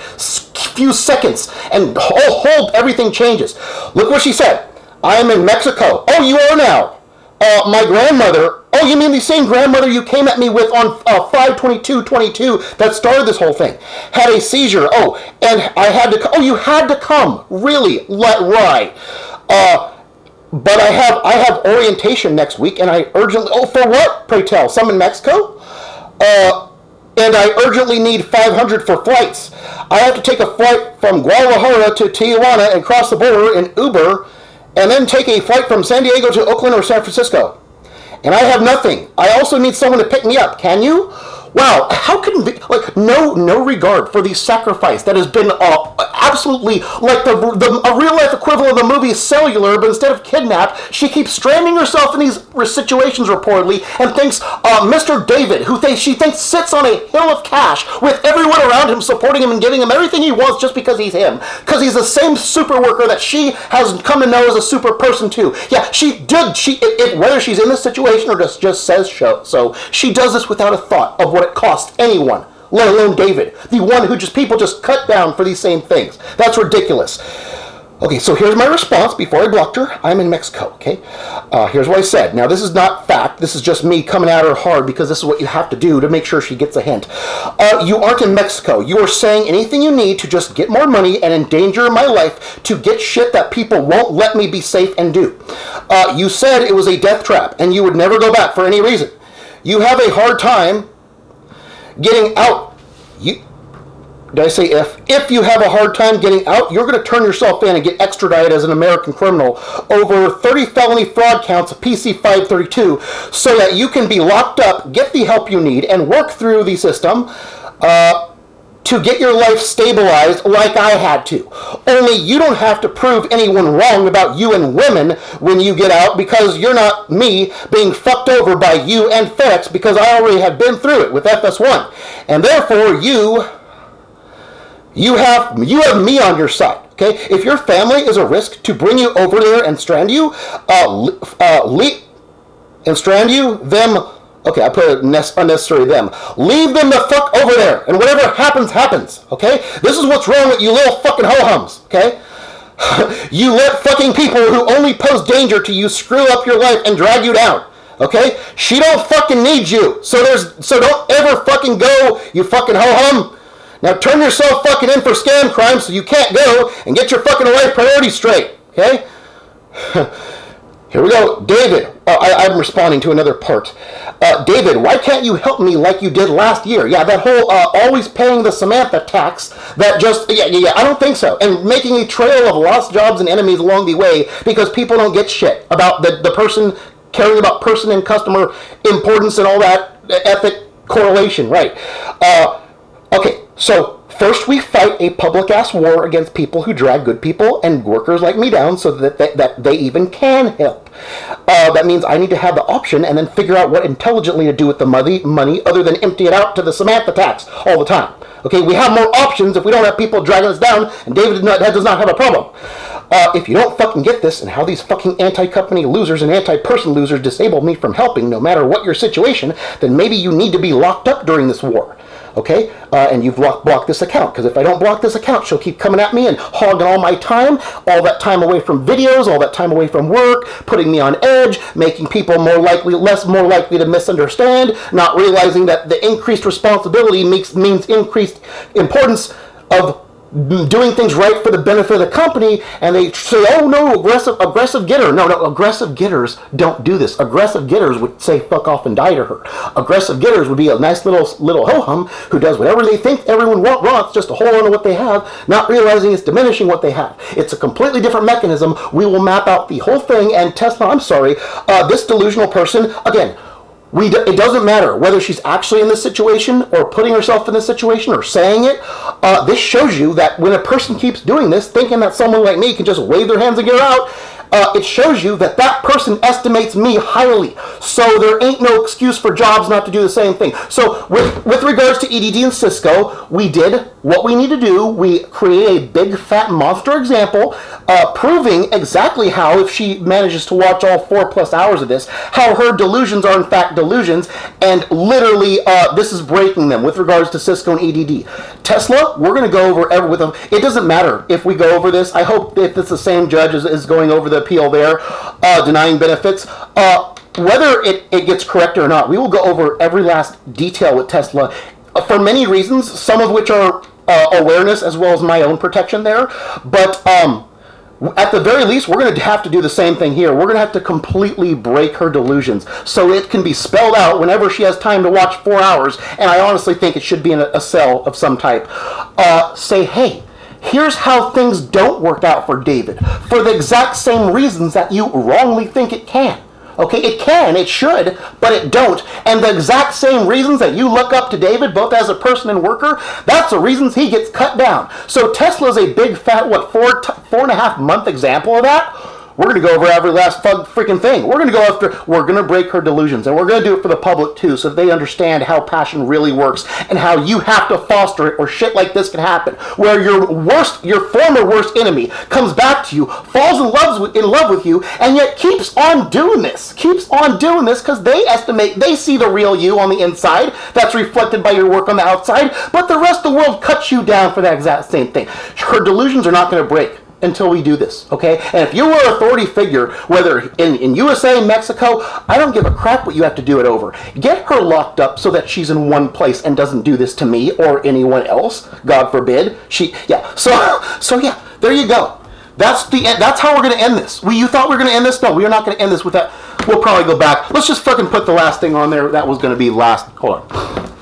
few seconds, and everything changes. Look what she said. I am in Mexico. Oh, you are now. My grandmother. Oh, you mean the same grandmother you came at me with on 5/22/22 that started this whole thing? Had a seizure. Oh, and I had to. Oh, you had to come. Really? Right. But I have orientation next week, and I urgently... Oh, for what, pray tell? Some in Mexico? And I urgently need 500 for flights. I have to take a flight from Guadalajara to Tijuana and cross the border in Uber, and then take a flight from San Diego to Oakland or San Francisco. And I have nothing. I also need someone to pick me up. Can you? Wow, how can like no regard for the sacrifice that has been absolutely like the real life equivalent of the movie Cellular, but instead of kidnapped, she keeps stranding herself in these situations reportedly, and thinks Mr. David, who she thinks sits on a hill of cash with everyone around him supporting him and giving him everything he wants just because he's him, because he's the same super worker that she has come to know as a super person too. Yeah, whether she's in this situation or just says so, she does this without a thought of what it costs anyone, let alone David, the one who people just cut down for these same things. That's ridiculous. Okay, so here's my response before I blocked her. I'm in Mexico, okay? Here's what I said. Now, this is not fact. This is just me coming at her hard because this is what you have to do to make sure she gets a hint. You aren't in Mexico. You are saying anything you need to just get more money and endanger my life to get shit that people won't let me be safe and do. You said it was a death trap and you would never go back for any reason. You have a hard time getting out. Did I say if? If you have a hard time getting out, you're going to turn yourself in and get extradited as an American criminal over 30 felony fraud counts of PC 532 so that you can be locked up, get the help you need, and work through the system to get your life stabilized like I had to. Only you don't have to prove anyone wrong about you and women when you get out, because you're not me being fucked over by you and FedEx, because I already have been through it with FS1. And therefore you have me on your side, okay? If your family is a risk to bring you over there and strand you, them... Okay, I put unnecessary them. Leave them the fuck over there, and whatever happens, happens, okay? This is what's wrong with you little fucking ho-hums, okay? You let fucking people who only pose danger to you screw up your life and drag you down, okay? She don't fucking need you, so don't ever fucking go, you fucking ho-hum. Now turn yourself fucking in for scam crime so you can't go and get your fucking life priorities straight, okay? Here we go. David, I'm responding to another part. David, why can't you help me like you did last year? Yeah, that whole always paying the Samantha tax, that just, yeah, I don't think so. And making a trail of lost jobs and enemies along the way because people don't get shit about the person, caring about person and customer importance and all that ethic correlation, right? Okay, so First, we fight a public-ass war against people who drag good people and workers like me down so that they even can help. That means I need to have the option and then figure out what intelligently to do with the money other than empty it out to the Samantha tax all the time. Okay, we have more options if we don't have people dragging us down, and David does not have a problem. If you don't fucking get this and how these fucking anti-company losers and anti-person losers disable me from helping no matter what your situation, then maybe you need to be locked up during this war. Okay? And you've blocked this account, because if I don't block this account, she'll keep coming at me and hogging all my time, all that time away from videos, all that time away from work, putting me on edge, making people more likely to misunderstand, not realizing that the increased responsibility means increased importance of doing things right for the benefit of the company, and they say, oh no, aggressive getter. No, aggressive getters don't do this. Aggressive getters would say fuck off and die to her. Aggressive getters would be a nice little ho-hum who does whatever they think everyone wants just to hold on to what they have, not realizing it's diminishing what they have. It's a completely different mechanism. We will map out the whole thing, and Tesla, I'm sorry, this delusional person, again, it doesn't matter whether she's actually in this situation or putting herself in this situation or saying it. This shows you that when a person keeps doing this, thinking that someone like me can just wave their hands and get her out, it shows you that that person estimates me highly. So there ain't no excuse for Jobs not to do the same thing. So with regards to EDD and Cisco, we did what we need to do. We create a big fat monster example, proving exactly how, if she manages to watch all 4+ hours of this, how her delusions are in fact delusions, and literally this is breaking them with regards to Cisco and EDD. Tesla, we're going to go over with them. It doesn't matter if we go over this. I hope if it's the same judge is going over the appeal there, denying benefits. Whether it gets corrected or not, we will go over every last detail with Tesla for many reasons, some of which are awareness as well as my own protection there. But at the very least, we're going to have to do the same thing here. We're going to have to completely break her delusions so it can be spelled out whenever she has time to watch 4 hours, and I honestly think it should be in a cell of some type. Say, hey, here's how things don't work out for David for the exact same reasons that you wrongly think it can. Okay, it can, it should, but it don't. And the exact same reasons that you look up to David, both as a person and worker, that's the reasons he gets cut down. So Tesla's a big fat, 4.5 month example of that. We're going to go over every last freaking thing. We're going to break her delusions, and we're going to do it for the public too, so they understand how passion really works and how you have to foster it or shit like this can happen, where your former worst enemy comes back to you, falls in love with you, and yet keeps on doing this because they see the real you on the inside that's reflected by your work on the outside, but the rest of the world cuts you down for that exact same thing. Her delusions are not going to break until we do this, okay? And if you were an authority figure, whether in USA, Mexico, I don't give a crap what you have to do it over. Get her locked up so that she's in one place and doesn't do this to me or anyone else, God forbid. So yeah, there you go. That's how we're going to end this. You thought we were going to end this? No, we are not going to end this with that. We'll probably go back. Let's just fucking put the last thing on there. That was going to be last. Hold on.